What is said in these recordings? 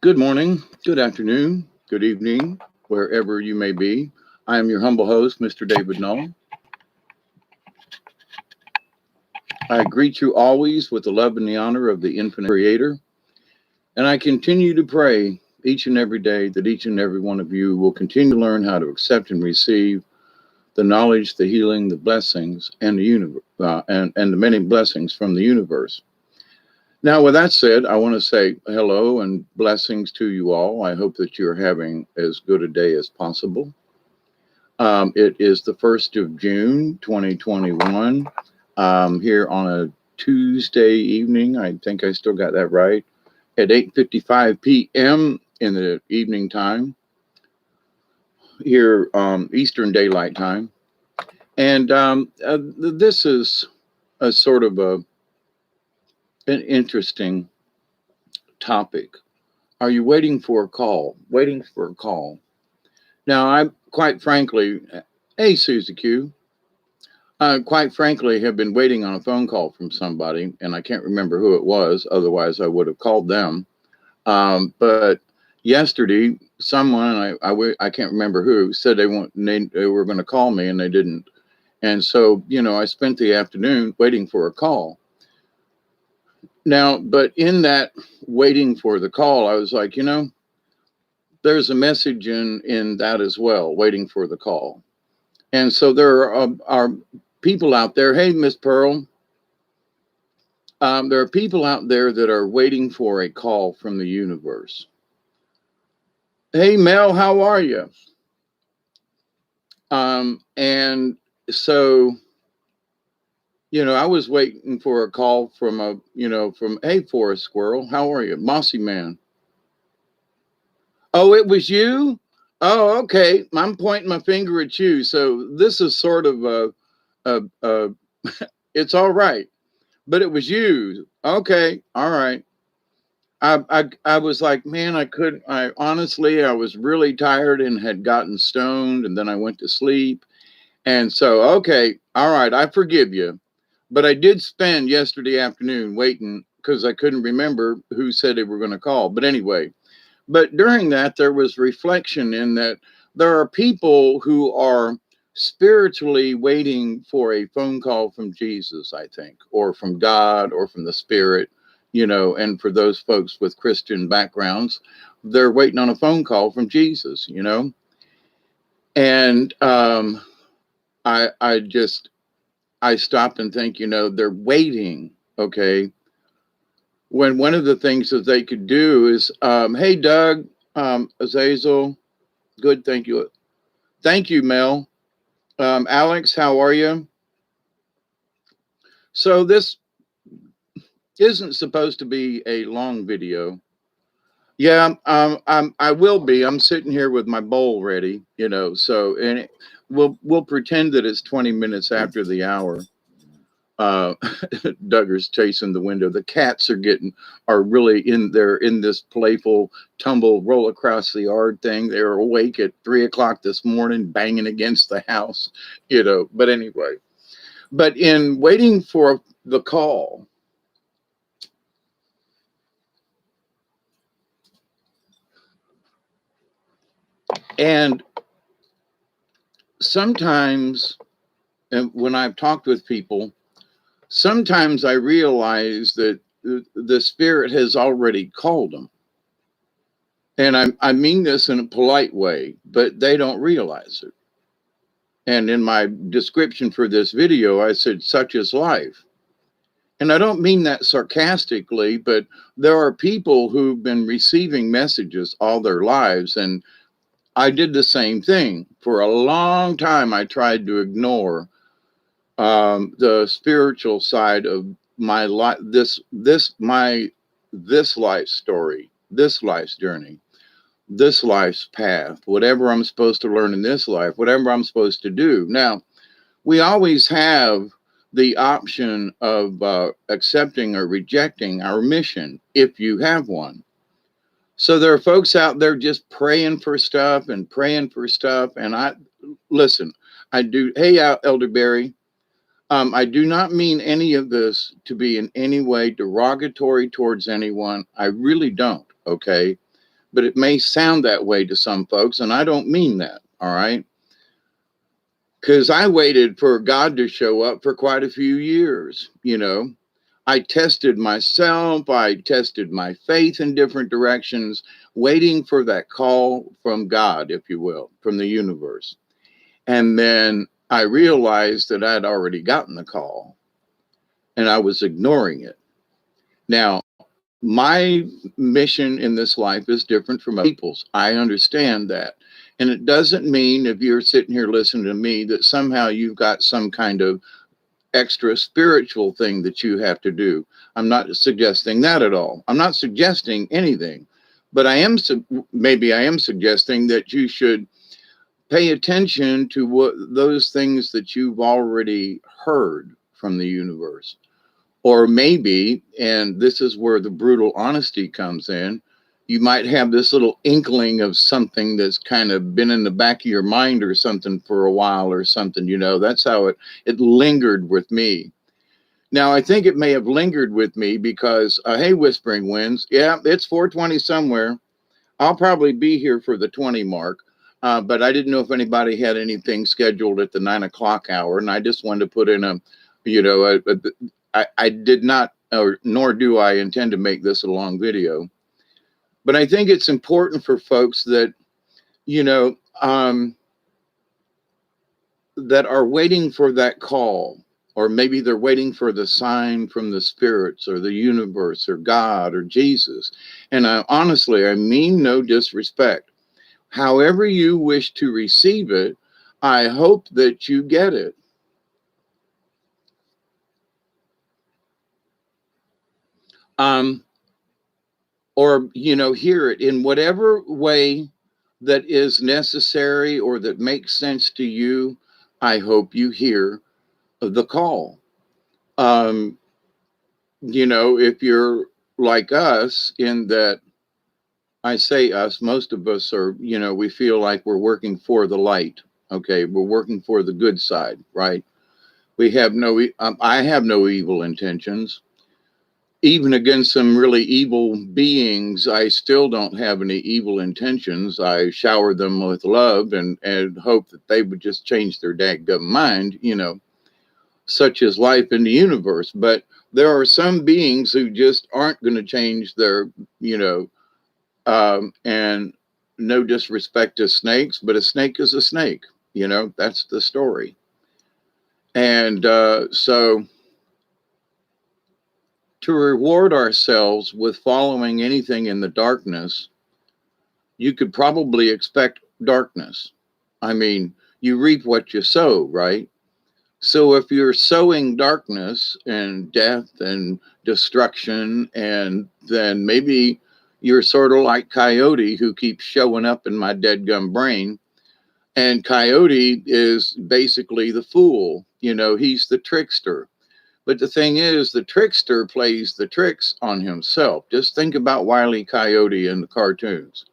Good morning, good afternoon, good evening, wherever you may be. I am your humble host, Mr. David Null. I greet you always with the love and the honor of the infinite creator, and I continue to pray each and every day that each and every one of you will continue to learn how to accept and receive the knowledge, the healing, the blessings, and the universe, and the many blessings from the universe. Now, with that said, I want to say hello and blessings to you all. I hope that you're having as good a day as possible. It is the 1st of June, 2021, here on a Tuesday evening. I think I still got that right. At 8:55 p.m. in the evening time, here Eastern Daylight Time. And this is a sort of an interesting topic. Are you waiting for a call? Waiting for a call. Now, I quite frankly, hey, Susie Q. Quite frankly, have been waiting on a phone call from somebody, and I can't remember who it was. Otherwise, I would have called them. But yesterday, someone I can't remember who said they were going to call me, and they didn't. And so, I spent the afternoon waiting for a call. Now, but in that waiting for the call, I was like, there's a message in that as well, waiting for the call. And so there are people out there. Hey, Miss Pearl. There are people out there that are waiting for a call from the universe. Hey, Mel, how are you? And so, I was waiting for a call from hey, Forest Squirrel, how are you? Mossy Man. Oh, it was you? Oh, okay. I'm pointing my finger at you. So this is sort of a it's all right. But it was you. Okay. All right. I was like, man, I honestly, I was really tired and had gotten stoned and then I went to sleep. And so, okay. All right. I forgive you. But I did spend yesterday afternoon waiting because I couldn't remember who said they were going to call. But anyway, but during that, there was reflection in that there are people who are spiritually waiting for a phone call from Jesus, I think, or from God or from the Spirit, and for those folks with Christian backgrounds, they're waiting on a phone call from Jesus. And I stopped and think, they're waiting, okay, when one of the things that they could do is, hey, Doug, Azazel, good, thank you. Thank you, Mel. Alex, how are you? So this isn't supposed to be a long video. Yeah, I will be. I'm sitting here with my bowl ready, so, and we'll pretend that it's 20 minutes after the hour. uh Duggar's chasing the window. The cats are really in this playful tumble roll across the yard thing. They're awake at 3 o'clock this morning, banging against the house. But anyway, but in waiting for the call, and sometimes, and when I've talked with people, sometimes I realize that the spirit has already called them. And I mean this in a polite way, but they don't realize it. And in my description for this video, I said, such is life. And I don't mean that sarcastically, but there are people who've been receiving messages all their lives. And I did the same thing. For a long time, I tried to ignore the spiritual side of my life, this life story, this life's journey, this life's path, whatever I'm supposed to learn in this life, whatever I'm supposed to do. Now, we always have the option of accepting or rejecting our mission if you have one. So there are folks out there just praying for stuff and praying for stuff. And listen, I do. Hey, Elderberry, I do not mean any of this to be in any way derogatory towards anyone. I really don't. Okay. but it may sound that way to some folks, and I don't mean that, all right? Because I waited for God to show up for quite a few years, you know. I tested myself, I tested my faith in different directions, waiting for that call from God, if you will, from the universe. And then I realized that I'd already gotten the call and I was ignoring it. Now, my mission in this life is different from other people's. I understand that. And it doesn't mean, if you're sitting here listening to me, that somehow you've got some kind of extra spiritual thing that you have to do. I'm not suggesting that at all. I'm not suggesting anything, but maybe I am suggesting that you should pay attention to what those things that you've already heard from the universe. Or maybe, and this is where the brutal honesty comes in, you might have this little inkling of something that's kind of been in the back of your mind or something for a while or something, you know. That's how it lingered with me. Now, I think it may have lingered with me because, hey, Whispering Winds, yeah, it's 4:20 somewhere. I'll probably be here for the 20 mark, but I didn't know if anybody had anything scheduled at the 9 o'clock hour, and I just wanted to put in I did not, or nor do I intend to make this a long video, but I think it's important for folks that, you know, that are waiting for that call, or maybe they're waiting for the sign from the spirits or the universe or God or Jesus. And honestly, I mean no disrespect. However you wish to receive it, I hope that you get it. Or, you know, hear it in whatever way that is necessary or that makes sense to you. I hope you hear the call. Um, you know, if you're like us, in that, I say us, most of us are, you know, we feel like we're working for the light. Okay, we're working for the good side, right? We have I have no evil intentions. Even against some really evil beings, I still don't have any evil intentions. I shower them with love and hope that they would just change their dadgum mind, you know. Such is life in the universe. But there are some beings who just aren't going to change their, you know, and no disrespect to snakes, but a snake is a snake, you know, that's the story. And so to reward ourselves with following anything in the darkness, you could probably expect darkness. I mean, you reap what you sow, right? So if you're sowing darkness and death and destruction, and then maybe you're sort of like Coyote, who keeps showing up in my dead gum brain. And Coyote is basically the fool. You know, he's the trickster. But the thing is, the trickster plays the tricks on himself. Just think about Wile E. Coyote in the cartoons.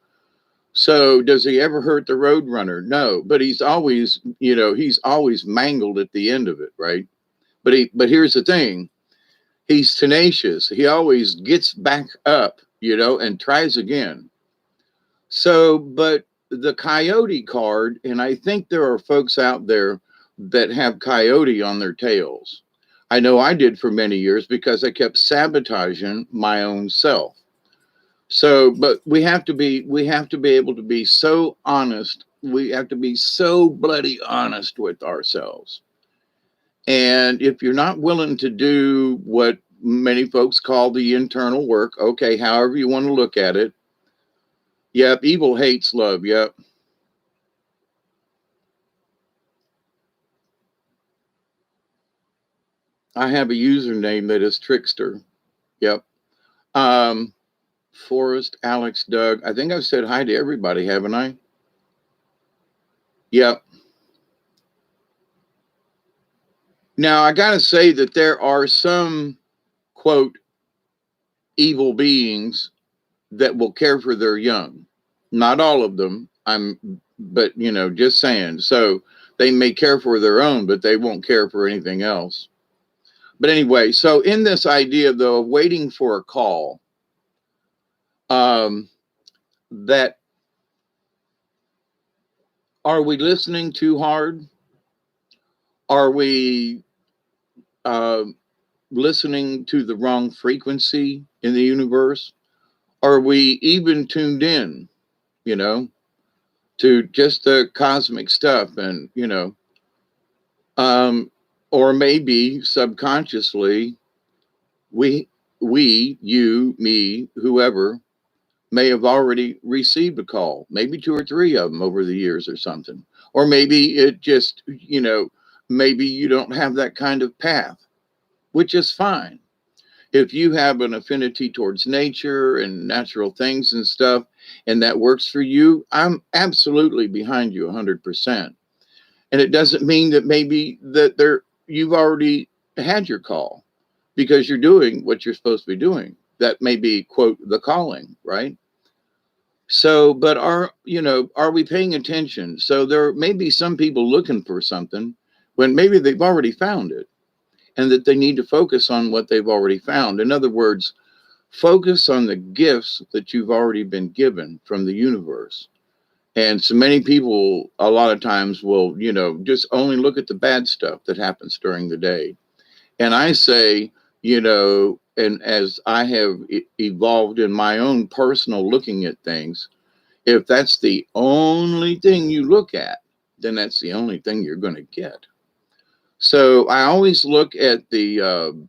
So does he ever hurt the Roadrunner? No, but he's always, you know, he's always mangled at the end of it, right? But here's the thing. He's tenacious. He always gets back up, you know, and tries again. So, but the Coyote card, and I think there are folks out there that have Coyote on their tails. I know I did for many years because I kept sabotaging my own self. So, but we have to be able to be so honest. We have to be so bloody honest with ourselves. And if you're not willing to do what many folks call the internal work, okay, however you want to look at it. Yep, evil hates love. Yep. I have a username that is Trickster. Yep. Um, Forrest, Alex, Doug. I think I've said hi to everybody, haven't I? Yep. Now, I got to say that there are some, quote, evil beings that will care for their young. Not all of them. But, you know, just saying. So they may care for their own, but they won't care for anything else. But anyway, so in this idea, though, of waiting for a call, um, that are we listening too hard? Are we uh, listening to the wrong frequency in the universe? Are we even tuned in, you know, to just the cosmic stuff? And, um, or maybe subconsciously, we, you, me, whoever, may have already received a call, maybe two or three of them over the years or something. Or maybe it just, maybe you don't have that kind of path, which is fine. If you have an affinity towards nature and natural things and stuff, and that works for you, I'm absolutely behind you 100%. And it doesn't mean that maybe that you've already had your call because you're doing what you're supposed to be doing. That may be, quote, the calling, right? So, but are we paying attention? So there may be some people looking for something when maybe they've already found it, and that they need to focus on what they've already found. In other words, focus on the gifts that you've already been given from the universe. And so many people, a lot of times, will, just only look at the bad stuff that happens during the day. And I say, and as I have evolved in my own personal looking at things, if that's the only thing you look at, then that's the only thing you're going to get. So I always look at the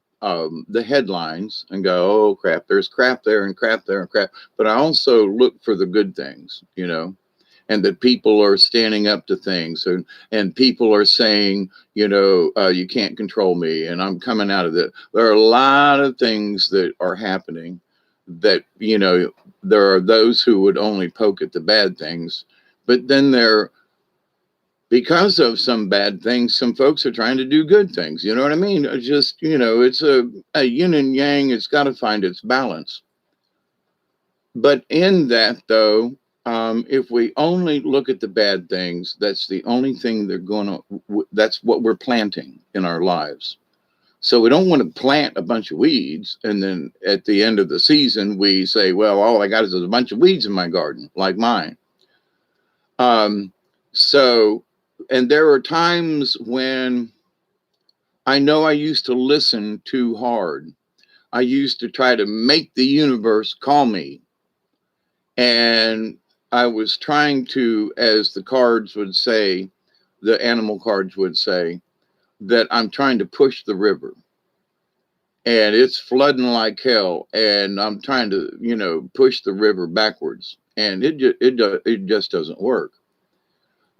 headlines and go, oh crap, there's crap there and crap there and crap. But I also look for the good things, and that people are standing up to things, and people are saying, you can't control me, and I'm coming out of it. There are a lot of things that are happening that, there are those who would only poke at the bad things, but then because of some bad things, some folks are trying to do good things. You know what I mean? Just, it's a yin and yang. It's got to find its balance. But in that, though, if we only look at the bad things, that's the only thing that's what we're planting in our lives. So we don't want to plant a bunch of weeds. And then at the end of the season, we say, well, all I got is a bunch of weeds in my garden, like mine. So, and there are times when I know I used to listen too hard. I used to try to make the universe call me. And I was trying to, as the cards would say, the animal cards would say, that I'm trying to push the river. And it's flooding like hell. And I'm trying to, push the river backwards. And it just doesn't work.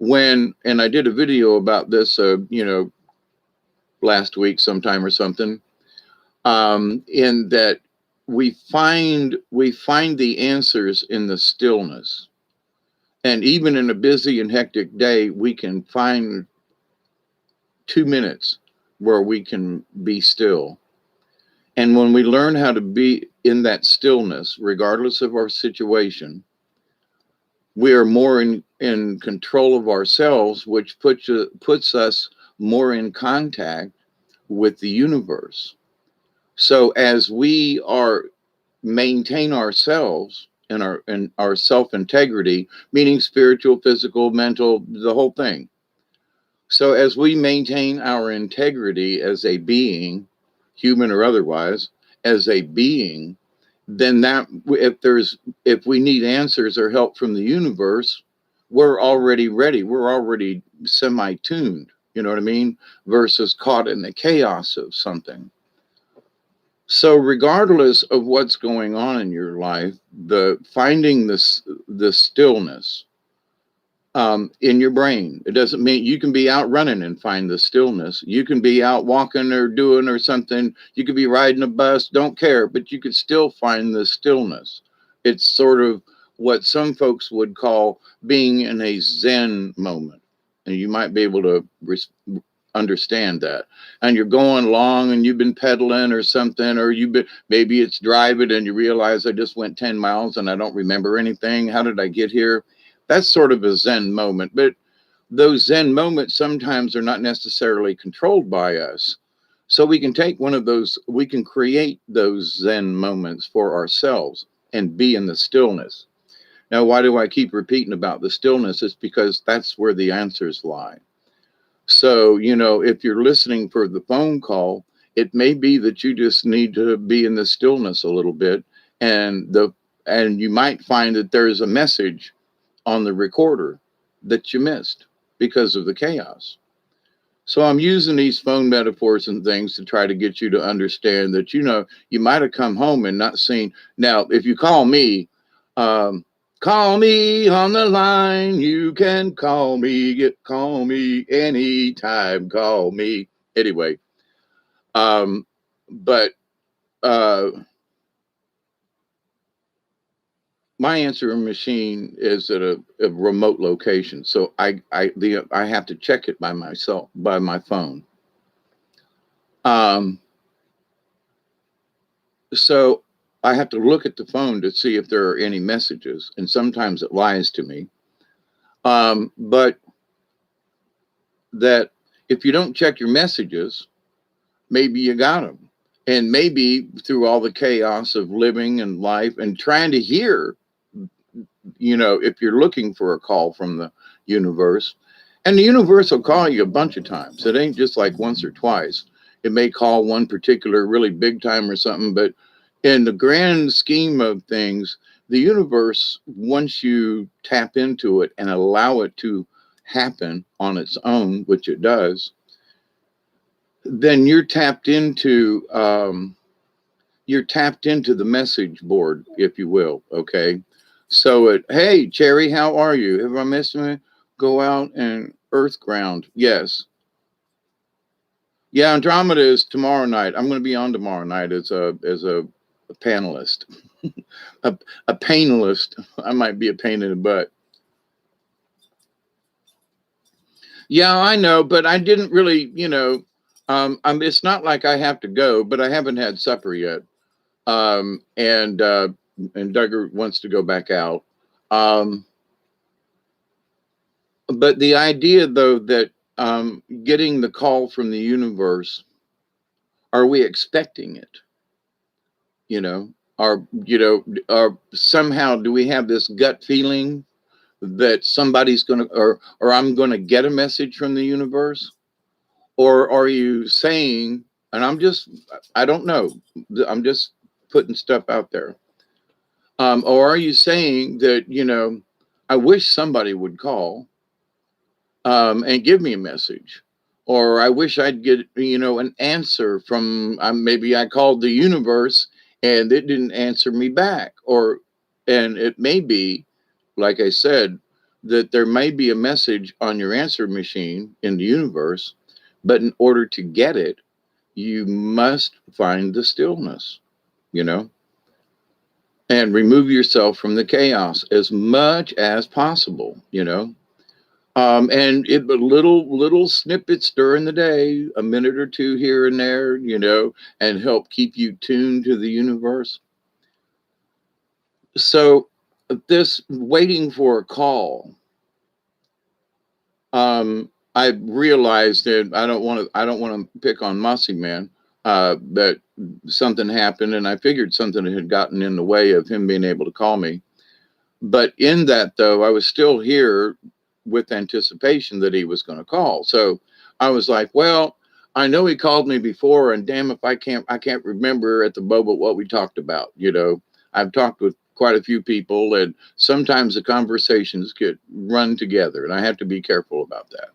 And I did a video about this, last week sometime or something, in that we find the answers in the stillness. And even in a busy and hectic day, we can find 2 minutes where we can be still. And when we learn how to be in that stillness, regardless of our situation, we are more in control of ourselves, which puts us more in contact with the universe. So as we maintain ourselves and our self integrity, meaning spiritual, physical, mental, the whole thing. So as we maintain our integrity as a being, human or otherwise, as a being, then if we need answers or help from the universe, we're already ready. We're already semi-tuned, you know what I mean? Versus caught in the chaos of something. So regardless of what's going on in your life, finding the stillness in your brain. It doesn't mean you can be out running and find the stillness. You can be out walking or doing or something. You could be riding a bus, don't care, but you could still find the stillness. It's sort of what some folks would call being in a Zen moment. And you might be able to understand that. And you're going along and you've been pedaling or something, or maybe it's driving and you realize I just went 10 miles and I don't remember anything. How did I get here? That's sort of a Zen moment. But those Zen moments sometimes are not necessarily controlled by us. So we can take one of those, we can create those Zen moments for ourselves and be in the stillness. Now, why do I keep repeating about the stillness? It's because that's where the answers lie. So, if you're listening for the phone call, it may be that you just need to be in the stillness a little bit, and you might find that there's a message on the recorder that you missed because of the chaos. So I'm using these phone metaphors and things to try to get you to understand that, you might have come home and not seen. Now, if you um, call me on the line. You can call me anytime. Call me. Anyway, but uh, my answering machine is at a remote location, so I have to check it by myself by my phone. Um, so I have to look at the phone to see if there are any messages, and sometimes it lies to me. But that if you don't check your messages, maybe you got them, and maybe through all the chaos of living and life and trying to hear, if you're looking for a call from the universe, and the universe will call you a bunch of times. It ain't just like once or twice. It may call one particular really big time or something, but in the grand scheme of things, the universe, once you tap into it and allow it to happen on its own, which it does, then you're tapped into the message board, if you will. Okay. So hey, Cherry, how are you? Have I missed me? Go out and earth ground. Yes. Yeah. Andromeda is tomorrow night. I'm going to be on tomorrow night as a panelist, a, a panelist. I might be a pain in the butt. Yeah, I know, but I didn't really, it's not like I have to go, but I haven't had supper yet. Um, and, uh, and Duggar wants to go back out. Um, but the idea, though, that getting the call from the universe, are we expecting it? You know, or somehow do we have this gut feeling that somebody's going to, or I'm going to get a message from the universe? Or are you saying, and I don't know, I'm just putting stuff out there. Or are you saying that, I wish somebody would call and give me a message? Or I wish I'd get, an answer from, maybe I called the universe and it didn't answer me back. And it may be, like I said, that there may be a message on your answer machine in the universe, but in order to get it, you must find the stillness, you know, and remove yourself from the chaos as much as possible, and but little snippets during the day, a minute or two here and there, and help keep you tuned to the universe. So this waiting for a call, I realized that I don't want to pick on Mossy Man, that something happened, and I figured something had gotten in the way of him being able to call me. But in that, though, I was still here with anticipation that he was going to call. So I was like, well, I know he called me before, and damn if I can't remember at the moment what we talked about. I've talked with quite a few people, and sometimes the conversations get run together, and I have to be careful about that.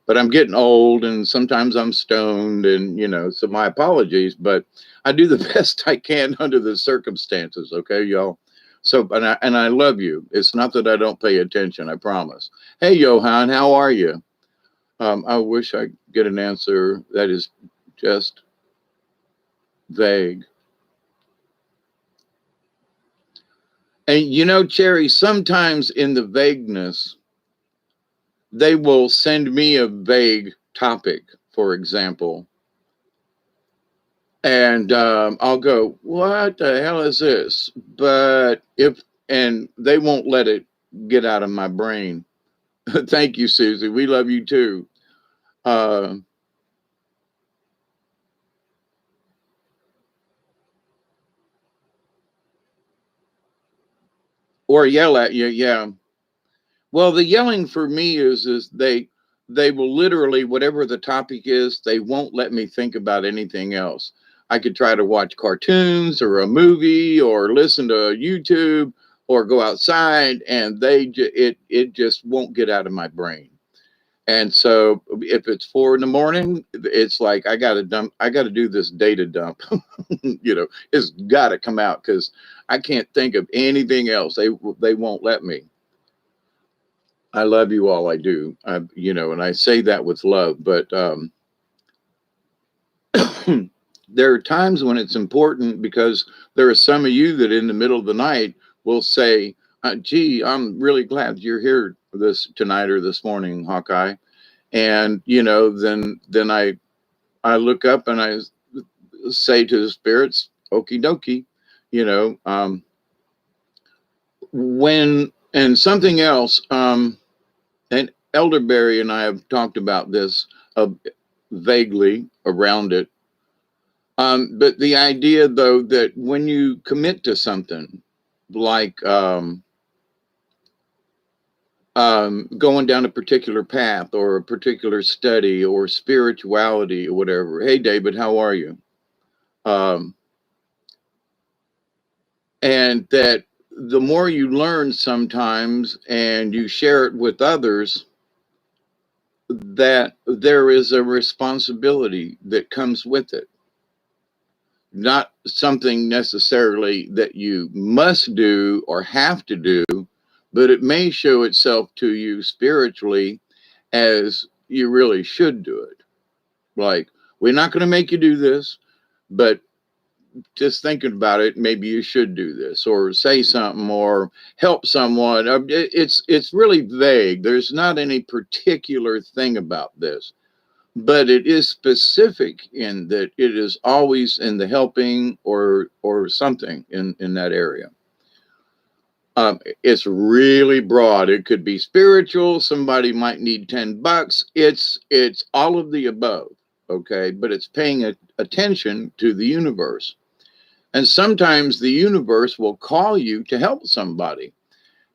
But I'm getting old, and sometimes I'm stoned, and so my apologies, but I do the best I can under the circumstances. Okay, y'all. So, and I love you. It's not that I don't pay attention. I promise. Hey, Johan, how are you? I wish I get an answer that is just vague. And Cherry, sometimes in the vagueness, they will send me a vague topic, for example, and I'll go, "What the hell is this?" And they won't let it get out of my brain. Thank you, Susie. We love you too. Uh, or yell at you. Yeah. Well, the yelling for me is they will literally, whatever the topic is, they won't let me think about anything else. I could try to watch cartoons or a movie or listen to YouTube or go outside, and it just won't get out of my brain. And so if it's 4 in the morning, it's like I got to do this data dump. It's got to come out because I can't think of anything else. They won't let me. I love you all. I do. And I say that with love, but there are times when it's important because there are some of you that in the middle of the night will say, "Gee, I'm really glad you're here this tonight or this morning, Hawkeye." And then I look up and I say to the spirits, "Okie dokie," you know. When and something else. And Elderberry and I have talked about this vaguely around it. But the idea, though, that when you commit to something like going down a particular path or a particular study or spirituality or whatever. Hey, David, how are you? Um, and that the more you learn sometimes and you share it with others, that there is a responsibility that comes with it. Not something necessarily that you must do or have to do, but it may show itself to you spiritually as you really should do it. Like, we're not going to make you do this, but just thinking about it, maybe you should do this or say something or help someone. It's really vague. There's not any particular thing about this, but it is specific in that it is always in the helping or something in that area. It's really broad. It could be spiritual. Somebody might need $10. It's all of the above. Okay, but it's paying attention to the universe. And sometimes the universe will call you to help somebody.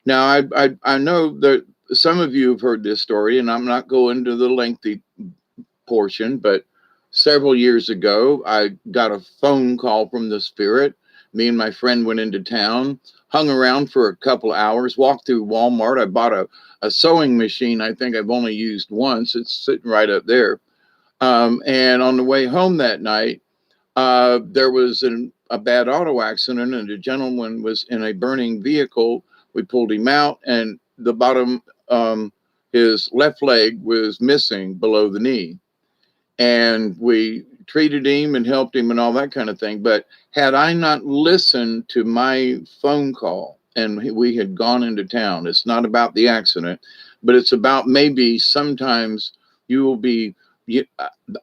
Now, I know that some of you have heard this story, and I'm not going to the lengthy portion, but several years ago, I got a phone call from the spirit. Me and my friend went into town, hung around for a couple hours, walked through Walmart. I bought a sewing machine I think I've only used once. It's sitting right up there. And on the way home that night, there was a bad auto accident, and a gentleman was in a burning vehicle. We pulled him out, and the bottom, his left leg was missing below the knee. And we treated him and helped him and all that kind of thing. But had I not listened to my phone call and we had gone into town, it's not about the accident, but it's about maybe sometimes you will be.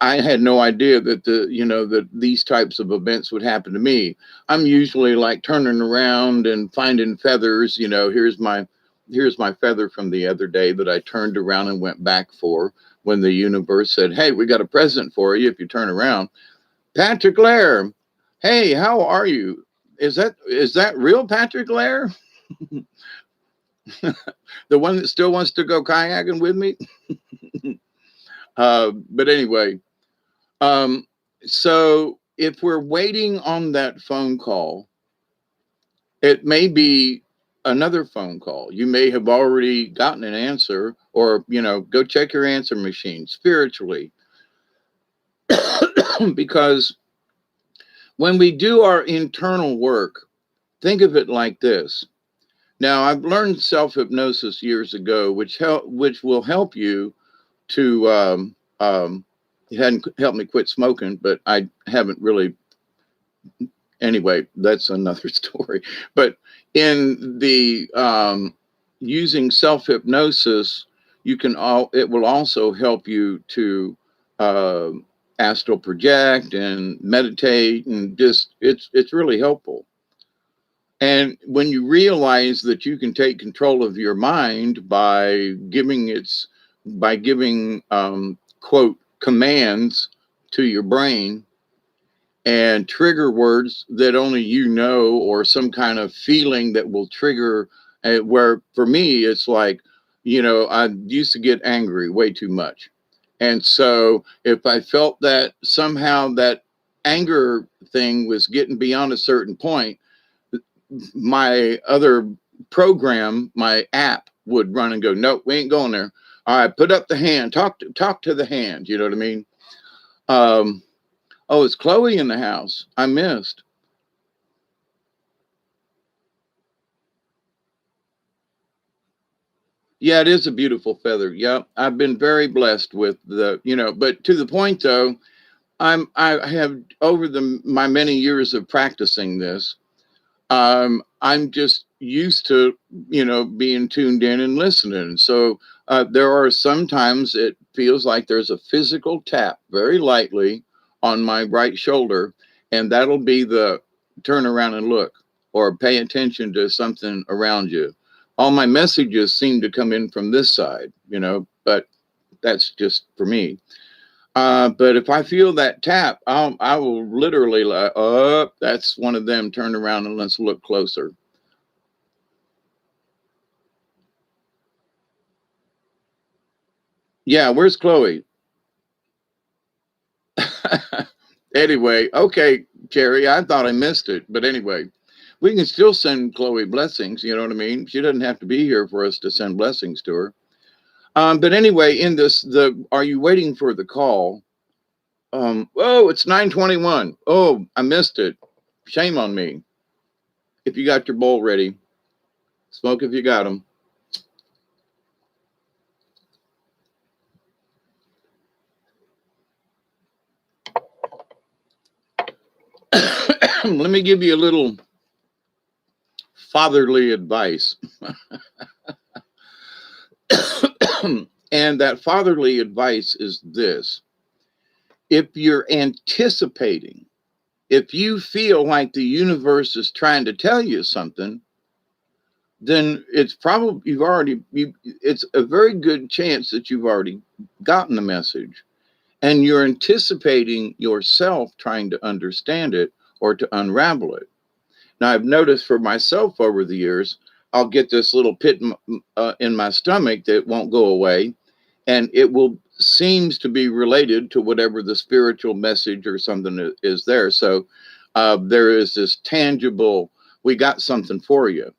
I had no idea that that these types of events would happen to me. I'm usually like turning around and finding feathers. Here's my feather from the other day that I turned around and went back for when the universe said, "Hey, we got a present for you if you turn around." Patrick Lair, hey, how are you? Is that real Patrick Lair? The one that still wants to go kayaking with me? But anyway, so if we're waiting on that phone call, it may be another phone call. You may have already gotten an answer, or go check your answer machine spiritually. Because when we do our internal work, think of it like this. Now, I've learned self-hypnosis years ago, which will help you to it hadn't helped me quit smoking, but I haven't really. Anyway, that's another story. But in the using self-hypnosis, it will also help you to uh, astral project and meditate, and just it's really helpful. And when you realize that you can take control of your mind by giving quote commands to your brain and trigger words that only you know, or some kind of feeling that will trigger Where for me, it's like, I used to get angry way too much. And so if I felt that somehow that anger thing was getting beyond a certain point, my other program, my app would run and go, nope, we ain't going there. All right, put up the hand, talk to the hand. You know what I mean? Um, oh, is Chloe in the house? I missed. Yeah, it is a beautiful feather. Yeah, I've been very blessed with but to the point though, I have over my many years of practicing this, I'm just used to, being tuned in and listening. So there are sometimes it feels like there's a physical tap very lightly on my right shoulder, and that'll be the turn around and look or pay attention to something around you. All my messages seem to come in from this side, but that's just for me. But if I feel that tap, I will literally like, oh, that's one of them. Turn around and let's look closer. Yeah, where's Chloe? Anyway, okay, Jerry, I thought I missed it, but anyway, we can still send Chloe blessings. You know what I mean? She doesn't have to be here for us to send blessings to her. But anyway, in this, are you waiting for the call? Oh, it's 9:21. Oh, I missed it. Shame on me. If you got your bowl ready, smoke if you got them. Let me give you a little fatherly advice. And that fatherly advice is this: if you're anticipating, if you feel like the universe is trying to tell you something, then it's probably it's a very good chance that you've already gotten the message, and you're anticipating yourself trying to understand it or to unravel it. Now, I've noticed for myself over the years, I'll get this little pit in my stomach that won't go away, and it will seems to be related to whatever the spiritual message or something is there. So there is this tangible, we got something for you,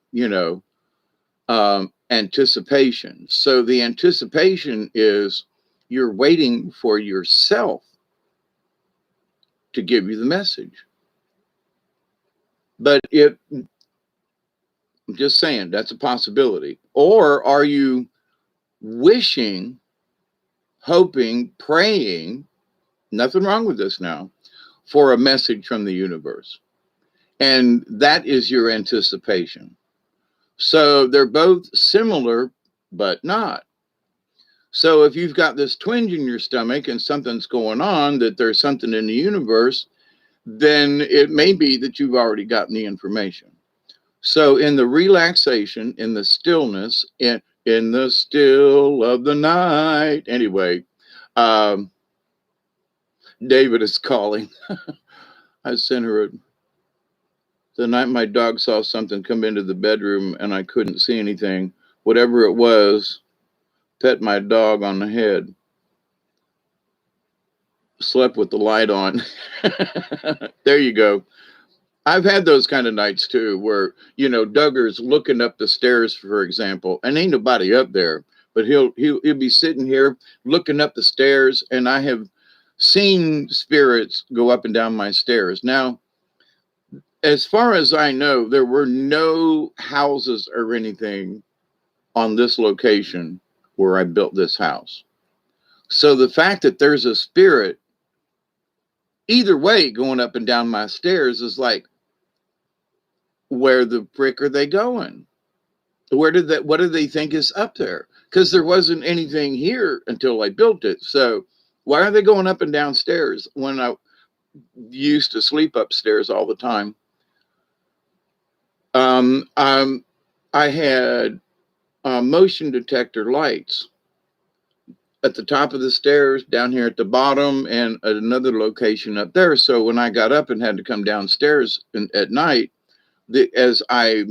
anticipation. So the anticipation is you're waiting for yourself to give you the message. But I'm just saying that's a possibility. Or are you wishing, hoping, praying, nothing wrong with this now, for a message from the universe? And that is your anticipation. So they're both similar, but not. So if you've got this twinge in your stomach and something's going on, that there's something in the universe, then it may be that you've already gotten the information. So in the relaxation, in the stillness, in the still of the night. Anyway, um, David is calling. I sent her the night my dog saw something come into the bedroom and I couldn't see anything. Whatever it was, pet my dog on the head. Slept with the light on. There you go. I've had those kind of nights too, where Duggar's looking up the stairs, for example, and ain't nobody up there, but he'll be sitting here looking up the stairs, and I have seen spirits go up and down my stairs. Now, as far as I know, there were no houses or anything on this location where I built this house. So the fact that there's a spirit either way going up and down my stairs is like, where the frick are they going? What do they think is up there? Because there wasn't anything here until I built it. So why are they going up and downstairs when I used to sleep upstairs all the time? Um, um, I had motion detector lights at the top of the stairs, down here at the bottom, and at another location up there. So when I got up and had to come downstairs at night, as I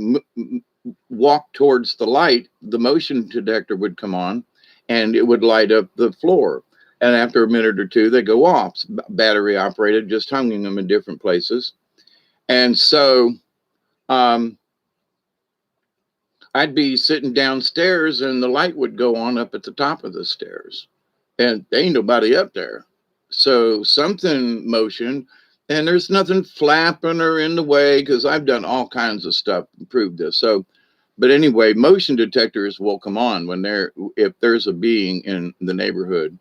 walk towards the light, the motion detector would come on and it would light up the floor. And after a minute or two, they go off, battery operated, just hanging them in different places. And so um, I'd be sitting downstairs and the light would go on up at the top of the stairs. And there ain't nobody up there. So something motion, and there's nothing flapping or in the way because I've done all kinds of stuff to prove this. So, but anyway, motion detectors will come on when if there's a being in the neighborhood.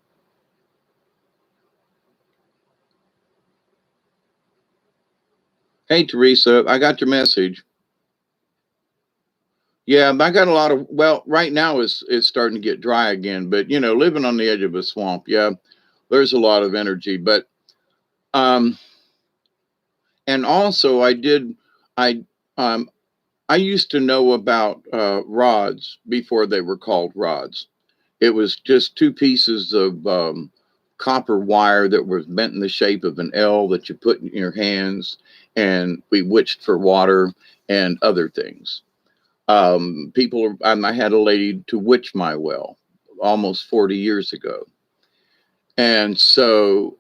Hey, Teresa, I got your message. Yeah, I got a lot of, well, right now it's starting to get dry again, but living on the edge of a swamp, yeah, there's a lot of energy. But um and also I um I used to know about rods before they were called rods. It was just two pieces of copper wire that was bent in the shape of an L that you put in your hands, and we witched for water and other things. I had a lady to witch my well almost 40 years ago. And so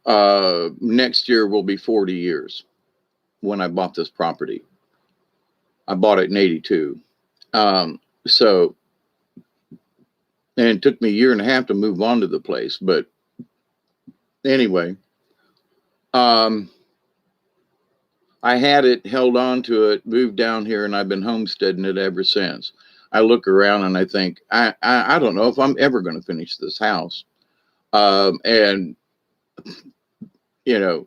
next year will be 40 years when I bought this property. I bought it in 82. So, and it took me a year and a half to move on to the place. But anyway, um, I had it, held on to it, moved down here, and I've been homesteading it ever since. I look around and I think, I don't know if I'm ever going to finish this house. And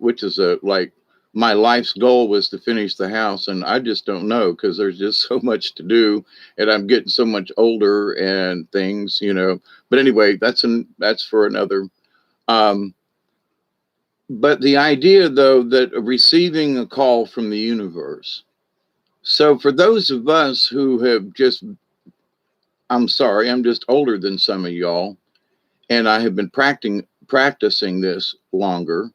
which is like my life's goal was to finish the house, and I just don't know because there's just so much to do, and I'm getting so much older and things. But anyway, that's for another. Um, but the idea, though, that receiving a call from the universe. So for those of us who have I'm sorry, I'm just older than some of y'all, and I have been practicing this longer.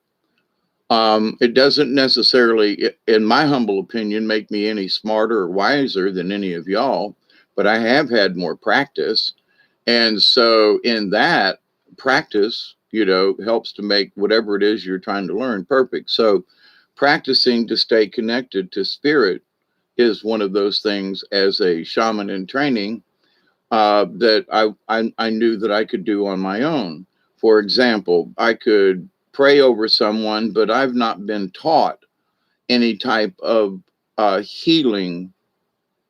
It doesn't necessarily, in my humble opinion, make me any smarter or wiser than any of y'all, but I have had more practice. And so in that practice, helps to make whatever it is you're trying to learn perfect. So practicing to stay connected to spirit is one of those things as a shaman in training that I knew that I could do on my own. For example, I could pray over someone, but I've not been taught any type of healing,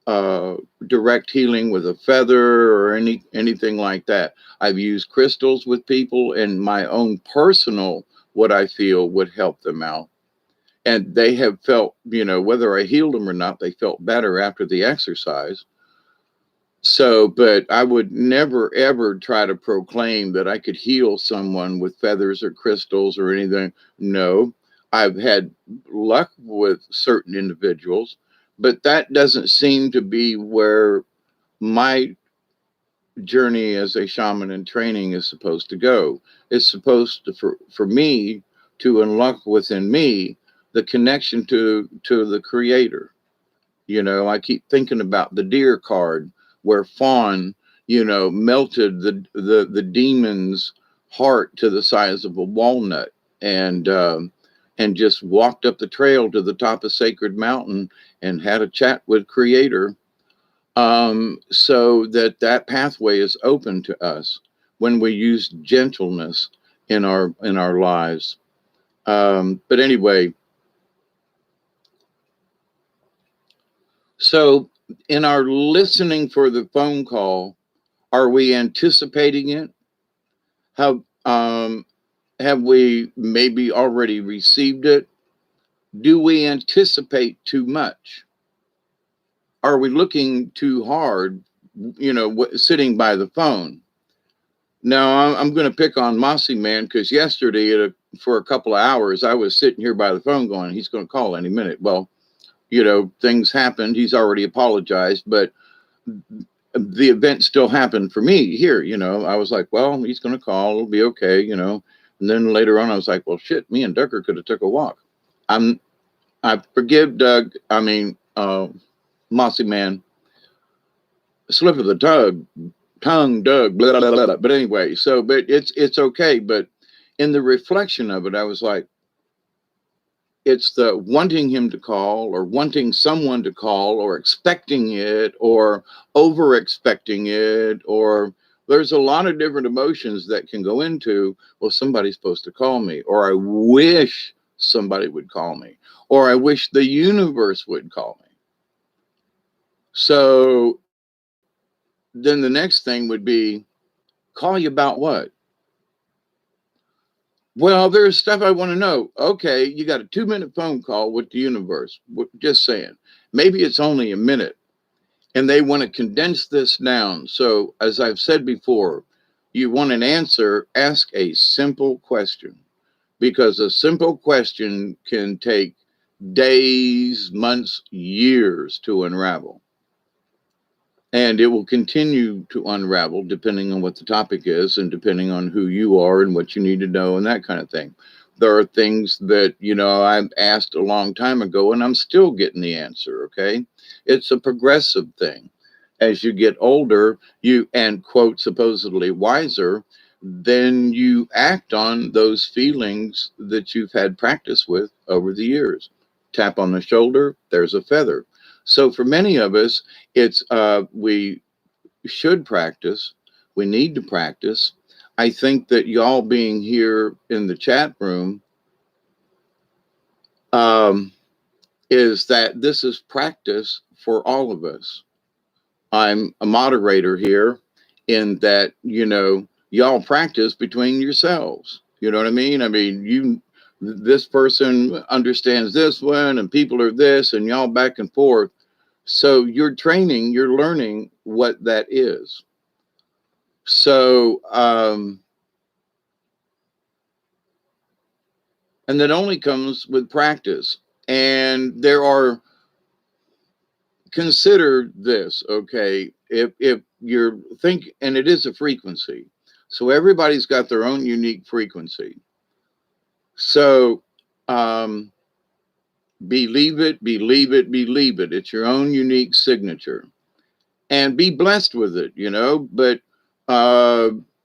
uh, direct healing with a feather or anything like that. I've used crystals with people and my own personal what I feel would help them out. And they have felt, whether I healed them or not, they felt better after the exercise. So, but I would never ever try to proclaim that I could heal someone with feathers or crystals or anything. No, I've had luck with certain individuals, but that doesn't seem to be where my journey as a shaman in training is supposed to go. It's supposed to, for me to unlock within me the connection to the creator. I keep thinking about the deer card where Fawn, melted the demon's heart to the size of a walnut and just walked up the trail to the top of Sacred Mountain and had a chat with Creator, so that pathway is open to us when we use gentleness in our lives. But anyway, so in our listening for the phone call, are we anticipating it? Have we maybe already received it? Do we anticipate too much? Are we looking too hard, sitting by the phone? Now, I'm going to pick on Mossy Man because yesterday for a couple of hours, I was sitting here by the phone going, he's going to call any minute. Well, things happened. He's already apologized, but the event still happened for me here. I was like, well, he's going to call. It'll be okay, And then later on, I was like, well, shit, me and Ducker could have took a walk. I forgive Doug. I mean, Mossy Man. slip of the tongue, Doug, blah, blah, blah, blah. But anyway, so, but it's okay. But in the reflection of it, I was like, it's the wanting him to call or wanting someone to call or expecting it or over expecting it, or there's a lot of different emotions that can go into, well, somebody's supposed to call me, or I wish somebody would call me, or I wish the universe would call me. So then the next thing would be, call you about what? Well, there's stuff I want to know. Okay, you got a 2 minute phone call with the universe. Just saying. Maybe it's only a minute and they want to condense this down. So, as I've said before, you want an answer, ask a simple question, because a simple question can take days, months, years to unravel. And it will continue to unravel depending on what the topic is and depending on who you are and what you need to know and that kind of thing. There are things that, I've asked a long time ago and I'm still getting the answer. Okay. It's a progressive thing. As you get older, and quote, supposedly wiser, then you act on those feelings that you've had practice with over the years. Tap on the shoulder, there's a feather. So for many of us, it's we should practice. We need to practice. I think that y'all being here in the chat room um, is that this is practice for all of us. I'm a moderator here in that, y'all practice between yourselves. You know what I mean? I mean, this person understands this one and people are this and y'all back and forth. So you're training, you're learning what that is. So, and that only comes with practice. And consider this, okay? If you're and it is a frequency. So everybody's got their own unique frequency. So, believe it, believe it, believe it. It's your own unique signature. And be blessed with it, But,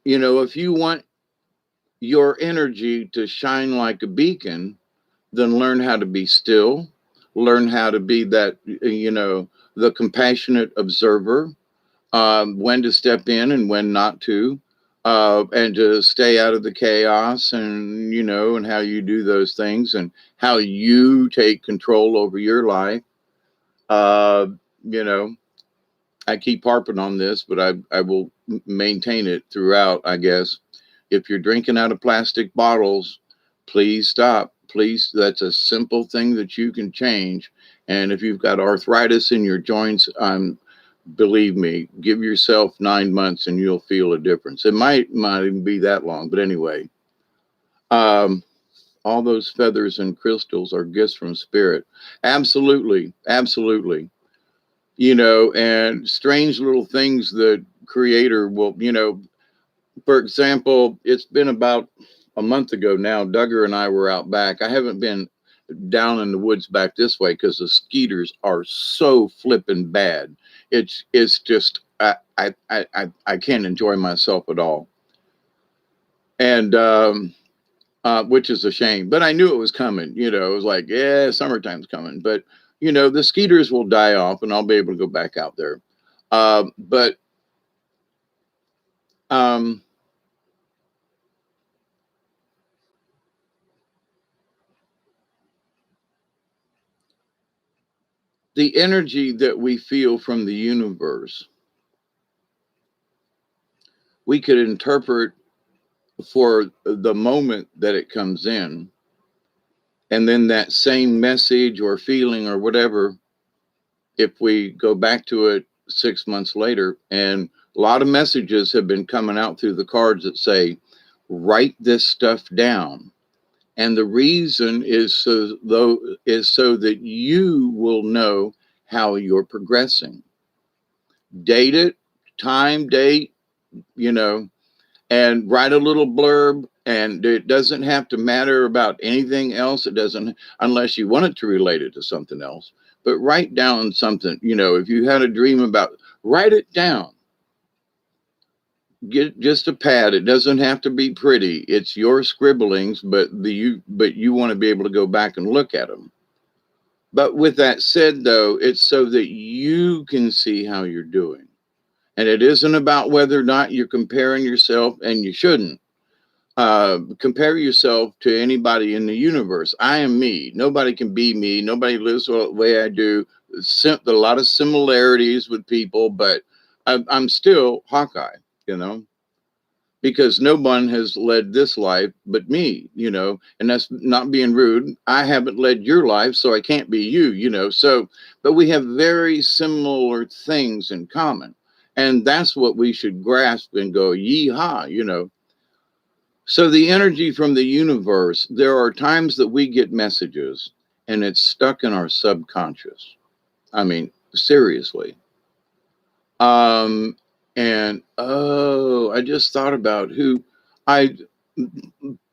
if you want your energy to shine like a beacon, then learn how to be still, learn how to be that, the compassionate observer, when to step in and when not to, and to stay out of the chaos and, and how you do those things and how you take control over your life. Uh, you know, I keep harping on this, but I will maintain it throughout, I guess. If you're drinking out of plastic bottles, please stop. Please, that's a simple thing that you can change. And if you've got arthritis in your joints, believe me, give yourself 9 months and you'll feel a difference. It might even be that long, but anyway, all those feathers and crystals are gifts from spirit. Absolutely, absolutely. And strange little things that creator will, for example, it's been about a month ago now, Duggar and I were out back. I haven't been down in the woods back this way because the skeeters are so flipping bad. It's just I can't enjoy myself at all, and which is a shame. But I knew it was coming. It was like, yeah, summertime's coming. But the skeeters will die off, and I'll be able to go back out there. But the energy that we feel from the universe, we could interpret for the moment that it comes in. And then that same message or feeling or whatever, if we go back to it 6 months later, and a lot of messages have been coming out through the cards that say, write this stuff down. And the reason is so that you will know how you're progressing. Date it, time, date, and write a little blurb. And it doesn't have to matter about anything else. It doesn't, unless you want it to relate it to something else. But write down something, if you had a dream about Write it down. Get just a pad. It doesn't have to be pretty. It's your scribblings, but you want to be able to go back and look at them. But with that said, though, it's so that you can see how you're doing. And it isn't about whether or not you're comparing yourself, and you shouldn't compare yourself to anybody in the universe. I am me. Nobody can be me. Nobody lives the way I do. A lot of similarities with people, but I'm still Hawkeye, you know, because no one has led this life but me, you know, and that's not being rude. I haven't led your life, so I can't be you, you know. So, but we have very similar things in common. And that's what we should grasp and go, yeehaw, you know. So, the energy from the universe, there are times that we get messages and it's stuck in our subconscious. I mean, seriously. Um, and oh, I just thought about who I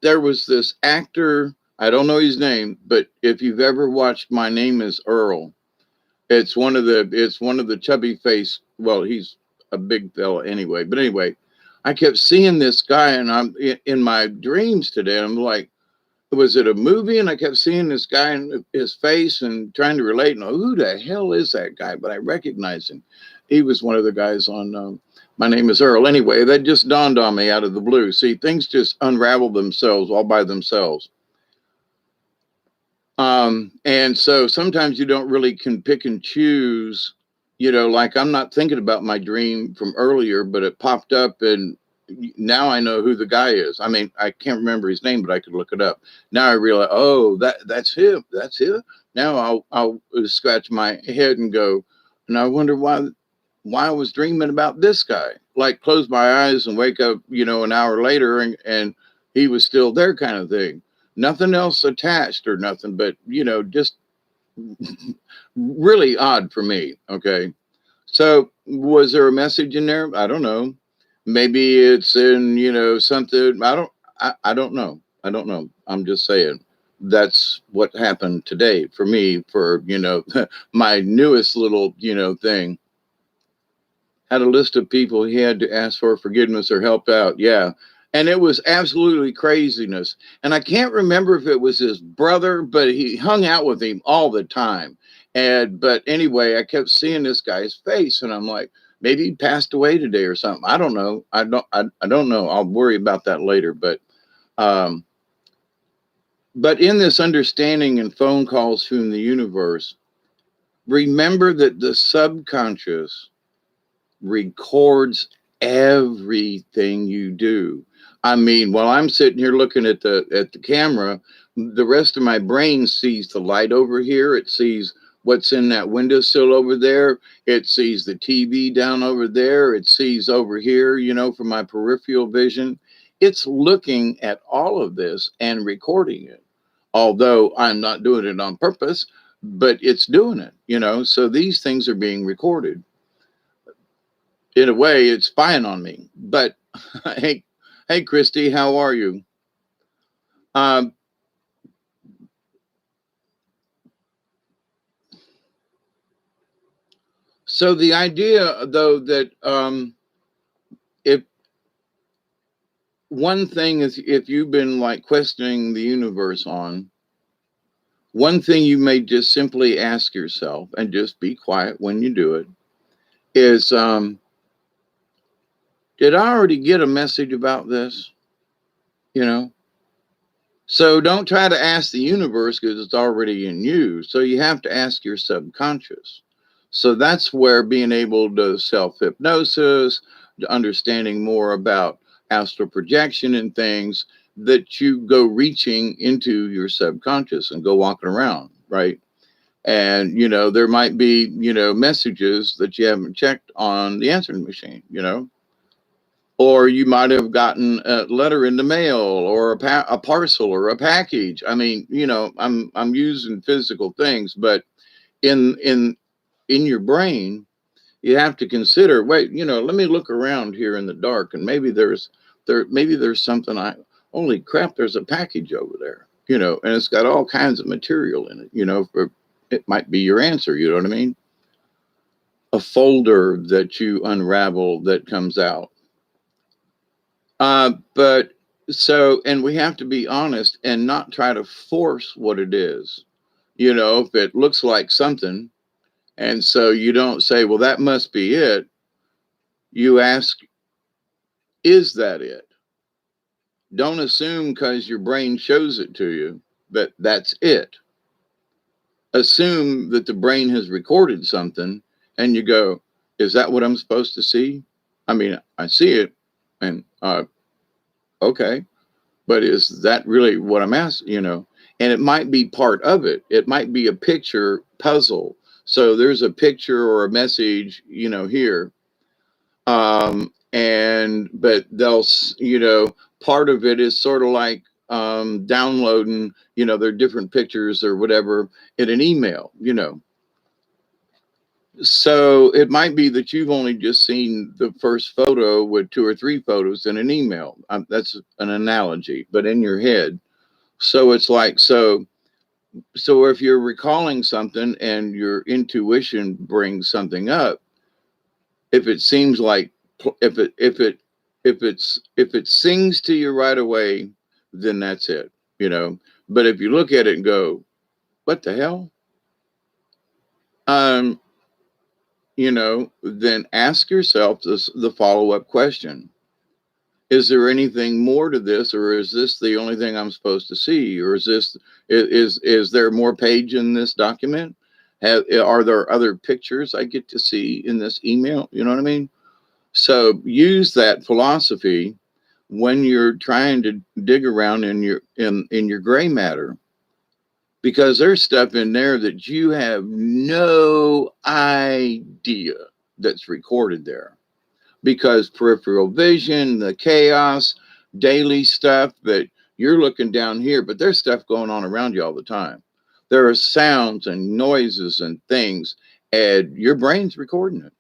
there was this actor, I don't know his name, but if you've ever watched My Name is Earl, it's one of the chubby face, well, he's a big fella anyway, but anyway, I kept seeing this guy and I'm in my dreams today. I'm like, was it a movie? And I kept seeing this guy and his face and trying to relate. And who the hell is that guy? But I recognized him. He was one of the guys on My Name is Earl. Anyway, that just dawned on me out of the blue. See, things just unravel themselves all by themselves. And so sometimes you don't really can pick and choose, you know, like I'm not thinking about my dream from earlier, but it popped up and now I know who the guy is. I mean, I can't remember his name, but I could look it up. Now I realize, oh, that's him. That's him. Now I'll scratch my head and go, and I wonder why I was dreaming about this guy. Like close my eyes and wake up, you know, an hour later and he was still there kind of thing. Nothing else attached or nothing, but you know, just really odd for me. Okay. So was there a message in there? I don't know. Maybe it's in, you know, something. I don't know. I don't know. I'm just saying that's what happened today for me for, you know, my newest little, you know, thing. Had a list of people he had to ask for forgiveness or help out. Yeah. And it was absolutely craziness. And I can't remember if it was his brother, but he hung out with him all the time. And but anyway, I kept seeing this guy's face and I'm like, maybe he passed away today or something. I don't know. I don't know. I'll worry about that later. Um but in this understanding and phone calls from the universe, remember that the subconscious records everything you do. I mean, while I'm sitting here looking at the camera, the rest of my brain sees the light over here. It sees what's in that windowsill over there. It sees the TV down over there. It sees over here, you know, from my peripheral vision. It's looking at all of this and recording it. Although I'm not doing it on purpose, but it's doing it, you know. So these things are being recorded in a way. It's spying on me. But hey, Christy, how are you? Um, so the idea, though, that if one thing is, if you've been like questioning the universe on one thing, you may just simply ask yourself, and just be quiet when you do it, is did I already get a message about this? You know, so don't try to ask the universe because it's already in you. So you have to ask your subconscious. So that's where being able to self hypnosis, understanding more about astral projection and things, that you go reaching into your subconscious and go walking around, right? And, you know, there might be, you know, messages that you haven't checked on the answering machine, you know, or you might have gotten a letter in the mail or a parcel or a package. I mean, you know, I'm using physical things, but in in in your brain, you have to consider. Wait, you know, let me look around here in the dark, and maybe there's something. I Holy crap! There's a package over there, you know, and it's got all kinds of material in it. You know, for it might be your answer. You know what I mean? a folder that you unravel that comes out. But so, and we have to be honest and not try to force what it is. You know, if it looks like something, and so you don't say, well, that must be it. You ask, is that it? Don't assume because your brain shows it to you that that's it. Assume that the brain has recorded something and you go, is that what I'm supposed to see? I mean, I see it and okay, but is that really what I'm asking? You know, and it might be part of it. It might be a picture puzzle. So there's a picture or a message, you know, here. And but they'll, you know, part of it is sort of like downloading, you know, their different pictures or whatever in an email, you know. So it might be that you've only just seen the first photo with two or three photos in an email. That's an analogy, but in your head. So it's like, so if you're recalling something and your intuition brings something up, if it seems like, if it sings to you right away, then that's it, you know. But if you look at it and go, what the hell? Um, you know, then ask yourself the follow-up question. Is there anything more to this, or is this the only thing I'm supposed to see? Or is this, is there more page in this document? Are there other pictures I get to see in this email? You know what I mean? So use that philosophy when you're trying to dig around in your gray matter, because there's stuff in there that you have no idea that's recorded there, because peripheral vision, the chaos, daily stuff that you're looking down here, but there's stuff going on around you all the time. There are sounds and noises and things, and your brain's recording it.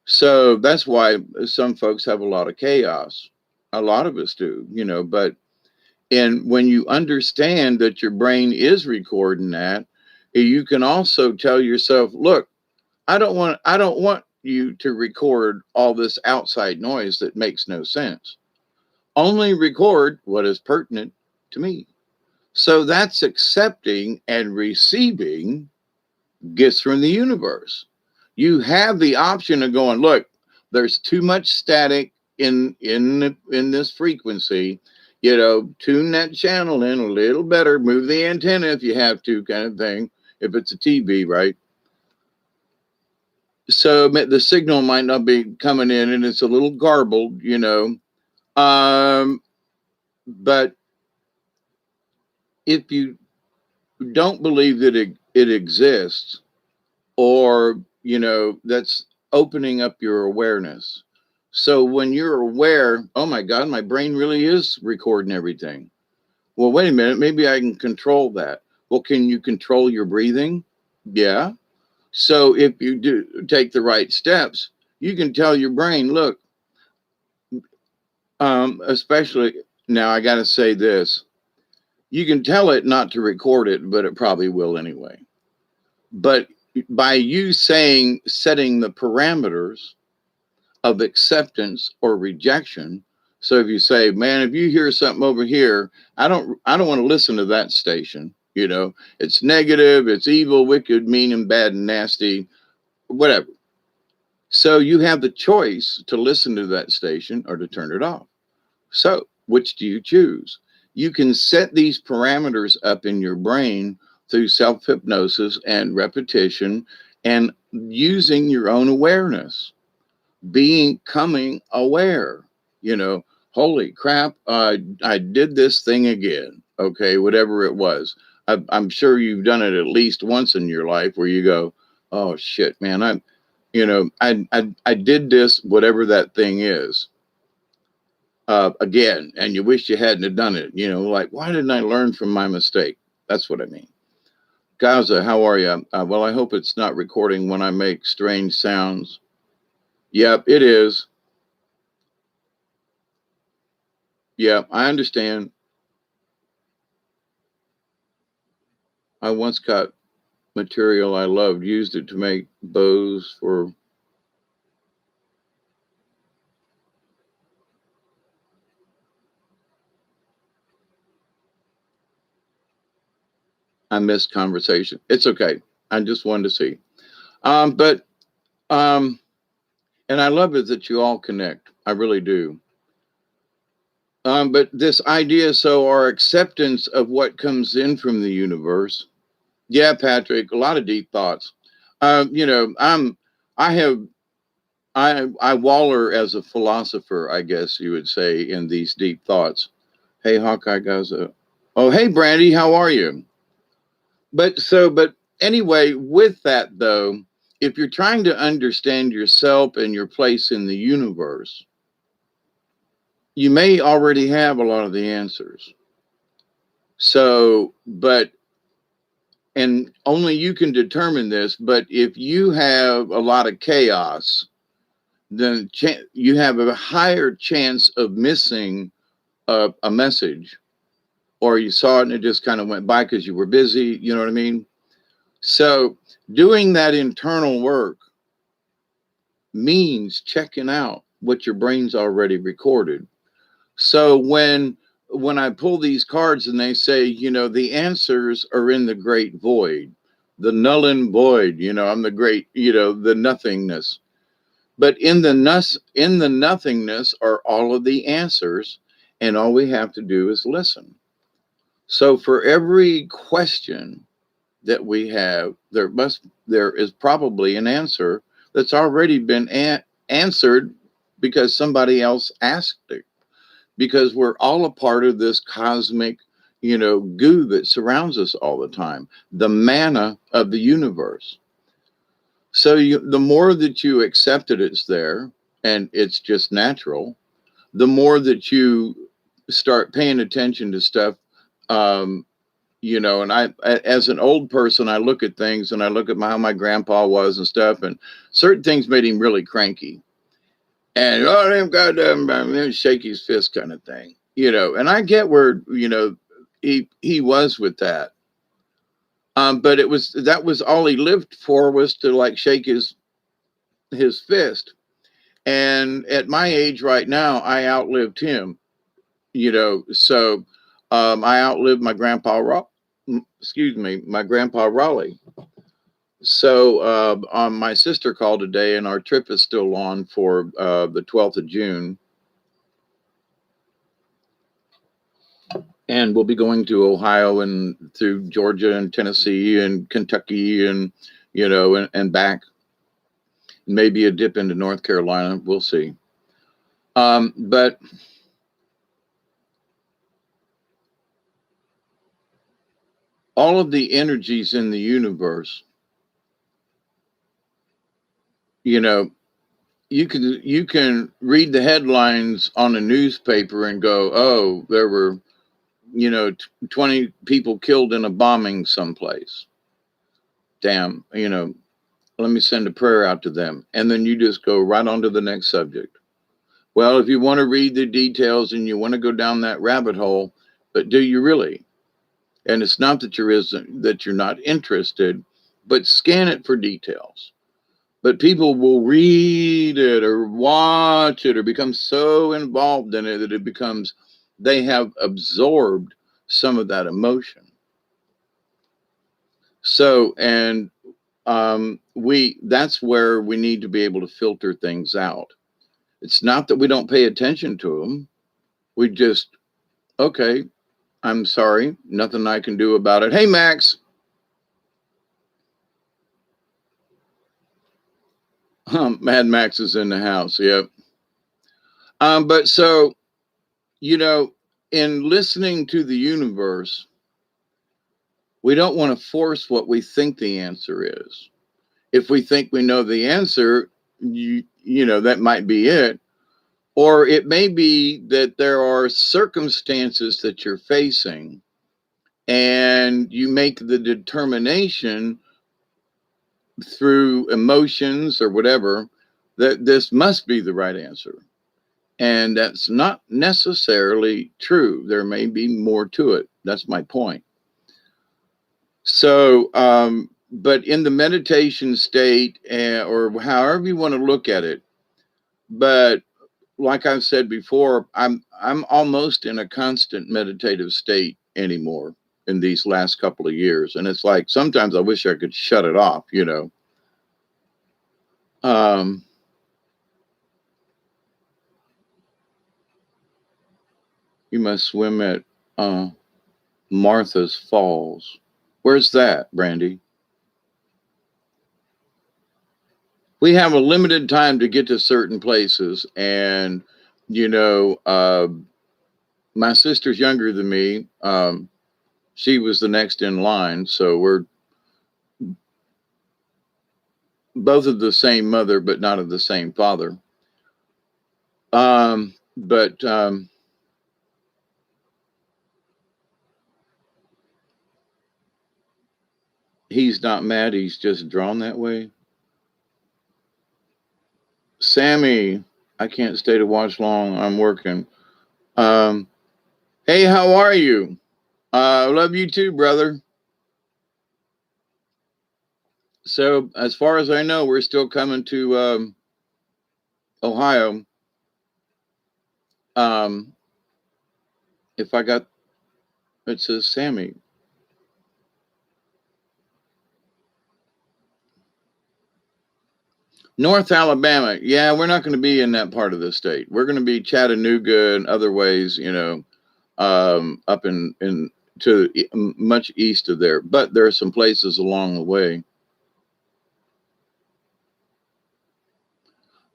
So that's why some folks have a lot of chaos. A lot of us do, you know, but and when you understand that your brain is recording that, you can also tell yourself, look, I don't want you to record all this outside noise that makes no sense. Only record what is pertinent to me. So that's accepting and receiving gifts from the universe. You have the option of going, look, there's too much static in this frequency. You know, tune that channel in a little better, move the antenna if you have to, kind of thing. If it's a TV, right? So the signal might not be coming in, and it's a little garbled, you know. Um, but if you don't believe that it exists, or you know, that's opening up your awareness. So when you're aware, oh my god, my brain really is recording everything. Well, wait a minute, maybe I can control that. Well, can you control your breathing? Yeah. So if you do take the right steps, you can tell your brain, look, especially now, I got to say this, you can tell it not to record it, but it probably will anyway. But by you setting the parameters of acceptance or rejection. So if you say, man, if you hear something over here, I don't want to listen to that station. You know, it's negative, it's evil, wicked, mean, and bad and nasty, whatever. So you have the choice to listen to that station or to turn it off. So which do you choose? You can set these parameters up in your brain through self hypnosis and repetition and using your own awareness, becoming aware, you know, holy crap, I did this thing again. Okay, whatever it was. I'm sure you've done it at least once in your life where you go, oh shit, man, I did this, whatever that thing is, again, and you wish you hadn't have done it. You know, like, why didn't I learn from my mistake? That's what I mean. Gaza, how are you? Well, I hope it's not recording when I make strange sounds. Yep, it is. Yeah, I understand. I once got material I loved, used it to make bows for. I missed conversation. It's okay. I just wanted to see. But and I love it that you all connect. I really do. But this idea, so our acceptance of what comes in from the universe. Yeah, Patrick, a lot of deep thoughts. You know, I have, I waller as a philosopher, I guess you would say, in these deep thoughts. Hey, Hawkeye guys. Oh, hey, Brandy, how are you? But anyway, with that though, if you're trying to understand yourself and your place in the universe, you may already have a lot of the answers. So, but, and only you can determine this, but if you have a lot of chaos, then you have a higher chance of missing a message, or you saw it and it just kind of went by because you were busy. You know what I mean? So, doing that internal work means checking out what your brain's already recorded. So when I pull these cards and they say, you know, the answers are in the great void, the null and void, you know, I'm the great, you know, the nothingness. But in the nothingness are all of the answers, and all we have to do is listen. So for every question that we have, there is probably an answer that's already been answered because somebody else asked it, because we're all a part of this cosmic, you know, goo that surrounds us all the time, the manna of the universe. So the more that you accept that it's there and it's just natural, the more that you start paying attention to stuff. um, you know, and as an old person, I look at things and I look at how my grandpa was and stuff, and certain things made him really cranky. And oh, them goddamn, shake his fist kind of thing, you know. And I get where, you know, he was with that. But that was all he lived for, was to like shake his fist. And at my age right now, I outlived him, you know. So I outlived my grandpa. Excuse me, my grandpa Raleigh. So my sister called today, and our trip is still on for the 12th of June. And we'll be going to Ohio and through Georgia and Tennessee and Kentucky and, you know, and back. Maybe a dip into North Carolina. We'll see. But all of the energies in the universe, you know, you can read the headlines on a newspaper and go, oh, there were, you know, 20 people killed in a bombing someplace. Damn, you know, let me send a prayer out to them. And then you just go right on to the next subject. Well, if you want to read the details and you want to go down that rabbit hole, but do you really? And it's not that you're not interested, but scan it for details. But people will read it or watch it or become so involved in it that it becomes, they have absorbed some of that emotion. So, and that's where we need to be able to filter things out. It's not that we don't pay attention to them. We just, okay, I'm sorry, nothing I can do about it. Hey, Max. Mad Max is in the house. Yep. But so, you know, in listening to the universe, we don't want to force what we think the answer is. If we think we know the answer, you know, that might be it. Or it may be that there are circumstances that you're facing and you make the determination through emotions or whatever that this must be the right answer. And that's not necessarily true. There may be more to it. That's my point. So, but in the meditation state, or however you want to look at it. But like I've said before, I'm almost in a constant meditative state anymore in these last couple of years, and it's like sometimes I wish I could shut it off. Um, you must swim at Martha's Falls. Where's that, Brandy? We have a limited time to get to certain places, and you know, my sister's younger than me. She was the next in line, so we're both of the same mother, but not of the same father. But he's not mad. He's just drawn that way. Sammy, I can't stay to watch long. I'm working. Um, hey, how are you? Love you too, brother. So, as far as I know, we're still coming to Ohio. Um, if I got, it says Sammy. North Alabama. Yeah, we're not going to be in that part of the state. We're going to be Chattanooga and other ways, up in to much east of there. But there are some places along the way.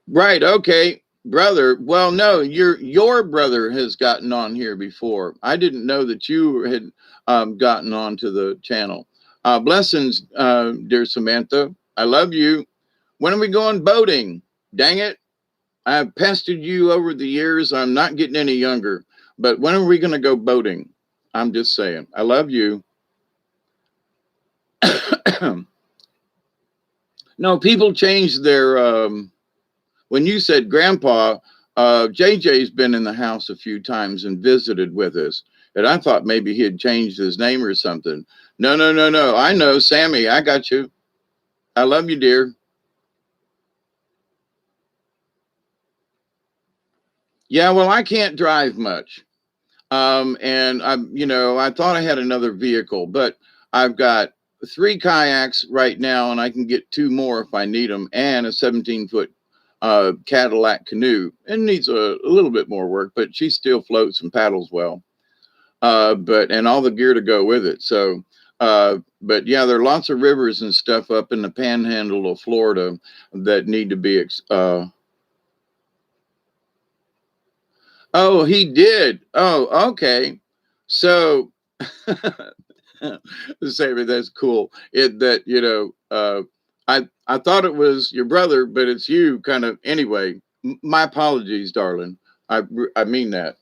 Right. Okay, brother. Well, no, your brother has gotten on here before. I didn't know that you had gotten on to the channel. Blessings, dear Samantha. I love you. When are we going boating? Dang it. I've pestered you over the years. I'm not getting any younger. But when are we going to go boating? I'm just saying. I love you. No, people change their. When you said grandpa, JJ's been in the house a few times and visited with us. And I thought maybe he had changed his name or something. No, no, no, no. I know, Sammy. I got you. I love you, dear. Yeah, well, I can't drive much. And I thought I had another vehicle, but I've got 3 kayaks right now, and I can get 2 more if I need them, and a 17-foot Cadillac canoe. It needs a little bit more work, but she still floats and paddles well. And all the gear to go with it. So, but yeah, there are lots of rivers and stuff up in the panhandle of Florida that need to be. Oh, he did. Oh, okay. So, Sammy, that's cool. I thought it was your brother, but it's you. Kind of. Anyway, my apologies, darling. I mean that.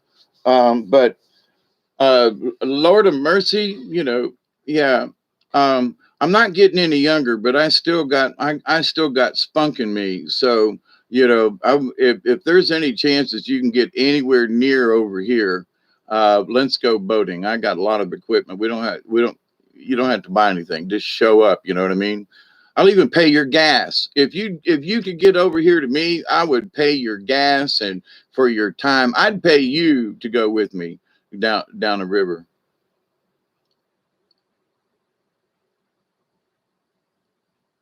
But uh, Lord of mercy, yeah. I'm not getting any younger, but I still got spunk in me. So if there's any chances you can get anywhere near over here, let's go boating. I got a lot of equipment. You don't have to buy anything. Just show up. You know what I mean? I'll even pay your gas. If you could get over here to me, I would pay your gas and for your time. I'd pay you to go with me down the river.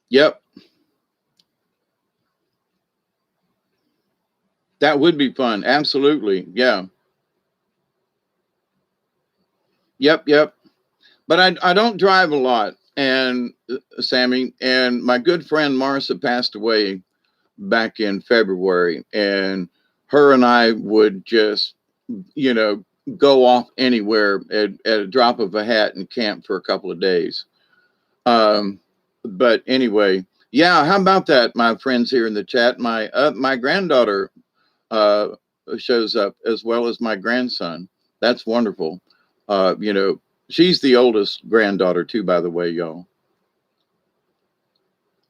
Yep, that would be fun. Absolutely. Yeah. Yep, yep. But I don't drive a lot. And Sammy and my good friend Marcia passed away back in February, and her and I would just, you know, go off anywhere at a drop of a hat and camp for a couple of days. Um, but anyway, yeah. How about that, my friends here in the chat? My granddaughter uh, shows up as well as my grandson. That's wonderful. She's the oldest granddaughter too, by the way, y'all.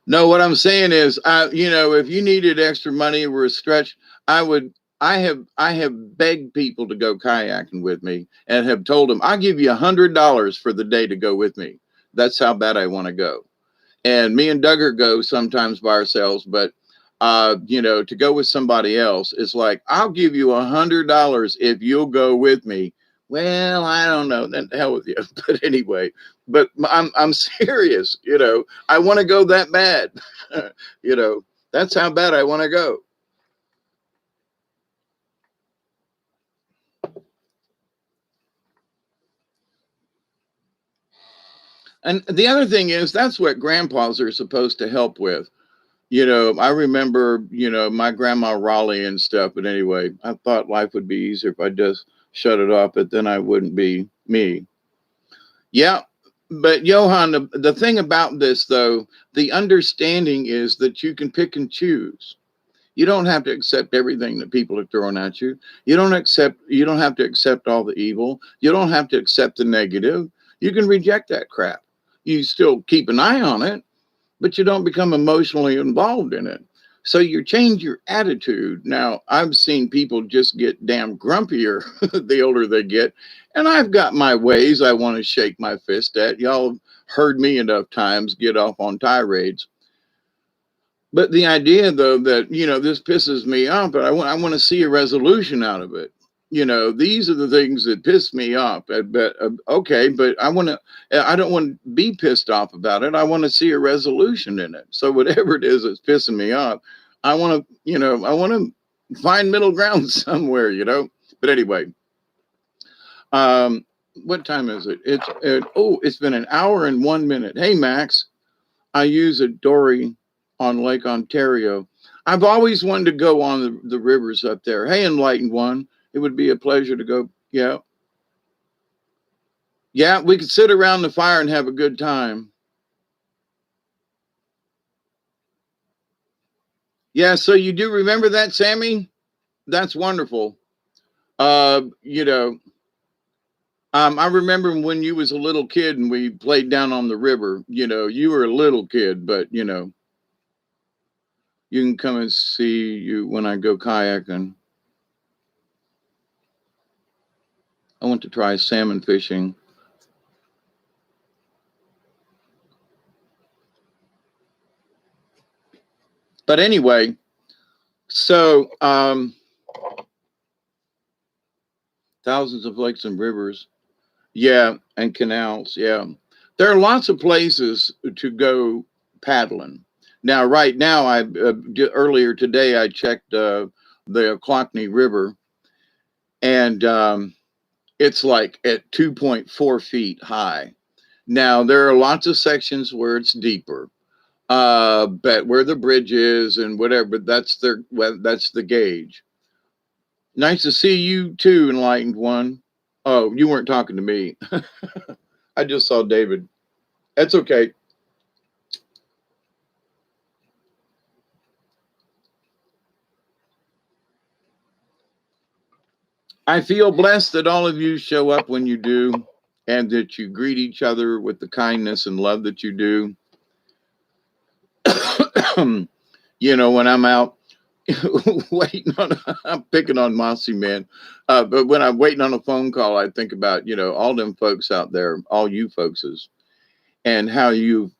No, what I'm saying is, if you needed extra money or a stretch, I would. I have begged people to go kayaking with me and have told them I'll give you $100 for the day to go with me. That's how bad I want to go. And me and Duggar go sometimes by ourselves, but to go with somebody else is like, I'll give you $100 if you'll go with me. Well, I don't know. Then the hell with you. But anyway, but I'm serious. I want to go that bad. That's how bad I want to go. And the other thing is, that's what grandpas are supposed to help with. I remember, my grandma Raleigh and stuff. But anyway, I thought life would be easier if I just shut it off, but then I wouldn't be me. Yeah. But Johan, the thing about this, though, the understanding is that you can pick and choose. You don't have to accept everything that people are throwing at you. You don't have to accept all the evil. You don't have to accept the negative. You can reject that crap. You still keep an eye on it, but you don't become emotionally involved in it. So you change your attitude. Now, I've seen people just get damn grumpier the older they get. And I've got my ways I want to shake my fist at. Y'all have heard me enough times get off on tirades. But the idea, though, that, this pisses me off, but I want to see a resolution out of it. These are the things that piss me off. But okay, but I don't want to be pissed off about it. I want to see a resolution in it. So whatever it is that's pissing me off, I want to find middle ground somewhere, But anyway, what time is it? It's been an hour and 1 minute. Hey, Max, I use a dory on Lake Ontario. I've always wanted to go on the rivers up there. Hey, Enlightened One, it would be a pleasure to go. Yeah. Yeah, we could sit around the fire and have a good time. Yeah, so you do remember that, Sammy? That's wonderful. I remember when you was a little kid and we played down on the river. You were a little kid, but you can come and see you when I go kayaking. I want to try salmon fishing. But anyway, so thousands of lakes and rivers, yeah, and canals, yeah. There are lots of places to go paddling. Now, right now, earlier today I checked the Clockney River, and it's like at 2.4 feet high. Now, there are lots of sections where it's deeper, but where the bridge is and whatever, that's the gauge. Nice to see you too, Enlightened One. Oh, you weren't talking to me. I just saw David. That's okay. I feel blessed that all of you show up when you do, and that you greet each other with the kindness and love that you do. When I'm out waiting on, I'm picking on Mossy, man. But when I'm waiting on a phone call, I think about, all them folks out there, all you folkses, and how you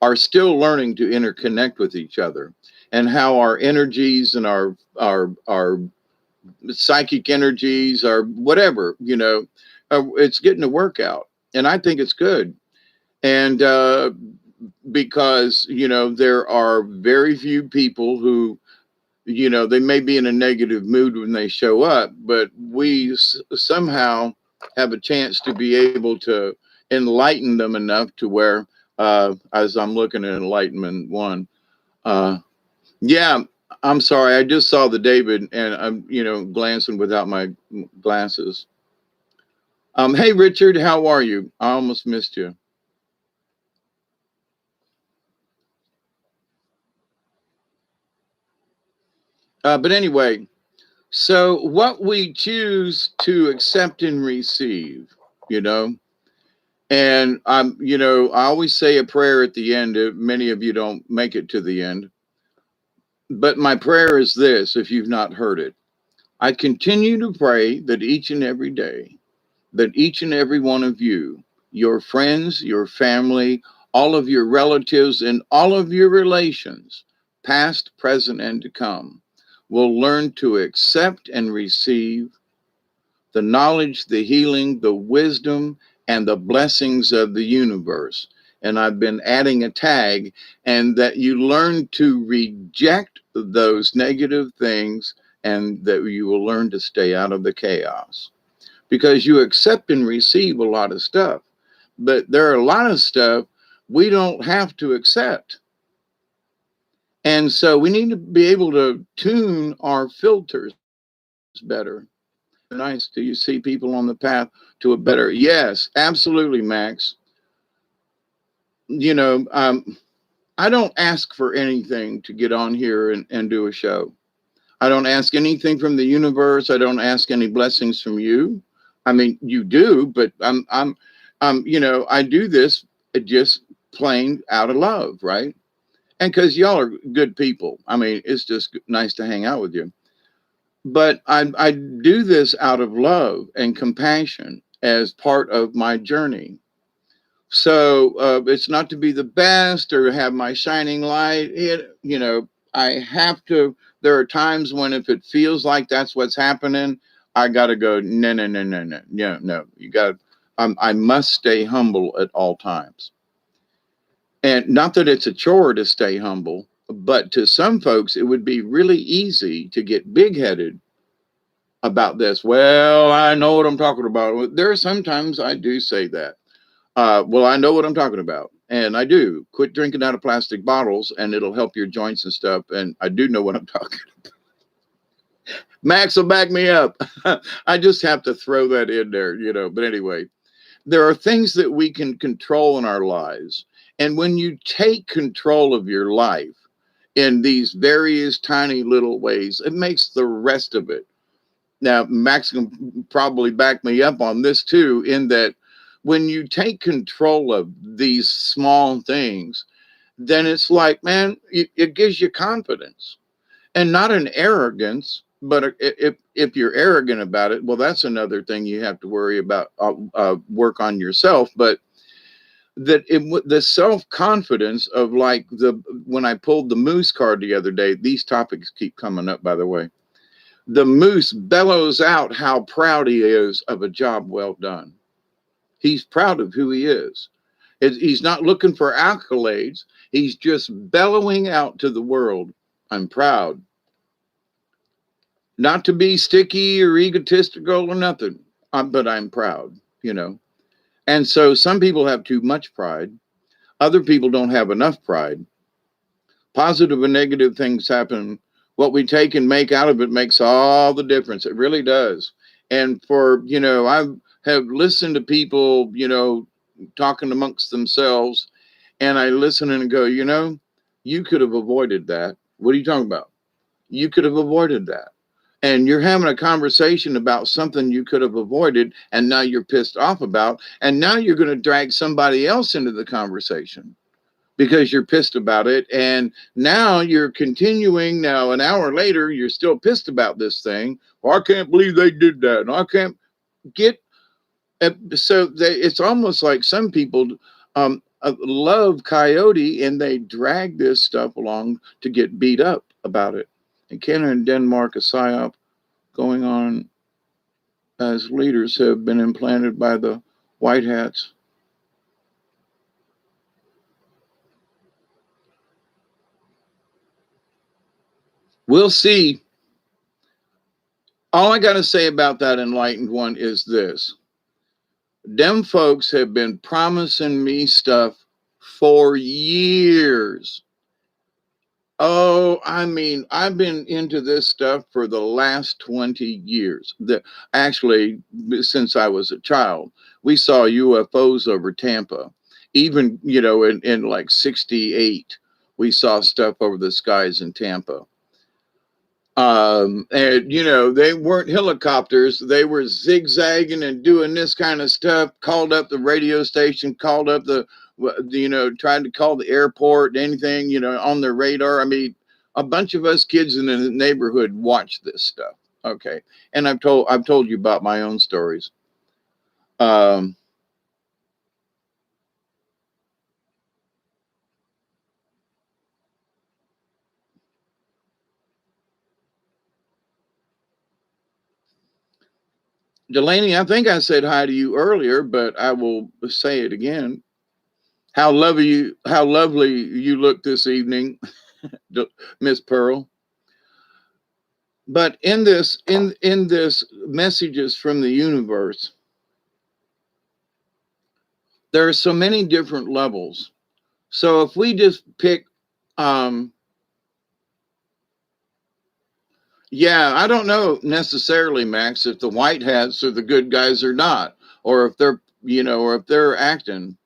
are still learning to interconnect with each other, and how our energies and our psychic energies or whatever, it's getting to work out. And I think it's good. And because, there are very few people who, they may be in a negative mood when they show up, but we somehow have a chance to be able to enlighten them enough to where, as I'm looking at Enlightenment One, yeah, I'm sorry. I just saw the David, and I'm, glancing without my glasses. Hey, Richard, how are you? I almost missed you. But anyway, so what we choose to accept and receive, you know, and I always say a prayer at the end. Many of you don't make it to the end, but my prayer is this: if you've not heard it, I continue to pray that each and every day, that each and every one of you, your friends, your family, all of your relatives, and all of your relations, past, present, and to come, will learn to accept and receive the knowledge, the healing, the wisdom, and the blessings of the universe. And I've been adding a tag, and that you learn to reject those negative things, and that you will learn to stay out of the chaos. Because you accept and receive a lot of stuff, but there are a lot of stuff we don't have to accept. And so we need to be able to tune our filters better. Nice. Do you see people on the path to a better? Yes, absolutely, Max. You know, I don't ask for anything to get on here and do a show. I don't ask anything from the universe. I don't ask any blessings from you. I mean, you do, but you know, I do this just plain out of love, right? And because y'all are good people. I mean, it's just nice to hang out with you. But I do this out of love and compassion as part of my journey. So it's not to be the best or have my shining light. You know, I have to. There are times when if it feels like that's what's happening, I got to go. No, no, no, no, no, no, no. You got. I must stay humble at all times. And not that it's a chore to stay humble, but to some folks, it would be really easy to get big headed about this. Well, I know what I'm talking about. There are sometimes I do say that. Well, I know what I'm talking about. And I do. Quit drinking out of plastic bottles and it'll help your joints and stuff. And I do know what I'm talking about. Max will back me up. I just have to throw that in there, you know. But anyway, there are things that we can control in our lives. And when you take control of your life in these various tiny little ways, it makes the rest of it. Now, Max can probably back me up on this too, in that when you take control of these small things, then it's like, man, it gives you confidence and not an arrogance. But if you're arrogant about it, well, that's another thing you have to worry about, work on yourself. But that the self confidence of like when I pulled the moose card the other day, these topics keep coming up, by the way. The moose bellows out how proud he is of a job well done. He's proud of who he is. He's not looking for accolades. He's just bellowing out to the world, I'm proud. Not to be sticky or egotistical or nothing, but I'm proud, you know. And so some people have too much pride. Other people don't have enough pride. Positive and negative things happen. What we take and make out of it makes all the difference. It really does. And for, you know, I have listened to people, you know, talking amongst themselves, and I listen and go, you know, you could have avoided that. What are you talking about? You could have avoided that. And you're having a conversation about something you could have avoided, and now you're pissed off about, and now you're going to drag somebody else into the conversation because you're pissed about it. And now you're continuing. Now, an hour later, you're still pissed about this thing. Well, I can't believe they did that. And I can't get. It's almost like some people love Coyote and they drag this stuff along to get beat up about it. In Canada and Denmark, a psyop going on as leaders have been implanted by the white hats. We'll see. All I got to say about that enlightened one is this. Them folks have been promising me stuff for years. Oh, I mean, I've been into this stuff for the last 20 years. Actually, since I was a child, we saw UFOs over Tampa. Even, you know, in like 68, we saw stuff over the skies in Tampa. And you know, they weren't helicopters, they were zigzagging and doing this kind of stuff. Called up the radio station, called up the you know, tried to call the airport, anything, you know, on their radar. I mean, a bunch of us kids in the neighborhood watched this stuff. Okay. And I've told you about my own stories. um Delaney, I think I said hi to you earlier, but I will say it again. How lovely you look this evening, Miss Pearl. But in this messages from the universe, there are so many different levels. So if we just pick, um, yeah, I don't know necessarily, Max, if the white hats are the good guys or not, or if they're, or if they're acting.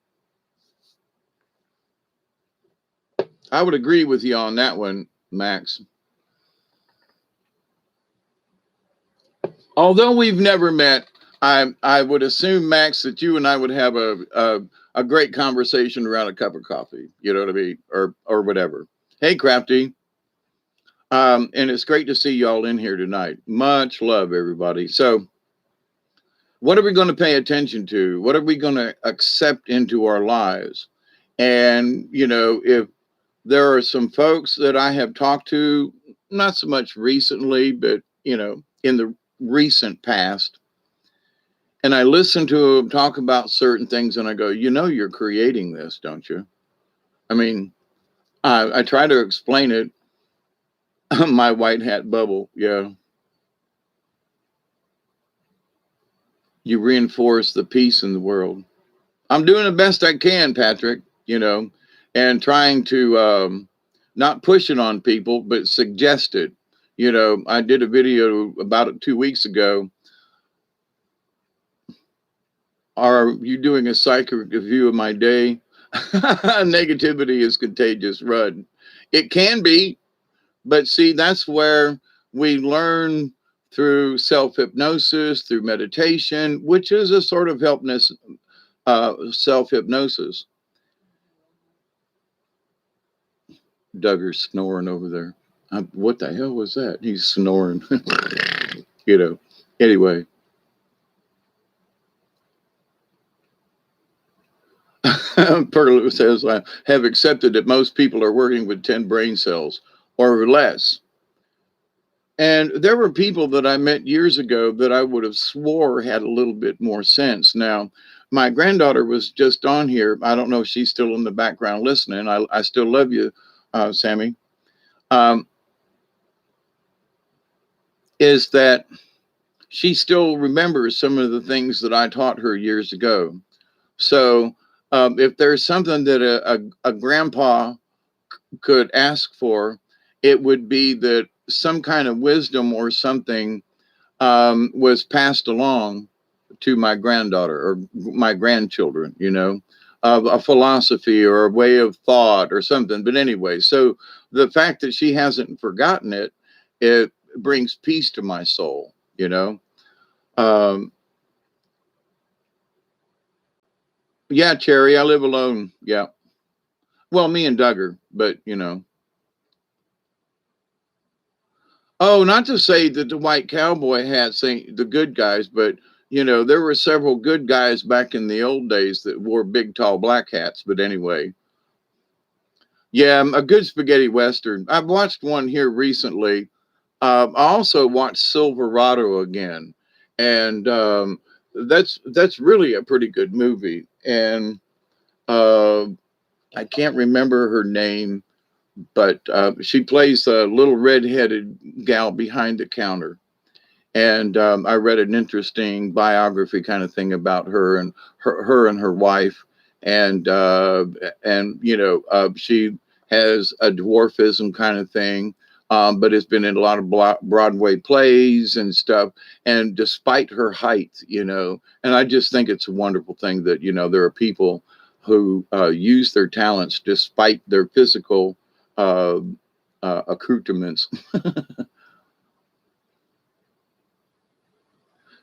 I would agree with you on that one, Max. Although we've never met, I would assume, Max, that you and I would have a great conversation around a cup of coffee. You know what I mean, or whatever. Hey, Crafty, and it's great to see y'all in here tonight. Much love, everybody. So, what are we going to pay attention to? What are we going to accept into our lives? And if there are some folks that I have talked to, not so much recently, but in the recent past, and I listen to them talk about certain things, and I go, you're creating this, don't you? I mean, I try to explain it. My white hat bubble, yeah. You reinforce the peace in the world. I'm doing the best I can, Patrick, and trying to not push it on people, but suggest it. I did a video about it 2 weeks ago. Are you doing a psychic review of my day? Negativity is contagious, Rudd. It can be, but see, that's where we learn through self hypnosis, through meditation, which is a sort of self hypnosis. Duggar's snoring over there. What the hell was that? He's snoring. Anyway. Perlu says, I have accepted that most people are working with 10 brain cells or less. And there were people that I met years ago that I would have swore had a little bit more sense. Now, my granddaughter was just on here. I don't know if she's still in the background listening. I still love you, Sammy. Um, is that she still remembers some of the things that I taught her years ago. So if there's something that a grandpa could ask for, it would be that some kind of wisdom or something was passed along to my granddaughter or my grandchildren, a philosophy or a way of thought or something. But anyway, so the fact that she hasn't forgotten it, it brings peace to my soul, Yeah, Cherry, I live alone. Yeah. Well, me and Duggar, but Oh, not to say that the white cowboy hats ain't the good guys, but there were several good guys back in the old days that wore big, tall black hats. But anyway, yeah, a good spaghetti western. I've watched one here recently. I also watched Silverado again, and that's really a pretty good movie. And uh, I can't remember her name, but she plays a little red-headed gal behind the counter. And I read an interesting biography kind of thing about her and her wife, and she has a dwarfism kind of thing, but has been in a lot of Broadway plays and stuff. And despite her height, and I just think it's a wonderful thing that there are people who use their talents despite their physical uh, accoutrements.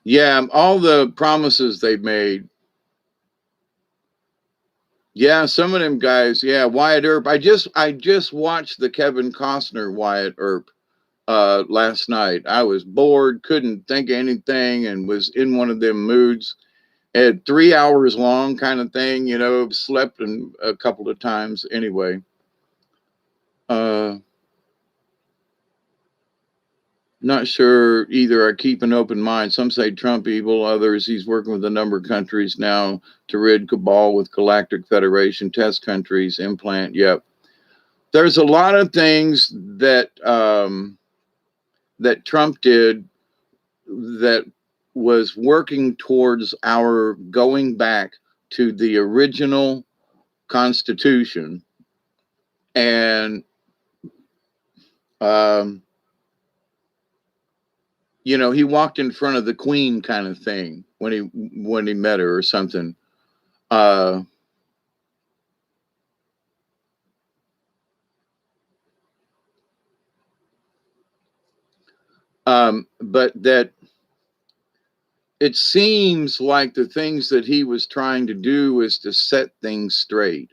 Yeah, all the promises they've made. Yeah, some of them guys. Yeah, Wyatt Earp. I just watched the Kevin Costner Wyatt Earp last night. I was bored, couldn't think of anything, and was in one of them moods. At 3 hours long, kind of thing. Slept in a couple of times. Anyway, uh, Not sure either. I keep an open mind. Some say Trump evil, others he's working with a number of countries now to rid cabal with Galactic Federation, test countries, implant. Yep. There's a lot of things that that Trump did that was working towards our going back to the original Constitution. And um, you know, he walked in front of the Queen kind of thing when he met her or something. Uh, but that it seems like the things that he was trying to do is to set things straight.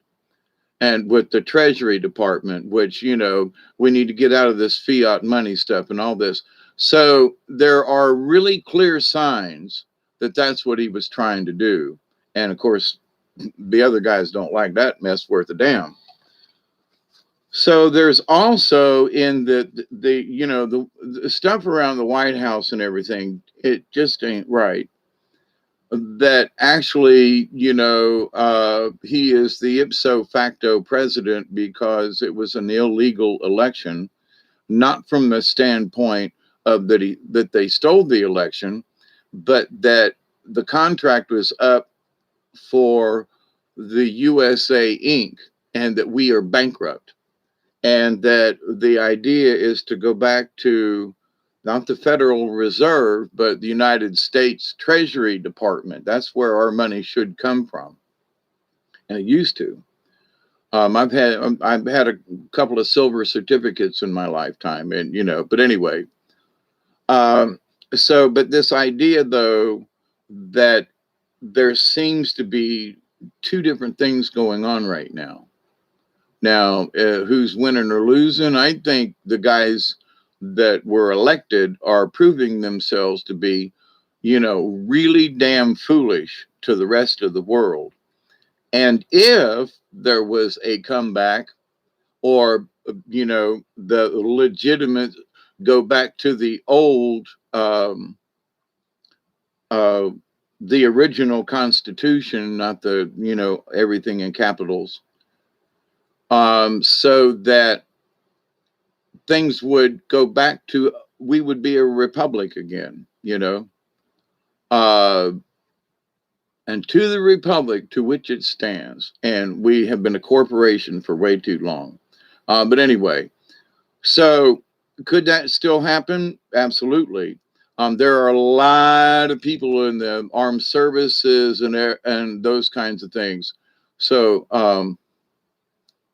And with the Treasury Department, which, you know, we need to get out of this fiat money stuff and all this. So there are really clear signs that that's what he was trying to do. And of course, the other guys don't like that mess worth a damn. So there's also in the you know the stuff around the White House and everything, it just ain't right. That actually, you know, he is the ipso facto president because it was an illegal election, not from the standpoint of that they stole the election, but that the contract was up for the USA Inc. and that we are bankrupt. And that the idea is to go back to not the Federal Reserve, but the United States Treasury Department. That's where our money should come from, and it used to. I've had a couple of silver certificates in my lifetime, and you know. But anyway, um, so but this idea though that there seems to be two different things going on right now. Now, who's winning or losing? I think the guys that were elected are proving themselves to be, you know, really damn foolish to the rest of the world. And if there was a comeback or, you know, the legitimate go back to the old, uh, the original Constitution, not the, you know, everything in capitals, so that things would go back to we would be a republic again, you know, uh, and to the republic to which it stands. And we have been a corporation for way too long. But anyway, so could that still happen? Absolutely. There are a lot of people in the armed services and those kinds of things. So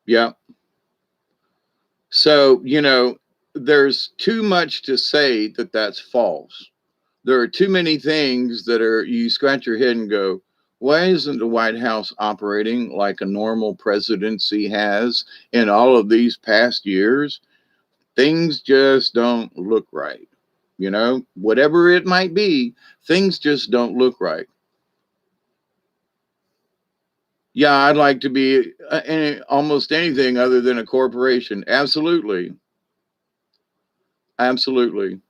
yeah. So you know, there's too much to say that that's false. There are too many things that are you scratch your head and go, why isn't the White House operating like a normal presidency has in all of these past years? Things just don't look right. You know, whatever it might be, things just don't look right. Yeah, I'd like to be almost anything other than a corporation. Absolutely. Absolutely.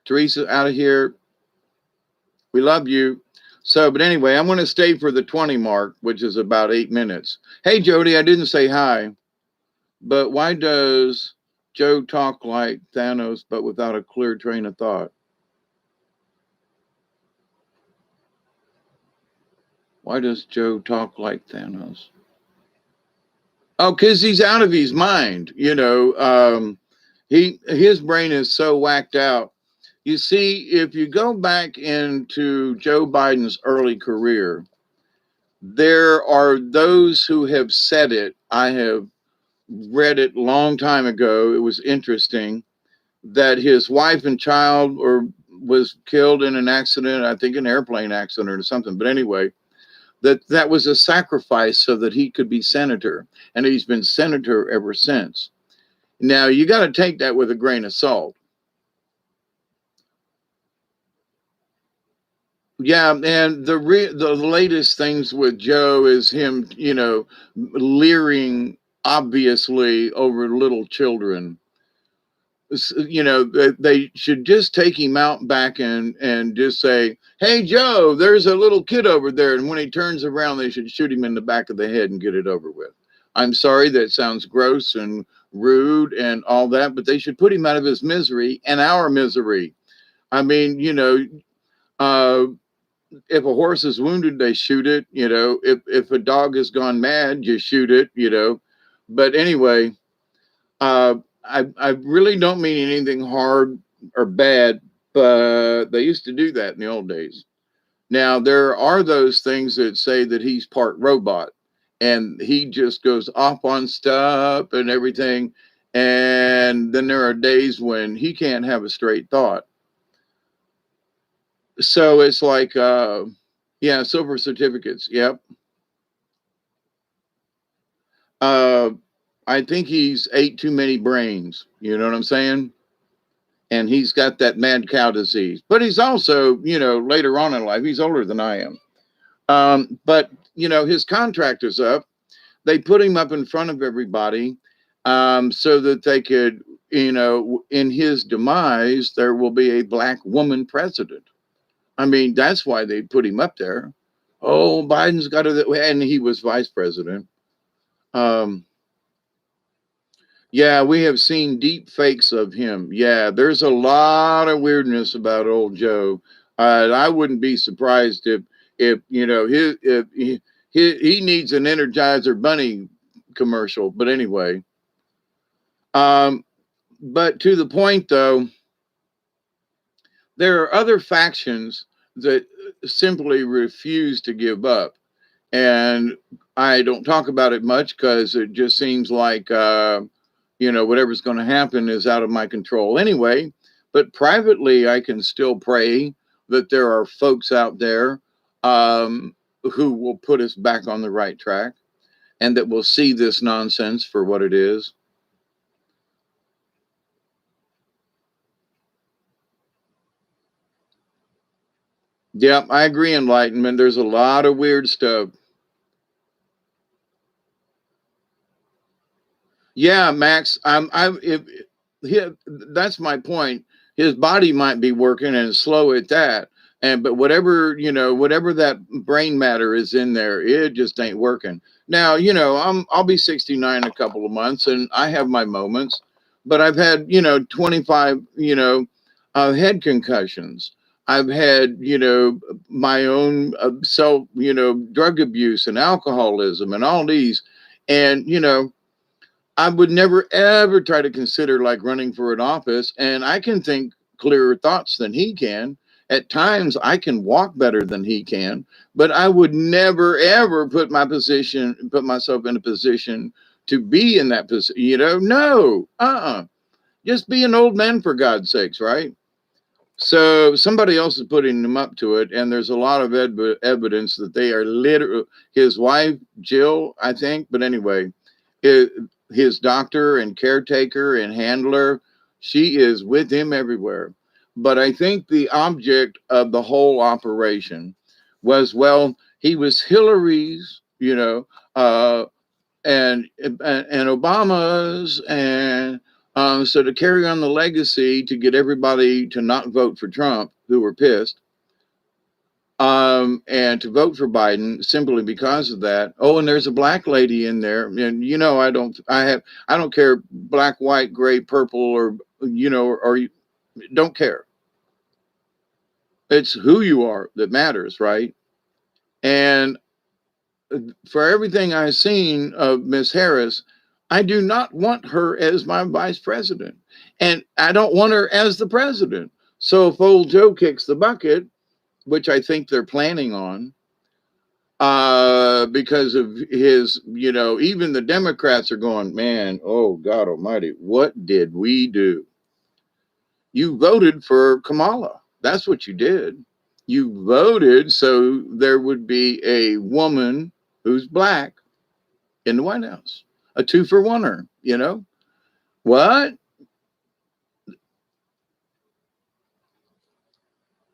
Teresa, out of here. We love you. So, but anyway, I'm going to stay for the 20 mark, which is about 8 minutes. Hey, Jody, I didn't say hi, but why does Joe talk like Thanos, but without a clear train of thought? Why does Joe talk like Thanos? Oh, because he's out of his mind. You know, his brain is so whacked out. You see, if you go back into Joe Biden's early career, there are those who have said it. I have read it a long time ago. It was interesting that his wife and child was killed in an accident, I think an airplane accident or something. But anyway, that was a sacrifice so that he could be senator, and he's been senator ever since. Now you got to take that with a grain of salt. Yeah, and the latest things with Joe is him, you know, leering obviously over little children. You know, they should just take him out back and just say, "Hey, Joe, there's a little kid over there," and when he turns around, they should shoot him in the back of the head and get it over with. I'm sorry that sounds gross and rude and all that, but they should put him out of his misery and our misery. I mean, you know, uh, if a horse is wounded, they shoot it. You know, if a dog has gone mad, you shoot it. You know, but anyway, uh, I really don't mean anything hard or bad, but they used to do that in the old days. Now there are those things that say that he's part robot, and he just goes off on stuff and everything. And then there are days when he can't have a straight thought. So it's like, yeah, silver certificates. Yep. Uh, I think he's ate too many brains. You know what I'm saying? And he's got that mad cow disease. But he's also, you know, later on in life, he's older than I am. But you know, his contract is up. They put him up in front of everybody, so that they could, you know, in his demise, there will be a black woman president. I mean, that's why they put him up there. Oh, Biden's got it, and he was vice president. Um, Yeah, we have seen deep fakes of him. Yeah, there's a lot of weirdness about old Joe. I wouldn't be surprised if you know his if he needs an Energizer Bunny commercial. But anyway, um, but to the point though, there are other factions that simply refuse to give up, and I don't talk about it much because it just seems like you know, whatever's going to happen is out of my control anyway. But privately, I can still pray that there are folks out there who will put us back on the right track and that will see this nonsense for what it is. Yeah, I agree, enlightenment. There's a lot of weird stuff. Yeah, Max, if he, that's my point. His body might be working and slow at that, and but whatever you know, whatever that brain matter is in there, it just ain't working. Now, you know, I'll be 69 in a couple of months, and I have my moments, but I've had 25 head concussions. I've had my own self drug abuse and alcoholism and all these, and I would never ever try to consider like running for an office, and I can think clearer thoughts than he can. At times, I can walk better than he can, but I would never ever put myself in a position to be in that position. No, just be an old man for God's sakes, right? So somebody else is putting him up to it, and there's a lot of evidence that they are literally his wife Jill, I think. But anyway, it, his doctor and caretaker and handler, she is with him everywhere. But I think the object of the whole operation was, well, he was Hillary's, and Obama's, and so to carry on the legacy to get everybody to not vote for Trump who were pissed, and to vote for Biden simply because of that. Oh, and there's a black lady in there, and I don't care black, white, gray, purple, or don't care. It's who you are that matters, right? And for everything I've seen of Miss Harris, I do not want her as my vice president. And I don't want her as the president. So if old Joe kicks the bucket, which I think they're planning on, because of his, even the Democrats are going, man, oh God Almighty, what did we do? You voted for Kamala. That's what you did. You voted so there would be a woman who's black in the White House, a two for oneer, what?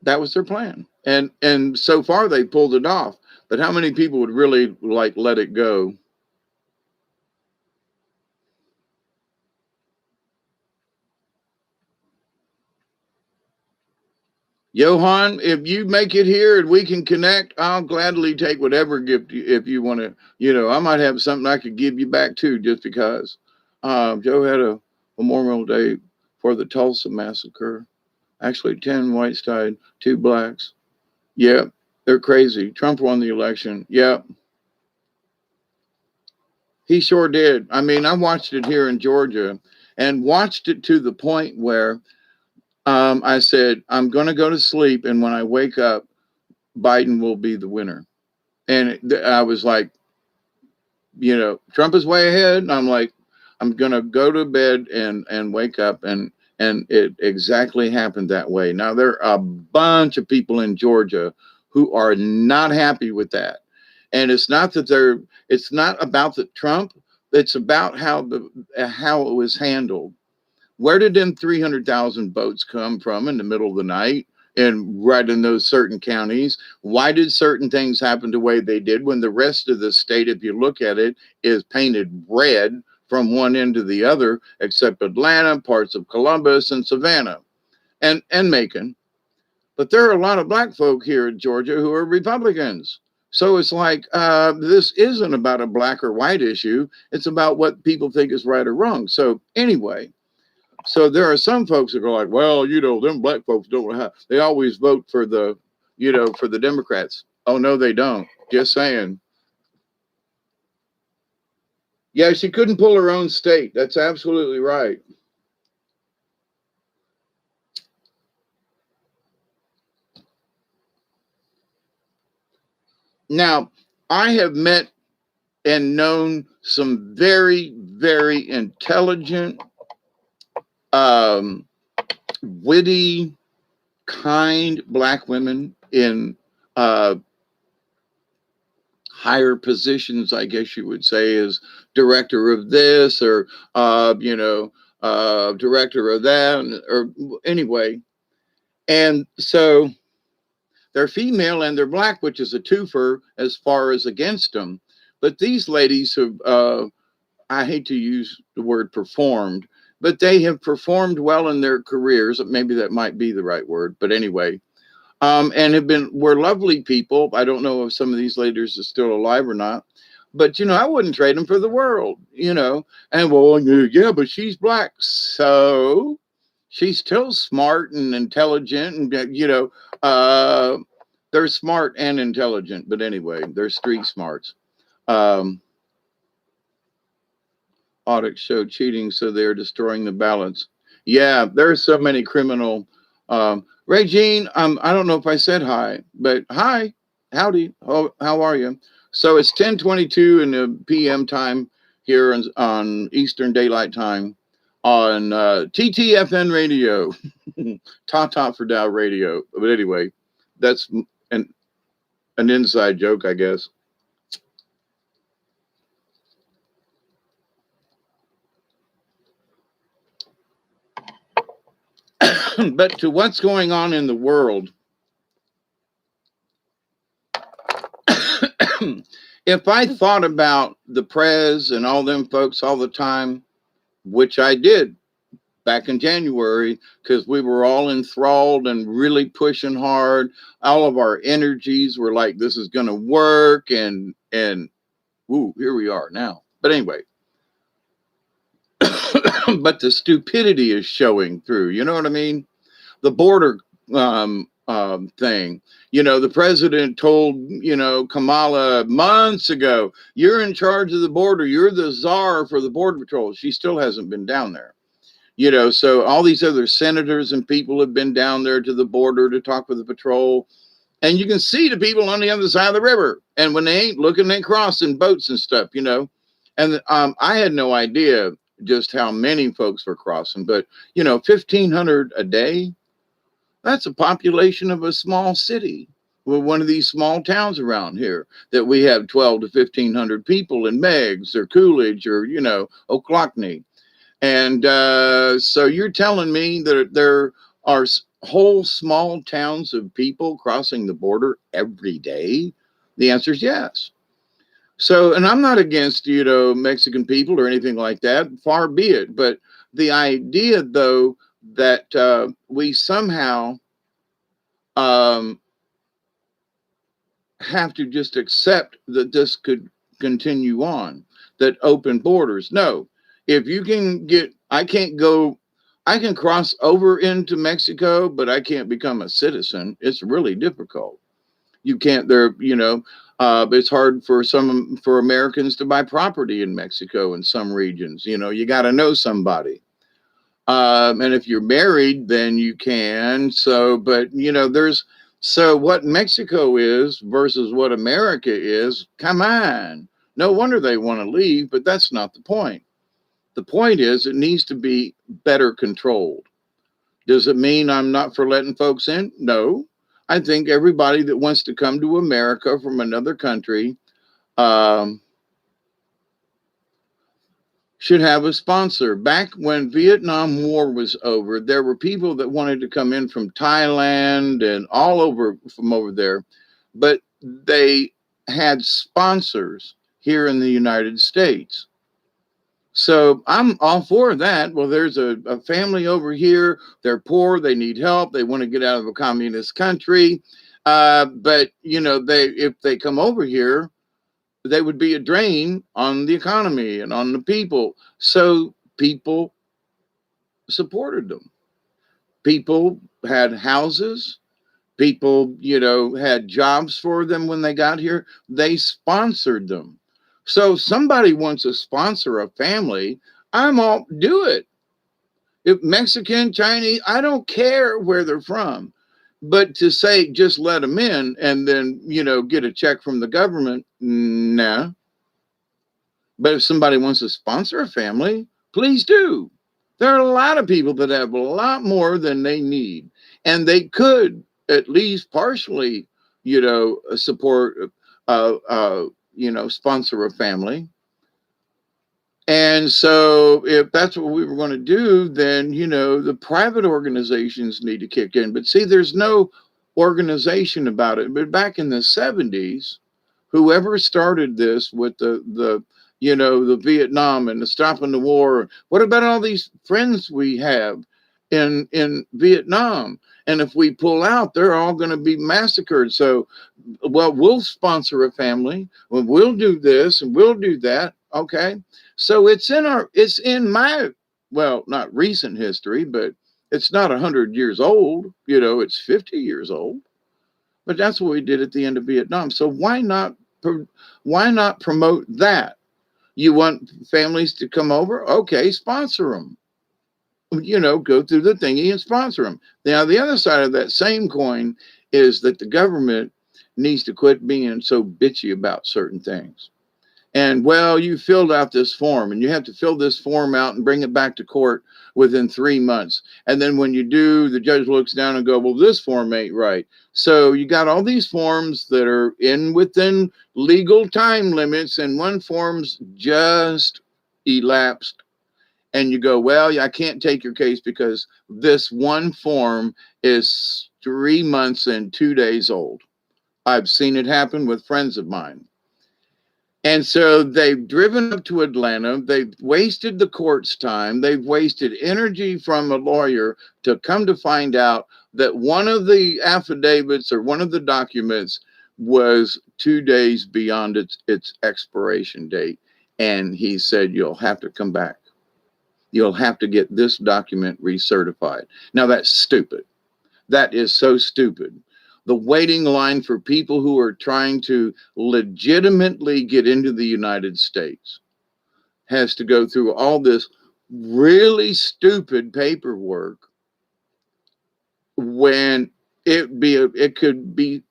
That was their plan. And so far they pulled it off. But how many people would really like let it go? Johan, if you make it here and we can connect, I'll gladly take whatever gift if you want to. I might have something I could give you back too, just because. Joe had a Memorial Day for the Tulsa massacre. Actually, 10 whites died, 2 blacks. Yeah, they're crazy. Trump won the election. Yeah, he sure did. I mean, I watched it here in Georgia and watched it to the point where I said, I'm going to go to sleep. And when I wake up, Biden will be the winner. And I was like, Trump is way ahead. And I'm like, I'm going to go to bed and wake up. And it exactly happened that way. Now, there are a bunch of people in Georgia who are not happy with that. And it's not that it's not about the Trump. It's about how it was handled. Where did them 300,000 votes come from in the middle of the night and right in those certain counties? Why did certain things happen the way they did when the rest of the state, if you look at it, is painted red from one end to the other, except Atlanta, parts of Columbus and Savannah and Macon. But there are a lot of black folk here in Georgia who are Republicans. So it's like, this isn't about a black or white issue. It's about what people think is right or wrong. So anyway, so there are some folks that go like, well, them black folks they always vote for for the Democrats. Oh, no, they don't. Just saying. Yeah, she couldn't pull her own state. That's absolutely right. Now, I have met and known some very, very intelligent, witty, kind black women in higher positions, I guess you would say, as director of this or director of that, or anyway. And so they're female and they're black, which is a twofer as far as against them. But these ladies have, I hate to use the word performed, but they have performed well in their careers. Maybe that might be the right word, but anyway, and were lovely people. I don't know if some of these ladies are still alive or not, but I wouldn't trade them for the world, And well, yeah, but she's black, so she's still smart and intelligent, and they're smart and intelligent. But anyway, they're street smarts. Audits show cheating, so they're destroying the balance. Yeah, there's so many criminal. Regine, I don't know if I said hi, but hi, howdy, how are you? So it's 10:22 in the PM time here on Eastern Daylight Time on TTFN Radio, Ta for Dow Radio. But anyway, that's an inside joke, I guess. But to what's going on in the world, if I thought about the Prez and all them folks all the time, which I did back in January, because we were all enthralled and really pushing hard. All of our energies were like, this is going to work. And here we are now. But anyway, but the stupidity is showing through. You know what I mean? The border thing. The president told, Kamala months ago, you're in charge of the border. You're the czar for the border patrol. She still hasn't been down there. So all these other senators and people have been down there to the border to talk with the patrol. And you can see the people on the other side of the river. And when they ain't looking, they crossing boats and stuff, And I had no idea just how many folks were crossing. But, 1,500 a day, that's a population of a small city. We're one of these small towns around here that we have 12 to 1,500 people in Meigs or Coolidge or, Ocklawaha. And so you're telling me that there are whole small towns of people crossing the border every day? The answer is yes. So, and I'm not against, Mexican people or anything like that, far be it. But the idea, though, that we somehow um, have to just accept that this could continue on, that open borders. No, if you can get, I can't go, I can cross over into Mexico, but I can't become a citizen. It's really difficult. You can't, there, it's hard for for Americans to buy property in Mexico in some regions. You got to know somebody. And if you're married, then you can. So, but so what Mexico is versus what America is, come on. No wonder they want to leave, but that's not the point. The point is it needs to be better controlled. Does it mean I'm not for letting folks in? No. I think everybody that wants to come to America from another country, um, should have a sponsor. Back when Vietnam War was over, there were people that wanted to come in from Thailand and all over from over there, but they had sponsors here in the United States. So I'm all for that. Well, there's a family over here. They're poor. They need help. They want to get out of a communist country. But if they come over here, they would be a drain on the economy and on the people. So people supported them. People had houses. People, had jobs for them when they got here. They sponsored them. So if somebody wants to sponsor a family, I'm all do it. If Mexican, Chinese, I don't care where they're from. But to say just let them in and then, get a check from the government, nah. But if somebody wants to sponsor a family, please do. There are a lot of people that have a lot more than they need, and they could at least partially, support, sponsor a family. And so if that's what we were going to do, then, the private organizations need to kick in. But see, there's no organization about it. But back in the 70s, whoever started this with the Vietnam and the stopping the war, what about all these friends we have in Vietnam? And if we pull out, they're all going to be massacred. So, well, we'll sponsor a family. Well, we'll do this and we'll do that. Okay. So it's in my, well, not recent history, but it's not 100 years old. It's 50 years old. But that's what we did at the end of Vietnam. So why not promote that? You want families to come over? Okay, sponsor them. Go through the thingy and sponsor them. Now, the other side of that same coin is that the government needs to quit being so bitchy about certain things. And, well, you filled out this form and you have to fill this form out and bring it back to court within 3 months. And then when you do, the judge looks down and go, well, this form ain't right. So you got all these forms that are within legal time limits, and one form's just elapsed. And you go, well, I can't take your case because this one form is 3 months and 2 days old. I've seen it happen with friends of mine. And so they've driven up to Atlanta. They've wasted the court's time. They've wasted energy from a lawyer to come to find out that one of the affidavits or one of the documents was 2 days beyond its expiration date. And he said, you'll have to come back. You'll have to get this document recertified. Now, that's stupid. That is so stupid. The waiting line for people who are trying to legitimately get into the United States has to go through all this really stupid paperwork when it could be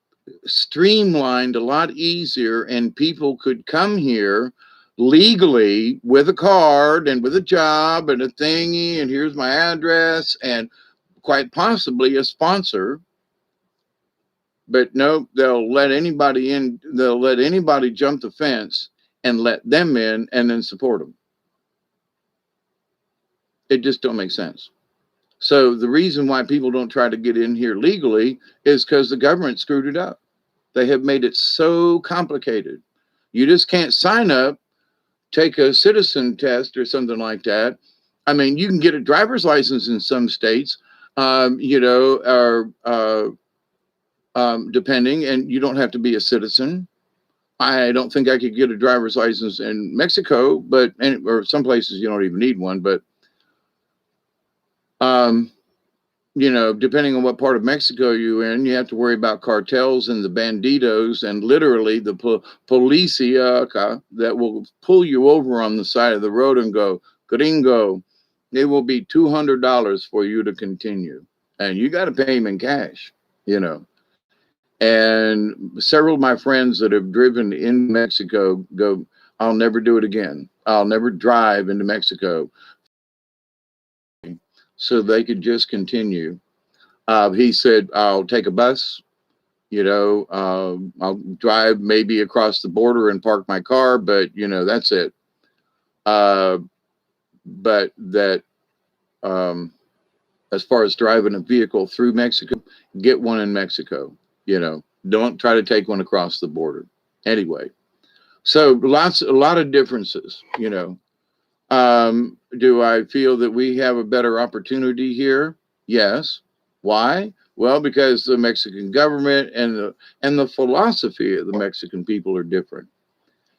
streamlined a lot easier, and people could come here legally with a card and with a job and a thingy, and here's my address and quite possibly a sponsor. But no, they'll let anybody in. They'll let anybody jump the fence and let them in and then support them. It just don't make sense. So the reason why people don't try to get in here legally is because the government screwed it up. They have made it so complicated. You just can't sign up, take a citizen test or something like that. I mean, you can get a driver's license in some states, depending, and you don't have to be a citizen. I don't think I could get a driver's license in Mexico, or some places you don't even need one. But depending on what part of Mexico you're in, you have to worry about cartels and the banditos and literally the policia that will pull you over on the side of the road and go, gringo, it will be $200 for you to continue. And you got to pay them in cash, And several of my friends that have driven in Mexico go, I'll never do it again. I'll never drive into Mexico. So they could just continue. He said, I'll take a bus, I'll drive maybe across the border and park my car, but, that's it. But that, as far as driving a vehicle through Mexico, get one in Mexico, don't try to take one across the border. Anyway, so a lot of differences, Do I feel that we have a better opportunity here? Yes. Why? Well, because the Mexican government and the philosophy of the Mexican people are different.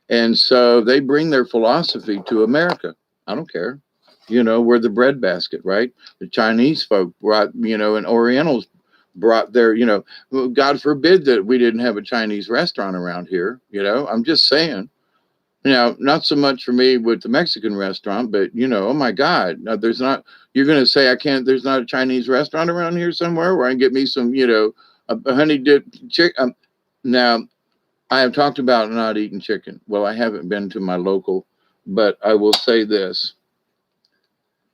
And so they bring their philosophy to America. I don't care. We're the breadbasket, right? The Chinese folk brought, and Orientals brought their, God forbid that we didn't have a Chinese restaurant around here. I'm just saying. Now, not so much for me with the Mexican restaurant, but, oh my God, now you're going to say there's not a Chinese restaurant around here somewhere where I can get me some, a honey dip chicken. Now, I have talked about not eating chicken. Well, I haven't been to my local, but I will say this,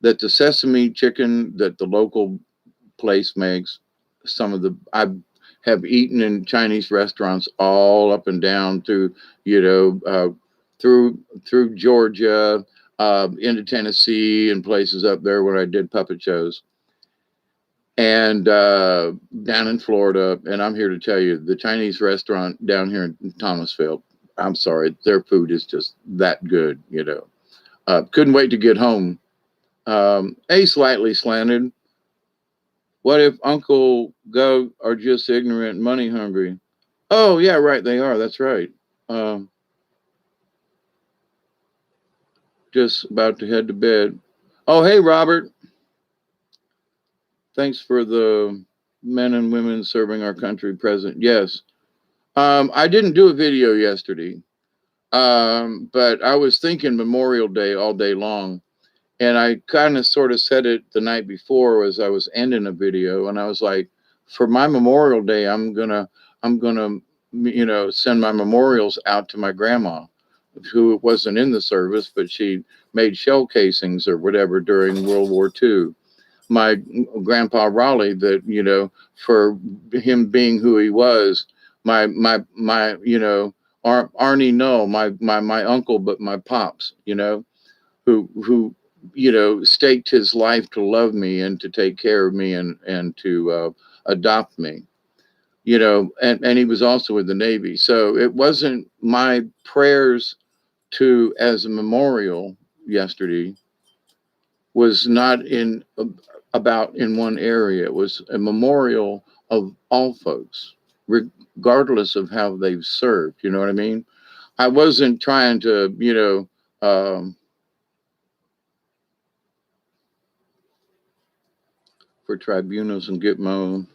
that the sesame chicken that the local place makes, I have eaten in Chinese restaurants all up and down through, through Georgia, into Tennessee and places up there where I did puppet shows, and down in Florida. And I'm here to tell you, the Chinese restaurant down here in Thomasville, I'm sorry, their food is just that good, Couldn't wait to get home. Slightly slanted. What if Uncle Gov are just ignorant and money hungry? Oh, yeah, right, they are. That's right. Just about to head to bed. Oh, hey, Robert. Thanks for the men and women serving our country present. Yes. I didn't do a video yesterday, but I was thinking Memorial Day all day long. And I kind of sort of said it the night before as I was ending a video. And I was like, for my Memorial Day, I'm gonna, send my memorials out to my grandma, who wasn't in the service, but she made shell casings or whatever during World War II. My grandpa Raleigh, that, for him being who he was, my Arnie Null, my uncle, but my pops, who staked his life to love me and to take care of me and to adopt me, and he was also in the Navy. So it wasn't my prayers as a memorial yesterday was not about in one area. It was a memorial of all folks, regardless of how they've served. You know what I mean? I wasn't trying to, for tribunals and get my own.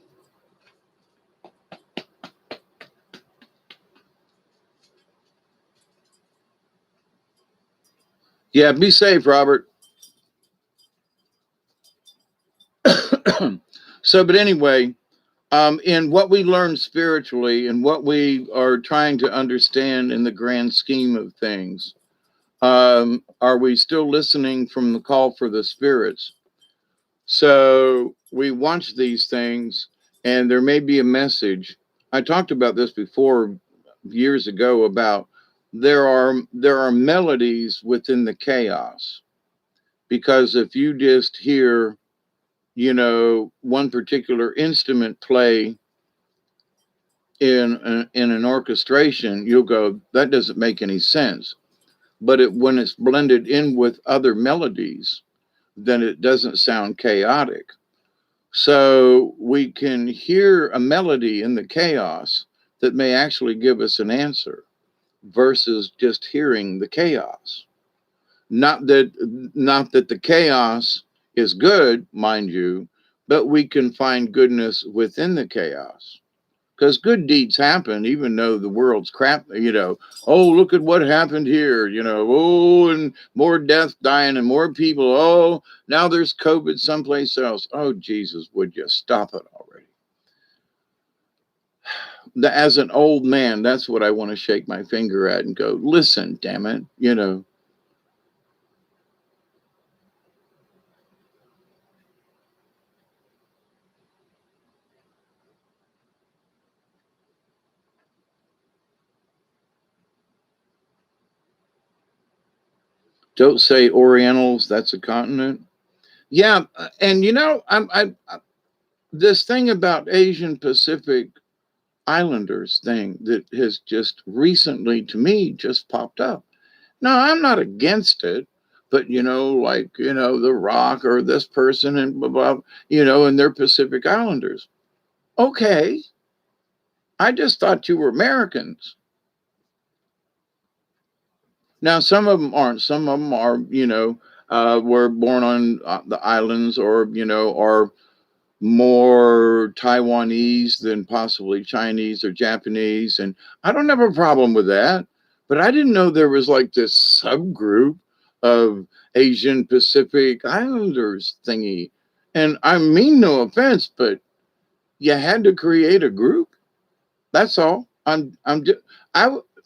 Yeah, be safe, Robert. So, but anyway, in what we learn spiritually and what we are trying to understand in the grand scheme of things, are we still listening from the call for the spirits? So we watch these things and there may be a message. I talked about this before years ago about there are melodies within the chaos, because if you just hear, one particular instrument play in an orchestration, you'll go, that doesn't make any sense. But when it's blended in with other melodies, then it doesn't sound chaotic. So we can hear a melody in the chaos that may actually give us an answer versus just hearing the chaos. Not that the chaos is good, mind you, but we can find goodness within the chaos. Because good deeds happen, even though the world's crap. Oh, look at what happened here. Oh, and more death dying and more people. Oh, now there's COVID someplace else. Oh, Jesus, would you stop it already? As an old man, that's what I want to shake my finger at and go, listen, damn it. Don't say Orientals, that's a continent. Yeah, and this thing about Asian Pacific Islanders thing that has just recently, to me, just popped up. Now, I'm not against it, but The Rock or this person and blah, blah, and they're Pacific Islanders. Okay, I just thought you were Americans. Now, some of them aren't. Some of them are, were born on the islands or, are more Taiwanese than possibly Chinese or Japanese. And I don't have a problem with that. But I didn't know there was like this subgroup of Asian Pacific Islanders thingy. And I mean no offense, but you had to create a group. That's all. I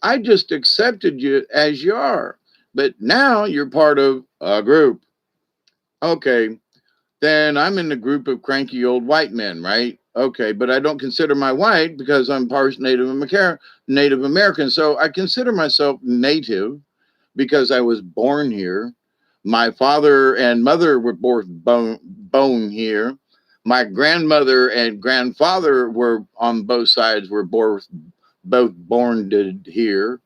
I just accepted you as you are. But now you're part of a group. Okay, then I'm in the group of cranky old white men, right? Okay, but I don't consider my white because I'm part Native American. So I consider myself native because I was born here. My father and mother were both bone here. My grandmother and grandfather were on both sides were both born here.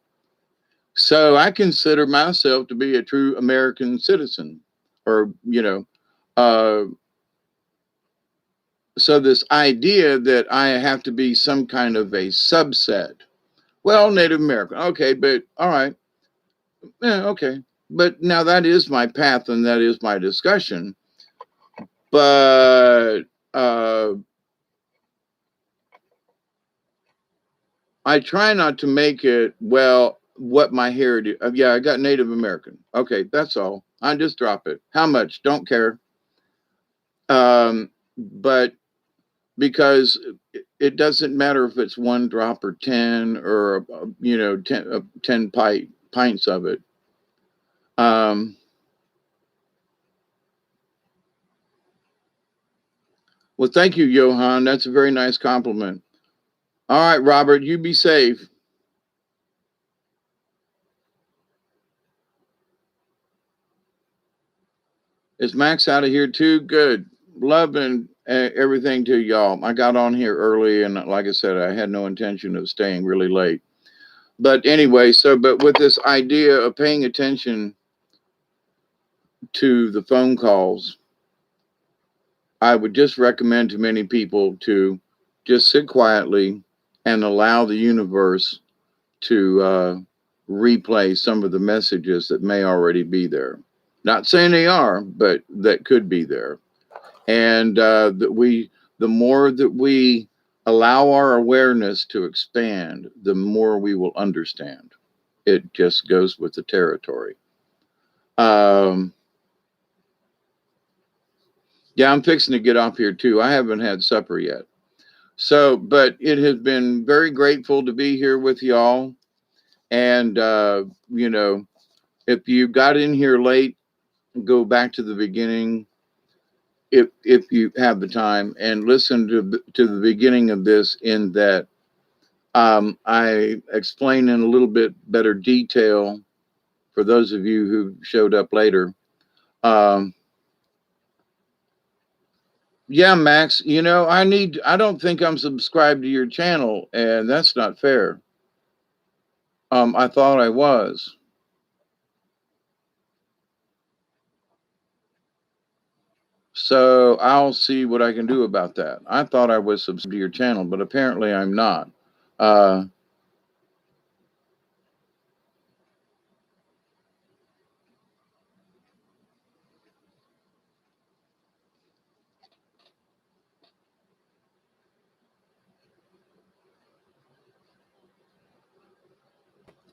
So I consider myself to be a true American citizen, or uh, so this idea that I have to be some kind of a subset. Well, Native American, okay, but all right, yeah, okay, but now that is my path and that is my discussion. But uh, I try not to make it what my heritage. Yeah, I got Native American. Okay, that's all. I just drop it. How much? Don't care. But because it doesn't matter if it's one drop or 10 or 10 pints of it. Well, thank you, Johan. That's a very nice compliment. All right, Robert, you be safe. Is Max out of here too? Good. Love and everything to y'all. I got on here early, and like I said, I had no intention of staying really late. But anyway, but with this idea of paying attention to the phone calls, I would just recommend to many people to just sit quietly and allow the universe to replay some of the messages that may already be there. Not saying they are, but that could be there. And the more that we allow our awareness to expand, the more we will understand. It just goes with the territory. Um, yeah, I'm fixing to get off here too. I haven't had supper yet. So, but it has been very grateful to be here with y'all. And, if you got in here late, go back to the beginning if you have the time and listen to the beginning of this in that I explain in a little bit better detail for those of you who showed up later. Um, yeah, Max, I don't think I'm subscribed to your channel, and that's not fair. I thought I was. So I'll see what I can do about that. I thought I was subscribed to your channel, but apparently I'm not. Uh,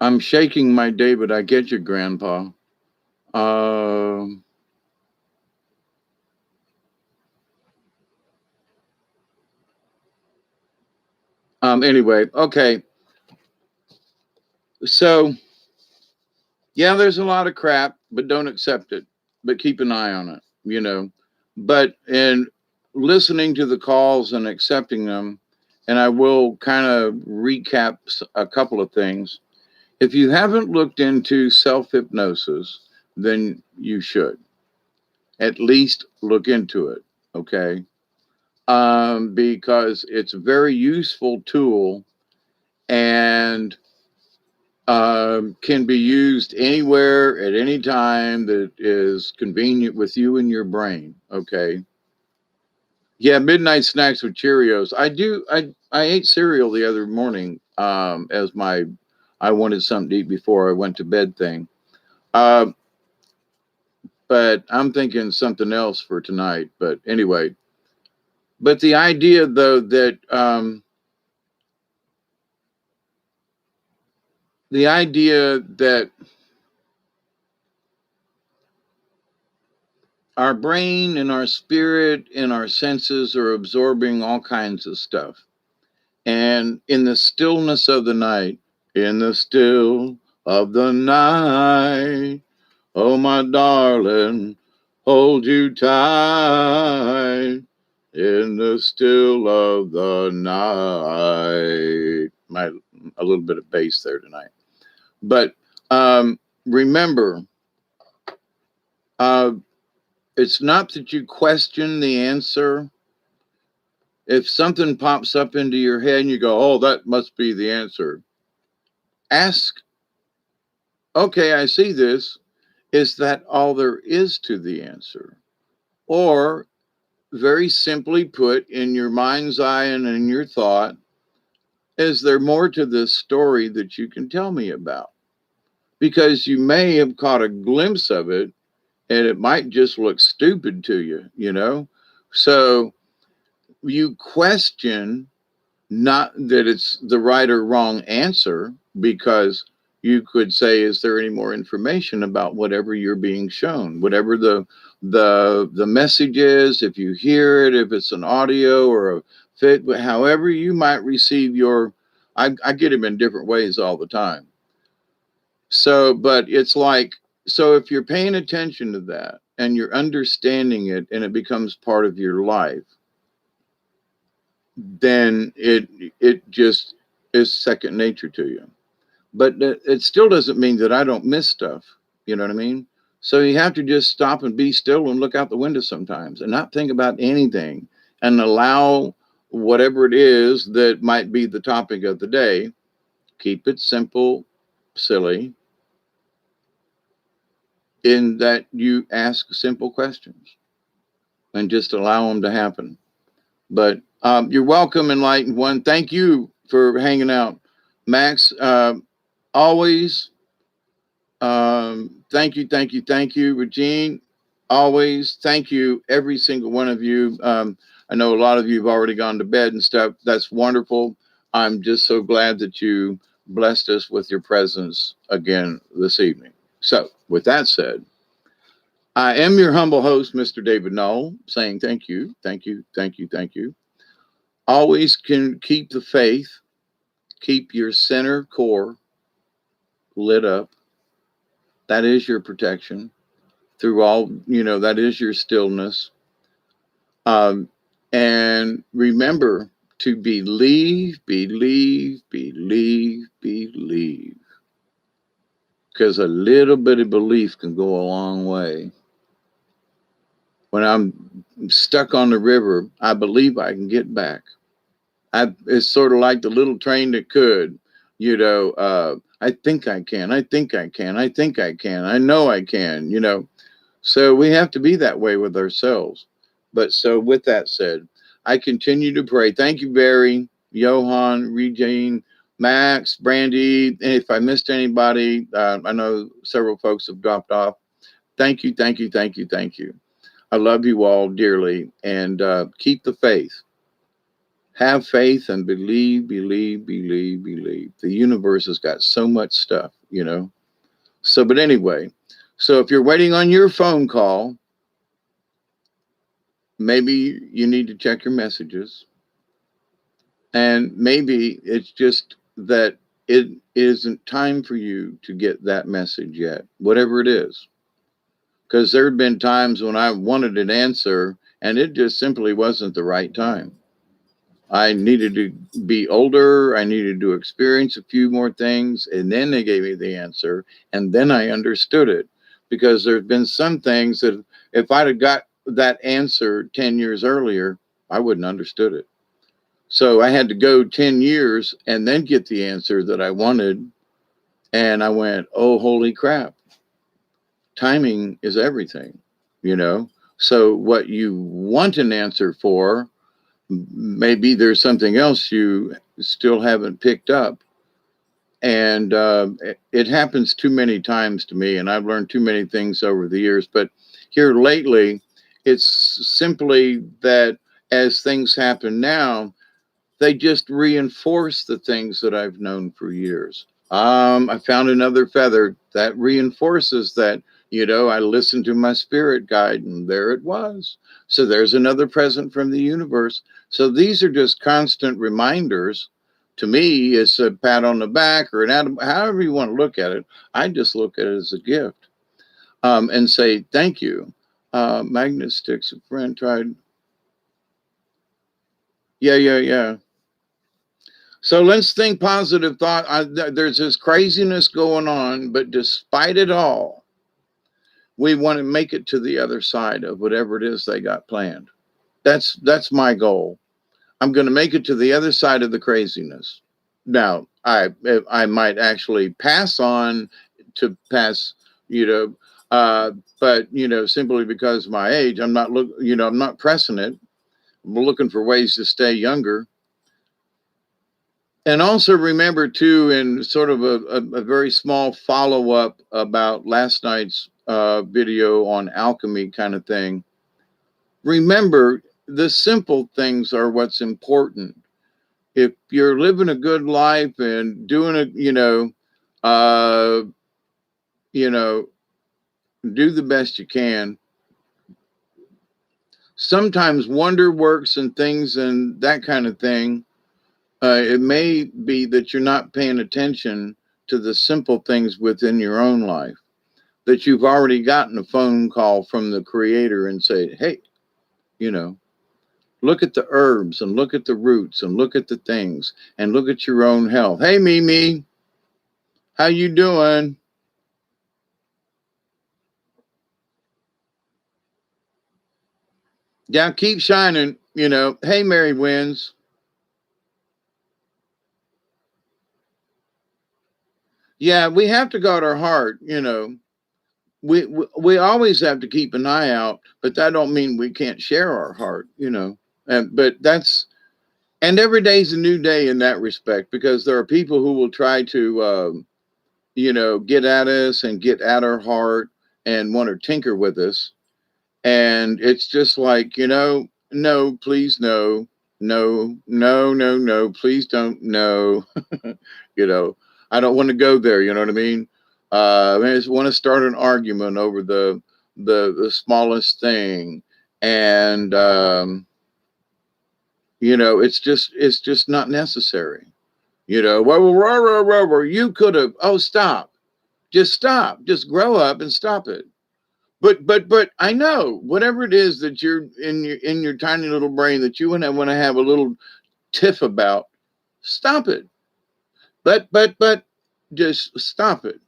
I'm shaking my David. I get you, Grandpa. Um, anyway, okay. So, yeah, there's a lot of crap, but don't accept it. But keep an eye on it, you know. But in listening to the calls and accepting them, and I will kind of recap a couple of things. If you haven't looked into self hypnosis, then you should at least look into it, okay? Because it's a very useful tool and can be used anywhere at any time that is convenient with you and your brain, okay? Yeah, midnight snacks with Cheerios. I do. I ate cereal the other morning as my I wanted something to eat before I went to bed thing. Uh, but I'm thinking something else for tonight. But anyway, but the idea though that the idea that our brain and our spirit and our senses are absorbing all kinds of stuff. And in the stillness of the night, in the still of the night, oh my darling, hold you tight in the still of the night. A little bit of bass there tonight. But remember, uh, it's not that you question the answer. If something pops up into your head and you go, oh, that must be the answer, ask, okay, I see this. Is that all there is to the answer? Or very simply put, in your mind's eye and in your thought, is there more to this story that you can tell me about? Because you may have caught a glimpse of it and it might just look stupid to you, you know? So you question not that it's the right or wrong answer, because you could say, is there any more information about whatever you're being shown, whatever the message is, if you hear it, if it's an audio or a fit, however you might receive your, I get them in different ways all the time. So but it's like, so if you're paying attention to that and you're understanding it and it becomes part of your life, then it just is second nature to you. But it still doesn't mean that I don't miss stuff. You know what I mean? So you have to just stop and be still and look out the window sometimes and not think about anything and allow whatever it is that might be the topic of the day. Keep it simple, silly, in that you ask simple questions and just allow them to happen. But you're welcome, Enlightened One. Thank you for hanging out, Max. Always, thank you, thank you, thank you, Regine. Always, thank you, every single one of you. I know a lot of you have already gone to bed and stuff. That's wonderful. I'm just so glad that you blessed us with your presence again this evening. So, with that said, I am your humble host, Mr. David Knoll, saying thank you, thank you, thank you, thank you. Always can keep the faith, keep your center core lit up. That is your protection through all, that is your stillness. And remember to believe, believe, believe, believe. Because a little bit of belief can go a long way. When I'm stuck on the river, I believe I can get back. It's sort of like the little train that could, I think I can, I think I can, I think I can, I know I can, So we have to be that way with ourselves. But so with that said, I continue to pray. Thank you, Barry, Johan, Regine, Max, Brandy. And if I missed anybody, I know several folks have dropped off. Thank you, thank you, thank you, thank you. I love you all dearly, and keep the faith. Have faith and believe, believe, believe, believe. The universe has got so much stuff, you know. So, but anyway, so if you're waiting on your phone call, maybe you need to check your messages. And maybe it's just that it isn't time for you to get that message yet, whatever it is. Because there have been times when I wanted an answer and it just simply wasn't the right time. I needed to be older. I needed to experience a few more things. And then they gave me the answer. And then I understood it. Because there's been some things that if I'd have got that answer 10 years earlier, I wouldn't have understood it. So I had to go 10 years and then get the answer that I wanted. And I went, oh, holy crap. Timing is everything, you know? So what you want an answer for, maybe there's something else you still haven't picked up. And it happens too many times to me, and I've learned too many things over the years. But here lately, it's simply that as things happen now, they just reinforce the things that I've known for years. I found another feather that reinforces that, you know, I listened to my spirit guide and there it was. So there's another present from the universe. So these are just constant reminders. To me, it's a pat on the back or however you want to look at it. I just look at it as a gift and say, thank you. Magnet sticks, a friend tried. Yeah. So let's think positive thought. There's this craziness going on, but despite it all, we want to make it to the other side of whatever it is they got planned. That's my goal. I'm going to make it to the other side of the craziness. Now, I might actually pass on to pass, you know, but you know, simply because of my age, I'm not pressing it. I'm looking for ways to stay younger. And also remember too, in sort of a very small follow up about last night's video on alchemy kind of thing. Remember, the simple things are what's important. If you're living a good life and doing it, uh, you know, do the best you can. Sometimes wonder works and things and that kind of thing. It may be that you're not paying attention to the simple things within your own life, that you've already gotten a phone call from the creator and say, hey, you know, look at the herbs and look at the roots and look at the things and look at your own health. Hey, Mimi, how you doing? Yeah, keep shining, you know. Hey, Mary Wins. Yeah, we have to guard our heart, you know. We always have to keep an eye out, but that don't mean we can't share our heart, you know. But that's and every day's a new day in that respect because there are people who will try to get at us and get at our heart and want to tinker with us, and it's just like, no, please, no, no, no, no, no, please don't, no. you know I don't want to go there, you know what I mean. I just want to start an argument over the smallest thing, and it's just not necessary. Well, you could have. Oh, stop! Just stop! Just grow up and stop it. But I know whatever it is that you're in your tiny little brain that you want to have a little tiff about. Stop it. But just stop it.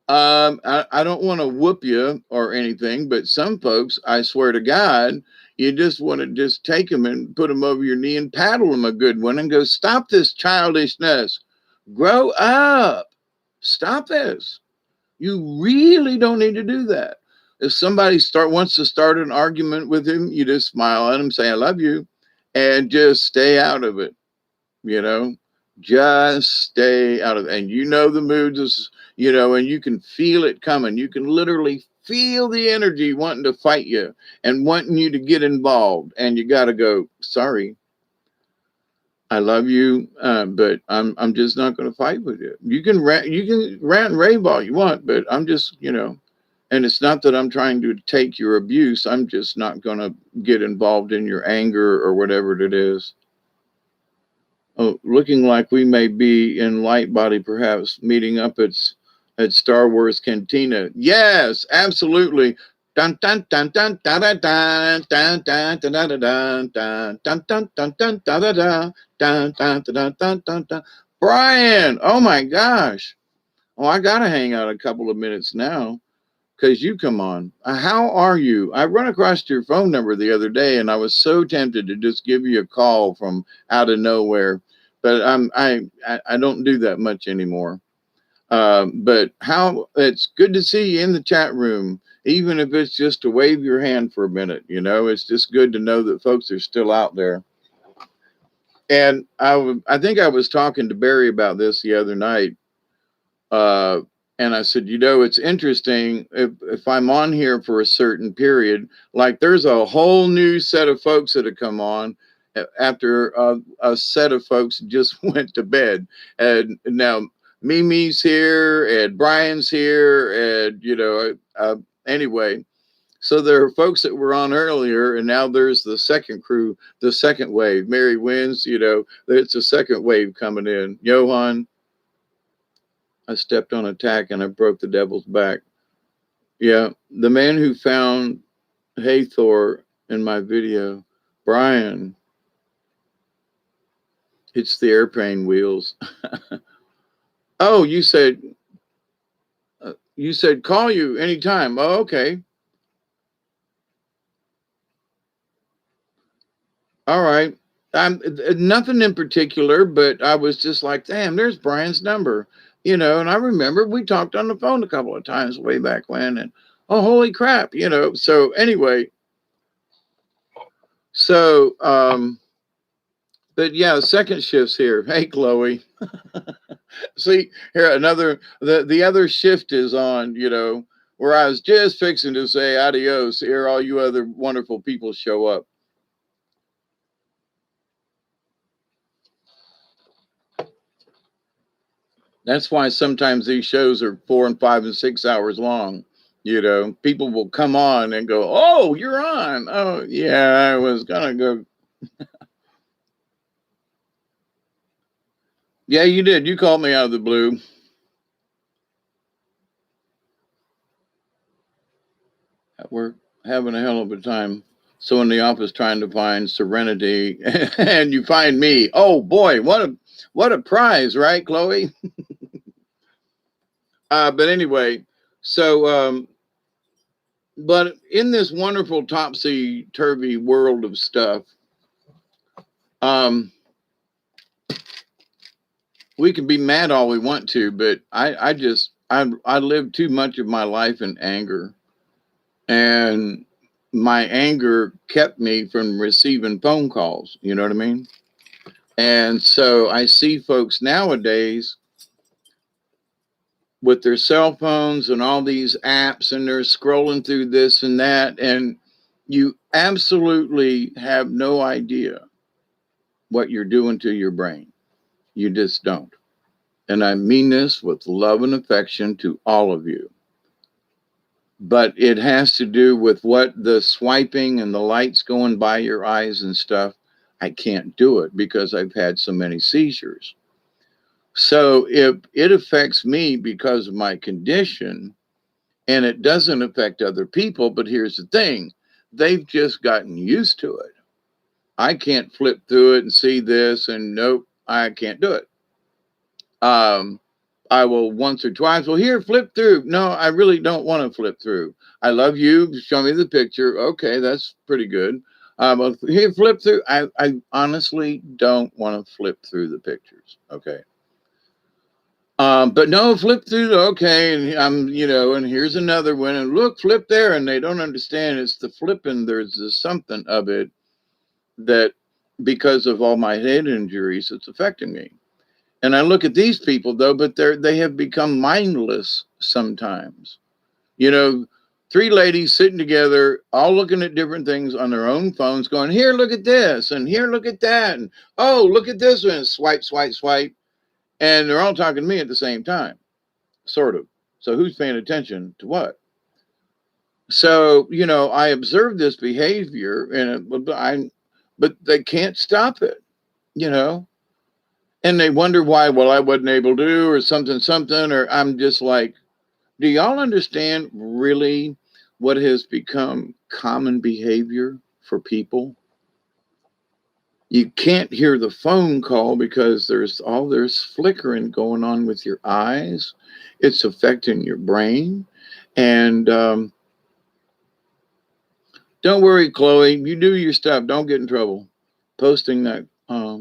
I don't want to whoop you or anything, but some folks, I swear to God, you just want to just take them and put them over your knee and paddle them a good one and go, stop this childishness. Grow up. Stop this. You really don't need to do that. If somebody wants to start an argument with him, you just smile at him, say, I love you, and just stay out of it, you know, just stay out of it. And you know the moods is, and you can feel it coming. You can literally feel the energy wanting to fight you and wanting you to get involved. And you got to go, sorry, I love you, but I'm just not going to fight with you. You can rant and rave all you want, but I'm just, and it's not that I'm trying to take your abuse. I'm just not going to get involved in your anger or whatever it is. Oh, looking like we may be in light body, perhaps meeting up at Star Wars Cantina. Yes, absolutely. Dun dun dun dun da da dun dun dun dun dun dun dun dun dun dun dun da da dun dun dun dun dun dun dun. Brian, oh my gosh. Oh, I gotta hang out a couple of minutes now because you come on. How are you? I run across your phone number the other day, and I was so tempted to just give you a call from out of nowhere, but I don't do that much anymore. But how it's good to see you in the chat room, even if it's just to wave your hand for a minute. It's just good to know that folks are still out there. And I think I was talking to Barry about this the other night. And I said, it's interesting if I'm on here for a certain period, like there's a whole new set of folks that have come on after a set of folks just went to bed. And now Mimi's here and Brian's here. And, anyway, so there are folks that were on earlier, and now there's the second crew, the second wave. Mary wins, it's a second wave coming in. Johan, I stepped on a tack and I broke the devil's back. Yeah, the man who found Hathor in my video, Brian, it's the airplane wheels. Oh, you said call you anytime. Oh, okay. All right. Nothing in particular, but I was just like, damn, there's Brian's number. And I remember we talked on the phone a couple of times way back when, and oh, holy crap, So anyway, but yeah, second shift's here. Hey, Chloe. See, here the other shift is on, where I was just fixing to say adios. Here, all you other wonderful people show up. That's why sometimes these shows are 4 and 5 and 6 hours long. People will come on and go, oh, you're on. Oh, yeah, I was going to go. Yeah, you did. You called me out of the blue. We're having a hell of a time. So in the office trying to find serenity and you find me. Oh boy, what a prize, right, Chloe? But anyway, so but in this wonderful topsy-turvy world of stuff, we can be mad all we want to, but I lived too much of my life in anger, and my anger kept me from receiving phone calls. You know what I mean? And so I see folks nowadays with their cell phones and all these apps, and they're scrolling through this and that, and you absolutely have no idea what you're doing to your brain. You just don't. And I mean this with love and affection to all of you. But it has to do with what the swiping and the lights going by your eyes and stuff. I can't do it because I've had so many seizures. So if it affects me because of my condition, and it doesn't affect other people, but here's the thing, they've just gotten used to it. I can't flip through it and see this, and nope, I can't do it. I will once or twice, well, here, flip through. No, I really don't want to flip through. I love you. Show me the picture. Okay, that's pretty good. Here, flip through. I honestly don't want to flip through the pictures. Okay. But no, flip through. Okay, and and here's another one, and look, flip there, and they don't understand it's the flipping. There's something of it that because of all my head injuries, it's affecting me. And I look at these people though, but they have become mindless sometimes. You know, three ladies sitting together, all looking at different things on their own phones, going, "Here, look at this, and here, look at that, and oh, look at this one." Swipe, swipe, swipe, and they're all talking to me at the same time, sort of. So who's paying attention to what? So I observe this behavior, and but they can't stop it. You know, and they wonder why. Well, I wasn't able to, or something, something, or I'm just like, do y'all understand really what has become common behavior for people? You can't hear the phone call because there's flickering going on with your eyes. It's affecting your brain. And don't worry, Chloe. You do your stuff. Don't get in trouble. Posting that. I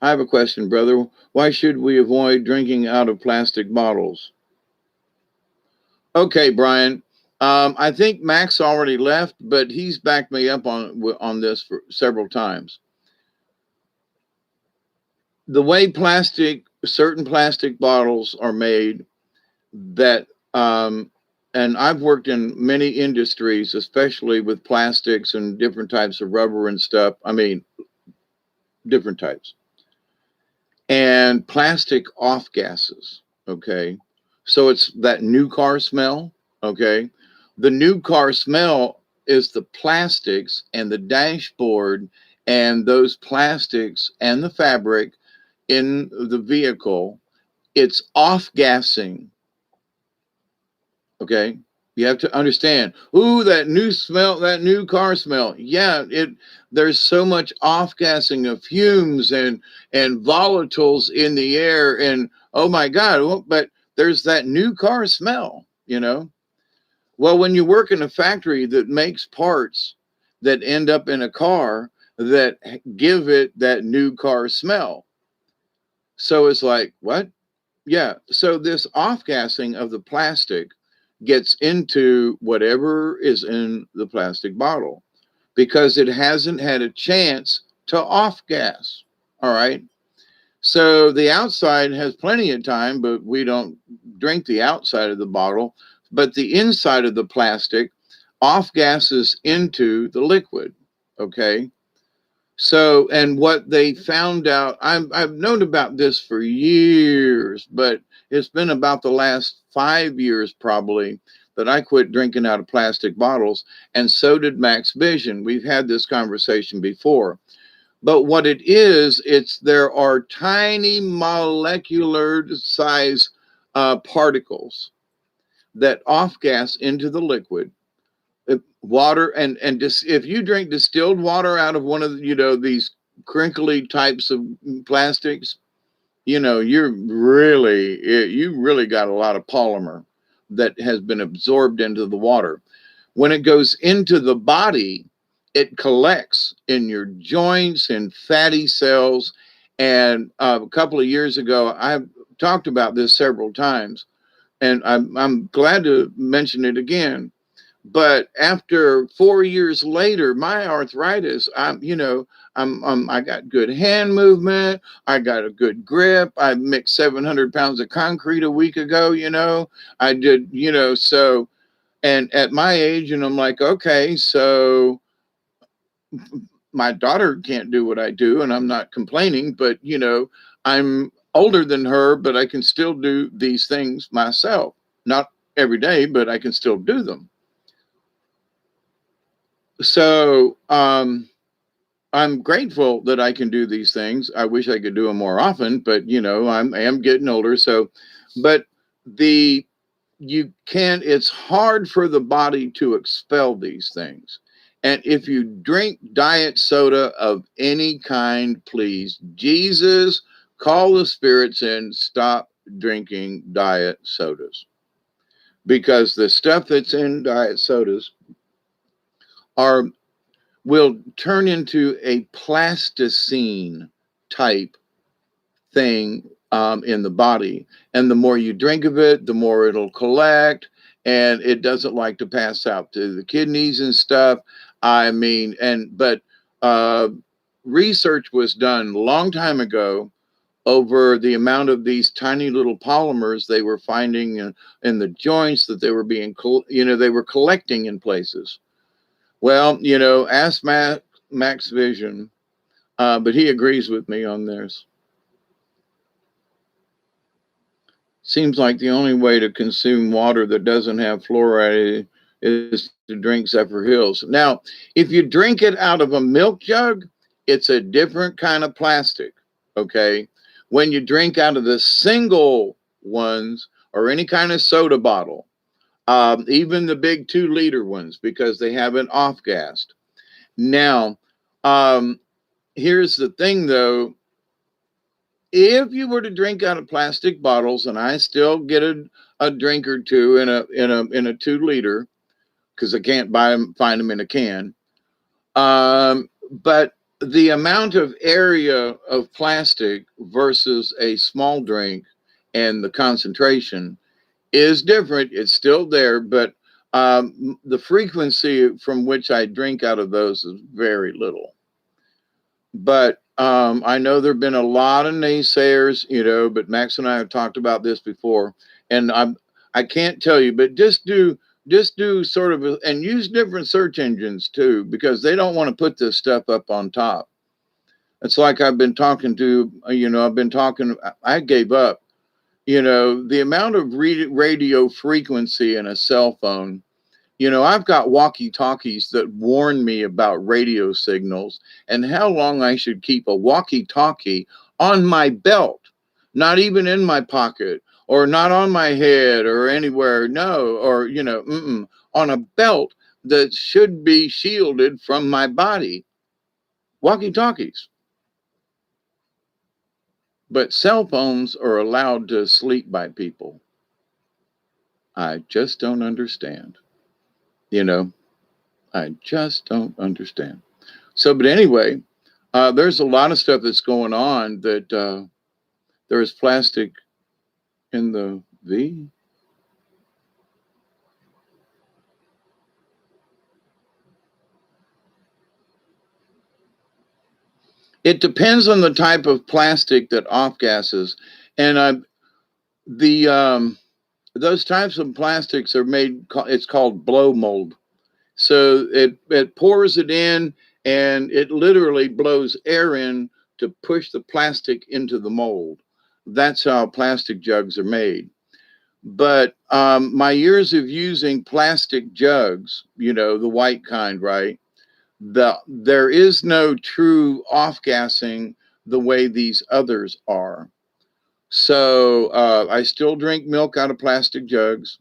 have a question, brother. Why should we avoid drinking out of plastic bottles? Okay, Brian. I think Max already left, but he's backed me up on this for several times. The way certain plastic bottles are made, that and I've worked in many industries, especially with plastics and different types of rubber and stuff. I mean, different types and plastic off gases. Okay, so it's that new car smell. Okay, the new car smell is the plastics and the dashboard and those plastics and the fabric in the vehicle. It's off gassing. Okay, you have to understand. Ooh, that new smell, that new car smell. Yeah, there's so much off gassing of fumes and volatiles in the air, and oh my God, but there's that new car smell. Well, when you work in a factory that makes parts that end up in a car that give it that new car smell. So it's like, what? Yeah. So this off gassing of the plastic gets into whatever is in the plastic bottle because it hasn't had a chance to off gas. All right. So the outside has plenty of time, but we don't drink the outside of the bottle. But the inside of the plastic off gases into the liquid. Okay. So, and what they found out, I've known about this for years, but it's been about the last 5 years probably that I quit drinking out of plastic bottles. And so did Max Vision. We've had this conversation before. But what it is, there are tiny molecular size particles that off gas into the liquid. Water and just if you drink distilled water out of one of these crinkly types of plastics, you really got a lot of polymer that has been absorbed into the water. When it goes into the body, it collects in your joints and fatty cells. And a couple of years ago, I've talked about this several times, and I'm glad to mention it again. But after 4 years later, my arthritis, I got good hand movement. I got a good grip. I mixed 700 pounds of concrete a week ago. I did, so, and at my age, and I'm like, okay, so my daughter can't do what I do, and I'm not complaining, but I'm older than her, but I can still do these things myself. Not every day, but I can still do them. So I'm grateful that I can do these things. I wish I could do them more often, but I am getting older. So, but the you can it's hard for the body to expel these things. And if you drink diet soda of any kind, please, Jesus, call the spirits and stop drinking diet sodas, because the stuff that's in diet sodas are will turn into a plasticine type thing in the body. And the more you drink of it, the more it'll collect, and it doesn't like to pass out to the kidneys and stuff. I mean, but uh, research was done a long time ago over the amount of these tiny little polymers they were finding in the joints that they were they were collecting in places. Well, ask Max Vision, but he agrees with me on this. Seems like the only way to consume water that doesn't have fluoride is to drink Zephyrhills. Now, if you drink it out of a milk jug, it's a different kind of plastic. Okay. When you drink out of the single ones or any kind of soda bottle, even the big 2 liter ones, because they haven't off gassed. Now, here's the thing though. If you were to drink out of plastic bottles, and I still get a drink or two in a 2 liter, because I can't find them in a can. But the amount of area of plastic versus a small drink and the concentration is different. It's still there, but the frequency from which I drink out of those is very little. But I know there have been a lot of naysayers, but Max and I have talked about this before, and I can't tell you, but just do sort of and use different search engines too, because they don't want to put this stuff up on top. It's like I've been talking to, I gave up, the amount of radio frequency in a cell phone. I've got walkie-talkies that warn me about radio signals and how long I should keep a walkie-talkie on my belt, not even in my pocket or not on my head or anywhere. No, or, on a belt that should be shielded from my body. Walkie-talkies. But cell phones are allowed to sleep by people. I just don't understand. I just don't understand. So, but anyway, there's a lot of stuff that's going on that there is plastic in the V. It depends on the type of plastic that off gases, and those types of plastics are made. It's called blow mold. So it pours it in, and it literally blows air in to push the plastic into the mold. That's how plastic jugs are made. But my years of using plastic jugs, the white kind, right? There is no true off gassing the way these others are. So I still drink milk out of plastic jugs,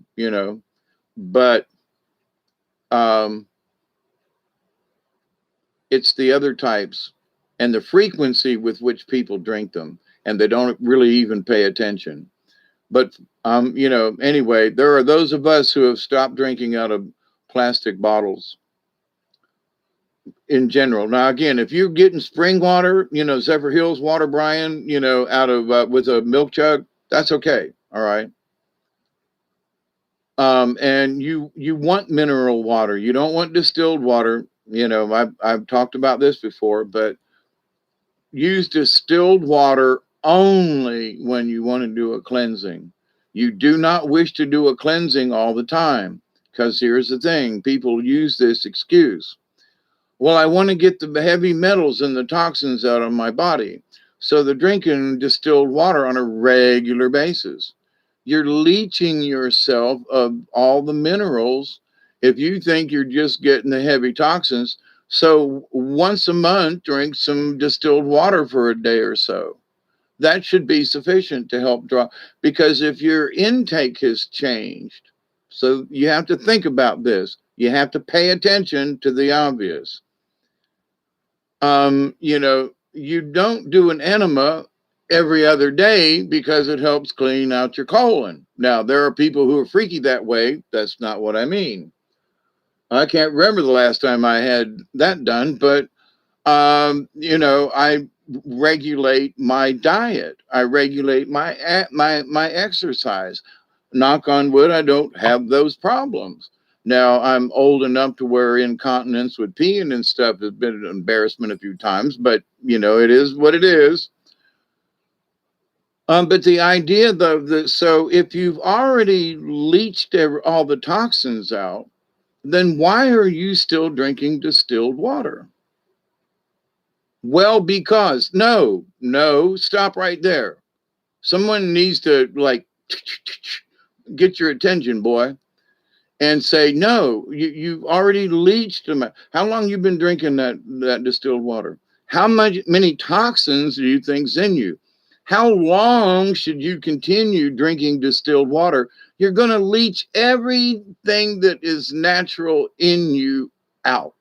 but it's the other types and the frequency with which people drink them, and they don't really even pay attention. But anyway, there are those of us who have stopped drinking out of plastic bottles in general. Now, again, if you're getting spring water, Zephyrhills water, Brian, out of with a milk jug, that's okay. All right. And you want mineral water. You don't want distilled water. I've talked about this before, but use distilled water only when you want to do a cleansing. You do not wish to do a cleansing all the time, because here's the thing. People use this excuse. Well, I want to get the heavy metals and the toxins out of my body. So they're drinking distilled water on a regular basis. You're leaching yourself of all the minerals if you think you're just getting the heavy toxins. So once a month, drink some distilled water for a day or so. That should be sufficient to help draw, because if your intake has changed, so you have to think about this. You have to pay attention to the obvious. You don't do an enema every other day because it helps clean out your colon. Now, there are people who are freaky that way. That's not what I mean. I can't remember the last time I had that done, but, I regulate my diet. I regulate my exercise. Knock on wood, I don't have those problems. Now I'm old enough to where incontinence with peeing and stuff has been an embarrassment a few times, but it is what it is. But the idea though, that so if you've already leached all the toxins out, then why are you still drinking distilled water? Well, because no, stop right there. Someone needs to like get your attention, boy, and say, no, you've already leached them. How long you been drinking that distilled water? Many toxins do you think's in you? How long should you continue drinking distilled water? You're going to leach everything that is natural in you out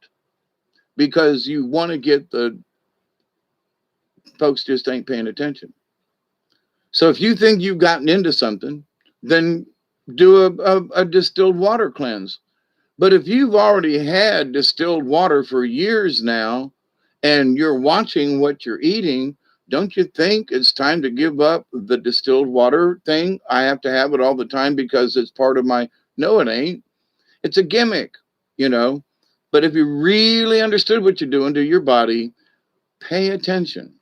because you want to get the folks just ain't paying attention. So if you think you've gotten into something, then do a distilled water cleanse. But if you've already had distilled water for years now and you're watching what you're eating, don't you think it's time to give up the distilled water thing? I have to have it all the time because it's part of my. No, it ain't. It's a gimmick, you know. But if you really understood what you're doing to your body, pay attention.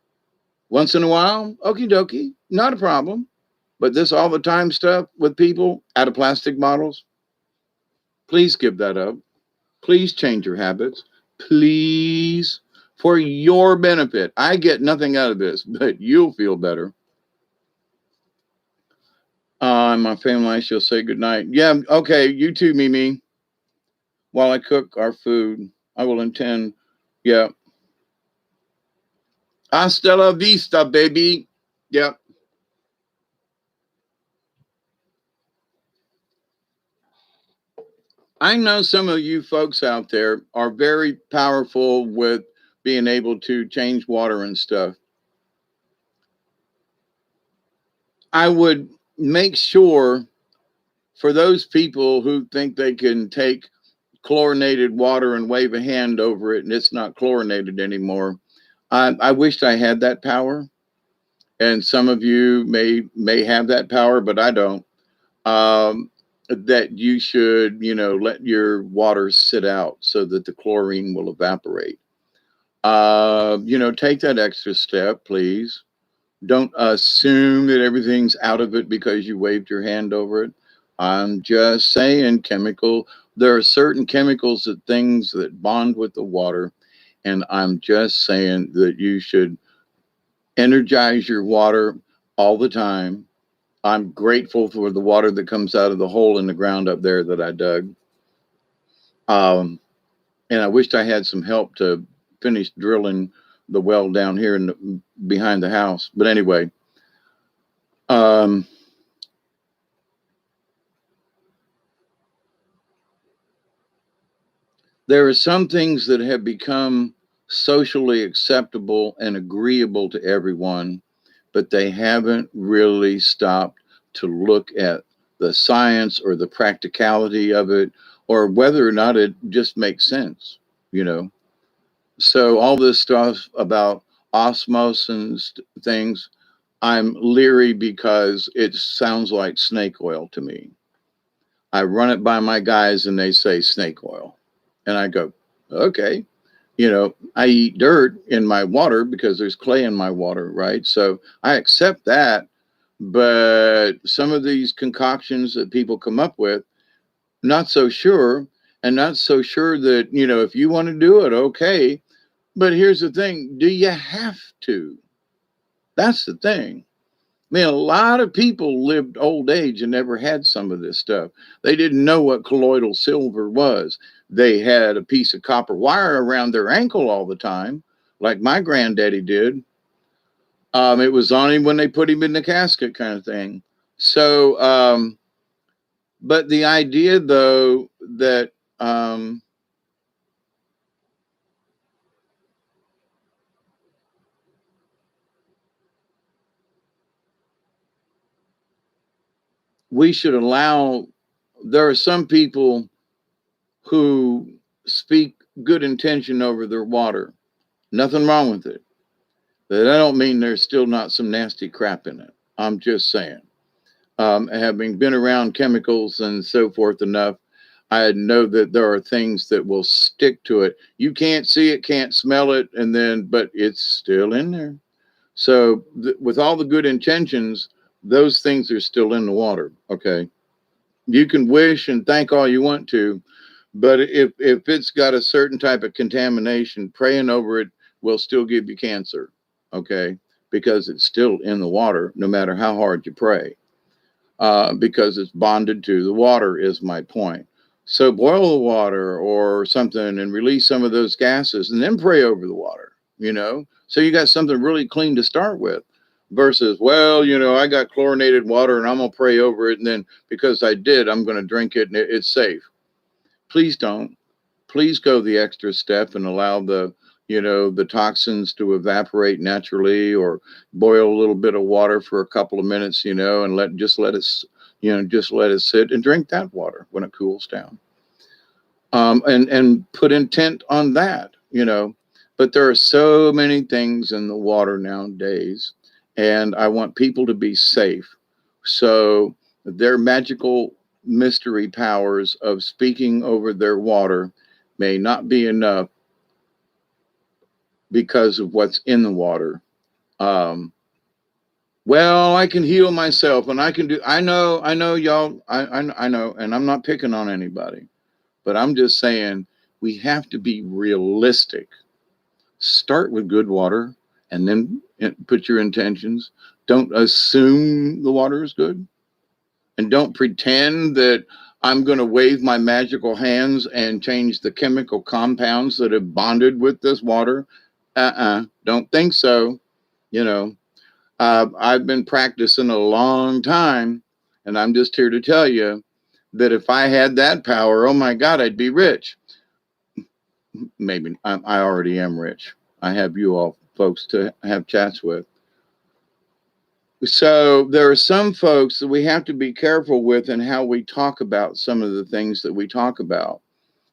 Once in a while, okie dokie, not a problem. But this all the time stuff with people out of plastic bottles, please give that up. Please change your habits. Please, for your benefit. I get nothing out of this, but you'll feel better. My family, I shall say goodnight. Yeah, okay, you too, Mimi. While I cook our food, I will intend. Yeah. Hasta la vista, baby. Yeah. I know some of you folks out there are very powerful with being able to change water and stuff. I would make sure for those people who think they can take chlorinated water and wave a hand over it and it's not chlorinated anymore. I wished I had that power, and some of you may have that power, but I don't. That you should, let your water sit out so that the chlorine will evaporate. Take that extra step, please. Don't assume that everything's out of it because you waved your hand over it. I'm just saying there are certain chemicals things that bond with the water. And I'm just saying that you should energize your water all the time. I'm grateful for the water that comes out of the hole in the ground up there that I dug. And I wished I had some help to finish drilling the well down here behind the house. But anyway, there are some things that have become socially acceptable and agreeable to everyone, but they haven't really stopped to look at the science or the practicality of it or whether or not it just makes sense, you know. So all this stuff about osmosis and things, I'm leery because it sounds like snake oil to me. I run it by my guys and they say snake oil. And I go, okay, I eat dirt in my water because there's clay in my water, right? So I accept that. But some of these concoctions that people come up with, not so sure, and not so sure that, if you want to do it, okay. But here's the thing, do you have to? That's the thing. I mean, a lot of people lived old age and never had some of this stuff. They didn't know what colloidal silver was. They had a piece of copper wire around their ankle all the time, like my granddaddy did. It was on him when they put him in the casket, kind of thing. So, but the idea, though, that we should allow, there are some people who speak good intention over their water. Nothing wrong with it. But that don't mean there's still not some nasty crap in it. I'm just saying. Having been around chemicals and so forth enough, I know that there are things that will stick to it. You can't see it, can't smell it, and then, but it's still in there. So, with all the good intentions, those things are still in the water. Okay. You can wish and thank all you want to, but if it's got a certain type of contamination, praying over it will still give you cancer. Okay. Because it's still in the water, no matter how hard you pray, because it's bonded to the water, is my point. So boil the water or something and release some of those gases and then pray over the water, So you got something really clean to start with versus, well, I got chlorinated water and I'm going to pray over it. And then because I did, I'm going to drink it and it's safe. Please don't. Please go the extra step and allow the toxins to evaporate naturally, or boil a little bit of water for a couple of minutes, and let it sit and drink that water when it cools down. And put intent on that. But there are so many things in the water nowadays, and I want people to be safe. So their magical mystery powers of speaking over their water may not be enough because of what's in the water. Um, well, I can heal myself, and I can do. I know, y'all. I know, and I'm not picking on anybody, but I'm just saying we have to be realistic. Start with good water, and then put your intentions. Don't assume the water is good, and don't pretend that I'm going to wave my magical hands and change the chemical compounds that have bonded with this water. Don't think so. You know, I've been practicing a long time, and I'm just here to tell you that if I had that power, oh my God, I'd be rich. Maybe I already am rich. I have you all folks to have chats with. So there are some folks that we have to be careful with in how we talk about some of the things that we talk about.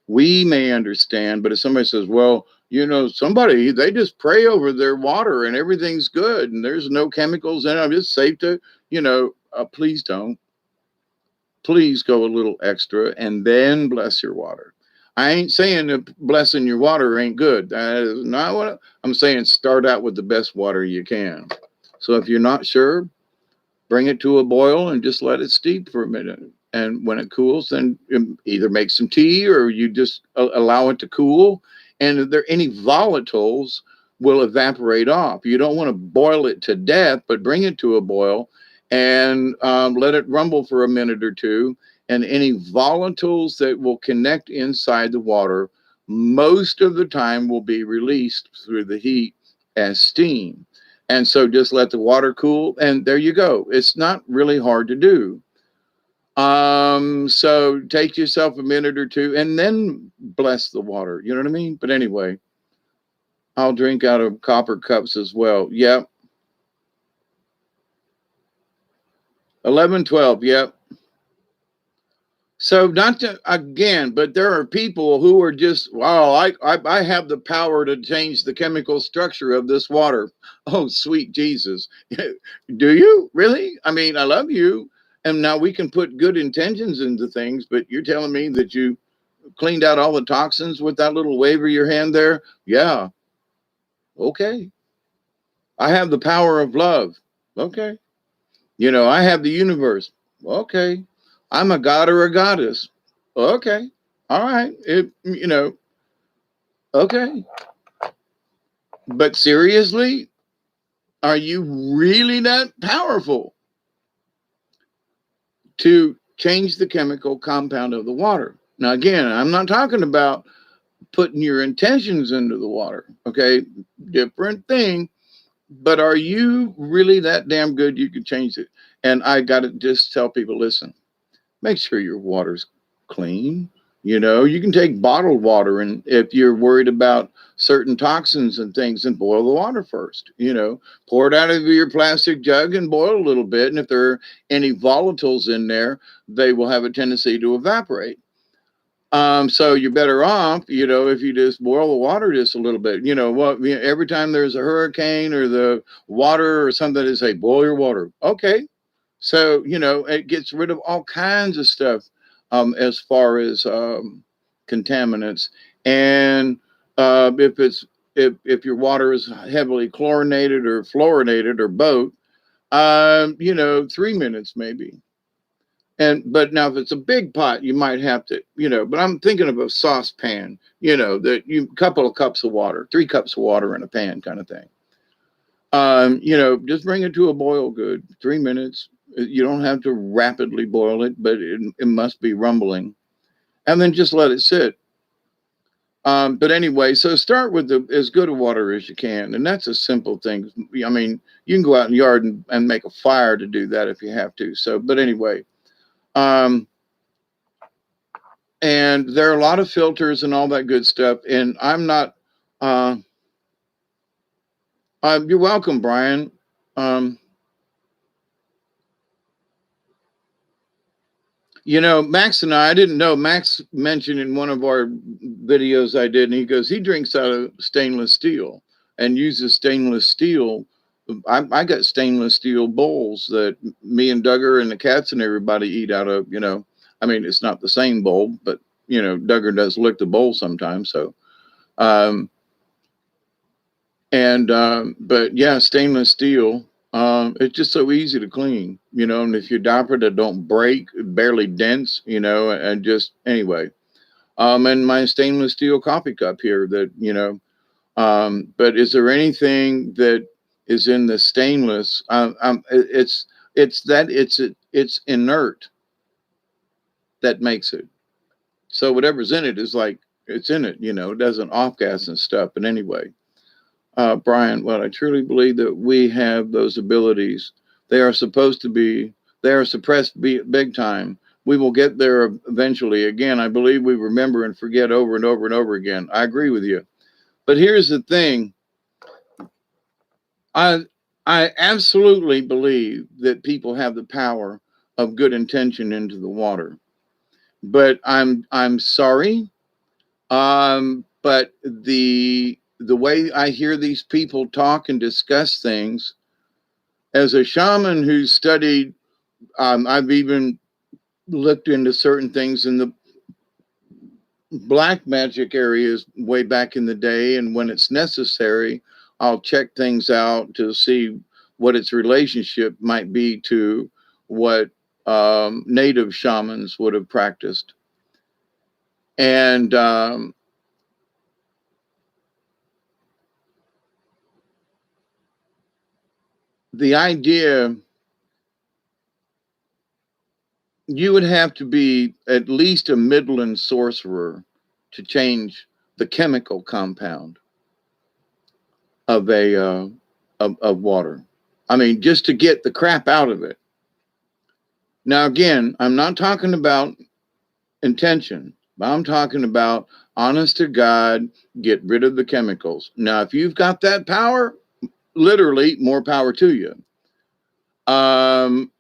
We may understand, but if somebody says, well, they just pray over their water and everything's good and there's no chemicals in it, it's safe to, please don't. Please go a little extra and then bless your water. I ain't saying that blessing your water ain't good. That is not what I'm saying. Start out with the best water you can. So if you're not sure, bring it to a boil and just let it steep for a minute. And when it cools, then either make some tea or you just allow it to cool. And if there are any volatiles will evaporate off. You don't want to boil it to death, but bring it to a boil and let it rumble for a minute or two. And any volatiles that will connect inside the water, most of the time will be released through the heat as steam. And so just let the water cool, and there you go. It's not really hard to do. So take yourself a minute or two and then bless the water. You know what I mean? But anyway, I'll drink out of copper cups as well. Yep. 11, 12. Yep. So not to, again, but there are people who are just, wow, I have the power to change the chemical structure of this water. Oh, sweet Jesus. Do you really? I mean, I love you. And now we can put good intentions into things, but you're telling me that you cleaned out all the toxins with that little wave of your hand there? Yeah. Okay. I have the power of love. Okay. I have the universe. Okay. I'm a god or a goddess. Okay. All right. Okay. But seriously, are you really that powerful to change the chemical compound of the water? Now, again, I'm not talking about putting your intentions into the water. Okay. Different thing. But are you really that damn good you can change it? And I got to just tell people, listen, make sure your water's clean. You can take bottled water, and if you're worried about certain toxins and things, then boil the water first. Pour it out of your plastic jug and boil a little bit. And if there are any volatiles in there, they will have a tendency to evaporate. So you're better off, if you just boil the water just a little bit. Every time there's a hurricane or the water or something, they say, boil your water. Okay. So, it gets rid of all kinds of stuff as far as contaminants. And if your water is heavily chlorinated or fluorinated or both, 3 minutes maybe. But now if it's a big pot, you might have to, but I'm thinking of a saucepan, that you couple of cups of water, 3 cups of water in a pan kind of thing. Just bring it to a boil good, 3 minutes. You don't have to rapidly boil it, but it must be rumbling. And then just let it sit. But anyway, so start with as good a water as you can. And that's a simple thing. I mean, you can go out in the yard and make a fire to do that if you have to. So, but anyway, and there are a lot of filters and all that good stuff. And I'm not, you're welcome, Brian. Max and I didn't know. Max mentioned in one of our videos I did, and he goes, he drinks out of stainless steel and uses stainless steel. I got stainless steel bowls that me and Duggar and the cats and everybody eat out of, I mean, it's not the same bowl, but, Duggar does lick the bowl sometimes. So, but yeah, stainless steel. It's just so easy to clean, and if you diaper that don't break, barely dents, and just anyway. And my stainless steel coffee cup here that, but is there anything that is in the stainless? It's inert that makes it. So whatever's in it is like, it's in it, it doesn't off gas and stuff. But anyway. Brian, well, I truly believe that we have those abilities. They are supposed to be, they are suppressed big time. We will get there eventually. Again, I believe we remember and forget over and over and over again. I agree with you. But here's the thing. I absolutely believe that people have the power of good intention into the water. But I'm sorry. But the way I hear these people talk and discuss things, as a shaman who studied, I've even looked into certain things in the black magic areas way back in the day. And when it's necessary, I'll check things out to see what its relationship might be to what native shamans would have practiced. And the idea, you would have to be at least a Midland sorcerer to change the chemical compound of of water. I mean, just to get the crap out of it. Now, again, I'm not talking about intention. I'm talking about honest to God, get rid of the chemicals. Now, if you've got that power, literally more power to you. And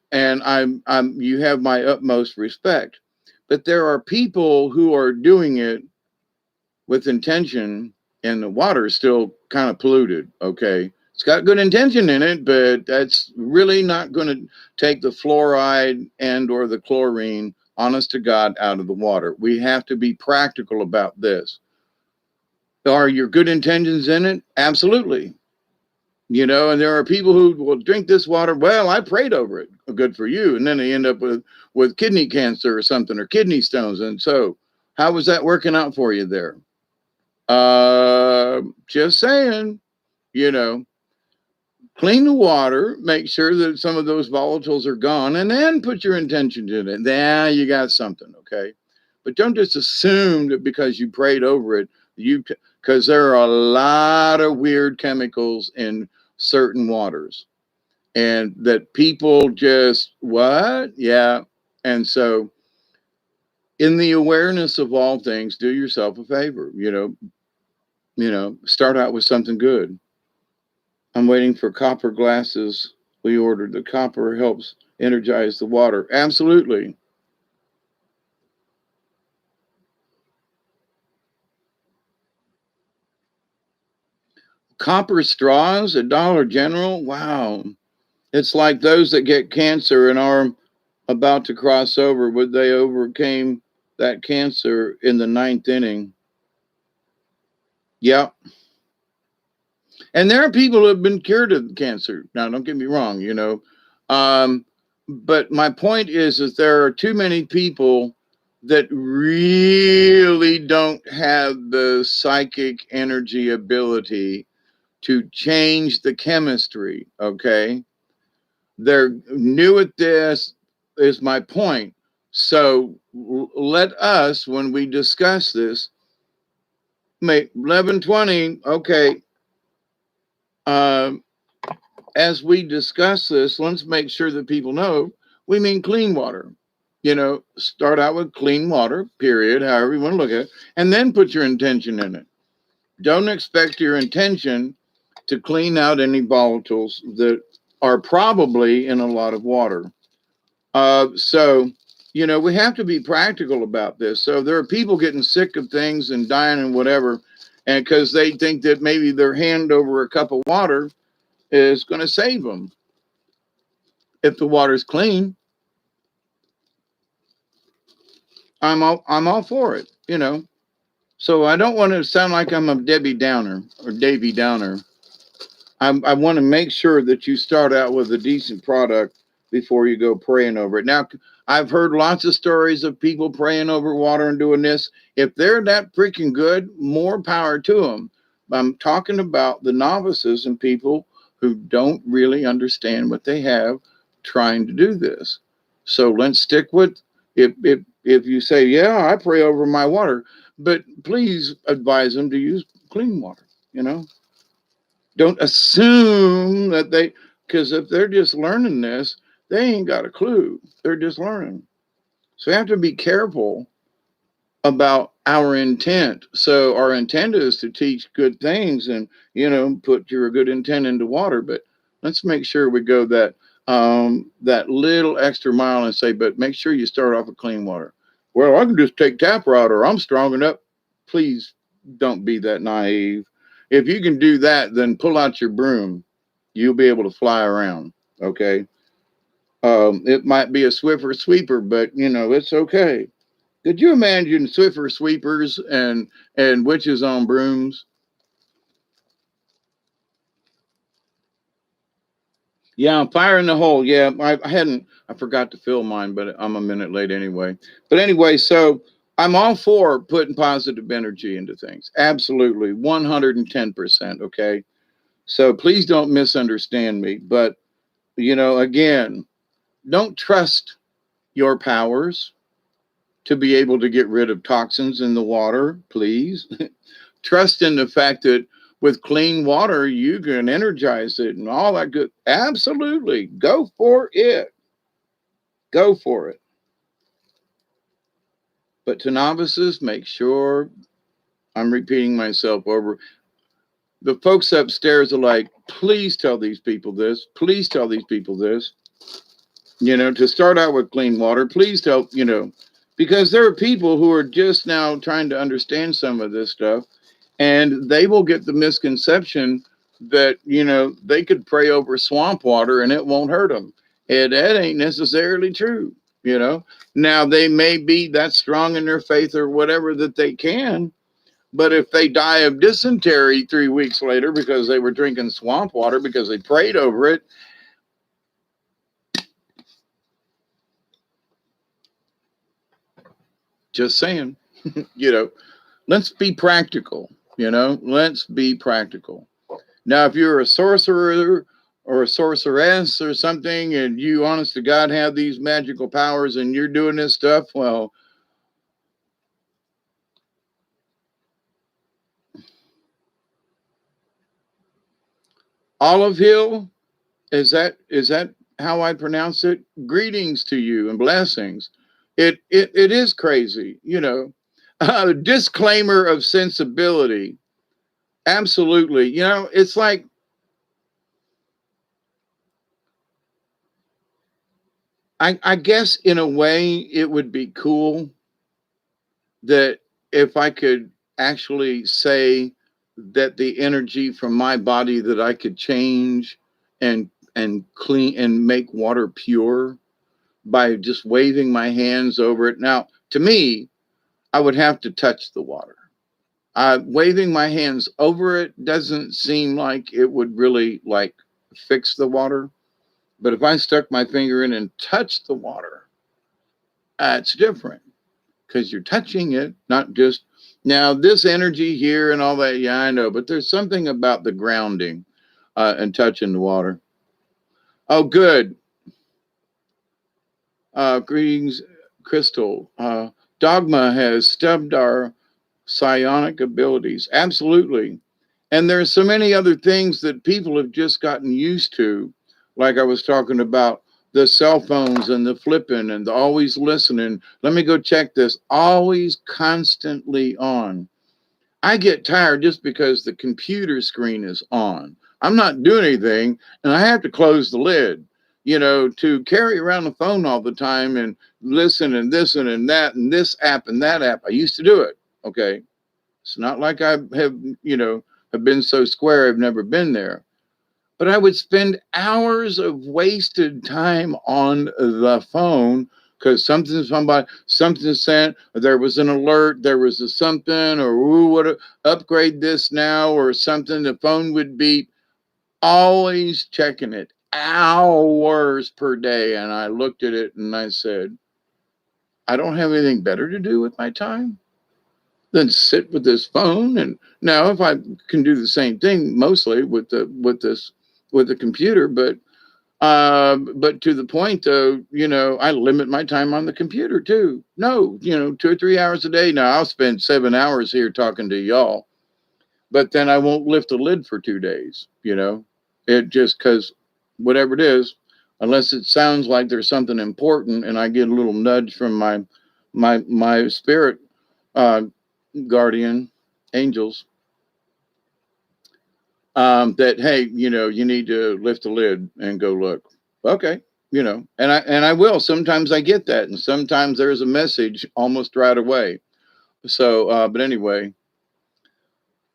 you have my utmost respect. But there are people who are doing it with intention, and the water is still kind of polluted. Okay, it's got good intention in it, but that's really not going to take the fluoride and or the chlorine, honest to God, out of the water. We have to be practical about this. Are your good intentions in it? Absolutely. And there are people who will drink this water. Well, I prayed over it. Good for you. And then they end up with kidney cancer or something, or kidney stones. And so how was that working out for you there? Just saying, clean the water, make sure that some of those volatiles are gone, and then put your intention in it. There you got something. Okay. But don't just assume that because you prayed over it, because there are a lot of weird chemicals in certain waters, and that people just, what? Yeah. And so in the awareness of all things, do yourself a favor, start out with something good. I'm waiting for copper glasses we ordered. The copper helps energize the water. Absolutely. Copper straws at Dollar General. Wow. It's like those that get cancer and are about to cross over, but they overcame that cancer in the ninth inning. Yep. And there are people who have been cured of cancer. Now, don't get me wrong, you know. But my point is that there are too many people that really don't have the psychic energy ability to change the chemistry, okay? They're new at this, is my point. So let us, when we discuss this, make 11:20, okay, um, as we discuss this, let's make sure that people know we mean clean water. You know, start out with clean water, period, however you want to look at it, and then put your intention in it. Don't expect your intention to clean out any volatiles that are probably in a lot of water. So, you know, we have to be practical about this. So there are people getting sick of things and dying and whatever, and because they think that maybe their hand over a cup of water is going to save them. If the water's clean, I'm all for it, you know. So I don't want to sound like I'm a Debbie Downer or Davy Downer. I want to make sure that you start out with a decent product before you go praying over it. Now, I've heard lots of stories of people praying over water and doing this. If they're that freaking good, more power to them. I'm talking about the novices and people who don't really understand what they have trying to do this. So let's stick with if you say, yeah, I pray over my water, but please advise them to use clean water, you know? Don't assume that they, because if they're just learning this, they ain't got a clue. They're just learning. So we have to be careful about our intent. So our intent is to teach good things and, you know, put your good intent into water. But let's make sure we go that little extra mile and say, but make sure you start off with clean water. Well, I can just take tap water. I'm strong enough. Please don't be that naive. If you can do that, then pull out your broom. You'll be able to fly around. Okay. It might be a Swiffer sweeper, but you know, it's okay. Could you imagine Swiffer sweepers and witches on brooms? Yeah, fire in the hole. Yeah, I hadn't. I forgot to fill mine, but I'm a minute late anyway. But anyway, so I'm all for putting positive energy into things. Absolutely, 110%. Okay, so please don't misunderstand me. But you know, again, don't trust your powers to be able to get rid of toxins in the water. Please trust in the fact that with clean water you can energize it and all that good. Absolutely, go for it. Go for it. But to novices, make sure, I'm repeating myself over. The folks upstairs are like, please tell these people this. Please tell these people this. You know, to start out with clean water, please tell, you know, because there are people who are just now trying to understand some of this stuff and they will get the misconception that, you know, they could pray over swamp water and it won't hurt them. And that ain't necessarily true, you know. Now they may be that strong in their faith or whatever that they can, but if they die of dysentery 3 weeks later because they were drinking swamp water because they prayed over it, just saying, you know, let's be practical, you know, let's be practical. Now, if you're a sorcerer or a sorceress or something, and you, honest to God, have these magical powers and you're doing this stuff, well, Olive Hill, is that how I pronounce it? Greetings to you and blessings. It is crazy, you know. Disclaimer of sensibility. Absolutely. You know, it's like I guess in a way it would be cool that if I could actually say that the energy from my body that I could change and clean and make water pure by just waving my hands over it. Now, to me, I would have to touch the water. Waving my hands over it doesn't seem like it would really like fix the water. But if I stuck my finger in and touched the water, it's different because you're touching it, not just now this energy here and all that. Yeah, I know, but there's something about the grounding and touching the water. Oh, good. Greetings, Crystal. Dogma has stubbed our psionic abilities. Absolutely. And there's so many other things that people have just gotten used to. Like I was talking about the cell phones and the flipping and the always listening. Let me go check this. Always constantly on. I get tired just because the computer screen is on. I'm not doing anything and I have to close the lid. To carry around the phone all the time and listen and this and that and this app and that app. I used to do it. Okay. It's not like I have been so square. I've never been there. But I would spend hours of wasted time on the phone because something sent, there was an alert, there was a something, or ooh, what upgrade this now or something. The phone would beep, always checking it hours per day. And I looked at it and I said, I don't have anything better to do with my time than sit with this phone. And now if I can do the same thing mostly with the computer, but to the point though, I limit my time on the computer too. No, 2 or 3 hours a day. Now I'll spend 7 hours here talking to y'all, but then I won't lift the lid for 2 days. It just because whatever it is, unless it sounds like there's something important and I get a little nudge from my spirit uh, guardian angels that hey, you need to lift the lid and go look. Okay, and I will. Sometimes I get that, and sometimes there's a message almost right away. So, but anyway,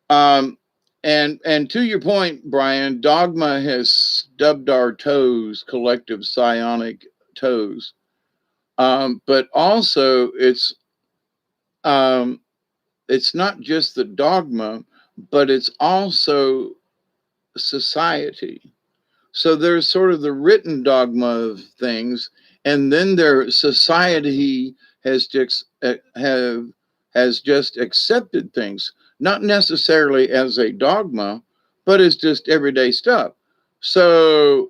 um, and to your point, Brian, dogma has stubbed our toes, collective psionic toes. But also um, it's not just the dogma, but it's also society. So there's sort of the written dogma of things, and then their society has just accepted things, not necessarily as a dogma, but as just everyday stuff. So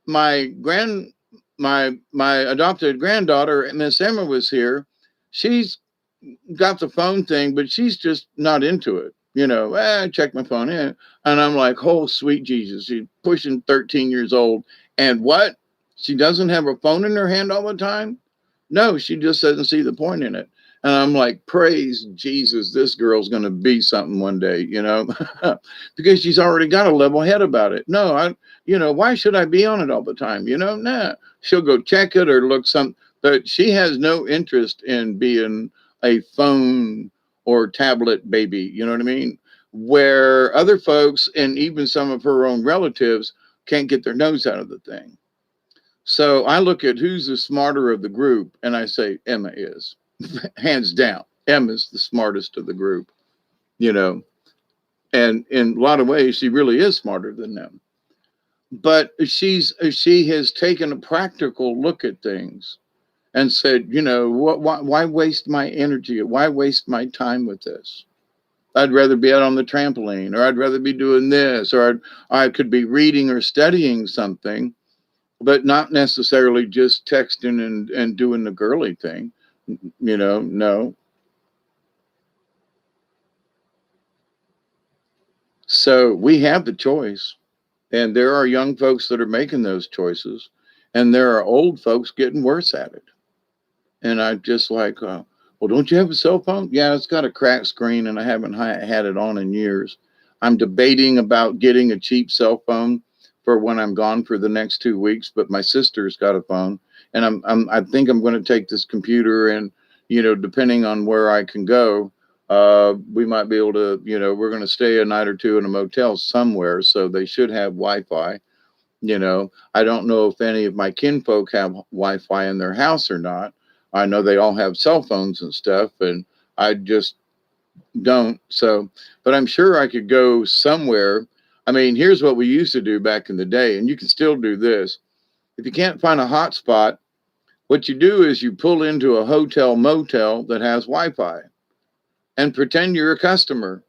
my grand my adopted granddaughter, Miss Emma, was here. She's got the phone thing, but she's just not into it. I check my phone in, and I'm like, oh, sweet Jesus. She's pushing 13 years old. And what? She doesn't have her phone in her hand all the time? No, she just doesn't see the point in it. And I'm like, praise Jesus, this girl's going to be something one day, because she's already got a level head about it. No, why should I be on it all the time? Nah, she'll go check it or look some, but she has no interest in being a phone or tablet baby. You know what I mean? Where other folks and even some of her own relatives can't get their nose out of the thing. So I look at who's the smarter of the group, and I say Emma is, hands down. Emma's the smartest of the group, and in a lot of ways, she really is smarter than them. But she has taken a practical look at things and said, why waste my energy? Why waste my time with this? I'd rather be out on the trampoline, or I'd rather be doing this, or I could be reading or studying something, but not necessarily just texting and doing the girly thing. No. So we have the choice, and there are young folks that are making those choices, and there are old folks getting worse at it. And I just like, well, don't you have a cell phone? Yeah, it's got a cracked screen, and I haven't had it on in years. I'm debating about getting a cheap cell phone for when I'm gone for the next 2 weeks, but my sister's got a phone, and I think I'm going to take this computer and, depending on where I can go, We might be able to, we're going to stay a night or two in a motel somewhere, so they should have Wi-Fi. I don't know if any of my kinfolk have Wi-Fi in their house or not. I know they all have cell phones and stuff, and I just don't. So, but I'm sure I could go somewhere. I mean, here's what we used to do back in the day, and you can still do this. If you can't find a hotspot, what you do is you pull into a hotel motel that has Wi-Fi and pretend you're a customer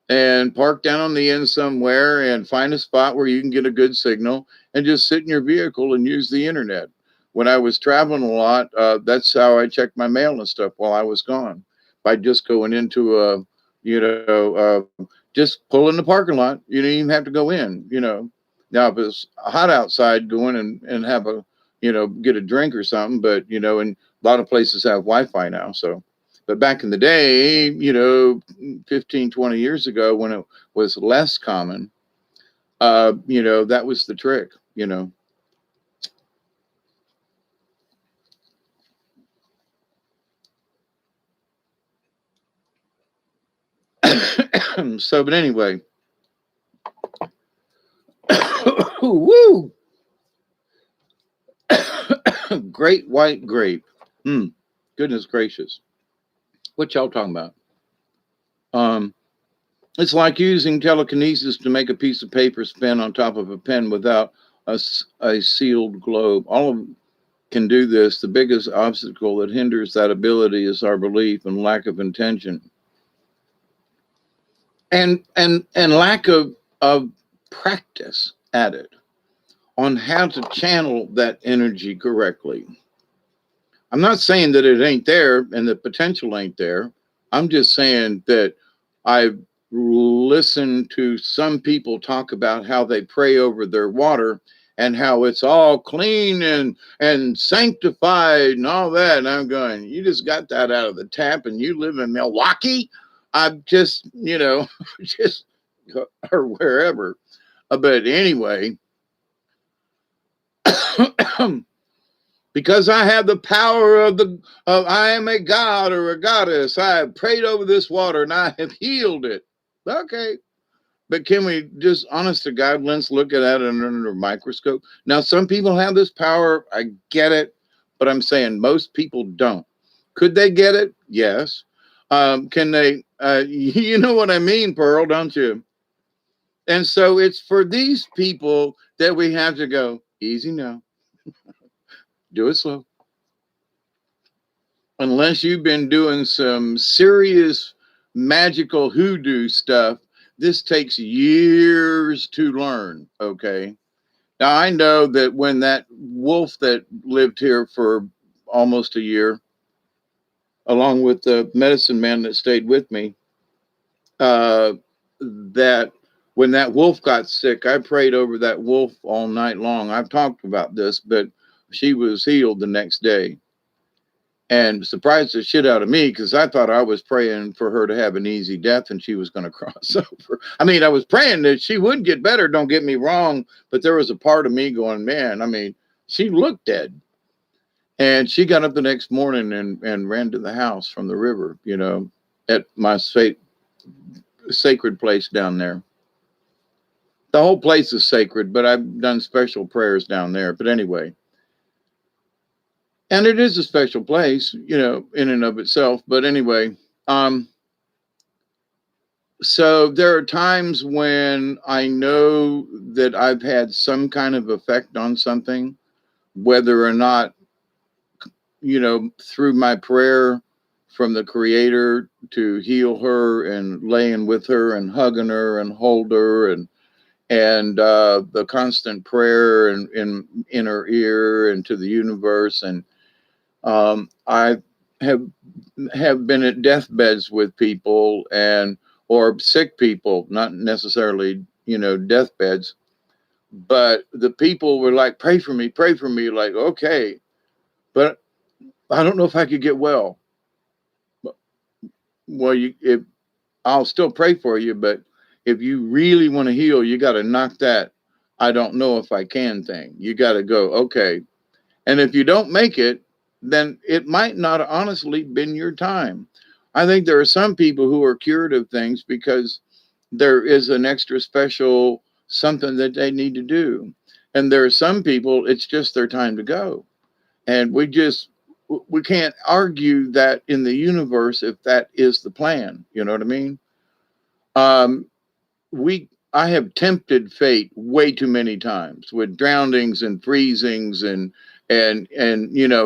and park down on the end somewhere and find a spot where you can get a good signal and just sit in your vehicle and use the internet. When I was traveling a lot, that's how I checked my mail and stuff while I was gone, by just going into just pull in the parking lot. You didn't even have to go in. Now, if it's hot outside, go in and have get a drink or something. But, and a lot of places have Wi-Fi now. So, but back in the day, 15, 20 years ago, when it was less common, that was the trick. So, but anyway, woo, great white grape. Goodness gracious. What y'all talking about? It's like using telekinesis to make a piece of paper spin on top of a pen without a sealed globe. All of them can do this. The biggest obstacle that hinders that ability is our belief and lack of intention, and lack of practice at it, on how to channel that energy correctly. I'm not saying that it ain't there and the potential ain't there. I'm just saying that I've listened to some people talk about how they pray over their water and how it's all clean and sanctified and all that. And I'm going, you just got that out of the tap and you live in Milwaukee? I'm just, just or wherever. But anyway, because I have the power of I am a god or a goddess. I have prayed over this water and I have healed it. Okay. But can we just, honest to God, let's look at that under a microscope? Now, some people have this power. I get it. But I'm saying most people don't. Could they get it? Yes. Can they? You know what I mean, Pearl, don't you? And so it's for these people that we have to go, easy now. Do it slow. Unless you've been doing some serious magical hoodoo stuff, this takes years to learn. Okay. Now, I know that when that wolf that lived here for almost a year, along with the medicine man that stayed with me, that when that wolf got sick, I prayed over that wolf all night long. I've talked about this, but she was healed the next day. And surprised the shit out of me because I thought I was praying for her to have an easy death and she was going to cross over. I mean, I was praying that she would get better, don't get me wrong, but there was a part of me going, man, I mean, she looked dead. And she got up the next morning and ran to the house from the river, at my sacred place down there. The whole place is sacred, but I've done special prayers down there. But anyway, and it is a special place, in and of itself. But anyway, so there are times when I know that I've had some kind of effect on something, whether or not, through my prayer from the Creator to heal her and laying with her and hugging her and hold her and the constant prayer in her ear and to the universe. And I have been at deathbeds with people or sick people, not necessarily, deathbeds, but the people were like, pray for me, like, okay, but I don't know if I could get well. Well, I'll still pray for you, but if you really want to heal, you got to knock that I don't know if I can thing. You got to go, okay. And if you don't make it, then it might not honestly been your time. I think there are some people who are cured of things because there is an extra special something that they need to do. And there are some people, it's just their time to go. And we can't argue that in the universe if that is the plan. You know what I mean? Um, I have tempted fate way too many times with drownings and freezings and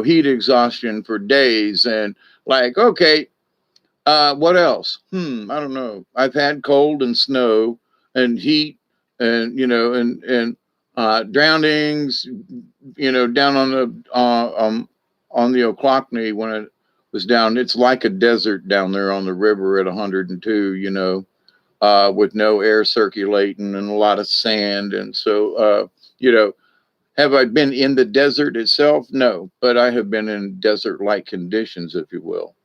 heat exhaustion for days and like, okay, what else? I don't know. I've had cold and snow and heat and drownings, down on the Ochlockonee when it was down. It's like a desert down there on the river at 102, with no air circulating and a lot of sand. And so, have I been in the desert itself? No, but I have been in desert like conditions, if you will.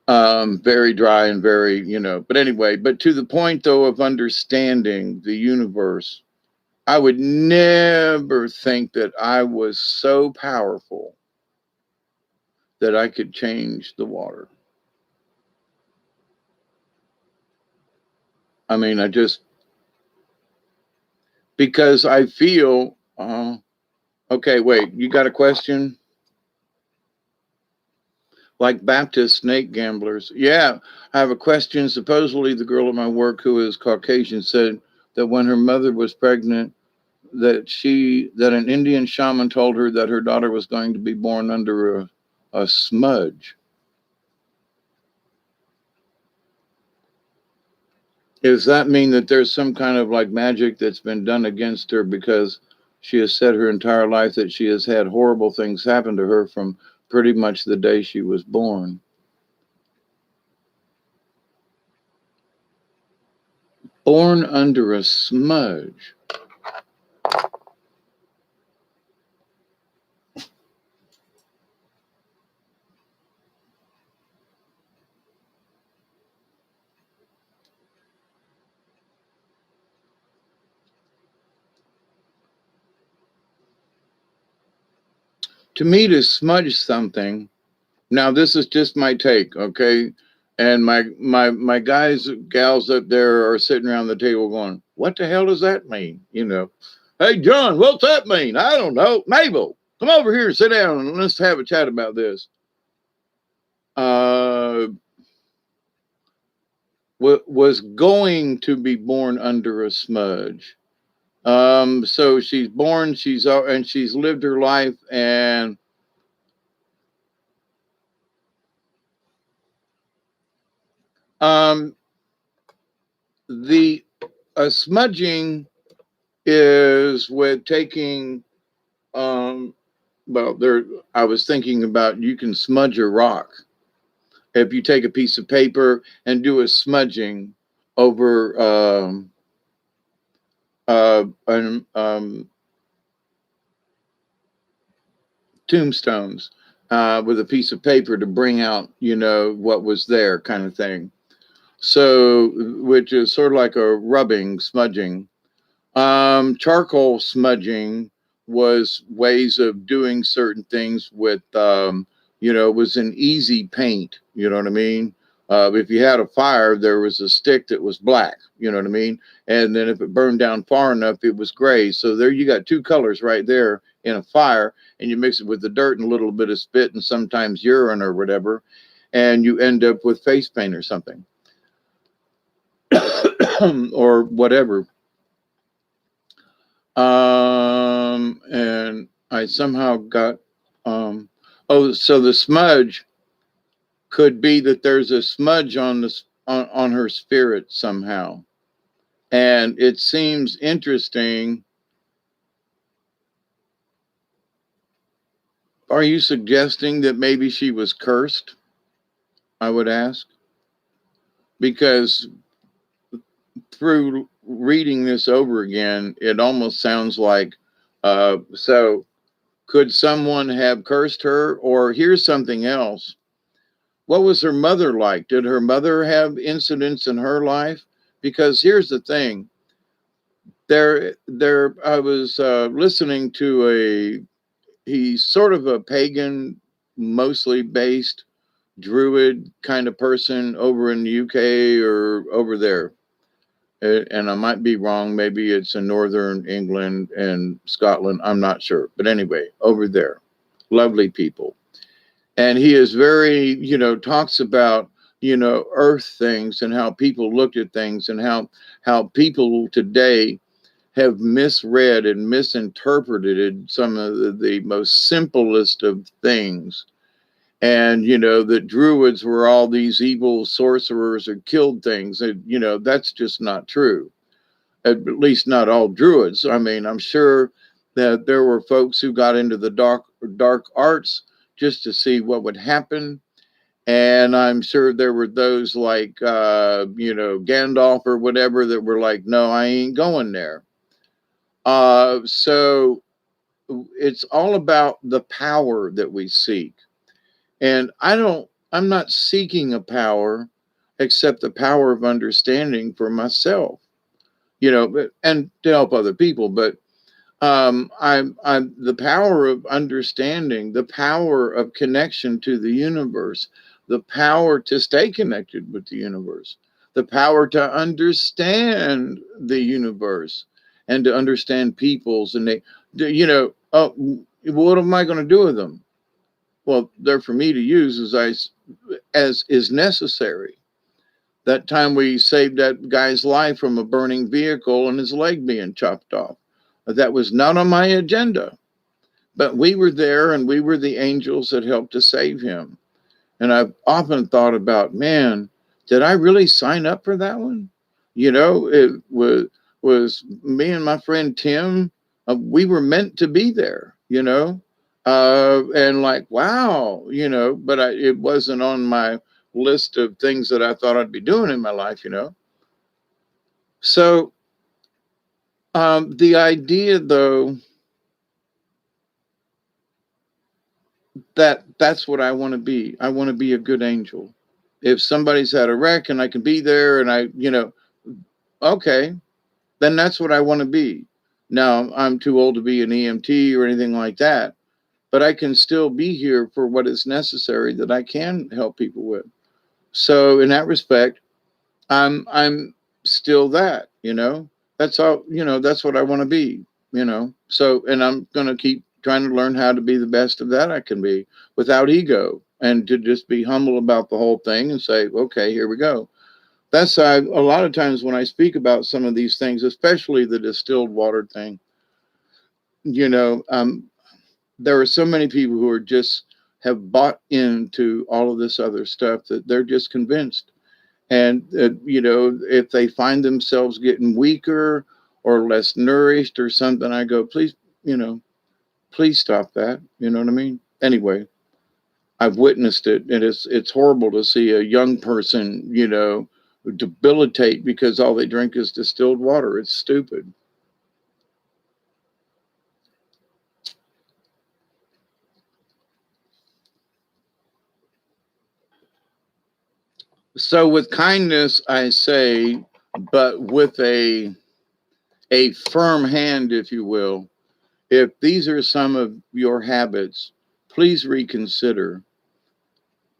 Very dry and very, but anyway, but to the point though of understanding the universe, I would never think that I was so powerful that I could change the water. I mean, because I feel, okay, wait, you got a question? Like Baptist snake gamblers. Yeah, I have a question. Supposedly, the girl at my work who is Caucasian said that when her mother was pregnant, that an Indian shaman told her that her daughter was going to be born under a smudge. Does that mean that there's some kind of like magic that's been done against her because she has said her entire life that she has had horrible things happen to her from pretty much the day she was born? Born under a smudge. To me, to smudge something. Now, this is just my take, okay? And my guys, gals up there are sitting around the table going, "What the hell does that mean?" Hey, John, what's that mean? I don't know. Mabel, come over here and sit down and let's have a chat about this. Uh, was going to be born under a smudge. So she's born, and she's lived her life, and um, the smudging is with taking well there I was thinking about you can smudge a rock if you take a piece of paper and do a smudging over tombstones with a piece of paper to bring out what was there kind of thing, so which is sort of like a rubbing smudging. Charcoal smudging was ways of doing certain things with, it was an easy paint. You know what I mean? If you had a fire, there was a stick that was black. You know what I mean? And then if it burned down far enough, it was gray. So there you got two colors right there in a fire, and you mix it with the dirt and a little bit of spit and sometimes urine or whatever, and you end up with face paint or something or whatever. And I somehow got, so the smudge could be that there's a smudge on her spirit somehow. And it seems interesting. Are you suggesting that maybe she was cursed? I would ask. Because through reading this over again, it almost sounds like, so could someone have cursed her? Or here's something else. What was her mother like? Did her mother have incidents in her life? Because here's the thing. I was listening to he's sort of a pagan, mostly based druid kind of person over in the UK or over there. And I might be wrong. Maybe it's in northern England and Scotland. I'm not sure. But anyway, over there, lovely people. And he is very, talks about, earth things and how people looked at things and how people today have misread and misinterpreted some of the most simplest of things. And that druids were all these evil sorcerers who killed things. And that's just not true. At least not all druids. I mean, I'm sure that there were folks who got into the dark arts just to see what would happen. And I'm sure there were those like Gandalf or whatever that were like, no, I ain't going there. So it's all about the power that we seek. And I'm not seeking a power except the power of understanding for myself, and to help other people. But I'm the power of understanding, the power of connection to the universe, the power to stay connected with the universe, the power to understand the universe and to understand peoples. And oh, what am I going to do with them? Well, they're for me to use as is necessary. That time we saved that guy's life from a burning vehicle and his leg being chopped off. That was not on my agenda, but we were there and we were the angels that helped to save him. And I've often thought about, man, did I really sign up for that one? It was me and my friend Tim. We were meant to be there, and like, wow, but it wasn't on my list of things that I thought I'd be doing in my life. So the idea, though, that's what I want to be. I want to be a good angel. If somebody's had a wreck and I can be there and okay, then that's what I want to be. Now, I'm too old to be an EMT or anything like that, but I can still be here for what is necessary that I can help people with. So in that respect, I'm still that. That's all, that's what I want to be. So, and I'm going to keep trying to learn how to be the best of that I can be without ego and to just be humble about the whole thing and say, okay, here we go. That's a lot of times when I speak about some of these things, especially the distilled water thing, you know, um, there are so many people who are just have bought into all of this other stuff that they're just convinced. And, if they find themselves getting weaker or less nourished or something, I go, please, please stop that. You know what I mean? Anyway, I've witnessed it, and it's horrible to see a young person, debilitate because all they drink is distilled water. It's stupid. So with kindness, I say, but with a firm hand, if you will. If these are some of your habits, please reconsider.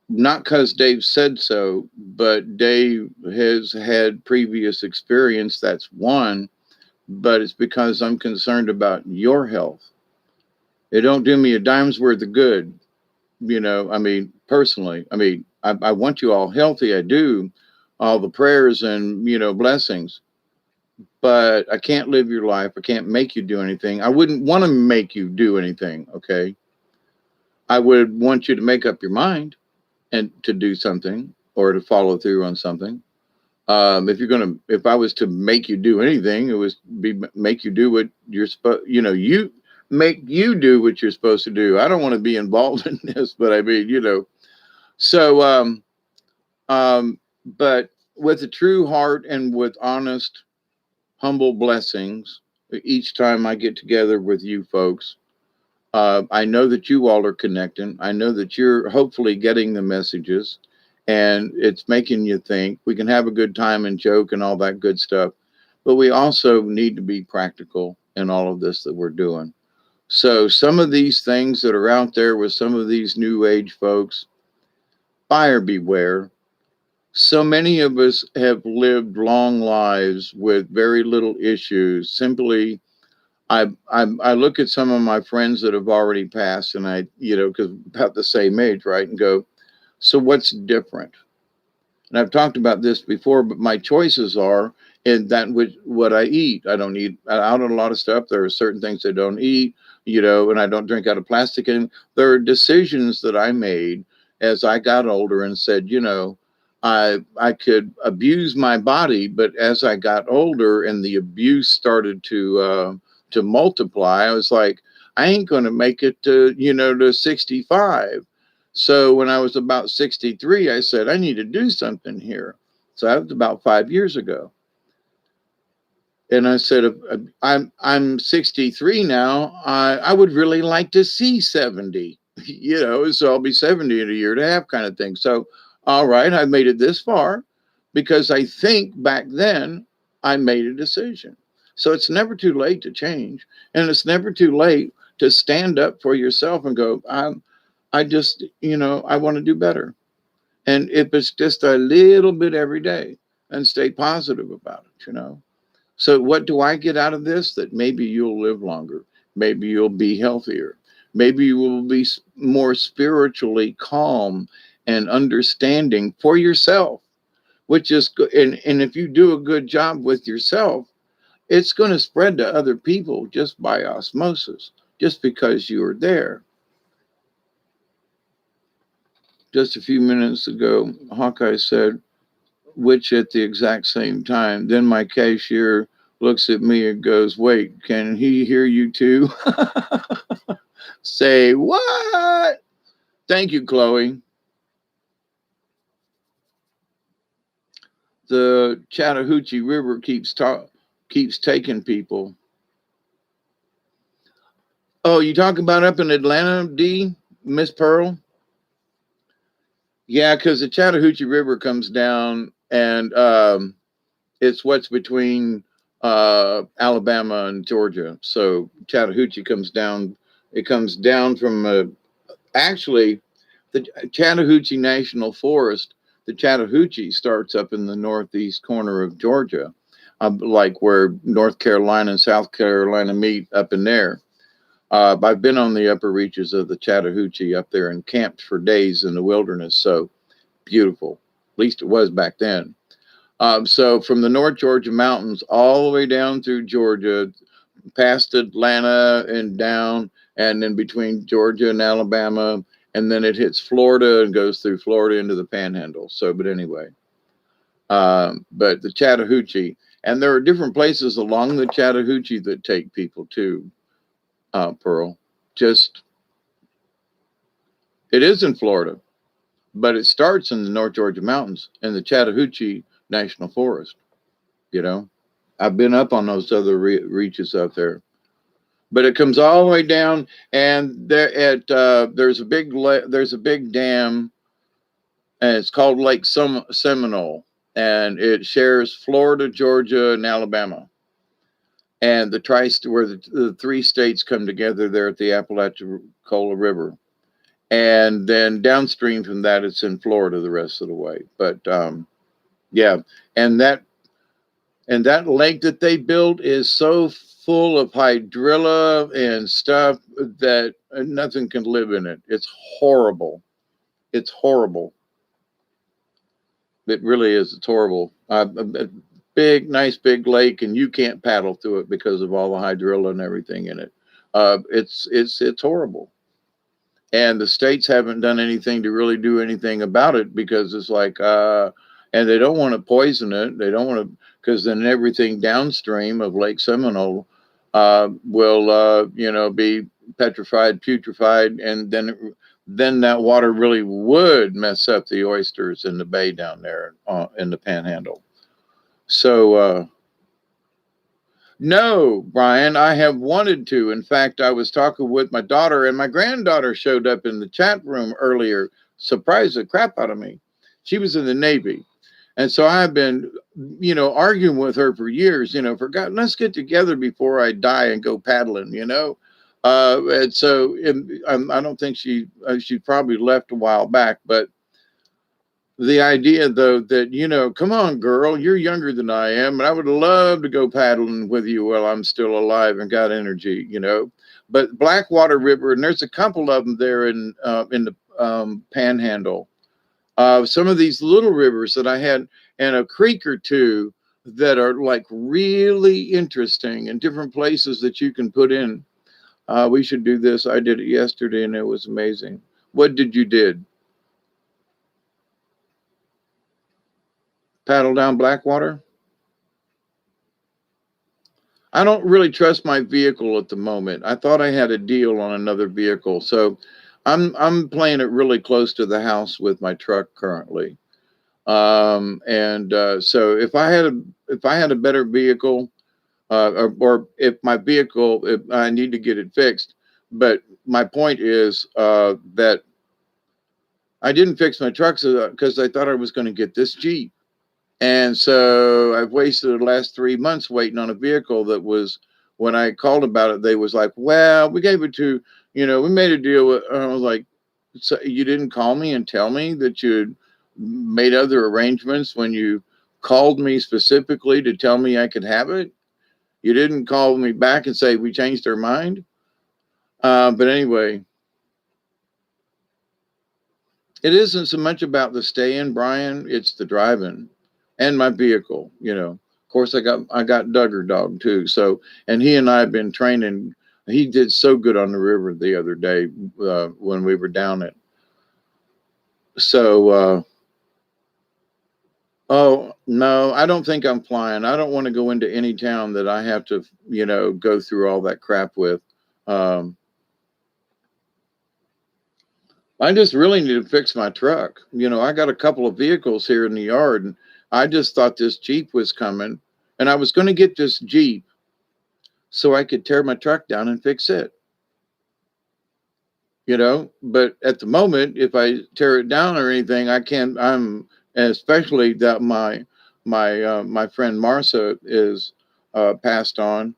Not because Dave said so, but Dave has had previous experience. That's one, but it's because I'm concerned about your health. It don't do me a dime's worth of good, I mean, personally. I mean, I want you all healthy. I do. All the prayers and, blessings. But I can't live your life. I can't make you do anything. I wouldn't want to make you do anything, okay? I would want you to make up your mind and to do something or to follow through on something. If I was to make you do anything, it was be make you do what you're supposed. You make you do what you're supposed to do. I don't want to be involved in this, but I mean, So, but with a true heart and with honest, humble blessings, each time I get together with you folks, I know that you all are connecting. I know that you're hopefully getting the messages and it's making you think. We can have a good time and joke and all that good stuff, but we also need to be practical in all of this that we're doing. So some of these things that are out there with some of these new age folks, buyer beware. So many of us have lived long lives with very little issues. Simply, I look at some of my friends that have already passed, and because about the same age, right, and go, so what's different? And I've talked about this before, but my choices are in that which what I eat. I don't eat out of a lot of stuff. There are certain things I don't eat, and I don't drink out of plastic. And there are decisions that I made as I got older and said, I could abuse my body, but as I got older and the abuse started to multiply, I was like, I ain't going to make it to 65. So when I was about 63, I said, I need to do something here. So that was about 5 years ago. And I said, I'm 63 now. I would really like to see 70, so I'll be 70 in a year and a half kind of thing. So, all right, I made it this far because I think back then I made a decision. So it's never too late to change. And it's never too late to stand up for yourself and go, I just, I want to do better. And if it's just a little bit every day and stay positive about it. So, what do I get out of this? That maybe you'll live longer. Maybe you'll be healthier. Maybe you will be more spiritually calm and understanding for yourself, which is good. And if you do a good job with yourself, it's going to spread to other people just by osmosis, just because you are there. Just a few minutes ago, Hawkeye said, which at the exact same time. Then my cashier looks at me and goes, wait, can he hear you too? Say what? Thank you, Chloe. The Chattahoochee River keeps taking people. Oh, you talking about up in Atlanta, D, Miss Pearl? Yeah, because the Chattahoochee River comes down, and it's what's between Alabama and Georgia. So Chattahoochee comes down. It comes down from actually the Chattahoochee National Forest. The Chattahoochee starts up in the northeast corner of Georgia, like where North Carolina and South Carolina meet up in there. I've been on the upper reaches of the Chattahoochee up there and camped for days in the wilderness. So beautiful. At least it was back then. So from the North Georgia mountains all the way down through Georgia, past Atlanta and down, and then between Georgia and Alabama, and then it hits Florida and goes through Florida into the Panhandle. So, but anyway, but the Chattahoochee, and there are different places along the Chattahoochee that take people too. Pearl, just it is in Florida, but it starts in the North Georgia mountains in the Chattahoochee National Forest. You know, I've been up on those other reaches up there, but it comes all the way down, and there's a big dam, and it's called Lake Seminole, and it shares Florida, Georgia, and Alabama, and where the three states come together there at the Apalachicola River, and then downstream from that, it's in Florida the rest of the way. But yeah, and that lake that they built is so full of hydrilla and stuff that nothing can live in it. It's horrible. It's horrible. It really is. It's horrible. A big, nice big lake, and you can't paddle through it because of all the hydrilla and everything in it. It's horrible. And the states haven't done anything to really do anything about it because it's like, and they don't want to poison it. They don't want to, because then everything downstream of Lake Seminole will, be petrified, putrefied, and then that water really would mess up the oysters in the bay down there in the Panhandle. So, no, Brian, I have wanted to. In fact, I was talking with my daughter, and my granddaughter showed up in the chat room earlier, surprised the crap out of me. She was in the Navy. And so I've been, arguing with her for years, for God, let's get together before I die and go paddling. And so I don't think she probably left a while back, but The idea, though, that, come on, girl, you're younger than I am, and I would love to go paddling with you while I'm still alive and got energy. But Blackwater River, and there's a couple of them there in the Panhandle. Some of these little rivers that I had, and a creek or two that are like really interesting and different places that you can put in. We should do this. I did it yesterday, and it was amazing. What did you did? Paddle down Blackwater? I don't really trust my vehicle at the moment. I thought I had a deal on another vehicle, so I'm playing it really close to the house with my truck currently. And so if I had a better vehicle, or if my vehicle, if I need to get it fixed. But my point is that I didn't fix my truck because I thought I was going to get this Jeep. And so I've wasted the last 3 months waiting on a vehicle that was, when I called about it, they was like, well, we gave it to, we made a deal with, I was like, so you didn't call me and tell me that you'd made other arrangements when you called me specifically to tell me I could have it? You didn't call me back and say we changed our mind. But anyway, it isn't so much about the staying, Brian. It's the driving and my vehicle. Of course, I got Duggar dog too. So, and he and I have been training. He did so good on the river the other day when we were down it. So, oh no, I don't think I'm flying. I don't want to go into any town that I have to, go through all that crap with. Um, I just really need to fix my truck. I got a couple of vehicles here in the yard, and I just thought this Jeep was coming, and I was going to get this Jeep so I could tear my truck down and fix it. But at the moment, if I tear it down or anything, I can't. Especially that my friend Marcia is passed on.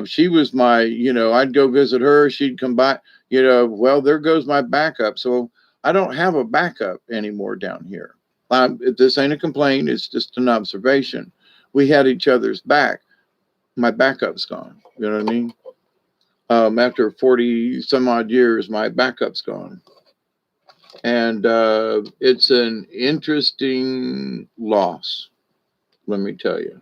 She was my, I'd go visit her. She'd come by, well, there goes my backup. So I don't have a backup anymore down here. This ain't a complaint. It's just an observation. We had each other's back. My backup's gone. You know what I mean? After 40 some odd years, my backup's gone. And it's an interesting loss, let me tell you.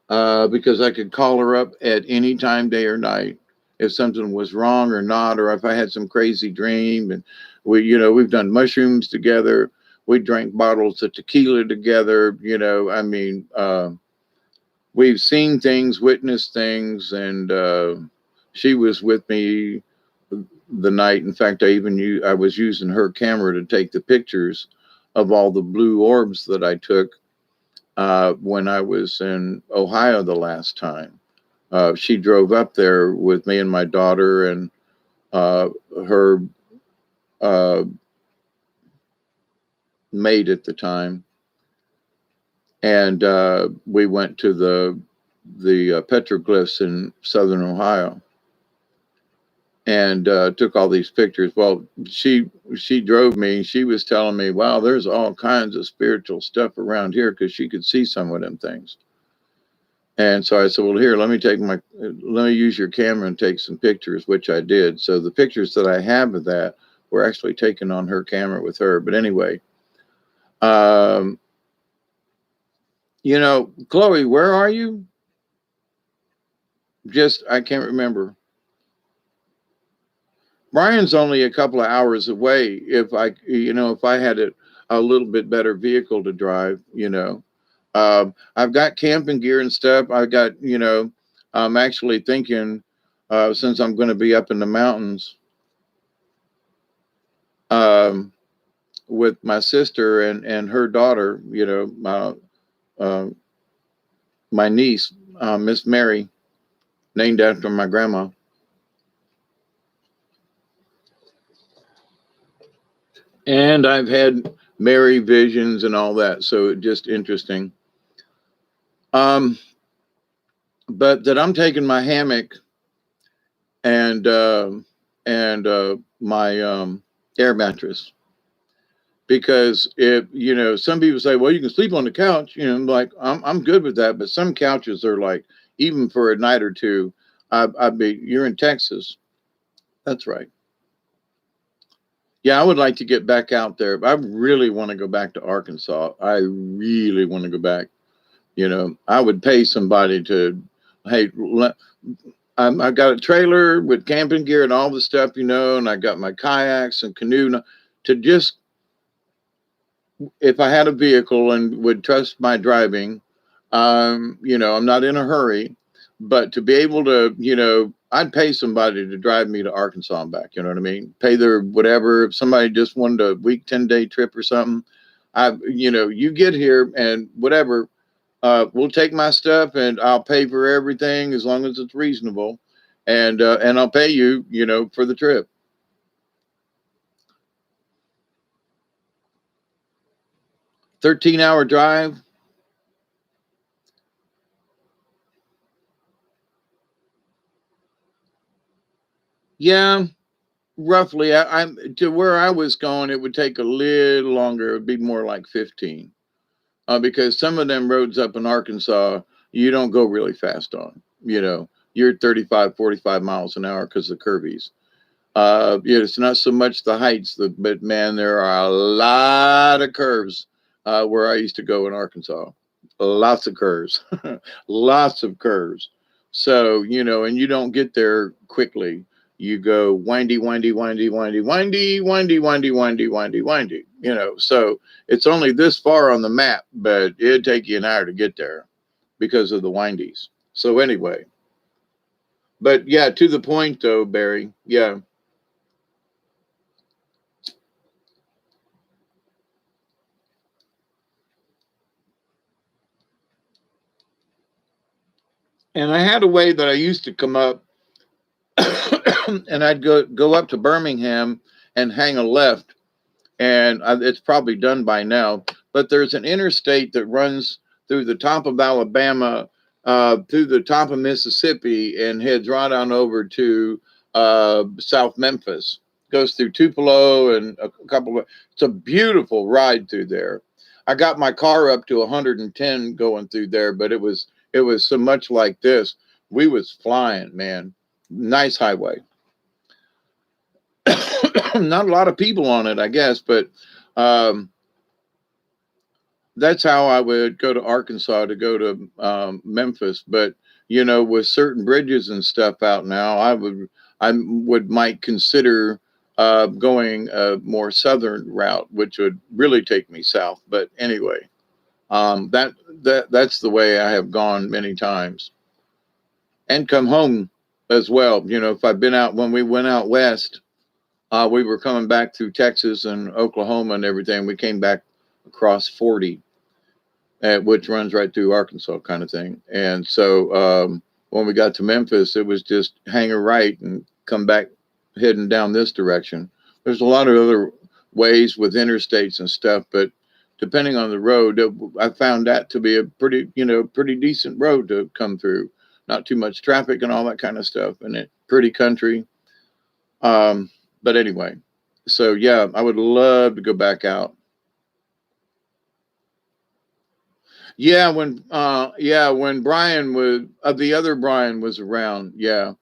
Because I could call her up at any time, day or night, if something was wrong or not, or if I had some crazy dream. And we've done mushrooms together. We drank bottles of tequila together. We've seen things, witnessed things, and she was with me the night. In fact, I was using her camera to take the pictures of all the blue orbs that I took when I was in Ohio the last time. She drove up there with me and my daughter and her mate at the time, and we went to the petroglyphs in southern Ohio and took all these pictures. Well, she drove me. She was telling me, "Wow, there's all kinds of spiritual stuff around here," because she could see some of them things. And so I said, "Well, here, let me use your camera and take some pictures," which I did. So the pictures that I have of that were actually taken on her camera with her. But anyway, um, Chloe, where are you? I can't remember. Brian's only a couple of hours away. If I had a little bit better vehicle to drive, I've got camping gear and stuff. I'm actually thinking, since I'm going to be up in the mountains, um, with my sister and her daughter, uh, my niece, Miss Mary, named after my grandma. And I've had Mary visions and all that, so just interesting. Um, but that I'm taking my hammock and my air mattress, because if some people say, well, you can sleep on the couch, like I'm good with that, but some couches are like, even for a night or two, I'd be, you're in Texas. That's right. Yeah, I would like to get back out there. I really want to go back to Arkansas. I really want to go back. I would pay somebody to, hey, I got a trailer with camping gear and all the stuff, and I got my kayaks and canoe to just, if I had a vehicle and would trust my driving, I'm not in a hurry, but to be able to, I'd pay somebody to drive me to Arkansas and back. You know what I mean? Pay their whatever. If somebody just wanted a week, 10-day trip or something, you get here and whatever, we'll take my stuff and I'll pay for everything as long as it's reasonable. And I'll pay you, for the trip. $13-hour drive. Yeah, roughly. I'm to where I was going. It would take a little longer. It would be more like 15, because some of them roads up in Arkansas, you don't go really fast on. You're 35, 45 miles an hour because of the curvies. It's not so much the heights, but man, there are a lot of curves where I used to go in Arkansas. Lots of curves, lots of curves. So, and you don't get there quickly. You go windy, windy, windy, windy, windy, windy, windy, windy, windy, windy. So it's only this far on the map, but it'd take you an hour to get there because of the windies. So anyway, but yeah, to the point though, Barry. Yeah. And I had a way that I used to come up and I'd go up to Birmingham and hang a left, and it's probably done by now. But there's an interstate that runs through the top of Alabama, through the top of Mississippi, and heads right on over to South Memphis. Goes through Tupelo and a couple of. It's a beautiful ride through there. I got my car up to 110 going through there, but it was so much like this. We was flying, man. Nice highway. Not a lot of people on it, I guess, but um, that's how I would go to Arkansas to go to Memphis. But with certain bridges and stuff out now, I would might consider going a more southern route, which would really take me south. But anyway, that's the way I have gone many times and come home as well. If I've been out when we went out west. We were coming back through Texas and Oklahoma and everything. We came back across 40, which runs right through Arkansas, kind of thing. And so when we got to Memphis, it was just hang a right and come back heading down this direction. There's a lot of other ways with interstates and stuff, but depending on the road, I found that to be a pretty decent road to come through. Not too much traffic and all that kind of stuff, and it pretty country. But anyway, so yeah, I would love to go back out. Yeah, when Brian was the other Brian was around, yeah.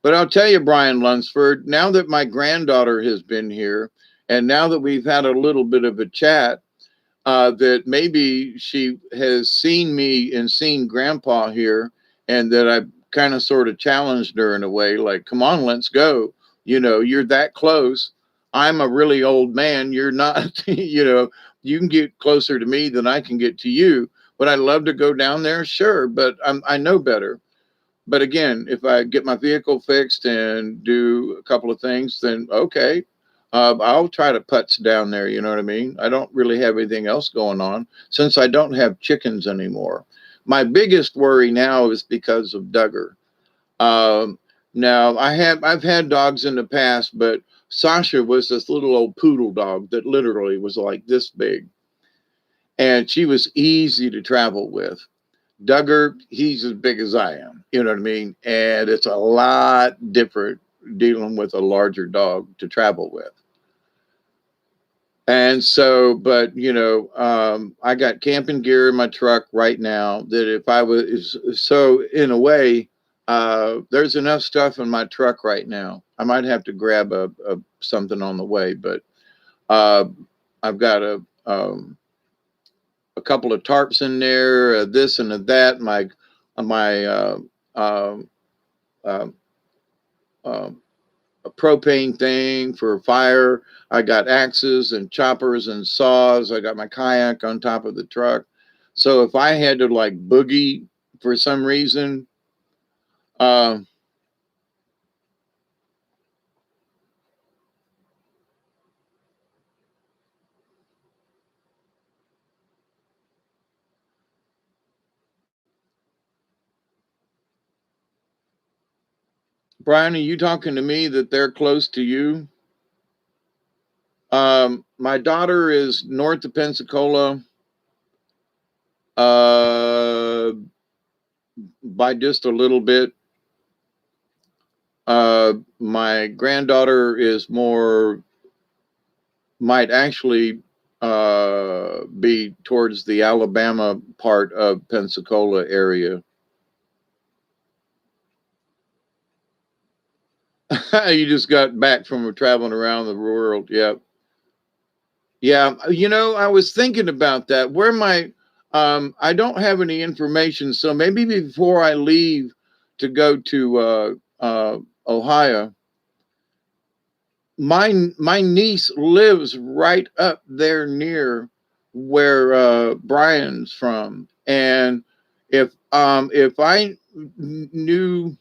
But I'll tell you, Brian Lunsford, now that my granddaughter has been here, and now that we've had a little bit of a chat, that maybe she has seen me and seen Grandpa here, and that I kind of sort of challenged her in a way, like, "Come on, let's go. You're that close. I'm a really old man. You're not. You can get closer to me than I can get to you. Would I love to go down there? Sure, but I know better. But again, if I get my vehicle fixed and do a couple of things, then okay, I'll try to putz down there. You know what I mean? I don't really have anything else going on since I don't have chickens anymore. My biggest worry now is because of Duggar. Um, Now I've had dogs in the past, but Sasha was this little old poodle dog that literally was like this big, and she was easy to travel with. Duggar, he's as big as I am. You know what I mean? And it's a lot different dealing with a larger dog to travel with. And so, but I got camping gear in my truck right now that if I was so in a way, there's enough stuff in my truck right now. I might have to grab a something on the way, but uh, I've got a couple of tarps in there, this and that. My um, uh, uh, a propane thing for fire. I got axes and choppers and saws. I got my kayak on top of the truck. So if I had to like boogie for some reason, uh, Brian, are you talking to me that they're close to you? My daughter is north of Pensacola, uh, by just a little bit. My granddaughter is more, might actually be towards the Alabama part of Pensacola area. You just got back from traveling around the world. Yeah. Yeah. I was thinking about that. I don't have any information. So maybe before I leave to go to Ohio, my niece lives right up there near where Brian's from, and if I knew,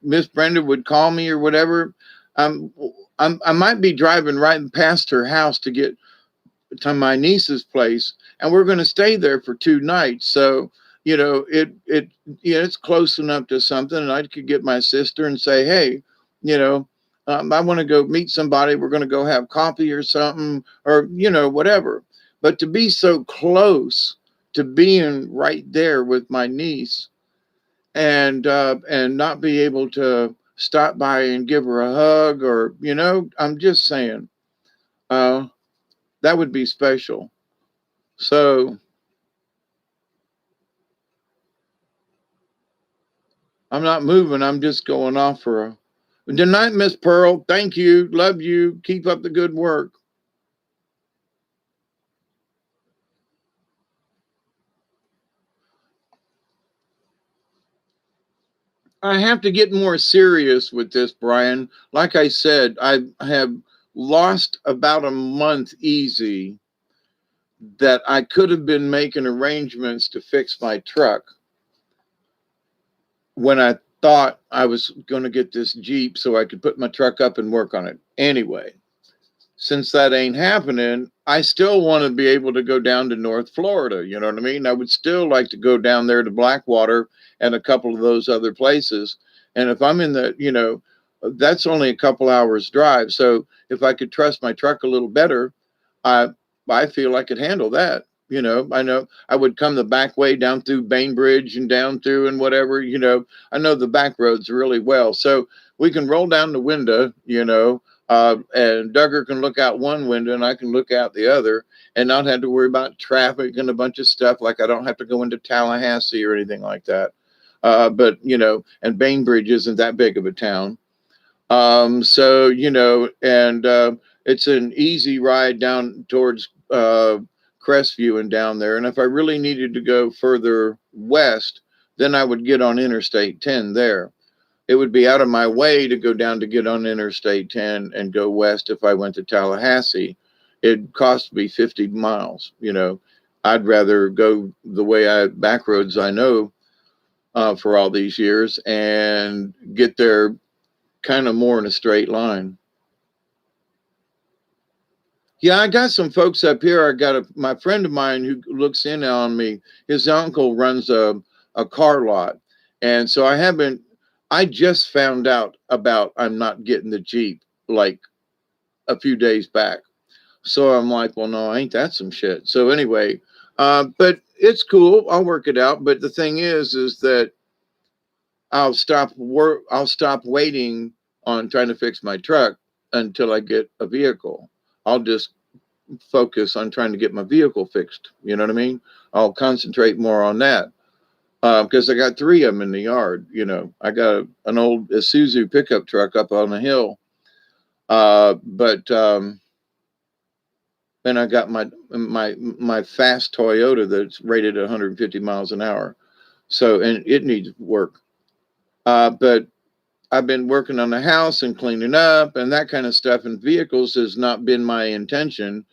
Miss Brenda would call me or whatever, um, I might be driving right past her house to get to my niece's place, and we're going to stay there for 2 nights. So it's close enough to something, and I could get my sister and say, hey, you know, I want to go meet somebody. We're going to go have coffee or something, or whatever. But to be so close to being right there with my niece, and not be able to stop by and give her a hug, or I'm just saying, uh, that would be special. So I'm not moving. I'm just going off for a good night, Miss Pearl. Thank you. Love you. Keep up the good work. I have to get more serious with this, Brian. Like I said, I have lost about a month easy that I could have been making arrangements to fix my truck when I thought I was going to get this Jeep so I could put my truck up and work on it. Anyway, since that ain't happening, I still want to be able to go down to North Florida. You know what I mean? I would still like to go down there to Blackwater and a couple of those other places. And if I'm in that's only a couple hours drive. So if I could trust my truck a little better, I I feel I could handle that. I know I would come the back way down through Bainbridge and down through and whatever. I know the back roads really well. So we can roll down the window, and Duggar can look out one window and I can look out the other and not have to worry about traffic and a bunch of stuff. Like I don't have to go into Tallahassee or anything like that. But, and Bainbridge isn't that big of a town. So, and it's an easy ride down towards Crestview and down there. And if I really needed to go further west, then I would get on Interstate 10 there. It would be out of my way to go down to get on Interstate 10 and go west if I went to Tallahassee. It cost me 50 miles. I'd rather go the way back roads I know for all these years and get there kind of more in a straight line. Yeah, I got some folks up here. I got my friend of mine who looks in on me. His uncle runs a car lot. And so I just found out about I'm not getting the Jeep like a few days back. So I'm like, well, no, ain't that some shit? So anyway, but it's cool. I'll work it out. But the thing is that I'll stop waiting on trying to fix my truck until I get a vehicle. I'll just focus on trying to get my vehicle fixed. You know what I mean? I'll concentrate more on that because I got three of them in the yard. You know, I got an old Isuzu pickup truck up on the hill, but then I got my fast Toyota that's rated at 150 miles an hour. So, and it needs work. But I've been working on the house and cleaning up and that kind of stuff. And vehicles has not been my intention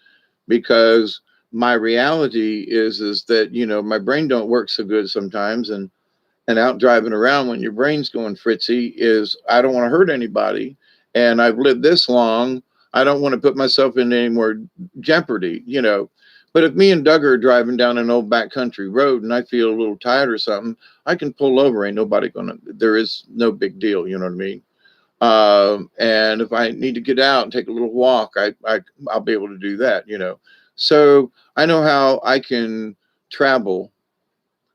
because my reality is that, you know, my brain don't work so good sometimes. And out driving around when your brain's going fritzy is I don't want to hurt anybody. And I've lived this long. I don't want to put myself in any more jeopardy, you know. But if me and Doug are driving down an old backcountry road and I feel a little tired or something, I can pull over. Ain't nobody gonna. There is no big deal. You know what I mean? And if I need to get out and take a little walk, I'll be able to do that. You know. So I know how I can travel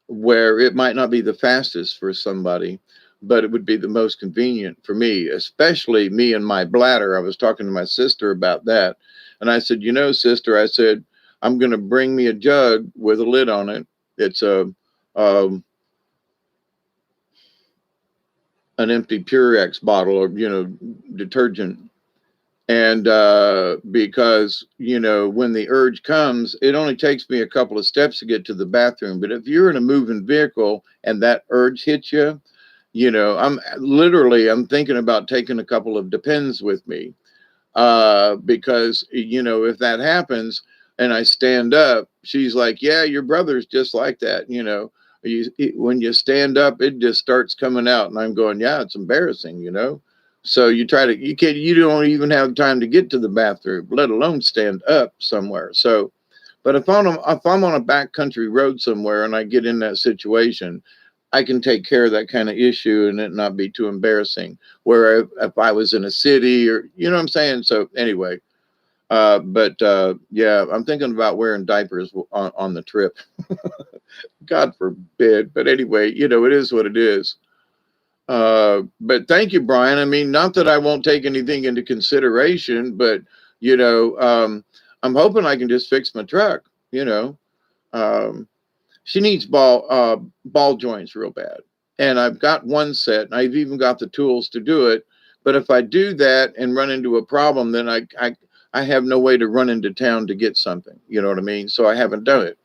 where it might not be the fastest for somebody, but it would be the most convenient for me, especially me and my bladder. I was talking to my sister about that. And I said, you know, sister, I said, I'm going to bring me a jug with a lid on it. It's um, an empty Purex bottle of, you know, detergent. And because, you know, when the urge comes, it only takes me a couple of steps to get to the bathroom. But if you're in a moving vehicle and that urge hits you, you know, I'm thinking about taking a couple of Depends with me because, you know, if that happens and I stand up, she's like, yeah, your brother's just like that. You know, when you stand up, it just starts coming out. And I'm going, yeah, it's embarrassing, you know. So you don't even have time to get to the bathroom, let alone stand up somewhere. So, but if I'm on a backcountry road somewhere and I get in that situation, I can take care of that kind of issue and it not be too embarrassing. Where if I was in a city or, you know what I'm saying? So anyway, yeah, I'm thinking about wearing diapers on the trip. God forbid. But anyway, you know, it is what it is. But thank you, Brian. I mean, not that I won't take anything into consideration, but you know, I'm hoping I can just fix my truck. You know, um, she needs ball joints real bad, and I've got one set, and I've even got the tools to do it. But if I do that and run into a problem, then I have no way to run into town to get something. You know what I mean? So I haven't done it.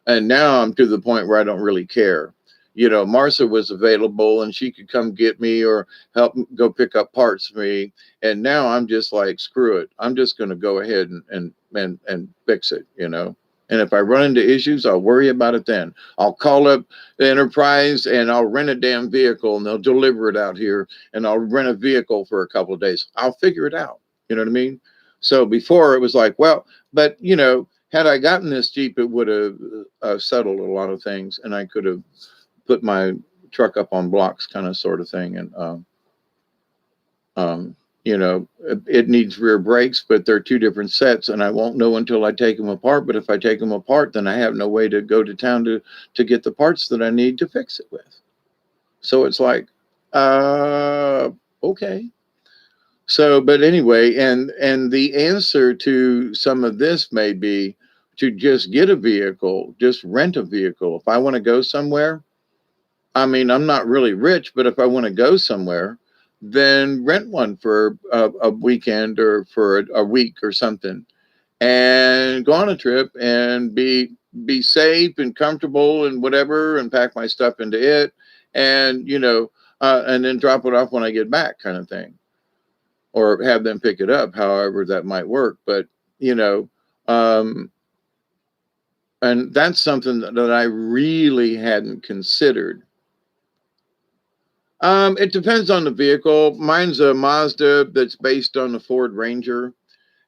And now I'm to the point where I don't really care. You know, Marcia was available and she could come get me or help go pick up parts for me. And now I'm just like, screw it. I'm just going to go ahead and fix it, you know. And if I run into issues, I'll worry about it then. I'll call up the Enterprise and I'll rent a damn vehicle and they'll deliver it out here and I'll rent a vehicle for a couple of days. I'll figure it out. You know what I mean? So before it was like, well, but you know, had I gotten this Jeep, it would have settled a lot of things, and I could have put my truck up on blocks, kind of sort of thing. And you know, it needs rear brakes, but they're two different sets, and I won't know until I take them apart. But if I take them apart, then I have no way to go to town to get the parts that I need to fix it with. So it's like, okay. So, but anyway, and the answer to some of this may be to just get a vehicle, just rent a vehicle. If I want to go somewhere, I mean, I'm not really rich, but if I want to go somewhere, then rent one for a weekend or for a week or something, and go on a trip and be safe and comfortable and whatever, and pack my stuff into it, and you know, and then drop it off when I get back, kind of thing, or have them pick it up, however that might work. But you know, um, and that's something that I really hadn't considered. It depends on the vehicle. Mine's a Mazda that's based on the Ford Ranger,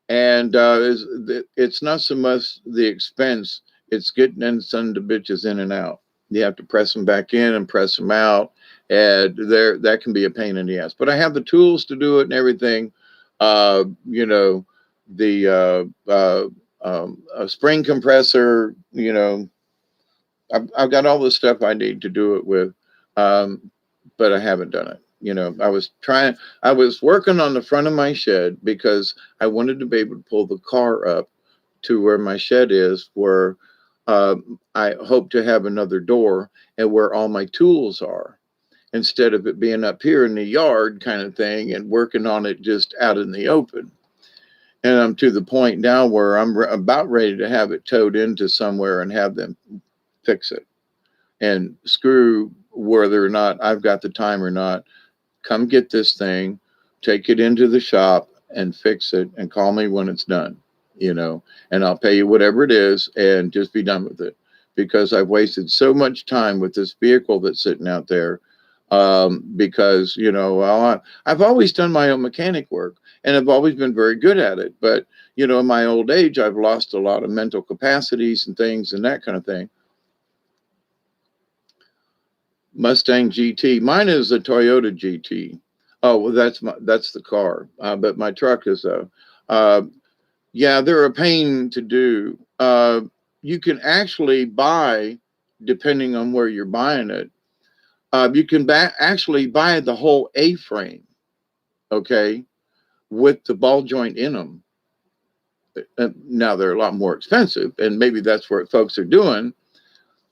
and it's not so much the expense; it's getting them son of the bitches in and out. You have to press them back in and press them out, and there that can be a pain in the ass. But I have the tools to do it and everything. You know, the a spring compressor. You know, I've got all the stuff I need to do it with. Um, but I haven't done it. You know, I was working on the front of my shed because I wanted to be able to pull the car up to where my shed is, where uh, I hope to have another door and where all my tools are, instead of it being up here in the yard kind of thing and working on it just out in the open. And I'm to the point now where I'm about ready to have it towed into somewhere and have them fix it, and screw whether or not I've got the time or not. Come get this thing, take it into the shop and fix it, and call me when it's done, and I'll pay you whatever it is and just be done with it, because I've wasted so much time with this vehicle that's sitting out there. Because, well, I've always done my own mechanic work and I've always been very good at it. But, in my old age, I've lost a lot of mental capacities and things and that kind of thing. Mustang GT. Mine is a Toyota GT. Oh, well, that's the car. But my truck is yeah, they're a pain to do. You can actually buy, depending on where you're buying it, you can actually buy the whole A-frame, okay, with the ball joint in them. Now they're a lot more expensive, and maybe that's what folks are doing.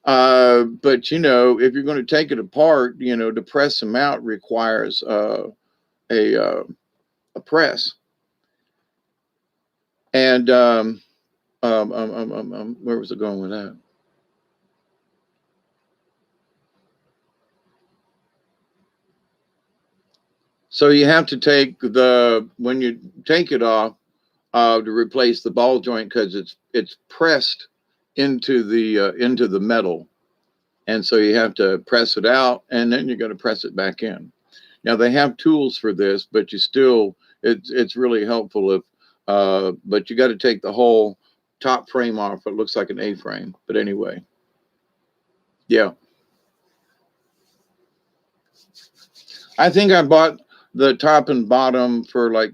But if you're going to take it apart, to press them out requires a press. And where was it going with that? So you have to take when you take it off to replace the ball joint, because it's pressed into the metal, and so you have to press it out, and then you're going to press it back in. Now they have tools for this, but it's really helpful if but you got to take the whole top frame off. It looks like an A-frame, but anyway, yeah. I think I bought the top and bottom for like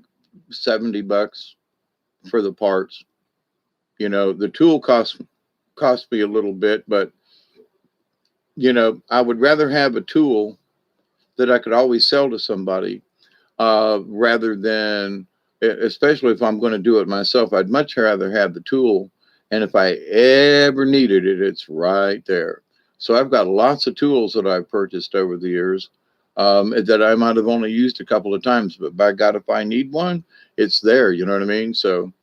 $70 for the parts. The tool cost me a little bit, but I would rather have a tool that I could always sell to somebody rather than, especially if I'm going to do it myself, I'd much rather have the tool. And if I ever needed it, it's right there. So I've got lots of tools that I've purchased over the years that I might have only used a couple of times, but by God, if I need one, it's there. You know what I mean? So,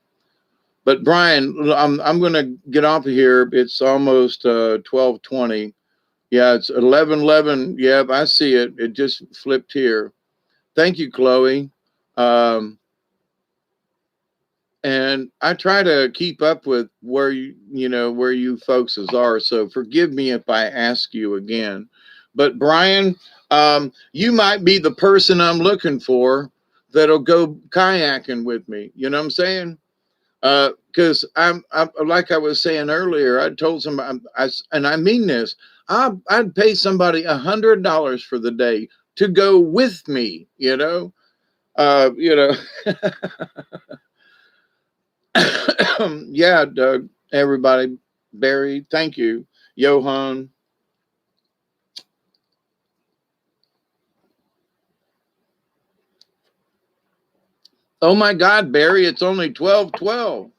but Brian, I'm going to get off of here. It's almost 12:20. Yeah, it's 11:11. Yeah, I see it. It just flipped here. Thank you, Chloe. And I try to keep up with where you folks are. So forgive me if I ask you again. But Brian, you might be the person I'm looking for that'll go kayaking with me. You know what I'm saying? Because I'm like I was saying earlier, I told somebody, and I mean this, I'd pay somebody $100 for the day to go with me. Yeah, Doug, everybody, Barry, thank you, Johan. Oh my God, Barry, it's only 12:12.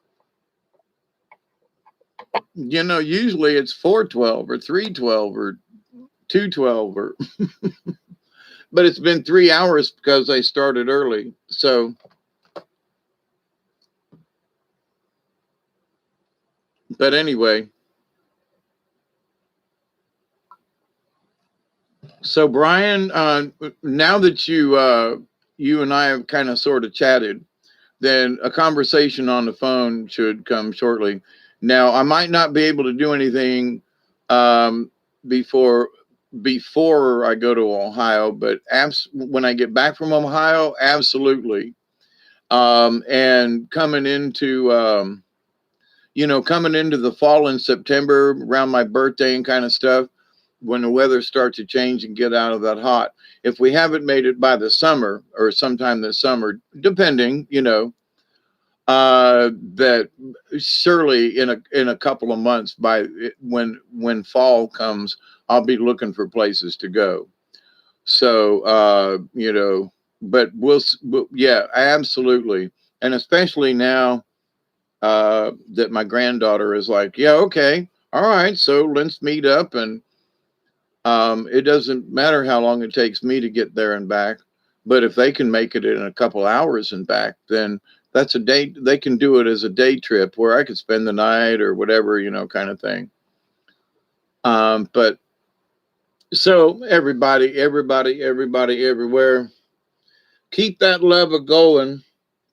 Usually it's 4:12 or 3:12 or 2:12 or but it's been 3 hours because I started early. So but anyway, so Brian, now that you and I have kind of sort of chatted, then a conversation on the phone should come shortly. Now, I might not be able to do anything before I go to Ohio, but when I get back from Ohio, absolutely. And coming into the fall in September around my birthday and kind of stuff, when the weather starts to change and get out of that hot. If we haven't made it by the summer or sometime this summer, depending, that surely in a couple of months, by when fall comes, I'll be looking for places to go. So but yeah, absolutely, and especially now that my granddaughter is like, yeah, okay, all right, so let's meet up, and it doesn't matter how long it takes me to get there and back, but if they can make it in a couple hours and back, then that's a day. They can do it as a day trip where I could spend the night or whatever, kind of thing. But so everybody, everywhere, keep that lever going.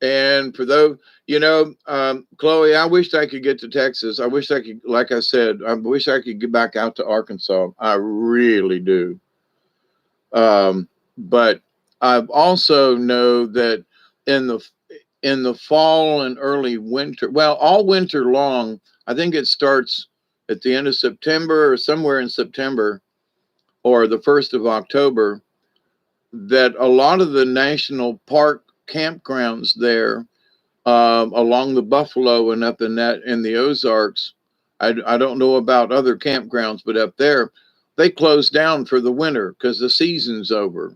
And for those, Chloe, I wish I could get to Texas. I wish I could, like I said, I wish I could get back out to Arkansas. I really do. But I've also know that in the in the fall and early winter, well, all winter long, I think it starts at the end of September or somewhere in September or the 1st of October, that a lot of the national park campgrounds there, along the Buffalo and up in the Ozarks, I don't know about other campgrounds, but up there, they close down for the winter because the season's over.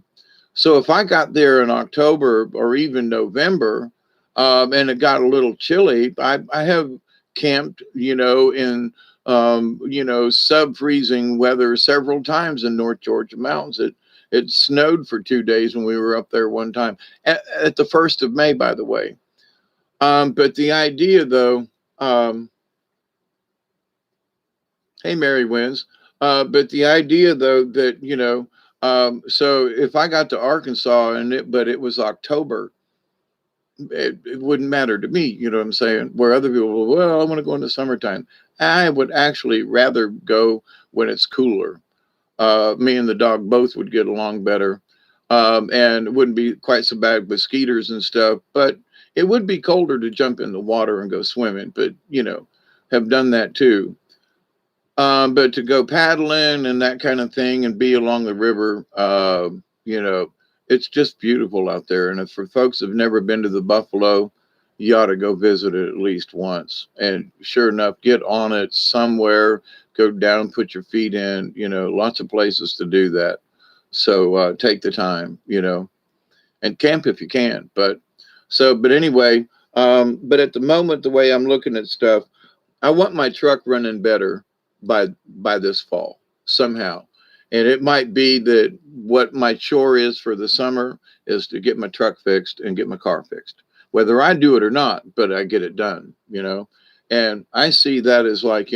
So if I got there in October or even November, and it got a little chilly, I have camped, in sub-freezing weather several times in North Georgia mountains. It snowed for 2 days when we were up there one time at the 1st of May, by the way. But the idea, though, hey, Mary Wins. But the idea, though, that so if I got to Arkansas but it was October, it wouldn't matter to me. You know what I'm saying? Where other people, well, I want to go in the summertime. I would actually rather go when it's cooler. Me and the dog both would get along better, and it wouldn't be quite so bad with mosquitoes and stuff. But it would be colder to jump in the water and go swimming. But have done that too. But to go paddling and that kind of thing and be along the river, it's just beautiful out there. And if for folks who've never been to the Buffalo, you ought to go visit it at least once. And sure enough, get on it somewhere, go down, put your feet in, lots of places to do that. So take the time, and camp if you can. But anyway, but at the moment, the way I'm looking at stuff, I want my truck running better by this fall somehow. And it might be that what my chore is for the summer is to get my truck fixed and get my car fixed, whether I do it or not, but I get it done. And I see that as like,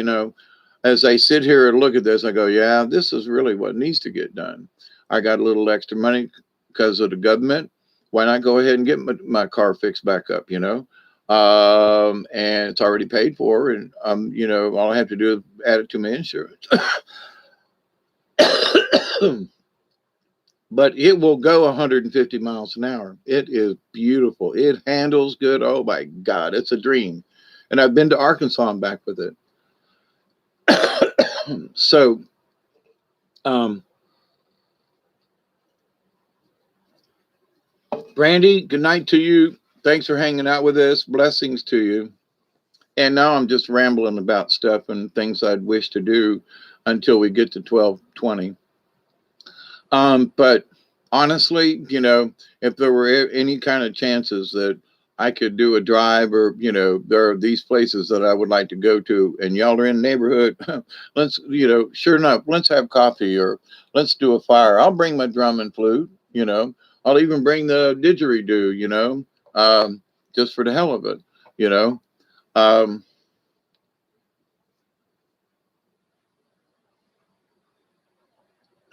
as I sit here and look at this, I go, yeah, this is really what needs to get done. I got a little extra money because of the government. Why not go ahead and get my car fixed back up? And it's already paid for, and all I have to do is add it to my insurance. But it will go 150 miles an hour. It is beautiful. It handles good. Oh my God, it's a dream. And I've been to Arkansas and back with it. So, Brandy, good night to you. Thanks for hanging out with us. Blessings to you. And now I'm just rambling about stuff and things I'd wish to do until we get to 12:20. But honestly, if there were any kind of chances that I could do a drive, or there are these places that I would like to go to, and y'all are in the neighborhood, let's, sure enough, let's have coffee or let's do a fire. I'll bring my drum and flute. I'll even bring the didgeridoo, just for the hell of it. Um,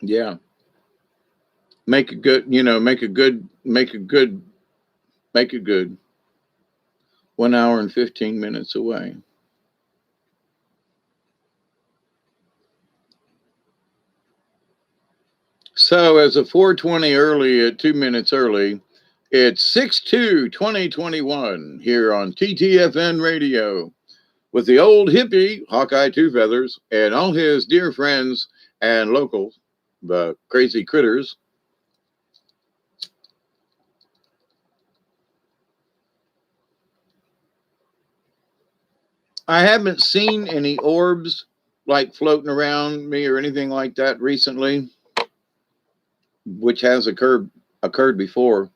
yeah, make it good, make it good. 1 hour and 15 minutes away. So as a 4:20 early at 2 minutes early, it's 6/2/2021 here on TTFN Radio with the old hippie Hawkeye Two Feathers and all his dear friends and locals, the crazy critters. I haven't seen any orbs like floating around me or anything like that recently, which has occurred before.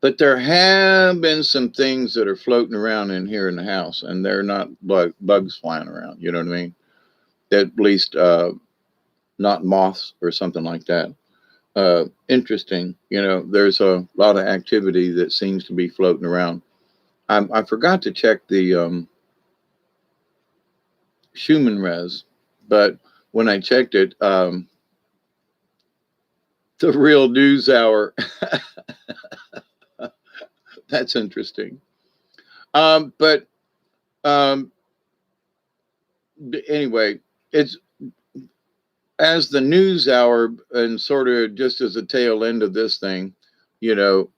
But there have been some things that are floating around in here in the house, and they're not bugs flying around. You know what I mean? At least not moths or something like that. Interesting. You know, there's a lot of activity that seems to be floating around. I forgot to check the Schumann res, but when I checked it, the real news hour. That's interesting. But um, anyway, it's as the news hour and sort of just as a tail end of this thing, you know,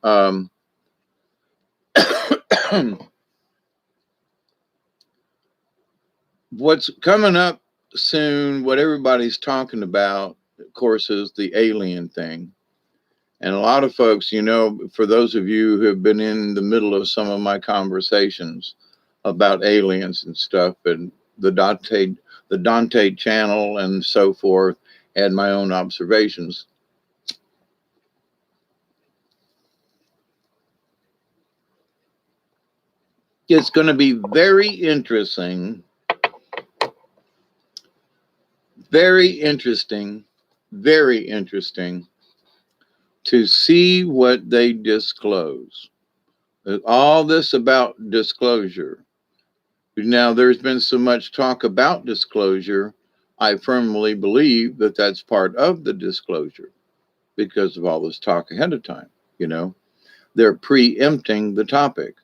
what's coming up soon, what everybody's talking about, of course, is the alien thing. And a lot of folks, you know, for those of you who have been in the middle of some of my conversations about aliens and stuff, and the Dante channel and so forth, and my own observations. It's going to be very interesting, very interesting, very interesting to see what they disclose. All this about disclosure. Now, there's been so much talk about disclosure. I firmly believe that that's part of the disclosure because of all this talk ahead of time. You know, they're preempting the topic.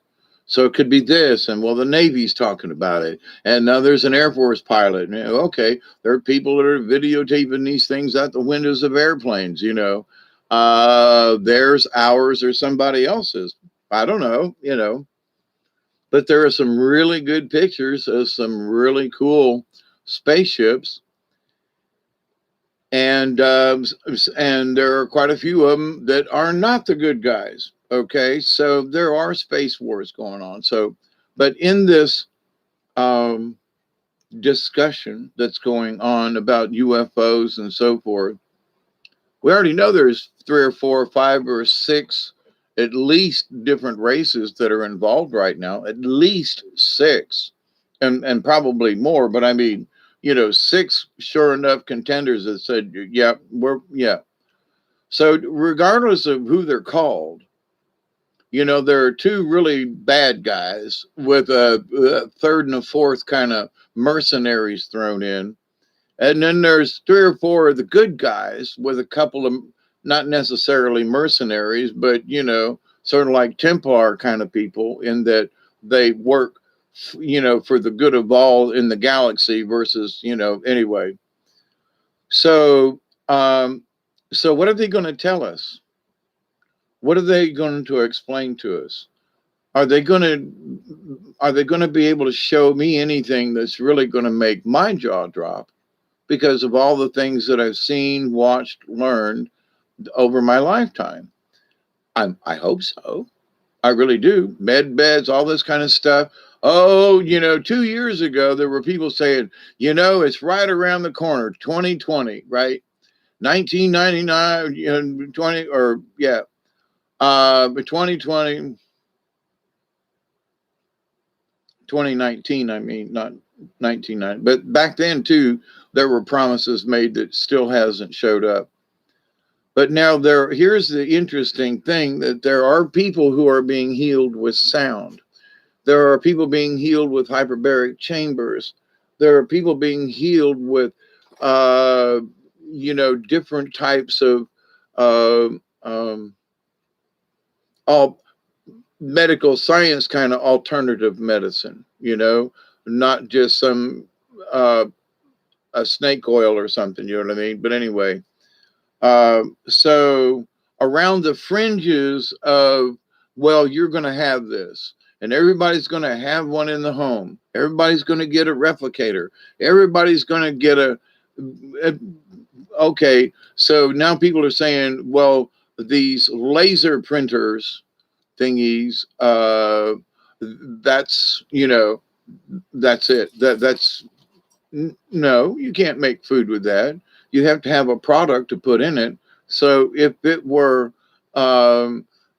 So it could be this, and well, the Navy's talking about it, and now there's an Air Force pilot. And, okay, there are people that are videotaping these things out the windows of airplanes. You know, there's ours or somebody else's. I don't know. You know, but there are some really good pictures of some really cool spaceships, and there are quite a few of them that are not the good guys. Okay, so there are space wars going on. So, but in this um, discussion that's going on about UFOs and so forth, we already know there's 3 or 4 or 5 or 6 at least different races that are involved right now, at least 6, and probably more. But I mean, you know, 6 sure enough contenders that said, yeah. So regardless of who they're called, you know, there are 2 really bad guys with a third and a fourth kind of mercenaries thrown in. And then there's 3 or 4 of the good guys with a couple of not necessarily mercenaries, but, you know, sort of like Templar kind of people in that they work, you know, for the good of all in the galaxy versus, you know, anyway. So, so what are they going to tell us? What are they going to explain to us? Are they going to be able to show me anything that's really going to make my jaw drop because of all the things that I've seen, watched, learned over my lifetime? I hope so. I really do. Med beds, all this kind of stuff. Oh, you know, 2 years ago, there were people saying, you know, it's right around the corner, 2020, right? 1999, you know, 20, or yeah, but 2020, 2019, I mean, not 1990, but back then too, there were promises made that still hasn't showed up. But now here's the interesting thing, that there are people who are being healed with sound. There are people being healed with hyperbaric chambers. There are people being healed with, you know, different types of all medical science kind of alternative medicine, you know, not just some a snake oil or something, you know what I mean? But anyway, so around the fringes of, well, you're going to have this, and everybody's going to have one in the home. Everybody's going to get a replicator. Everybody's going to get okay. So now people are saying, well, these laser printers thingies, that's, you know, that's it. That's no, you can't make food with that. You have to have a product to put in it. So if it were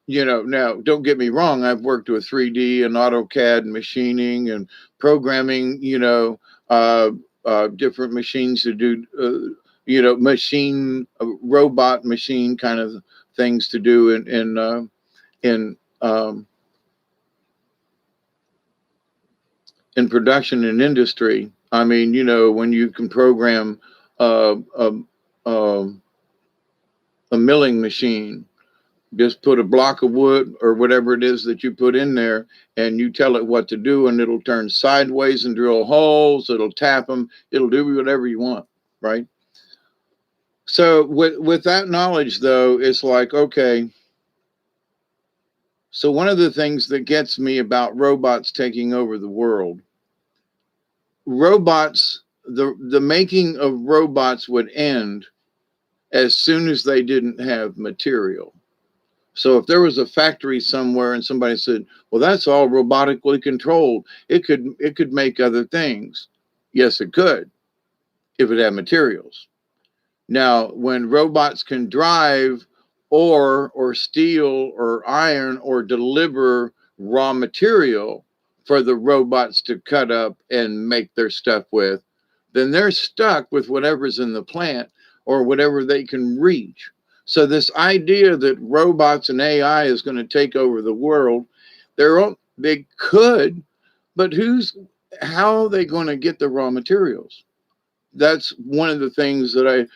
Now don't get me wrong, I've worked with 3D and AutoCAD machining and programming, uh, different machines to do, robot machine kind of things to do in in production and industry. I mean, when you can program uh, a, a, a milling machine, just put a block of wood or whatever it is that you put in there, and you tell it what to do, and it'll turn sideways and drill holes. It'll tap them. It'll do whatever you want, right? So with that knowledge, though, it's like, okay. So one of the things that gets me about robots taking over the world, robots, the making of robots would end as soon as they didn't have material. So if there was a factory somewhere and somebody said, "Well, that's all robotically controlled. It could make other things." Yes, it could if it had materials. Now, when robots can drive ore or steel or iron or deliver raw material for the robots to cut up and make their stuff with, then they're stuck with whatever's in the plant or whatever they can reach. So this idea that robots and AI is going to take over the world, they could, but how are they going to get the raw materials? That's one of the things that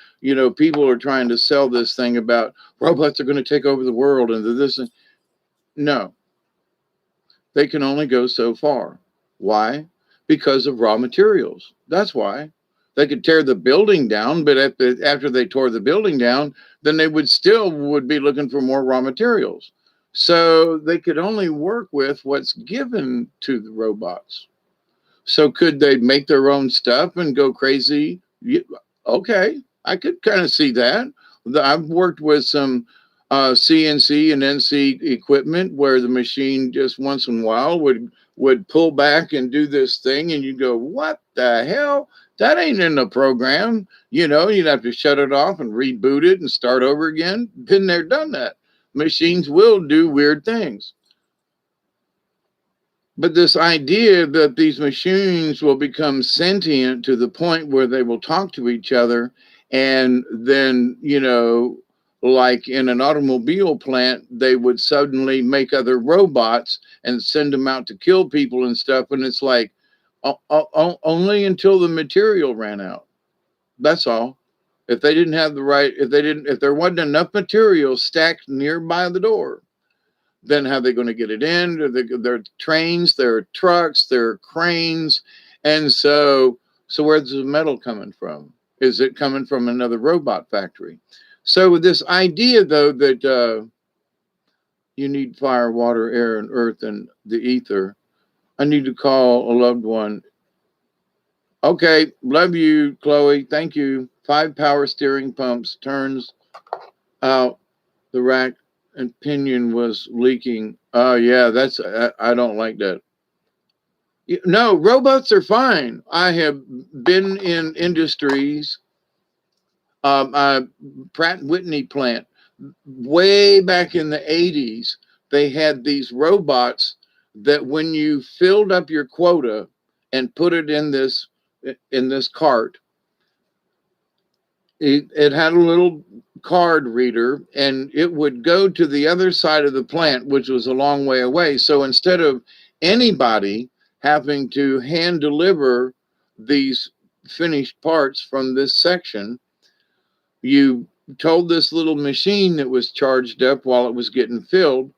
people are trying to sell this thing about robots are going to take over the world and this. No, they can only go so far. Why? Because of raw materials. That's why. They could tear the building down, but after they tore the building down, then they would be looking for more raw materials. So they could only work with what's given to the robots. So could they make their own stuff and go crazy? Okay, I could kind of see that. I've worked with some CNC and NC equipment where the machine just once in a while would pull back and do this thing, and you go, "What the hell? That ain't in the program." You'd have to shut it off and reboot it and start over again. Been there, done that. Machines will do weird things. But this idea that these machines will become sentient to the point where they will talk to each other, and then, like in an automobile plant, they would suddenly make other robots and send them out to kill people and stuff. And it's like, only until the material ran out. That's all. If they didn't have the right, if there wasn't enough material stacked nearby the door, then how are they going to get it in? There are trains, there are trucks, there are cranes. And so where's the metal coming from? Is it coming from another robot factory? So with this idea, though, that you need fire, water, air, and earth, and the ether, I need to call a loved one. Okay, love you, Chloe. Thank you. 5 power steering pumps, turns out the rack and pinion was leaking. Oh yeah, I don't like that. No, robots are fine. I have been in industries, Pratt and Whitney plant, way back in the 80s. They had these robots that when you filled up your quota and put it in this cart, it had a little card reader, and it would go to the other side of the plant, which was a long way away. So instead of anybody having to hand deliver these finished parts from this section, you told this little machine that was charged up while it was getting filled,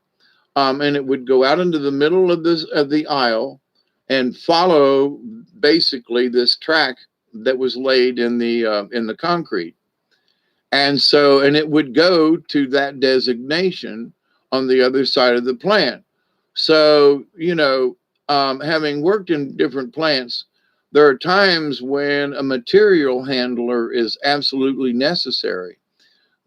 and it would go out into the middle of the aisle and follow basically this track that was laid in the concrete. And it would go to that designation on the other side of the plant. So, having worked in different plants, there are times when a material handler is absolutely necessary.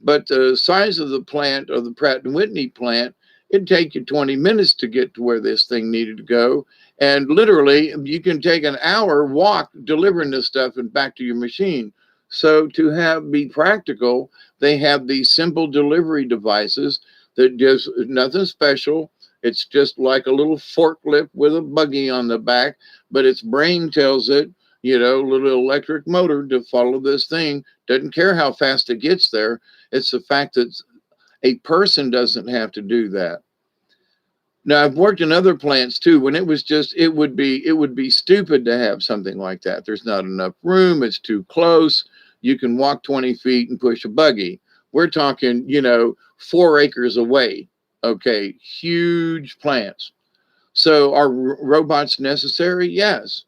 But the size of the plant, or the Pratt and Whitney plant, it'd take you 20 minutes to get to where this thing needed to go. And literally, you can take an hour walk delivering this stuff and back to your machine. So to be practical, they have these simple delivery devices that just nothing special. It's just like a little forklift with a buggy on the back, but its brain tells it, little electric motor to follow this thing. Doesn't care how fast it gets there. It's the fact that a person doesn't have to do that. Now I've worked in other plants too when it was just it would be stupid to have something like that. There's not enough room, it's too close. You can walk 20 feet and push a buggy. We're talking, 4 acres away. Okay, huge plants. So are robots necessary? Yes.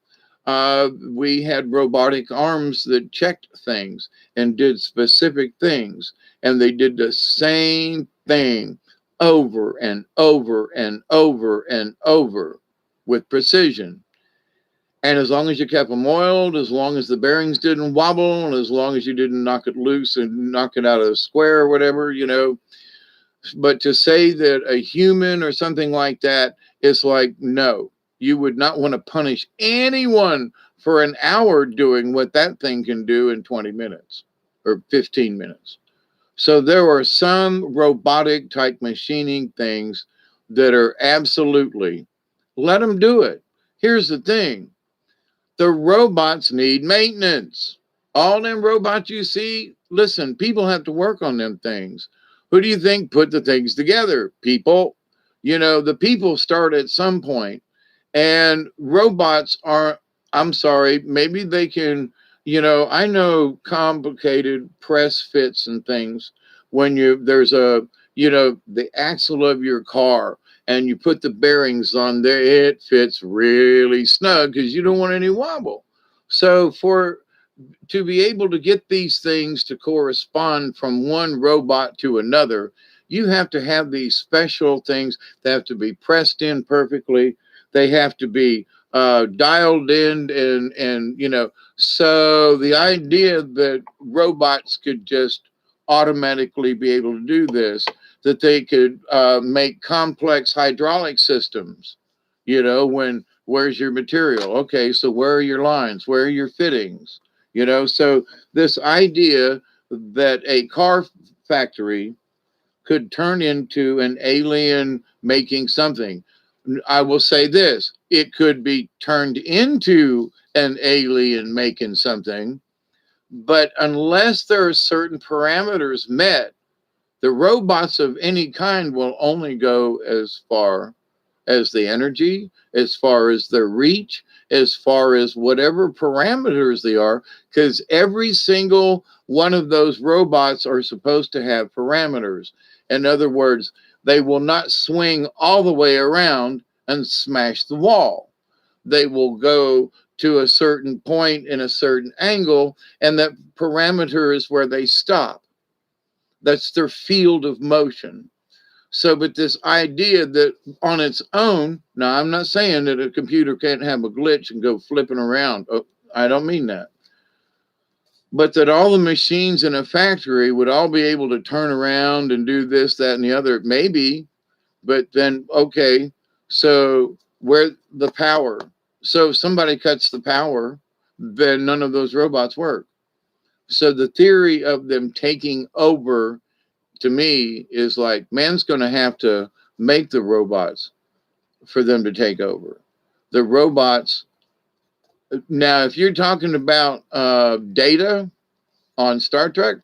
We had robotic arms that checked things and did specific things, and they did the same thing over and over and over and over with precision. And as long as you kept them oiled, as long as the bearings didn't wobble, and as long as you didn't knock it loose and knock it out of the square or whatever, But to say that a human or something like that is like, no, you would not want to punish anyone for an hour doing what that thing can do in 20 minutes or 15 minutes. So there are some robotic type machining things that are absolutely, let them do it. Here's the thing, the robots need maintenance. All them robots you see, listen, people have to work on them things. Who do you think put the things together? People. The people start at some point, and robots are, I'm sorry, maybe they can, I know complicated press fits and things when there's the axle of your car and you put the bearings on there, it fits really snug because you don't want any wobble. So to be able to get these things to correspond from one robot to another, you have to have these special things that have to be pressed in perfectly. They have to be dialed in, and so the idea that robots could just automatically be able to do this, that they could make complex hydraulic systems, where's your material? Okay, so where are your lines? Where are your fittings? So this idea that a car factory could turn into an alien making something. I will say this, it could be turned into an alien making something, but unless there are certain parameters met, the robots of any kind will only go as far as the energy, as far as their reach, as far as whatever parameters they are, because every single one of those robots are supposed to have parameters. In other words, they will not swing all the way around and smash the wall. They will go to a certain point in a certain angle, and that parameter is where they stop. That's their field of motion. So, but this idea that on its own, now I'm not saying that a computer can't have a glitch and go flipping around. Oh, I don't mean that. But that all the machines in a factory would all be able to turn around and do this, that, and the other, maybe. But then, okay, so where the power? So if somebody cuts the power, then none of those robots work. So the theory of them taking over, to me, is like man's going to have to make the robots for them to take over. The robots. Now, if you're talking about Data on Star Trek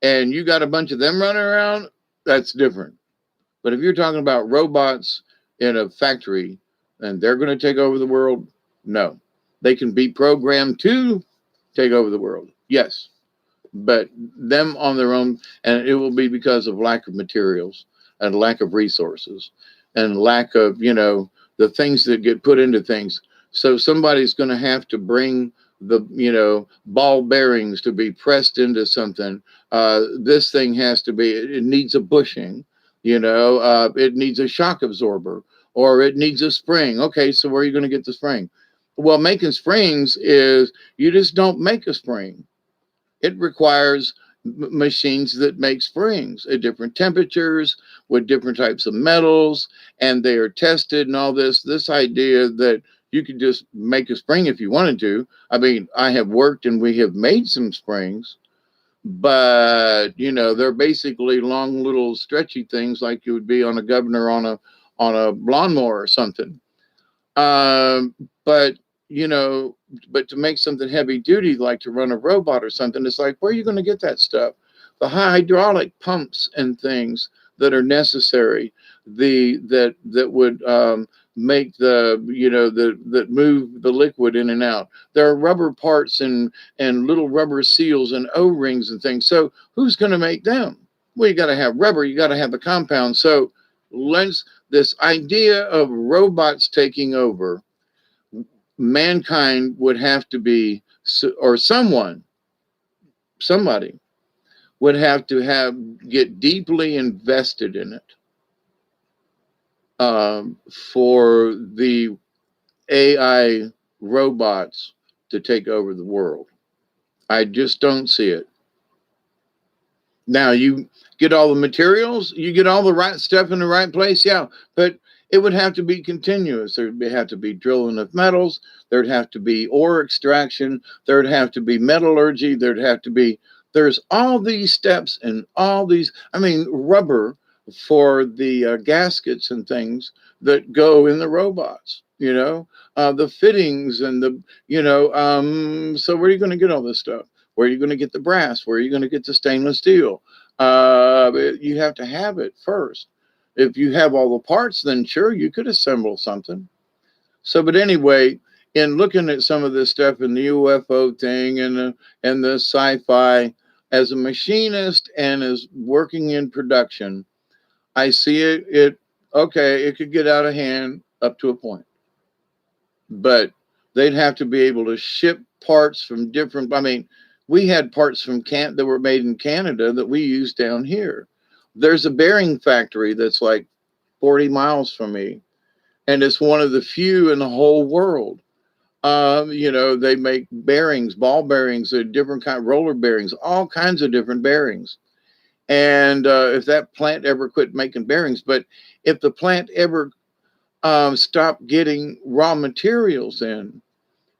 and you got a bunch of them running around, that's different. But if you're talking about robots in a factory and they're going to take over the world, no. They can be programmed to take over the world, yes. But them on their own, and it will be because of lack of materials and lack of resources and lack of, the things that get put into things. So somebody's going to have to bring the, ball bearings to be pressed into something. This thing has to be, it needs a bushing, it needs a shock absorber, or it needs a spring. Okay, so where are you going to get the spring? Well, making springs is, you just don't make a spring. It requires machines that make springs at different temperatures with different types of metals, and they are tested and all this. This idea that you could just make a spring if you wanted to. I mean, I have worked and we have made some springs, but you know, they're basically long little stretchy things like you would be on a governor on a lawnmower or something. Um, but you know, but to make something heavy duty, like to run a robot or something, it's like, where are you going to get that stuff? The hydraulic pumps and things that are necessary, that would make the, you know, that move the liquid in and out. There are rubber parts and little rubber seals and O rings and things. So who's going to make them? Well, you got to have rubber. You got to have the compound. So let's this idea of robots taking over, mankind would have to be, or somebody would have to get deeply invested in it, for the AI robots to take over the world. I just don't see it. Now you get all the materials, you get all the right stuff in the right place, yeah, but it would have to be continuous. There'd have to be drilling of metals, there'd have to be ore extraction, there'd have to be metallurgy, there's all these steps and all these, I mean, rubber for the gaskets and things that go in the robots, you know, the fittings and the, you know, so where are you going to get all this stuff? Where are you going to get the brass? Where are you going to get the stainless steel? You have to have it first. If you have all the parts, then sure, you could assemble something. So, but anyway, in looking at some of this stuff in the UFO thing and the sci-fi, as a machinist and as working in production, I see it. Okay, it could get out of hand up to a point, but they'd have to be able to ship parts from different. I mean, we had parts from that were made in Canada that we use down here. There's a bearing factory that's like 40 miles from me, and it's one of the few in the whole world. You know, they make bearings, ball bearings, different kind of roller bearings, all kinds of different bearings. And if that plant ever quit making bearings, but if the plant ever stopped getting raw materials in,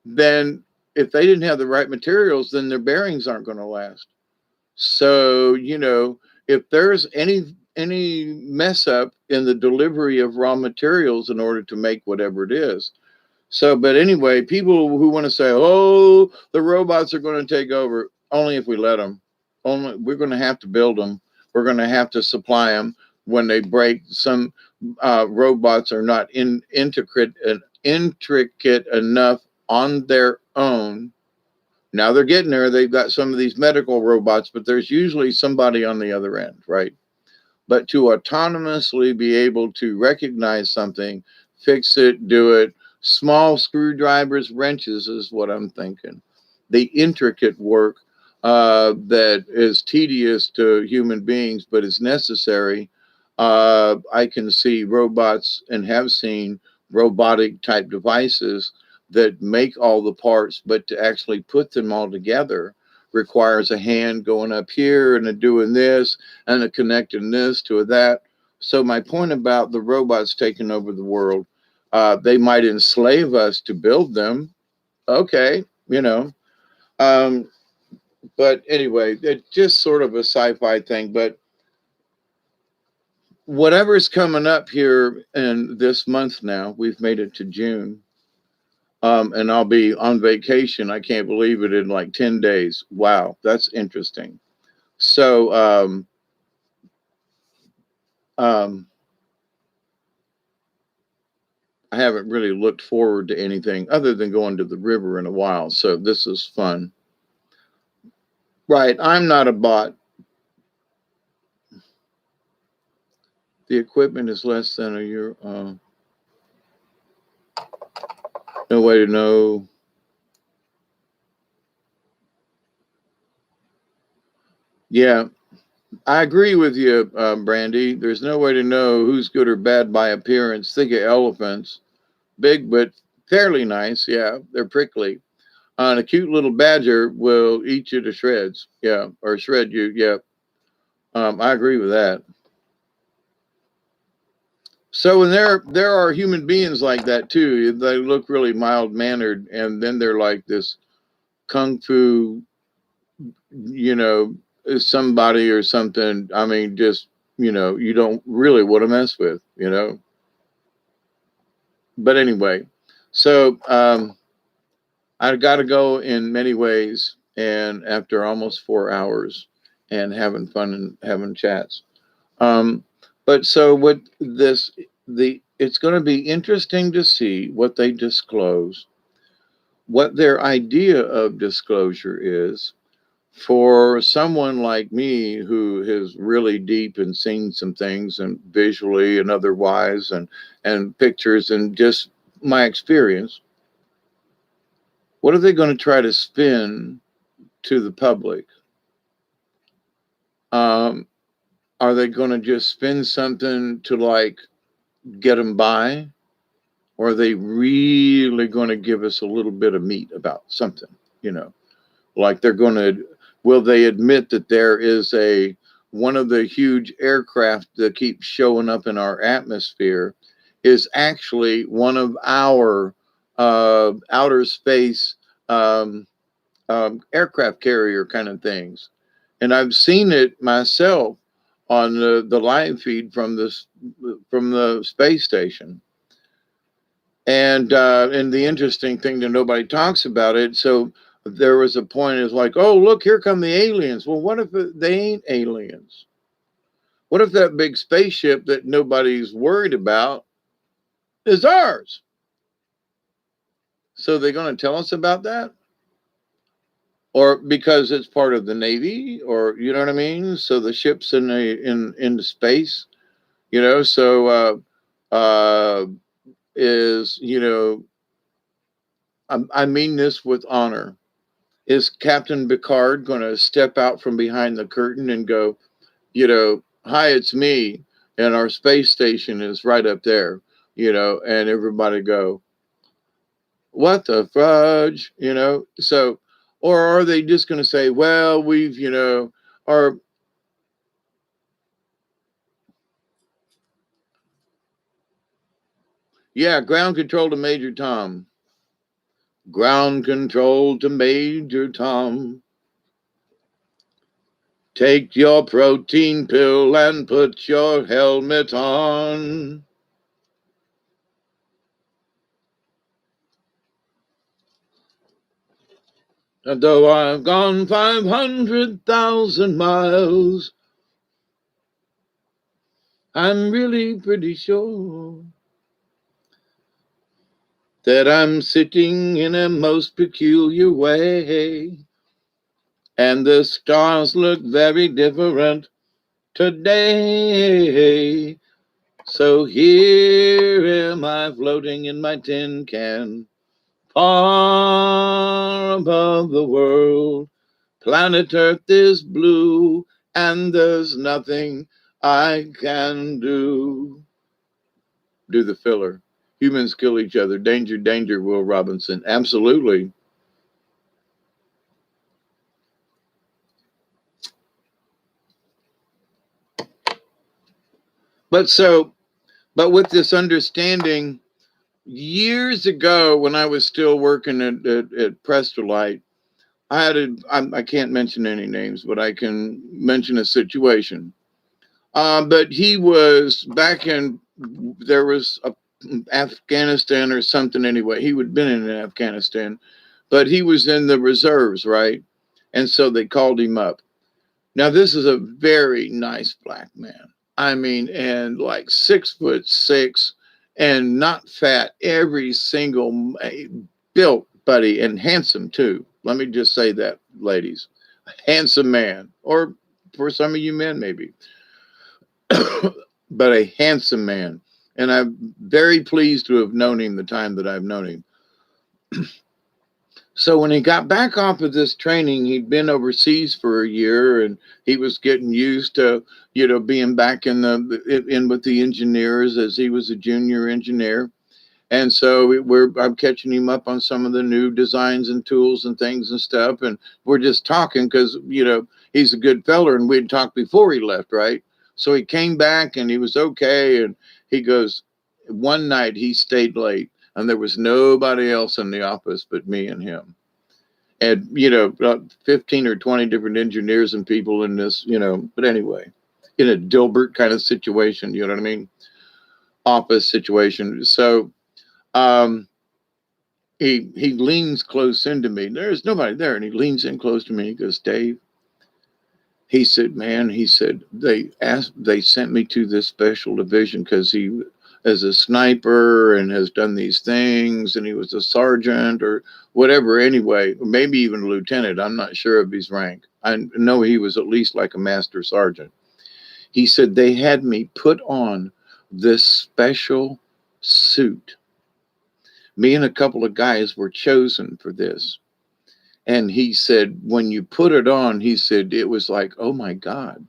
then if they didn't have the right materials, then their bearings aren't going to last. So, you know, if there's any mess up in the delivery of raw materials in order to make whatever it is. So, but anyway, people who want to say, "Oh, the robots are going to take over," only if we let them. Only we're going to have to build them. We're going to have to supply them when they break. Some robots are not intricate enough on their own. Now they're getting there. They've got some of these medical robots, but there's usually somebody on the other end, right? But to autonomously be able to recognize something, fix it, do it, small screwdrivers, wrenches is what I'm thinking. The intricate work that is tedious to human beings, but is necessary. I can see robots and have seen robotic type devices that make all the parts, but to actually put them all together requires a hand going up here and a doing this and a connecting this to that. So my point about the robots taking over the world, they might enslave us to build them. Okay, you know. Um, but anyway, it's just sort of a sci-fi thing. But whatever's coming up here in this month now, we've made it to June. And I'll be on vacation. I can't believe it, in like 10 days. Wow, that's interesting. So, um, I haven't really looked forward to anything other than going to the river in a while. So this is fun. Right. I'm not a bot. The equipment is less than a year. No way to know. Yeah, I agree with you, Brandy. There's no way to know who's good or bad by appearance. Think of elephants, big but fairly nice. Yeah, they're prickly. And a cute little badger will eat you to shreds. Yeah, or shred you. Yeah, I agree with that. So, and there are human beings like that too. They look really mild mannered, and then they're like this kung fu, you know, somebody or something. I mean, just, you don't really want to mess with, But anyway, so I got to go in many ways. And after almost 4 hours and having fun and having chats. Um, but so what it's going to be interesting to see what they disclose, what their idea of disclosure is for someone like me who is really deep and seen some things and visually and otherwise and pictures and just my experience. What are they going to try to spin to the public? Um, are they going to just spin something to like get them by? Or are they really going to give us a little bit of meat about something? You know, like will they admit that there is one of the huge aircraft that keeps showing up in our atmosphere is actually one of our outer space um, aircraft carrier kind of things? And I've seen it myself on the live feed from the space station. And the interesting thing that nobody talks about it. So there was a point is like, oh, look, here come the aliens. Well, what if they ain't aliens? What if that big spaceship that nobody's worried about is ours? So they're going to tell us about that? Or because it's part of the Navy, or you know what I mean? So the ship's into space, so is, I mean this with honor. Is Captain Picard going to step out from behind the curtain and go, hi, it's me, and our space station is right up there, and everybody go, what the fudge, So, or are they just going to say, well, we've, or yeah, ground control to Major Tom. Ground control to Major Tom. Take your protein pill and put your helmet on. And though I've gone 500,000 miles, I'm really pretty sure that I'm sitting in a most peculiar way. And the stars look very different today. So here am I floating in my tin can, far above the world. Planet Earth is blue, and there's nothing I can do. Do the filler. Humans kill each other. Danger, danger, Will Robinson. Absolutely. But with this understanding, years ago when I was still working at Prestolite, I can't mention any names, but I can mention a situation. But he was back in, there was Afghanistan or something anyway. He would have been in Afghanistan, but he was in the reserves, right? And so they called him up. Now, this is a very nice black man. I mean, and like 6'6" and not fat, every single built, buddy, and handsome too. Let me just say that, ladies. A handsome man, or for some of you men, maybe, but a handsome man. And I'm very pleased to have known him the time that I've known him. So when he got back off of this training, he'd been overseas for a year, and he was getting used to, being back in with the engineers as he was a junior engineer. And so I'm catching him up on some of the new designs and tools and things and stuff. And we're just talking because, he's a good feller, and we'd talked before he left, right? So he came back and he was okay. And he goes, one night he stayed late and there was nobody else in the office but me and him. had, 15 or 20 different engineers and people in this, but anyway, in a Dilbert kind of situation, you know what I mean? Office situation. So um, he leans close into me. There's nobody there, and he leans in close to me. He goes, Dave, he said, man, he said, they sent me to this special division because he is a sniper and has done these things, and he was a sergeant or whatever anyway, maybe even a lieutenant. I'm not sure of his rank. I know he was at least like a master sergeant. He said they had me put on this special suit. Me and a couple of guys were chosen for this. And he said, when you put it on, he said, it was like, oh my God.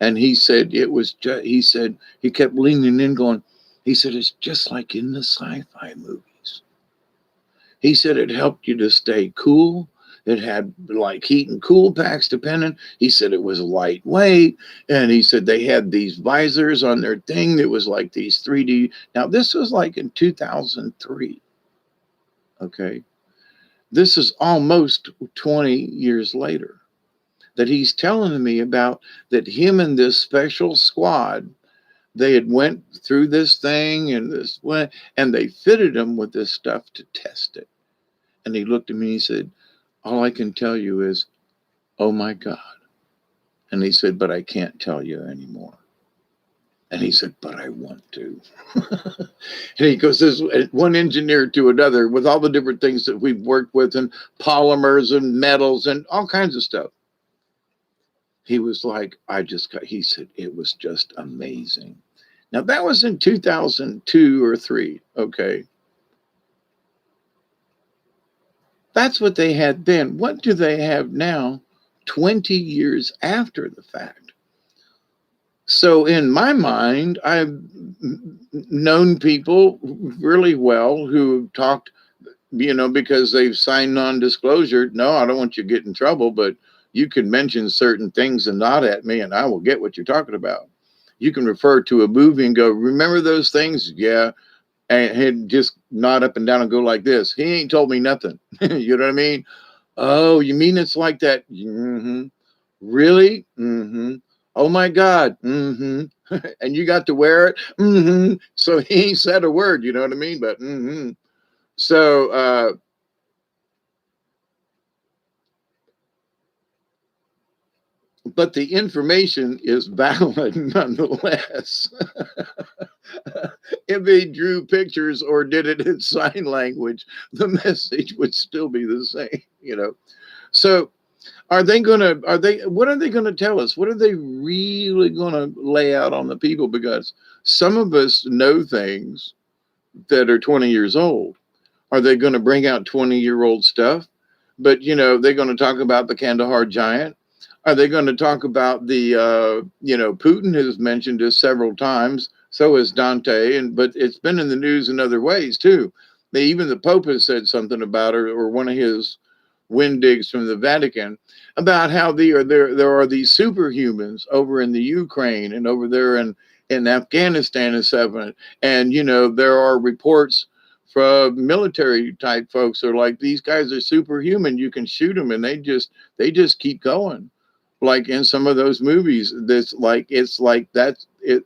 And he said, it was just, he said, he kept leaning in going, he said, it's just like in the sci-fi movies. He said, it helped you to stay cool. It had like heat and cool packs depending. He said it was lightweight. And he said they had these visors on their thing that was like these 3D. Now, this was like in 2003. Okay. This is almost 20 years later that he's telling me about that him and this special squad, they had went through this thing and they fitted him with this stuff to test it. And he looked at me and he said, all I can tell you is, oh my God. And he said, but I can't tell you anymore. And he said, but I want to. And he goes, there's one engineer to another with all the different things that we've worked with and polymers and metals and all kinds of stuff. He was like, he said, it was just amazing. Now that was in 2002 or 3. Okay. That's what they had then. What do they have now, 20 years after the fact? So in my mind, I've known people really well who talked, because they've signed non-disclosure. No, I don't want you to get in trouble, but you can mention certain things and nod at me and I will get what you're talking about. You can refer to a movie and go, remember those things? Yeah. And he'd just nod up and down and go like this. He ain't told me nothing. You know what I mean? Oh, you mean it's like that? Mm-hmm. Really? Mm-hmm. Oh my God. Mm-hmm. And you got to wear it? Mm-hmm. So he ain't said a word, you know what I mean? But mm-hmm. So but the information is valid nonetheless. If they drew pictures or did it in sign language, the message would still be the same. So what are they gonna tell us? What are they really gonna lay out on the people? Because some of us know things that are 20 years old. Are they gonna bring out 20-year-old stuff? But they're gonna talk about the Kandahar giant. Are they going to talk about the Putin has mentioned this several times, so has Dante, but it's been in the news in other ways too. Even the Pope has said something about it, or one of his Wendigs from the Vatican, about how there are these superhumans over in the Ukraine and over there in Afghanistan and stuff. And there are reports from military type folks are like, these guys are superhuman. You can shoot them and they just keep going. Like in some of those movies, it's like that's it,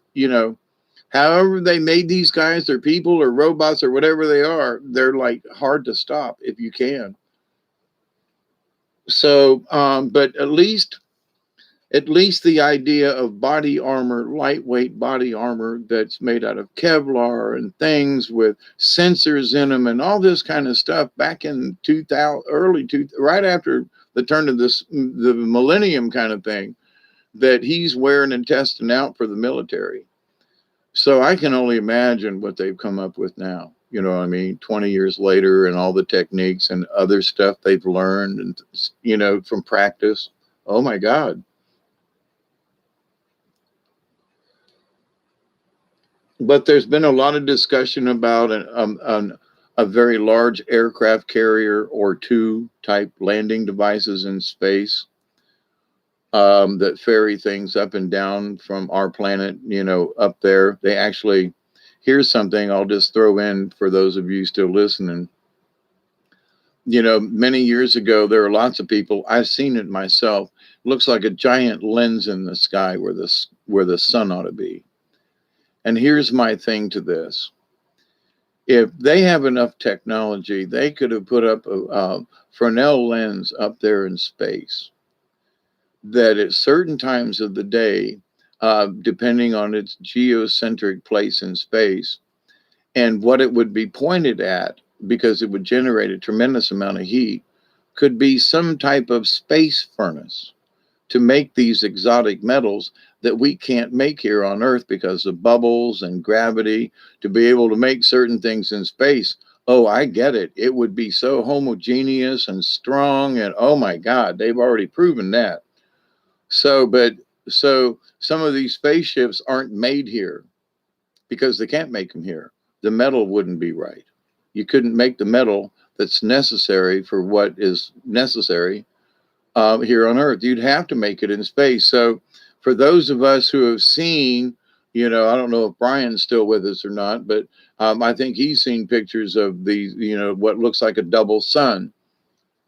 however they made these guys, they're people or robots or whatever they are, they're like hard to stop if you can. So, but at least the idea of body armor, lightweight body armor that's made out of Kevlar and things with sensors in them and all this kind of stuff back in 2000, right after the turn of the millennium kind of thing that he's wearing and testing out for the military. So I can only imagine what they've come up with now. You know what I mean? 20 years later and all the techniques and other stuff they've learned and, from practice. Oh my God. But there's been a lot of discussion about a very large aircraft carrier or two type landing devices in space that ferry things up and down from our planet, up there. They actually, here's something I'll just throw in for those of you still listening. Many years ago, there are lots of people, I've seen it myself. Looks like a giant lens in the sky where the sun ought to be. And here's my thing to this. If they have enough technology, they could have put up a Fresnel lens up there in space that at certain times of the day, depending on its geocentric place in space, and what it would be pointed at, because it would generate a tremendous amount of heat, could be some type of space furnace to make these exotic metals that we can't make here on Earth because of bubbles and gravity, to be able to make certain things in space. Oh, I get it. It would be so homogeneous and strong. And oh my God, they've already proven that. So some of these spaceships aren't made here because they can't make them here. The metal wouldn't be right. You couldn't make the metal that's necessary for what is necessary here on Earth. You'd have to make it in space. So for those of us who have seen, I don't know if Brian's still with us or not, but I think he's seen pictures of these, what looks like a double sun.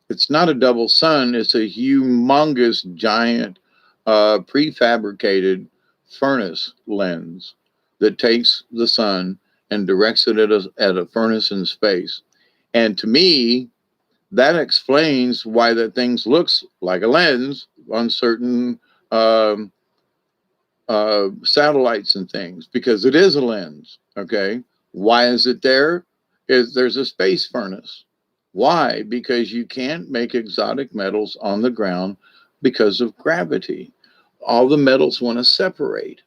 It's not a double sun. It's a humongous, giant, prefabricated furnace lens that takes the sun and directs it at a furnace in space. And to me, that explains why that thing looks like a lens on certain satellites and things, because it is a lens. Okay. Why is it there? There's a space furnace. Why? Because you can't make exotic metals on the ground because of gravity. All the metals want to separate.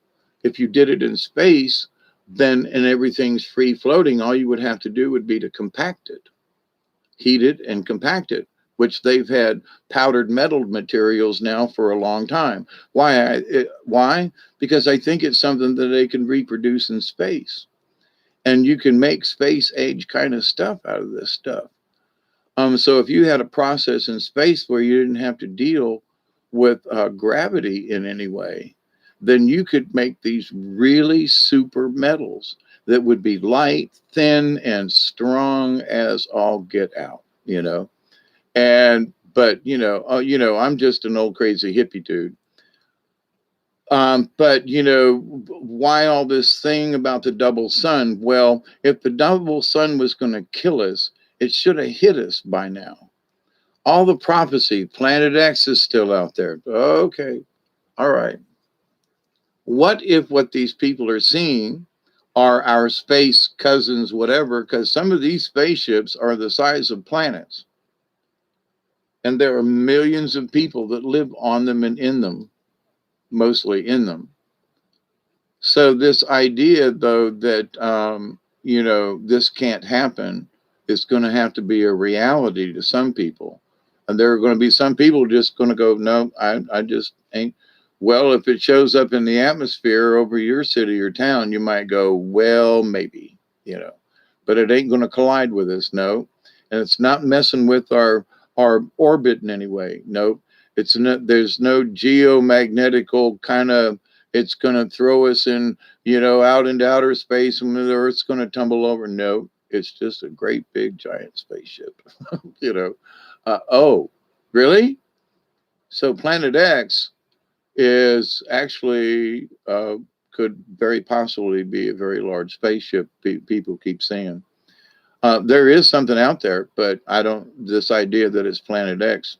If you did it in space, then and everything's free floating, all you would have to do would be to compact it, heat it, and compact it, which they've had powdered metal materials now for a long time. Why? Because I think it's something that they can reproduce in space. And you can make space age kind of stuff out of this stuff. So if you had a process in space where you didn't have to deal with gravity in any way, then you could make these really super metals that would be light, thin, and strong as all get out. But I'm just an old crazy hippie dude. But why all this thing about the double sun? Well, if the double sun was going to kill us, it should have hit us by now. All the prophecy, Planet X is still out there. Okay, all right. What if what these people are seeing are our space cousins, whatever? Because some of these spaceships are the size of planets. And there are millions of people that live on them and in them, mostly in them. So this idea, though, that this can't happen, is going to have to be a reality to some people, and there are going to be some people just going to go, no, I just ain't. Well, if it shows up in the atmosphere over your city or town, you might go, well, maybe, but it ain't going to collide with us, no, and it's not messing with our orbit in any way, no. It's not. There's no geomagnetical kind of, it's going to throw us out into outer space and the Earth's going to tumble over. No, it's just a great big giant spaceship. you know. Oh, really? So Planet X is actually could very possibly be a very large spaceship. People keep saying there is something out there, but I don't. This idea that it's Planet X.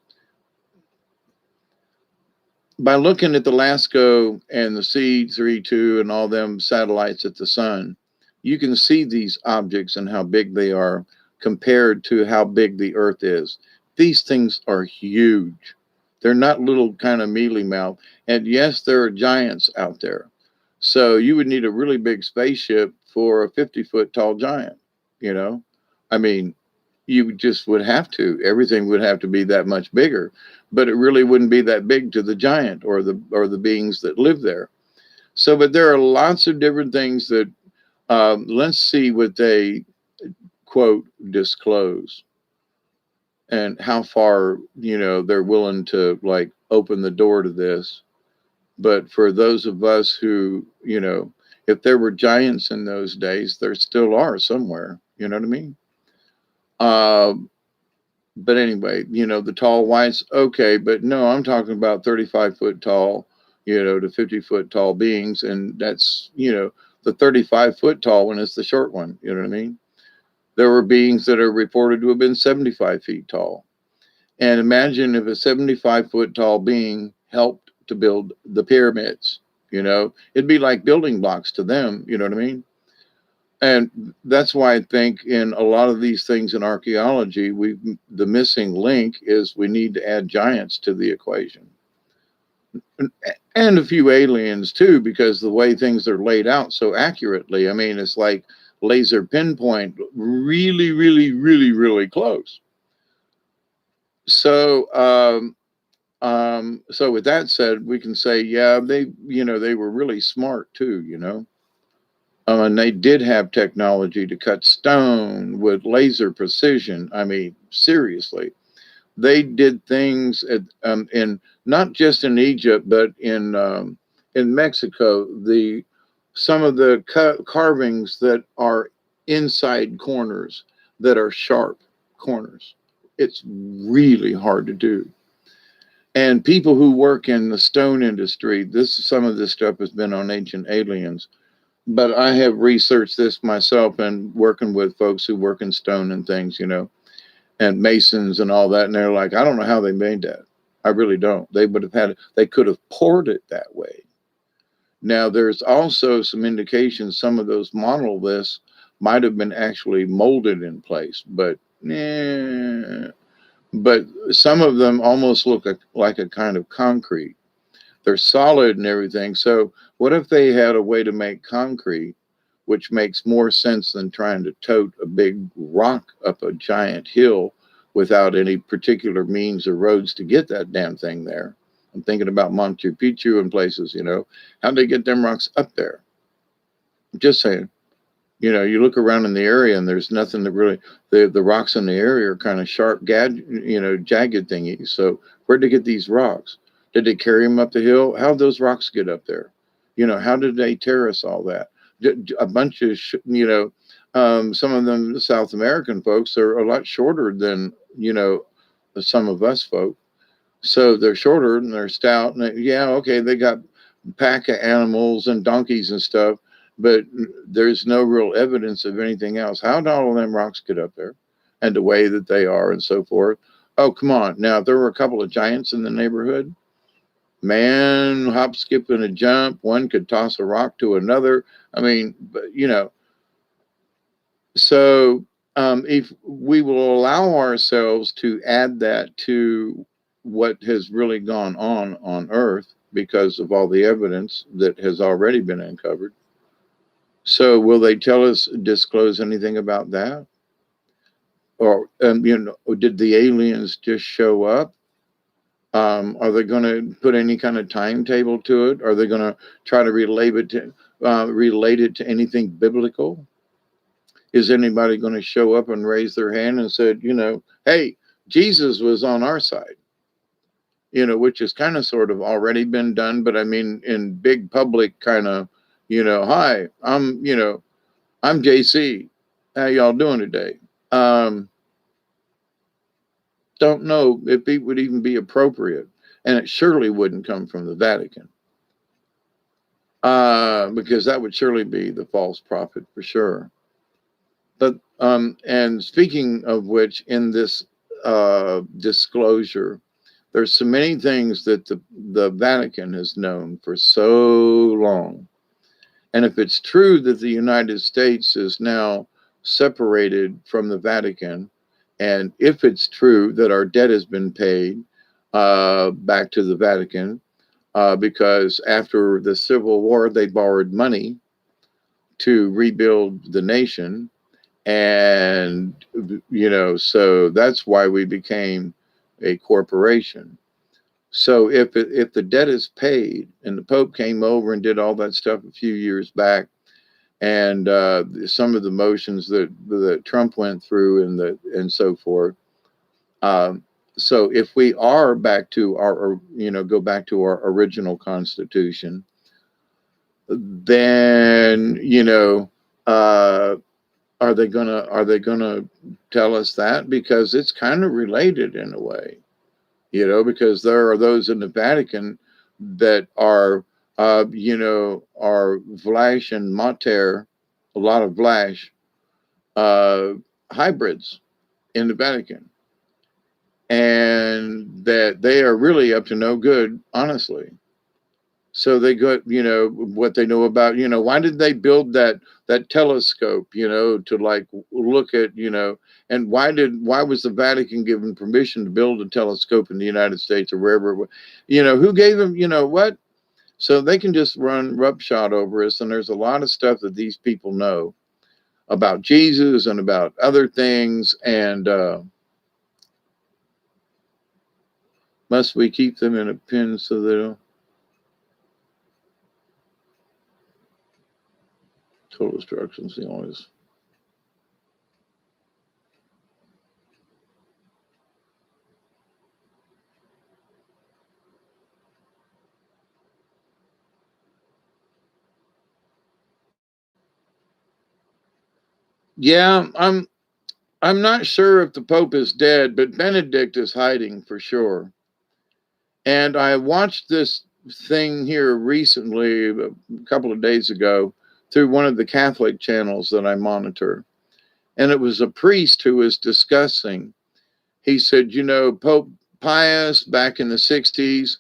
By looking at the LASCO and the C32 and all them satellites at the sun, you can see these objects and how big they are compared to how big the Earth is. These things are huge. They're not little kind of mealy mouth. And yes, there are giants out there. So you would need a really big spaceship for a 50-foot tall giant, you know? I mean, you just would have to. Everything would have to be that much bigger, but it really wouldn't be that big to the giant or the beings that live there. So, but there are lots of different things that let's see what they quote disclose and how far they're willing to like open the door to this. But for those of us who if there were giants in those days, there still are somewhere. You know what I mean? Uh, But anyway, the tall whites, okay, but no, I'm talking about 35-foot tall, to 50-foot tall beings. And that's, the 35-foot tall one is the short one. You know what I mean? There were beings that are reported to have been 75 feet tall. And imagine if a 75-foot tall being helped to build the pyramids, it'd be like building blocks to them. You know what I mean? And that's why I think in a lot of these things in archaeology, the missing link is we need to add giants to the equation. And a few aliens too, because the way things are laid out so accurately. I mean, it's like laser pinpoint, really, really, really, really close. So, so with that said, we can say, yeah, they were really smart too. And they did have technology to cut stone with laser precision. I mean, seriously, they did things in not just in Egypt, but in Mexico. Some of the carvings that are inside corners that are sharp corners. It's really hard to do. And people who work in the stone industry, some of this stuff has been on Ancient Aliens, but I have researched this myself and working with folks who work in stone and things, and masons and all that. And they're like, I don't know how they made that. I really don't. They would have they could have poured it that way. Now, there's also some indications some of those monoliths might have been actually molded in place, but some of them almost look like a kind of concrete. They're solid and everything. So what if they had a way to make concrete, which makes more sense than trying to tote a big rock up a giant hill without any particular means or roads to get that damn thing there? I'm thinking about Machu Picchu and places, how'd they get them rocks up there? Just saying. You look around in the area and there's nothing that really, the rocks in the area are kind of sharp, jagged thingies. So where'd they get these rocks? Did they carry them up the hill? How'd those rocks get up there? How did they terrace all that? A bunch of, some of them South American folks are a lot shorter than, some of us folk. So they're shorter and they're stout. And yeah, okay, they got pack of animals and donkeys and stuff, but there's no real evidence of anything else. How did all of them rocks get up there and the way that they are and so forth? Oh, come on. Now, if there were a couple of giants in the neighborhood, man, hop, skip, and a jump. One could toss a rock to another. I mean, but so if we will allow ourselves to add that to what has really gone on Earth because of all the evidence that has already been uncovered. So will they disclose anything about that? Or, did the aliens just show up? Are they going to put any kind of timetable to it? Are they going to try to relate it to anything biblical? Is anybody going to show up and raise their hand and said, hey, Jesus was on our side? Which has kind of sort of already been done, but I mean, in big public kind of, hi, I'm JC. How y'all doing today? Don't know if it would even be appropriate, and it surely wouldn't come from the Vatican, because that would surely be the false prophet for sure. But and speaking of which, in this disclosure, there's so many things that the Vatican has known for so long. And if it's true that the United States is now separated from the Vatican, and if it's true that our debt has been paid back to the Vatican, because after the Civil War, they borrowed money to rebuild the nation. And, so that's why we became a corporation. So if the debt is paid, and the Pope came over and did all that stuff a few years back, and some of the motions that Trump went through and so forth. So if we are back to go back to our original Constitution, then Are they gonna tell us that? Because it's kind of related in a way, because there are those in the Vatican that are Vlash and Mater, a lot of Vlash uh, hybrids in the Vatican, and that they are really up to no good, honestly. So they got, what they know about, why did they build that telescope, to like look at, and why was the Vatican given permission to build a telescope in the United States or wherever, who gave them, what? So they can just run roughshod over us. And there's a lot of stuff that these people know about Jesus and about other things. And must we keep them in a pen so they don't? Total instructions, the always. Yeah, I'm not sure if the Pope is dead, but Benedict is hiding for sure. And I watched this thing here recently, a couple of days ago, through one of the Catholic channels that I monitor. And it was a priest who was discussing. He said, Pope Pius back in the 60s,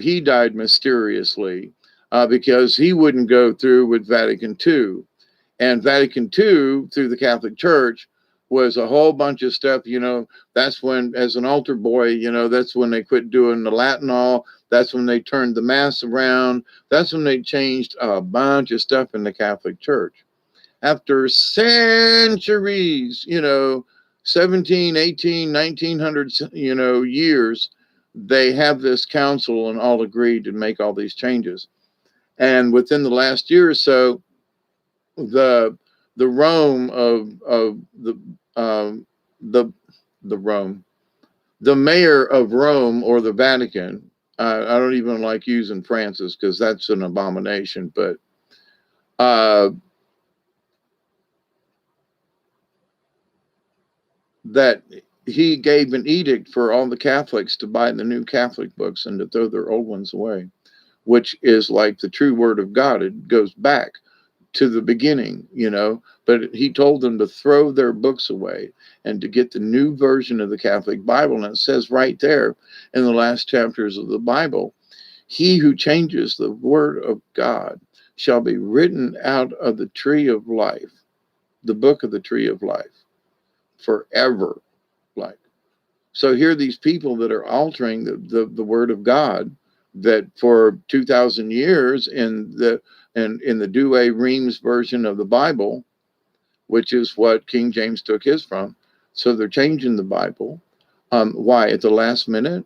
he died mysteriously because he wouldn't go through with Vatican II. And Vatican II, through the Catholic Church, was a whole bunch of stuff. That's when, as an altar boy, that's when they quit doing the Latinol. That's when they turned the Mass around. That's when they changed a bunch of stuff in the Catholic Church. After centuries, 17, 18, 1900, years, they have this council and all agreed to make all these changes. And within the last year or so, the Rome of the Rome, the mayor of Rome or the Vatican. I don't even like using Francis because that's an abomination. But that he gave an edict for all the Catholics to buy the new Catholic books and to throw their old ones away, which is like the true Word of God. It goes back to the beginning, but he told them to throw their books away and to get the new version of the Catholic Bible. And it says right there in the last chapters of the Bible, he who changes the word of God shall be written out of the tree of life, the book of the tree of life, forever. Like, so here are these people that are altering the word of God that for 2,000 years in the Douay Rheims version of the Bible, which is what King James took his from. So they're changing the Bible. Why? At the last minute,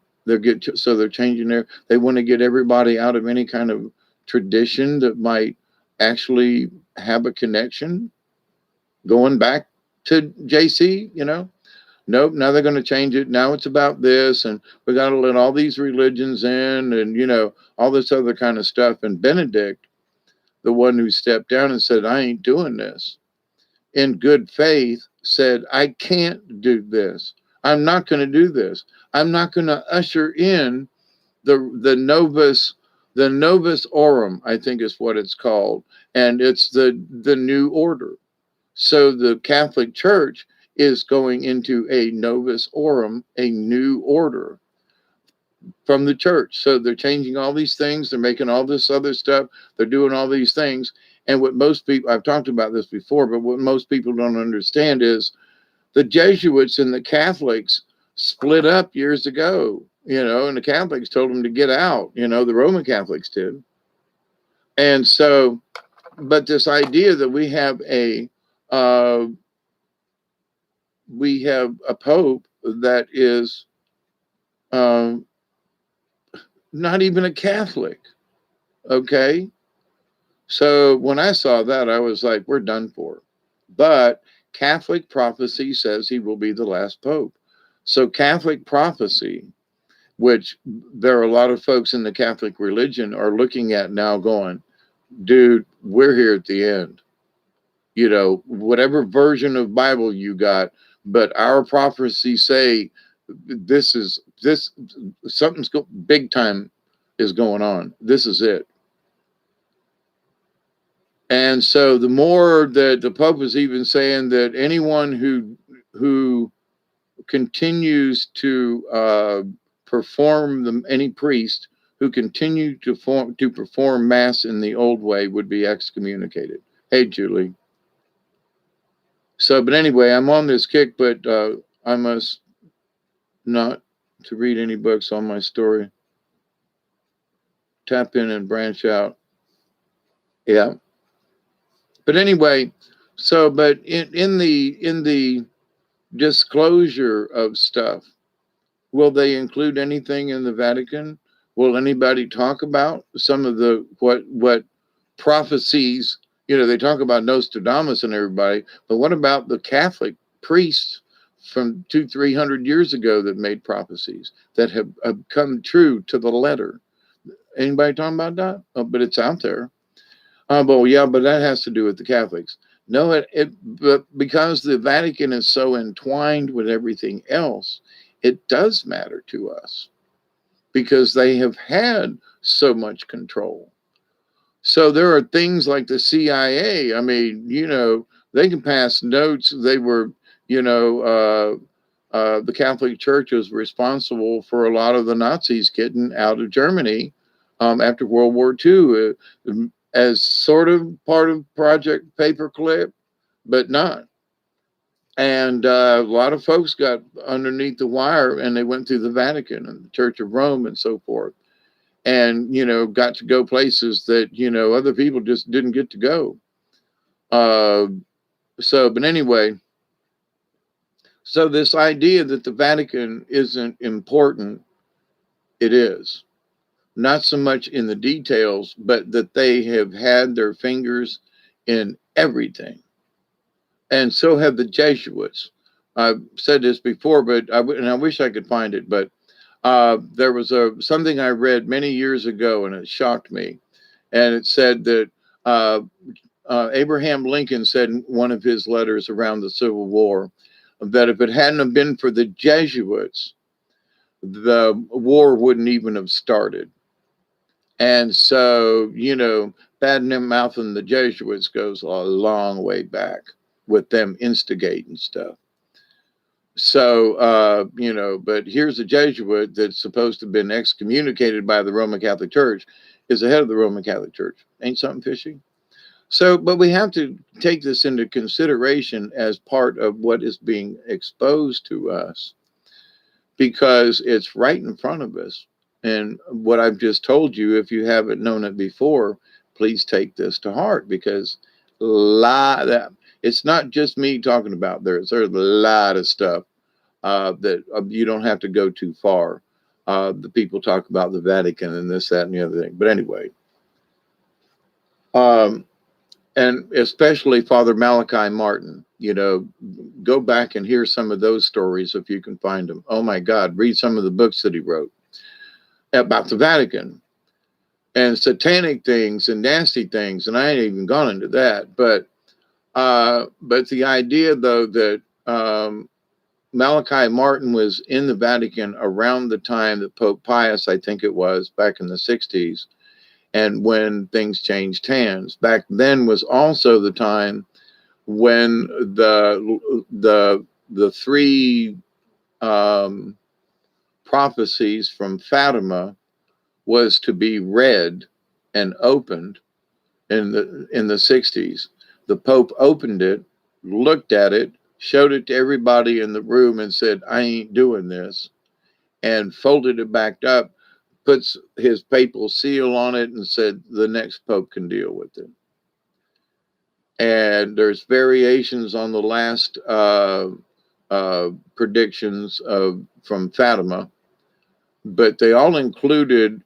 so they're changing they want to get everybody out of any kind of tradition that might actually have a connection going back to JC, Nope, now they're going to change it. Now it's about this, and we got to let all these religions in, and all this other kind of stuff. And Benedict, the one who stepped down and said, I ain't doing this, in good faith said, I can't do this. I'm not going to do this. I'm not going to usher in the Novus Aurum, I think is what it's called. And it's the new order. So the Catholic Church is going into a Novus Aurum, a new order from the church. So they're changing all these things. They're making all this other stuff. They're doing all these things. And what most people, I've talked about this before, but what most people don't understand is the Jesuits and the Catholics split up years ago, and the Catholics told them to get out, the Roman Catholics did. And so, but this idea that we have a pope that is not even a Catholic. Okay. So when I saw that, I was like, we're done for. But Catholic prophecy says he will be the last pope. So Catholic prophecy, which there are a lot of folks in the Catholic religion are looking at now going, dude, we're here at the end. whatever version of Bible you got, but our prophecies say this something's big time is going on. This is it. And so the more that the Pope is even saying that anyone who continues to perform any priest who continued to perform mass in the old way would be excommunicated. Hey, Julie. So, but anyway, I'm on this kick, but I must not to read any books on my story. Tap in and branch out. Yeah. But anyway, so but in the disclosure of stuff, will they include anything in the Vatican? Will anybody talk about some of the what prophecies? They talk about Nostradamus and everybody, but what about the Catholic priests from 200-300 years ago that made prophecies that have come true to the letter? Anybody talking about that? Oh, but it's out there. But yeah, but that has to do with the Catholics. No, but because the Vatican is so entwined with everything else, it does matter to us because they have had so much control. So there are things like the CIA. I mean, they can pass notes. They were, the Catholic Church was responsible for a lot of the Nazis getting out of Germany after World War II. As sort of part of Project Paperclip, but not. And a lot of folks got underneath the wire and they went through the Vatican and the Church of Rome and so forth. And, got to go places that, other people just didn't get to go. But anyway, so this idea that the Vatican isn't important, it is. Not so much in the details, but that they have had their fingers in everything. And so have the Jesuits. I've said this before, but I wish I could find it. But there was something I read many years ago, and it shocked me. And it said that Abraham Lincoln said in one of his letters around the Civil War that if it hadn't have been for the Jesuits, the war wouldn't even have started. And so, bad mouthing the Jesuits goes a long way back with them instigating stuff. So, but here's a Jesuit that's supposed to have been excommunicated by the Roman Catholic Church, is the head of the Roman Catholic Church. Ain't something fishy? So, but we have to take this into consideration as part of what is being exposed to us because it's right in front of us. And what I've just told you, if you haven't known it before, please take this to heart because it's not just me talking about there's a lot of stuff that you don't have to go too far. The people talk about the Vatican and this, that, and the other thing. But anyway, and especially Father Malachi Martin, go back and hear some of those stories if you can find them. Oh my God, read some of the books that he wrote about the Vatican and satanic things and nasty things. And I ain't even gone into that. But the idea, though, that Malachi Martin was in the Vatican around the time that Pope Pius, I think it was, back in the 60s, and when things changed hands. Back then was also the time when the three prophecies from Fatima was to be read and opened in the 60s. The Pope opened it, looked at it, showed it to everybody in the room and said, I ain't doing this, and folded it back up, puts his papal seal on it and said, the next Pope can deal with it. And there's variations on the last predictions from Fatima, but they all included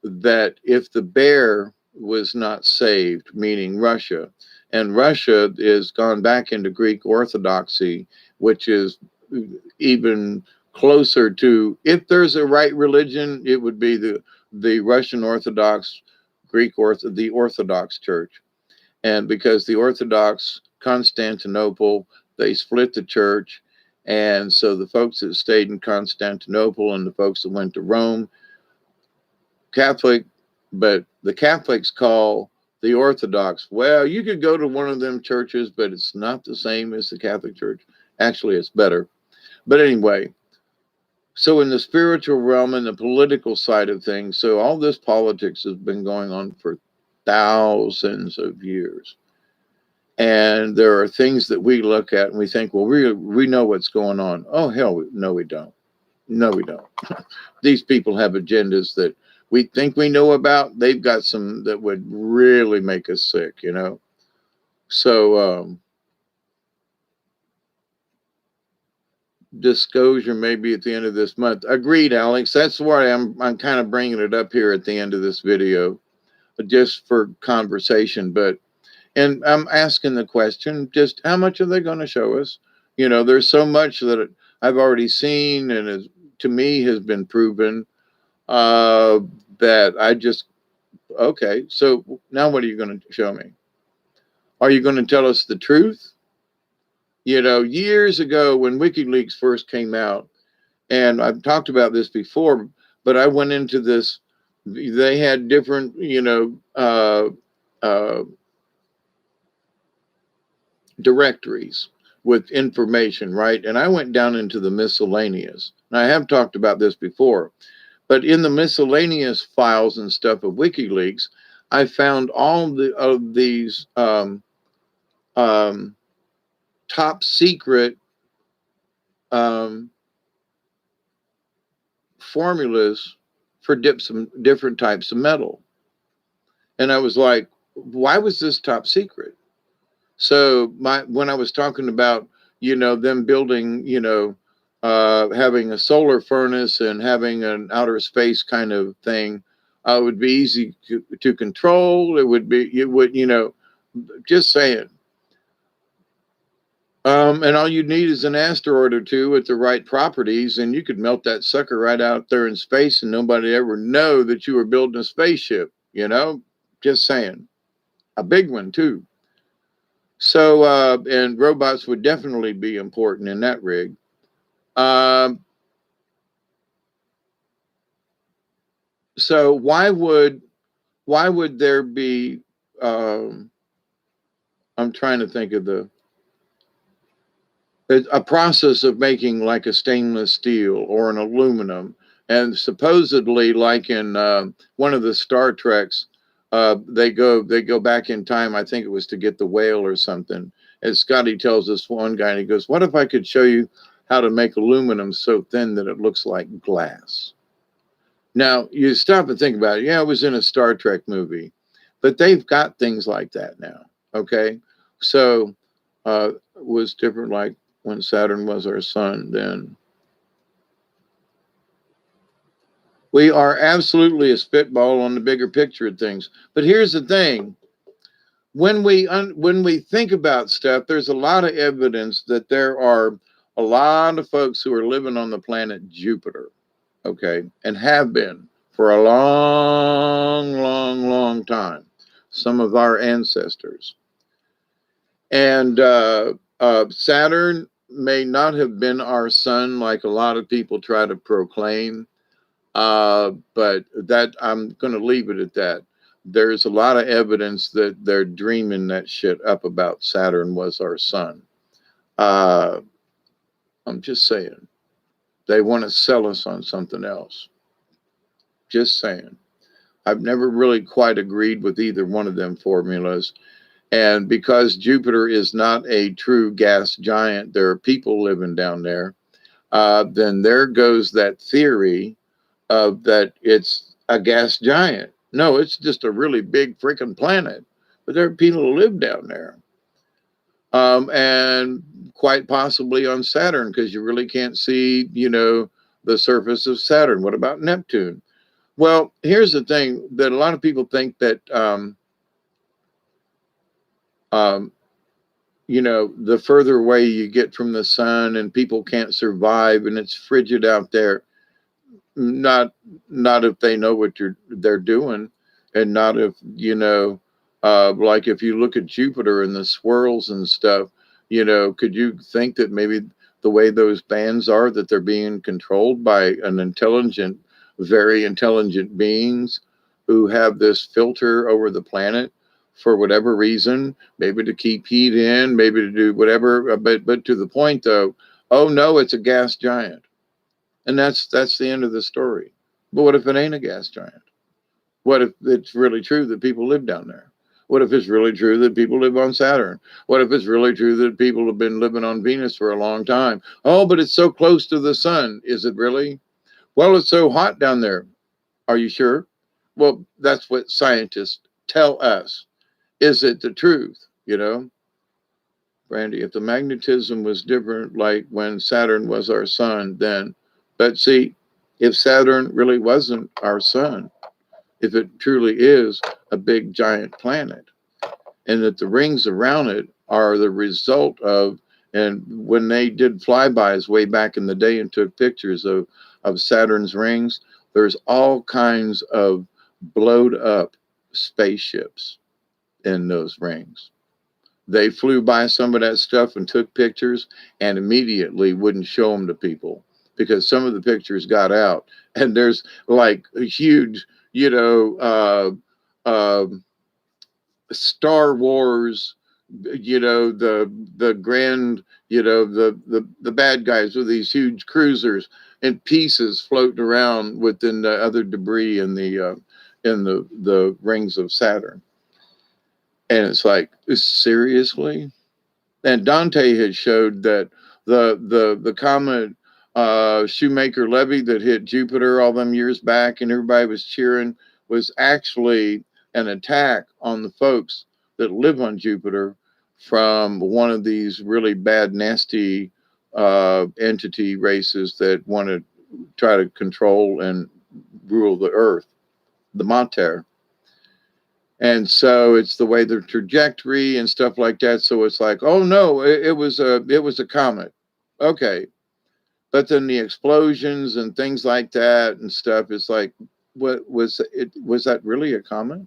that if the bear was not saved, meaning Russia, and Russia is gone back into Greek Orthodoxy, which is even closer to, if there's a right religion, it would be the Russian Orthodox, the Orthodox Church. And because the Orthodox Constantinople. They split the church. And so the folks that stayed in Constantinople and the folks that went to Rome, Catholic, but the Catholics call the Orthodox, well, you could go to one of them churches, but it's not the same as the Catholic Church. Actually, it's better. But anyway, so in the spiritual realm and the political side of things, so all this politics has been going on for thousands of years. And there are things that we look at and we think, well, we know what's going on. Oh, hell, no, we don't. No, we don't. These people have agendas that we think we know about. They've got some that would really make us sick, you know? So, disclosure maybe at the end of this month. Agreed, Alex. That's why I'm kind of bringing it up here at the end of this video, just for conversation. But, and I'm asking the question, just how much are they going to show us? You know, there's so much that I've already seen and is, to me, has been proven that I just, okay, so now what are you going to show me? Are you going to tell us the truth? You know, years ago when WikiLeaks first came out, and I've talked about this before, but I went into this, they had different, you know, directories with information, right? And I went down into the miscellaneous. And I have talked about this before, but in the miscellaneous files and stuff of WikiLeaks, I found all of these top secret formulas for different types of metal. And I was like, why was this top secret? So when I was talking about, you know, them building, you know, having a solar furnace and having an outer space kind of thing, it would be easy to control. It would, you know, just saying. And all you need is an asteroid or two with the right properties, and you could melt that sucker right out there in space, and nobody ever know that you were building a spaceship. You know, just saying, a big one too. So, and robots would definitely be important in that rig. So why would there be? I'm trying to think of a process of making like a stainless steel or an aluminum, and supposedly, like in one of the Star Treks, they go back in time. I think it was to get the whale or something. And Scotty tells this one guy, and he goes, "What if I could show you how to make aluminum so thin that it looks like glass?" Now you stop and think about it. Yeah, it was in a Star Trek movie, but they've got things like that now. Okay, so it was different. Like when Saturn was our sun, then we are absolutely a spitball on the bigger picture of things. But here's the thing. When we think about stuff, there's a lot of evidence that there are a lot of folks who are living on the planet Jupiter, okay, and have been for a long, long, long time. Some of our ancestors. And Saturn may not have been our sun like a lot of people try to proclaim, but that I'm going to leave it at that. There's a lot of evidence that they're dreaming that shit up about Saturn was our sun. I'm just saying. They want to sell us on something else. Just saying. I've never really quite agreed with either one of them formulas. And because Jupiter is not a true gas giant, there are people living down there, then there goes that theory of that it's a gas giant. No, it's just a really big freaking planet. But there are people who live down there. And quite possibly on Saturn, because you really can't see, you know, the surface of Saturn. What about Neptune? Well, here's the thing that a lot of people think that, you know, the further away you get from the sun and people can't survive and it's frigid out there. Not if they know what they're doing, and not if, you know, Like if you look at Jupiter and the swirls and stuff, could you think that maybe the way those bands are, that they're being controlled by an intelligent, very intelligent beings who have this filter over the planet for whatever reason, maybe to keep heat in, maybe to do whatever, but to the point though, oh no, it's a gas giant. And that's the end of the story. But what if it ain't a gas giant? What if it's really true that people live down there? What if it's really true that people live on Saturn? What if it's really true that people have been living on Venus for a long time? Oh, but it's so close to the sun. Is it really? Well, it's so hot down there. Are you sure? Well, that's what scientists tell us. Is it the truth? Brandy, if the magnetism was different, like when Saturn was our sun, then, but see, if Saturn really wasn't our sun, if it truly is a big giant planet, and that the rings around it are the result of, and when they did flybys way back in the day and took pictures of Saturn's rings, there's all kinds of blowed up spaceships in those rings. They flew by some of that stuff and took pictures and immediately wouldn't show them to people because some of the pictures got out, and there's like a huge, uh, Star Wars, the grand, the bad guys with these huge cruisers and pieces floating around within the other debris in the rings of Saturn. And it's like, seriously? And Dante had showed that the comet Shoemaker-Levy that hit Jupiter all them years back and everybody was cheering was actually an attack on the folks that live on Jupiter from one of these really bad, nasty entity races that want to try to control and rule the Earth, the Mater. And so it's the way the trajectory and stuff like that. So it's like, oh no, it was a comet. Okay. But then the explosions and things like that and stuff is like, what was it? Was that really a comet?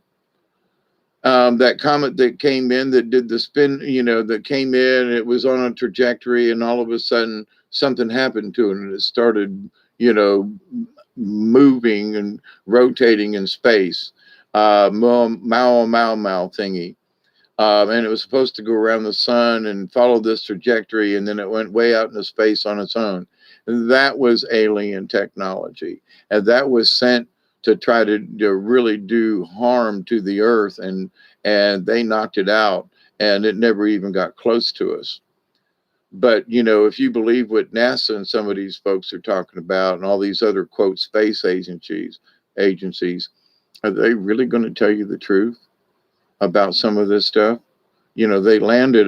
That comet that came in that did the spin, that came in, it was on a trajectory, and all of a sudden something happened to it, and it started, moving and rotating in space. Mao thingy. And it was supposed to go around the sun and follow this trajectory, and then it went way out into space on its own. And that was alien technology, and that was sent to try to really do harm to the Earth, and they knocked it out, and it never even got close to us. But if you believe what NASA and some of these folks are talking about, and all these other quote space agencies, are they really going to tell you the truth about some of this stuff? They landed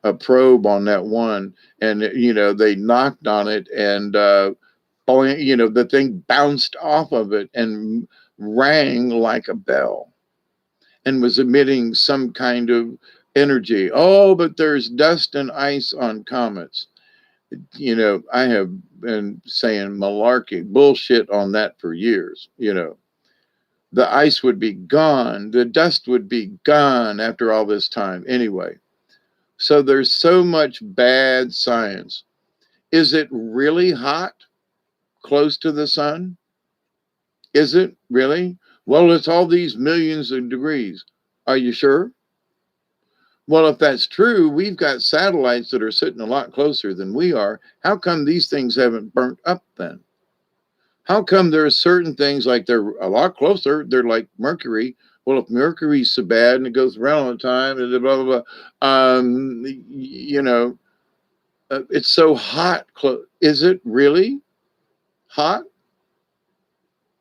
a probe on that one, and they knocked on it, and the thing bounced off of it and rang like a bell, and was emitting some kind of energy. Oh, but there's dust and ice on comets. I have been saying malarkey bullshit on that for years. The ice would be gone, the dust would be gone after all this time anyway. So there's so much bad science. Is it really hot close to the sun? Is it really? Well, it's all these millions of degrees. Are you sure? Well, if that's true, we've got satellites that are sitting a lot closer than we are. How come these things haven't burnt up then? How come there are certain things like they're a lot closer? They're like Mercury. Well, if Mercury's so bad and it goes around all the time and blah, blah, blah, it's so hot. Is it really hot?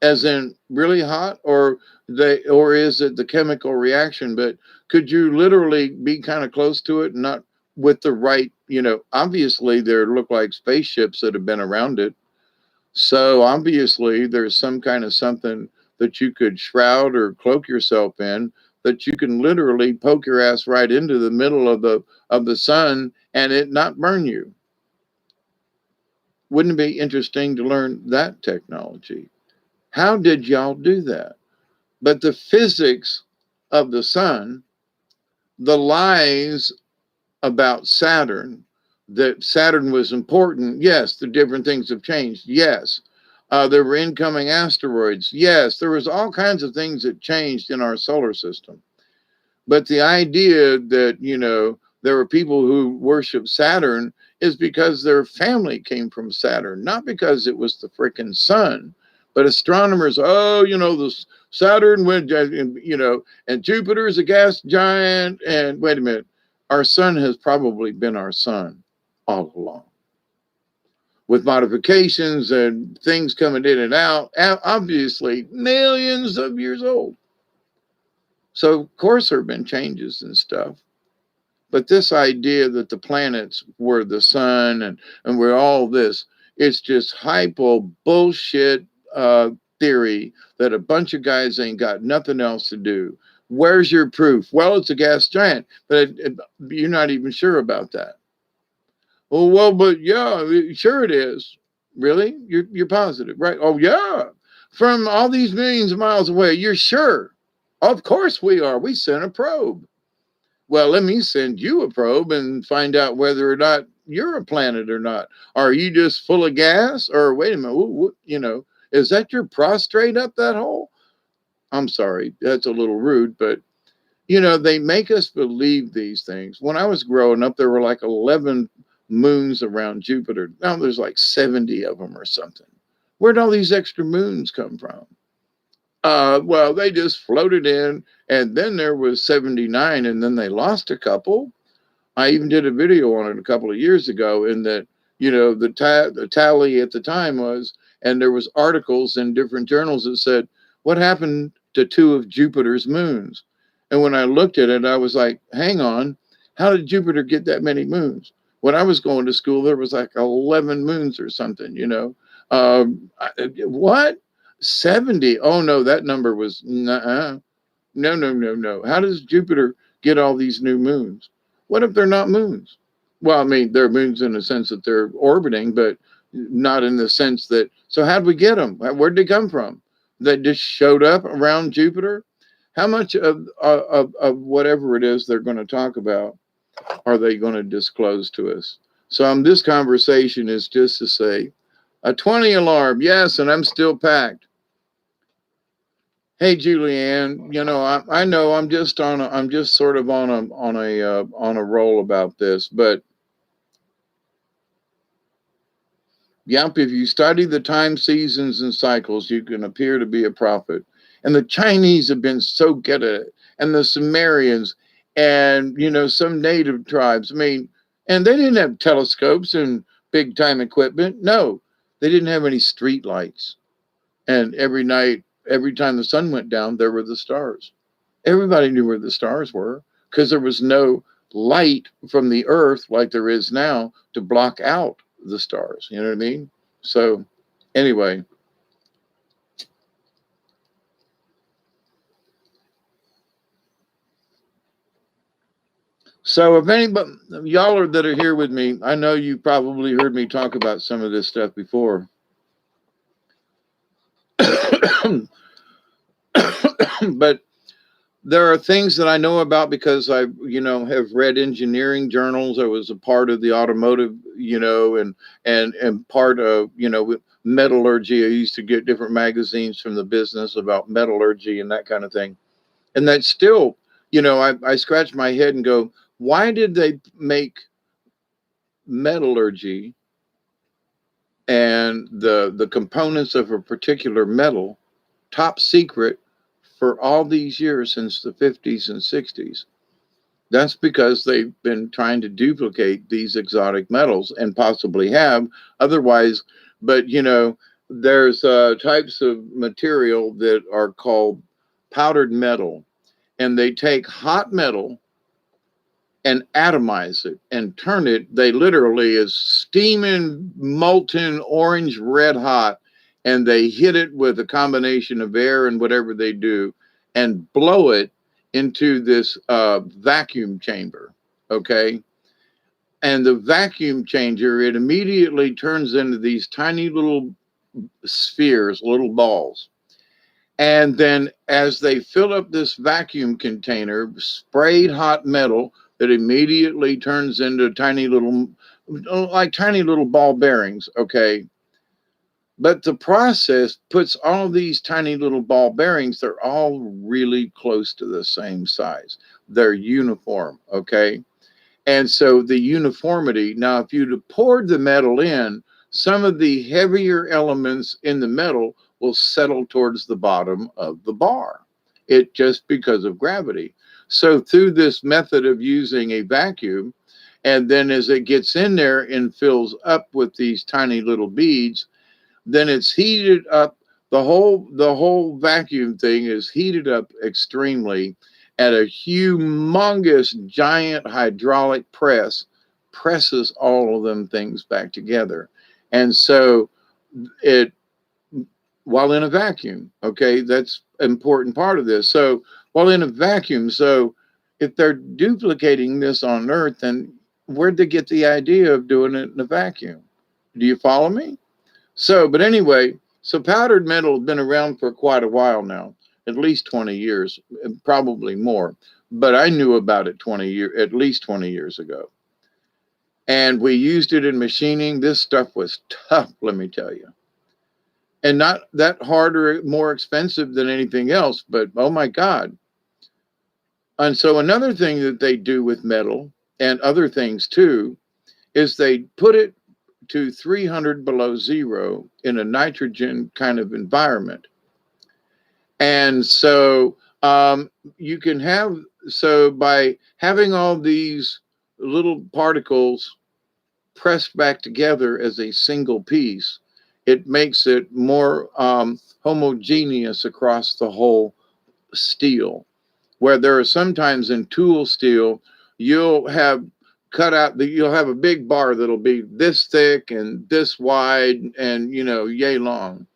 As in really hot, or is it the chemical reaction? But could you literally be kind of close to it and not with the right, obviously there look like spaceships that have been around it. So obviously there's some kind of something that you could shroud or cloak yourself in, that you can literally poke your ass right into the middle of the sun and it not burn you. Wouldn't it be interesting to learn that technology? How did y'all do that? But the physics of the sun, the lies about Saturn, that Saturn was important. Yes, the different things have changed. Yes. There were incoming asteroids. Yes, there was all kinds of things that changed in our solar system. But the idea that, there were people who worship Saturn is because their family came from Saturn, not because it was the freaking sun. But astronomers, the Saturn went, and Jupiter is a gas giant. And wait a minute, our sun has probably been our sun all along, with modifications and things coming in and out, obviously millions of years old. So, of course, there have been changes and stuff. But this idea that the planets were the sun and we're all this, it's just hypo bullshit theory that a bunch of guys ain't got nothing else to do. Where's your proof? Well, it's a gas giant, but you're not even sure about that. Well, but yeah, sure it is. Really? You're positive, right? Oh yeah. From all these millions of miles away, you're sure? Of course we are. We sent a probe. Well, let me send you a probe and find out whether or not you're a planet or not. Are you just full of gas? Or wait a minute, is that your prostrate up that hole? I'm sorry, that's a little rude, but they make us believe these things. When I was growing up, there were like 11 moons around Jupiter. Now there's like 70 of them or something. Where'd all these extra moons come from? Well, they just floated in, and then there was 79, and then they lost a couple. I even did a video on it a couple of years ago, in that, the tally at the time was, and there was articles in different journals that said, what happened to 2 of Jupiter's moons? And when I looked at it, I was like, hang on, how did Jupiter get that many moons? When I was going to school, there was like 11 moons or something, what? 70? Oh, no, that number was, no. How does Jupiter get all these new moons? What if they're not moons? Well, I mean, they're moons in the sense that they're orbiting, but not in the sense that, so how'd we get them? Where'd they come from? They just showed up around Jupiter? How much of whatever it is they're going to talk about are they going to disclose to us? So this conversation is just to say, a 20 alarm, yes, and I'm still packed. Hey, Julianne, I know I'm just sort of on a roll about this, but yep, if you study the time, seasons, and cycles, you can appear to be a prophet. And the Chinese have been so good at it, and the Sumerians, and some native tribes. I mean, and they didn't have telescopes and big time equipment. No, they didn't have any street lights. And every night, every time the sun went down, there were the stars. Everybody knew where the stars were because there was no light from the earth like there is now to block out the stars. You know what I mean? So anyway. So if anybody, y'all that are here with me, I know you probably heard me talk about some of this stuff before. But there are things that I know about because I, have read engineering journals. I was a part of the automotive, and part of, metallurgy. I used to get different magazines from the business about metallurgy and that kind of thing. And that's still, I scratch my head and go, why did they make metallurgy and the components of a particular metal top secret for all these years since the 50s and 60s? That's because they've been trying to duplicate these exotic metals and possibly have otherwise. But, there's types of material that are called powdered metal, and they take hot metal and atomize it and turn it. They literally is steaming, molten, orange, red hot, and they hit it with a combination of air and whatever they do and blow it into this vacuum chamber. Okay. And the vacuum changer, it immediately turns into these tiny little spheres, little balls. And then as they fill up this vacuum container, sprayed hot metal that immediately turns into tiny little, like tiny little ball bearings, okay? But the process puts all these tiny little ball bearings, they're all really close to the same size. They're uniform, okay? And so the uniformity, now if you'd have poured the metal in, some of the heavier elements in the metal will settle towards the bottom of the bar. It just because of gravity. So through this method of using a vacuum, and then as it gets in there and fills up with these tiny little beads, then it's heated up. The whole vacuum thing is heated up extremely at a humongous giant hydraulic press, presses all of them things back together. And so it, while in a vacuum, okay, that's an important part of this. So while in a vacuum, so if they're duplicating this on Earth, then where'd they get the idea of doing it in a vacuum? Do you follow me? So, but anyway, so powdered metal has been around for quite a while now, at least 20 years, probably more. But I knew about it at least 20 years ago. And we used it in machining. This stuff was tough, let me tell you. And not that hard or more expensive than anything else, but oh my God. And so another thing that they do with metal and other things too is they put it to 300 below zero in a nitrogen kind of environment. And so you can have, so by having all these little particles pressed back together as a single piece, it makes it more homogeneous across the whole steel. Where there are sometimes in tool steel, you'll have you'll have a big bar that'll be this thick and this wide and, yay long.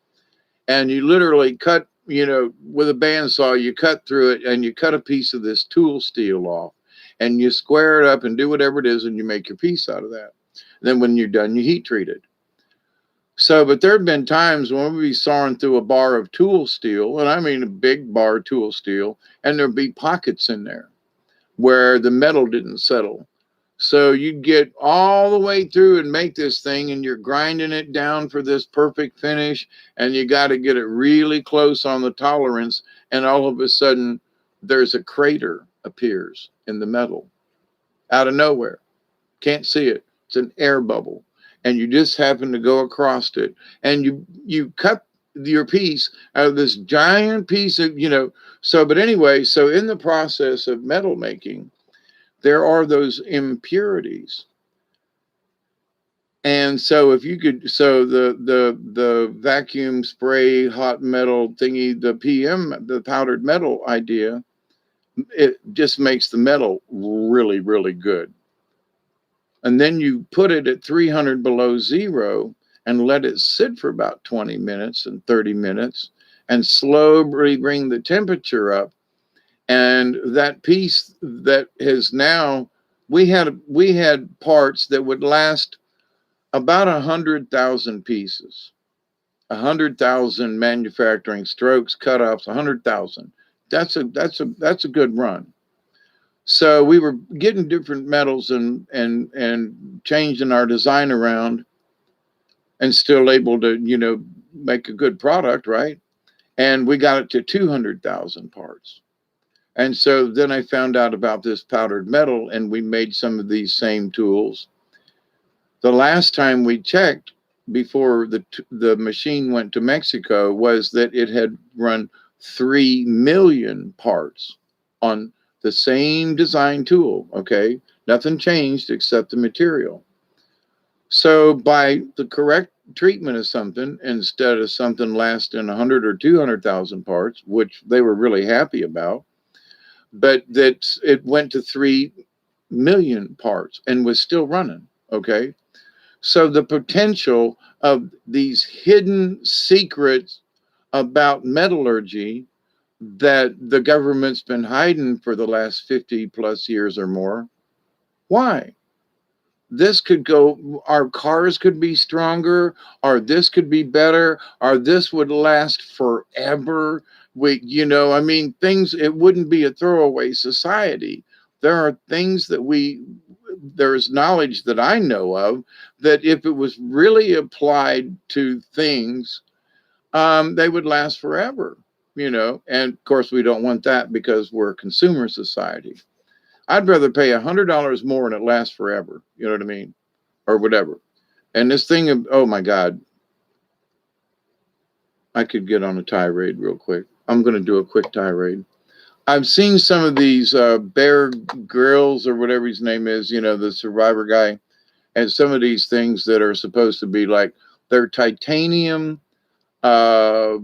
And you literally cut, with a bandsaw, you cut through it and you cut a piece of this tool steel off and you square it up and do whatever it is and you make your piece out of that. And then when you're done, you heat treat it. So, but there have been times when we'd be sawing through a bar of tool steel, and I mean a big bar of tool steel, and there'd be pockets in there where the metal didn't settle. So you'd get all the way through and make this thing, and you're grinding it down for this perfect finish, and you got to get it really close on the tolerance, and all of a sudden, there's a crater appears in the metal out of nowhere. Can't see it. It's an air bubble. And you just happen to go across it. And you cut your piece out of this giant piece of, so, but anyway, so in the process of metal making, there are those impurities. And so if you could, so the vacuum spray hot metal thingy, the PM, the powdered metal idea, it just makes the metal really, really good. And then you put it at 300 below zero and let it sit for about 20 minutes and 30 minutes and slowly bring the temperature up. And that piece that has now, we had parts that would last about 100,000 pieces, 100,000 manufacturing strokes, cutoffs, 100,000. That's a good run. So we were getting different metals and changing our design around and still able to, make a good product, right? And we got it to 200,000 parts. And so then I found out about this powdered metal and we made some of these same tools. The last time we checked before the machine went to Mexico was that it had run 3 million parts on the same design tool, okay? Nothing changed except the material. So by the correct treatment of something, instead of something lasting 100 or 200,000 parts, which they were really happy about, but that it went to 3 million parts and was still running, okay? So the potential of these hidden secrets about metallurgy that the government's been hiding for the last 50 plus years or more. Why? this could go, our cars could be stronger, or this could be better, or this would last forever. I mean, things, it wouldn't be a throwaway society. There are things that there's knowledge that I know of that if it was really applied to things, they would last forever. And of course, we don't want that because we're a consumer society. I'd rather pay $100 more and it lasts forever. You know what I mean? Or whatever. And this thing of, oh my God, I could get on a tirade real quick. I'm going to do a quick tirade. I've seen some of these Bear Grylls or whatever his name is, the Survivor guy, and some of these things that are supposed to be like they're titanium uh,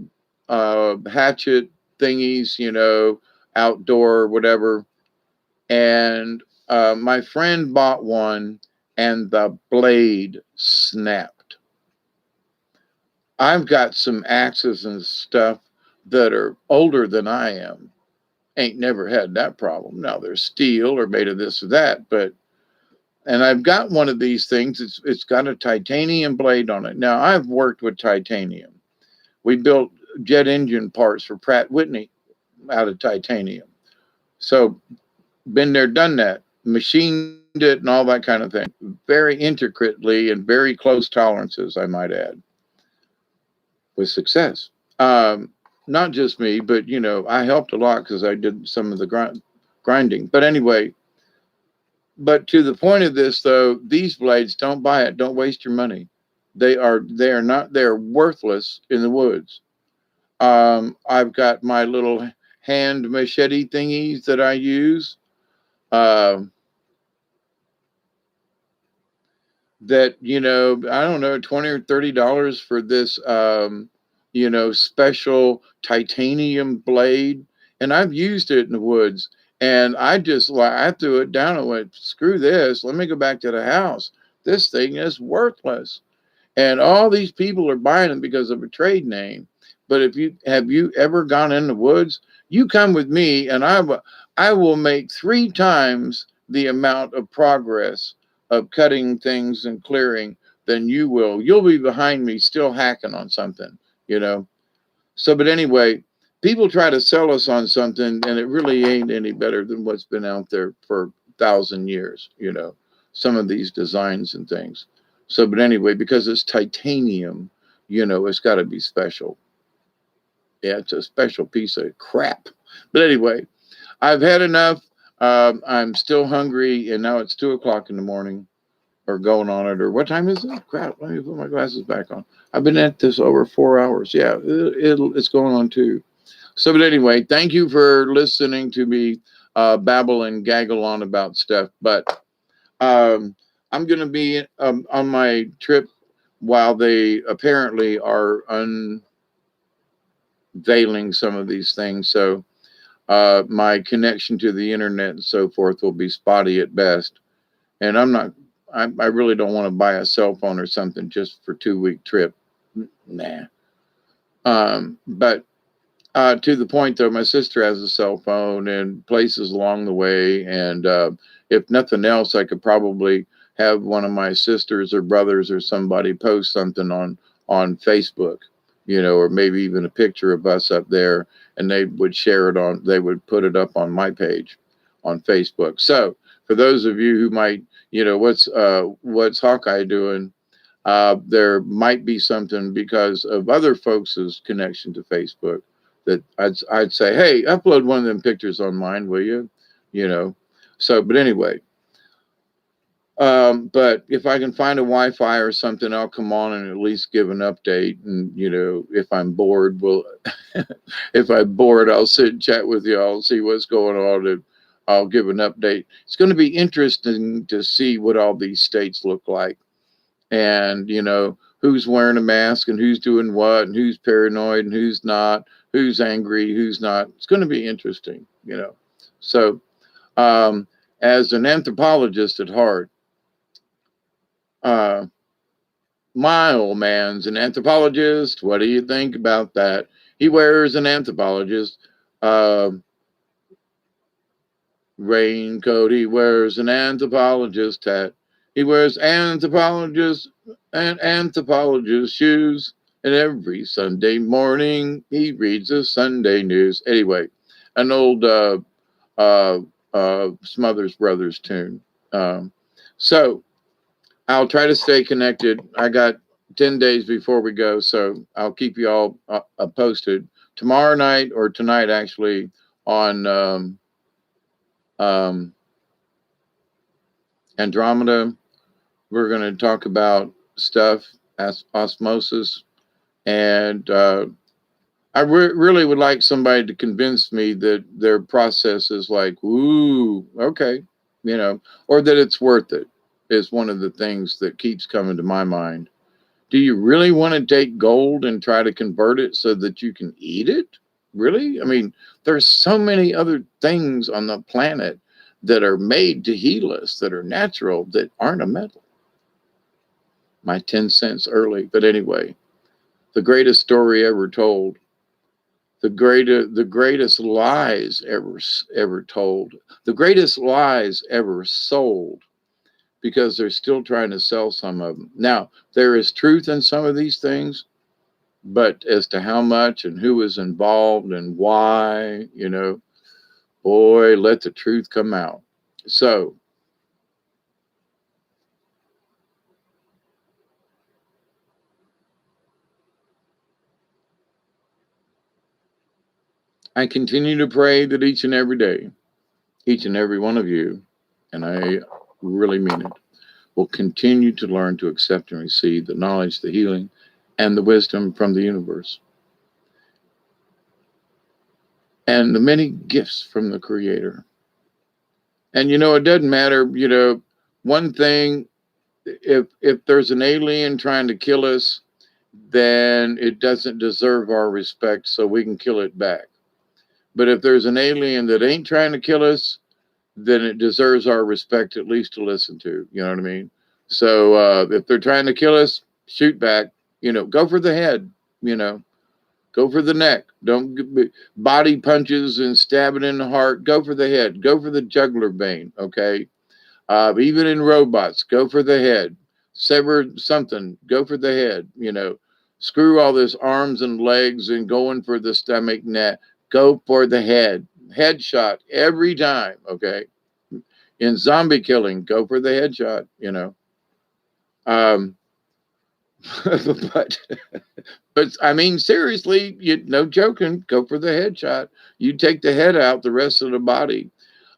hatchet thingies, outdoor, whatever. And my friend bought one and the blade snapped. I've got some axes and stuff that are older than I am. Ain't never had that problem. Now they're steel or made of this or that, and I've got one of these things. It's got a titanium blade on it. Now I've worked with titanium. We built jet engine parts for Pratt Whitney out of titanium. So been there, done that, machined it and all that kind of thing, very intricately and very close tolerances, I might add, with success. Not just me, but I helped a lot because I did some of the grinding. But anyway, but to the point of this though, these blades, don't buy it. Don't waste your money. They're worthless in the woods. I've got my little hand machete thingies that I use. Um, that I don't know, $20 or $30 for this special titanium blade, and I've used it in the woods, and I threw it down and went, screw this, let me go back to the house. This thing is worthless, and all these people are buying them because of a trade name. But if you have you ever gone in the woods, you come with me and I will make 3 times the amount of progress of cutting things and clearing than you will. You'll be behind me still hacking on something, you know. So but anyway, people try to sell us on something and it really ain't any better than what's been out there for 1,000 years, some of these designs and things. So but anyway, because it's titanium, it's got to be special. Yeah, it's a special piece of crap. But anyway, I've had enough. I'm still hungry, and now it's 2 o'clock in the morning, or going on it, or what time is it? Crap! Let me put my glasses back on. I've been at this over 4 hours. Yeah, it's going on too. So, but anyway, thank you for listening to me babble and gaggle on about stuff. But I'm going to be on my trip while they apparently are unveiling some of these things. So my connection to the internet and so forth will be spotty at best. And I really don't want to buy a cell phone or something just for 2 week trip. Nah. But to the point though, my sister has a cell phone and places along the way. And if nothing else, I could probably have one of my sisters or brothers or somebody post something on Facebook, or maybe even a picture of us up there, and they would they would put it up on my page on Facebook. So for those of you who might, what's Hawkeye doing? There might be something because of other folks' connection to Facebook that I'd say, hey, upload one of them pictures on mine, will you? So, but anyway, but if I can find a Wi-Fi or something, I'll come on and at least give an update. And if I'm bored, if I'm bored, I'll sit and chat with you. I'll see what's going on, and I'll give an update. It's going to be interesting to see what all these states look like, and who's wearing a mask and who's doing what, and who's paranoid and who's not, who's angry, who's not. It's going to be interesting. So as an anthropologist at heart, uh, my old man's an anthropologist. What do you think about that? He wears an anthropologist raincoat. He wears an anthropologist hat. He wears anthropologist shoes, and every Sunday morning he reads the Sunday news. Anyway, an old uh, Smothers Brothers tune. Um, so I'll try to stay connected. I got 10 days before we go, so I'll keep you all posted tomorrow night or tonight, actually, on um, Andromeda. We're going to talk about stuff, osmosis, and I really would like somebody to convince me that their process is like, ooh, okay, or that it's worth it, is one of the things that keeps coming to my mind. Do you really want to take gold and try to convert it so that you can eat it? Really? I mean, there's so many other things on the planet that are made to heal us, that are natural, that aren't a metal. My 10 cents early. But anyway, the greatest story ever told, the greatest lies ever told, the greatest lies ever sold, because they're still trying to sell some of them. Now, there is truth in some of these things, but as to how much and who is involved and why, boy, let the truth come out. So, I continue to pray that each and every day, each and every one of you, and I really mean it, will continue to learn to accept and receive the knowledge, the healing, and the wisdom from the universe, and the many gifts from the Creator. And it doesn't matter, one thing, if there's an alien trying to kill us, then it doesn't deserve our respect, so we can kill it back. But if there's an alien that ain't trying to kill us, then it deserves our respect, at least to listen to. You know what I mean? So if they're trying to kill us, shoot back. Go for the head. Go for the neck. Don't body punches and stab it in the heart. Go for the head. Go for the jugular vein. Okay. Even in robots, go for the head. Sever something. Go for the head. Screw all this arms and legs and going for the stomach. Net. Go for the head. Headshot every time. Okay. In zombie killing, go for the headshot. Um, but but I mean, seriously, no joking. Go for the headshot. You take the head out, the rest of the body.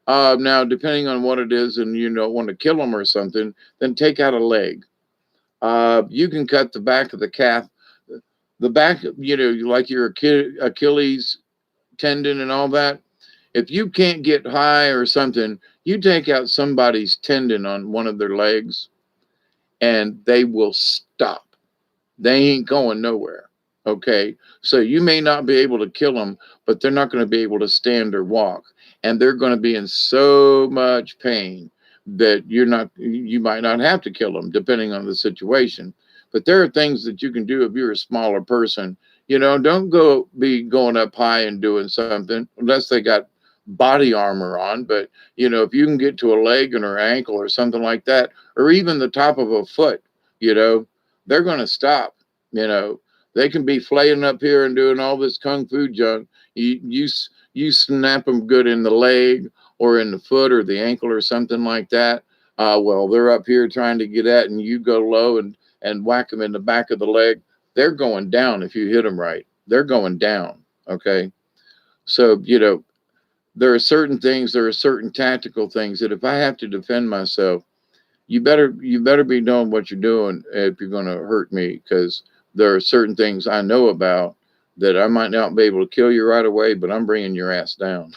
Now, depending on what it is, and you don't want to kill them or something, then take out a leg. You can cut the back of the calf, the back, like your Achilles tendon and all that. If you can't get high or something, you take out somebody's tendon on one of their legs, and they will stop. They ain't going nowhere. Okay. So you may not be able to kill them, but they're not going to be able to stand or walk. And they're going to be in so much pain that you might not have to kill them, depending on the situation. But there are things that you can do if you're a smaller person. Don't be going up high and doing something unless they got body armor on. But, if you can get to a leg or ankle or something like that, or even the top of a foot, they're going to stop. They can be flaying up here and doing all this kung fu junk. You snap them good in the leg or in the foot or the ankle or something like that. Well, they're up here trying to get at, and you go low and whack them in the back of the leg. They're going down if you hit them right. They're going down. Okay. So, there are certain things, there are certain tactical things that if I have to defend myself, you better be knowing what you're doing if you're going to hurt me, because there are certain things I know about that I might not be able to kill you right away, but I'm bringing your ass down.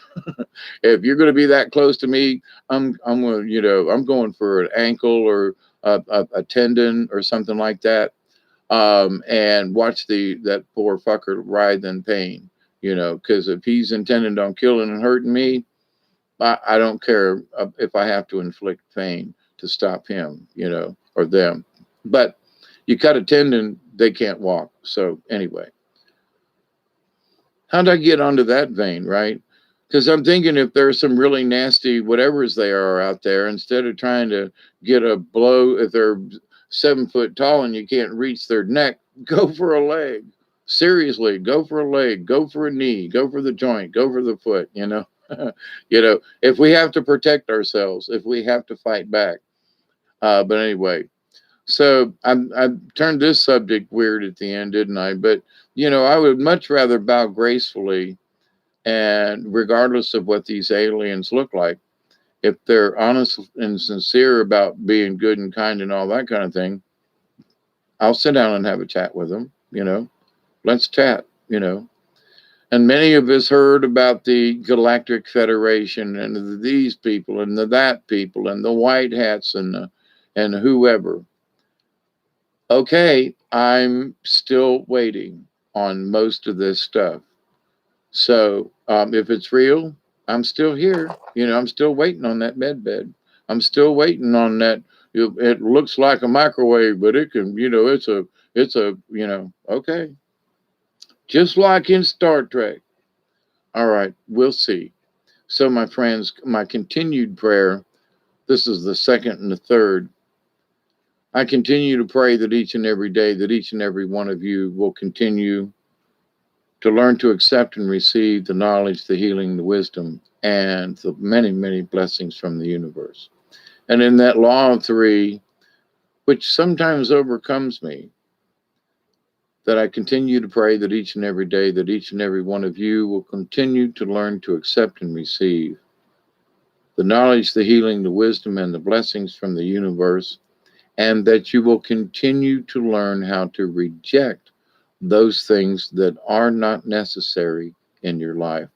If you're going to be that close to me, I'm going, I'm going for an ankle or a tendon or something like that, and watch that poor fucker writhe in pain. Because if he's intending on killing and hurting me, I don't care if I have to inflict pain to stop him, or them. But you cut a tendon, they can't walk. So anyway, how'd I get onto that vein, right? Because I'm thinking if there's some really nasty whatevers they are out there, instead of trying to get a blow, if they're 7 foot tall and you can't reach their neck, go for a leg. Seriously, go for a leg, go for a knee, go for the joint, go for the foot, you know. If we have to protect ourselves, if we have to fight back. But anyway, so I turned this subject weird at the end, didn't I? But, I would much rather bow gracefully, and regardless of what these aliens look like, if they're honest and sincere about being good and kind and all that kind of thing, I'll sit down and have a chat with them, let's chat. And many of us heard about the Galactic Federation and these people and that people and the white hats and whoever. Okay, I'm still waiting on most of this stuff. So if it's real, I'm still here. I'm still waiting on that med bed. I'm still waiting on that. It looks like a microwave, but it can, okay. Just like in Star Trek. All right, we'll see. So, my friends, my continued prayer, this is the second and the third. I continue to pray that each and every day, that each and every one of you will continue to learn to accept and receive the knowledge, the healing, the wisdom, and the many, many blessings from the universe. And in that law of three, which sometimes overcomes me, that I continue to pray that each and every day, that each and every one of you will continue to learn to accept and receive the knowledge, the healing, the wisdom, and the blessings from the universe, and that you will continue to learn how to reject those things that are not necessary in your life.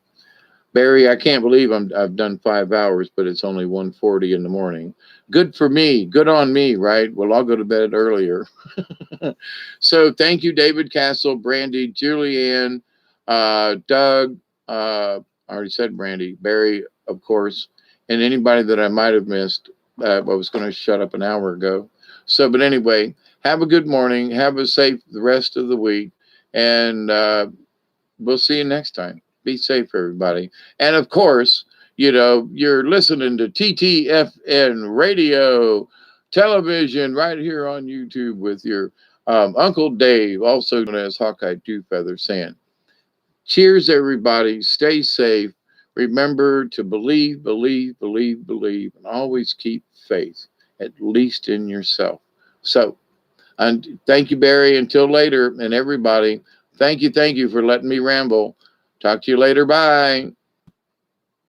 Barry, I can't believe I've done 5 hours, but it's only 1:40 in the morning. Good for me. Good on me, right? Well, I'll go to bed earlier. So thank you, David Castle, Brandy, Julianne, Doug. I already said Brandy, Barry, of course, and anybody that I might have missed. I was going to shut up an hour ago. So, but anyway, have a good morning. Have a safe the rest of the week, and we'll see you next time. Be safe, everybody. And of course, you're listening to TTFN Radio Television right here on YouTube with your Uncle Dave, also known as Hawkeye Two Feathers, saying, cheers, everybody. Stay safe. Remember to believe, believe, believe, believe, and always keep faith, at least in yourself. So, and thank you, Barry. Until later, and everybody, thank you for letting me ramble. Talk to you later. Bye.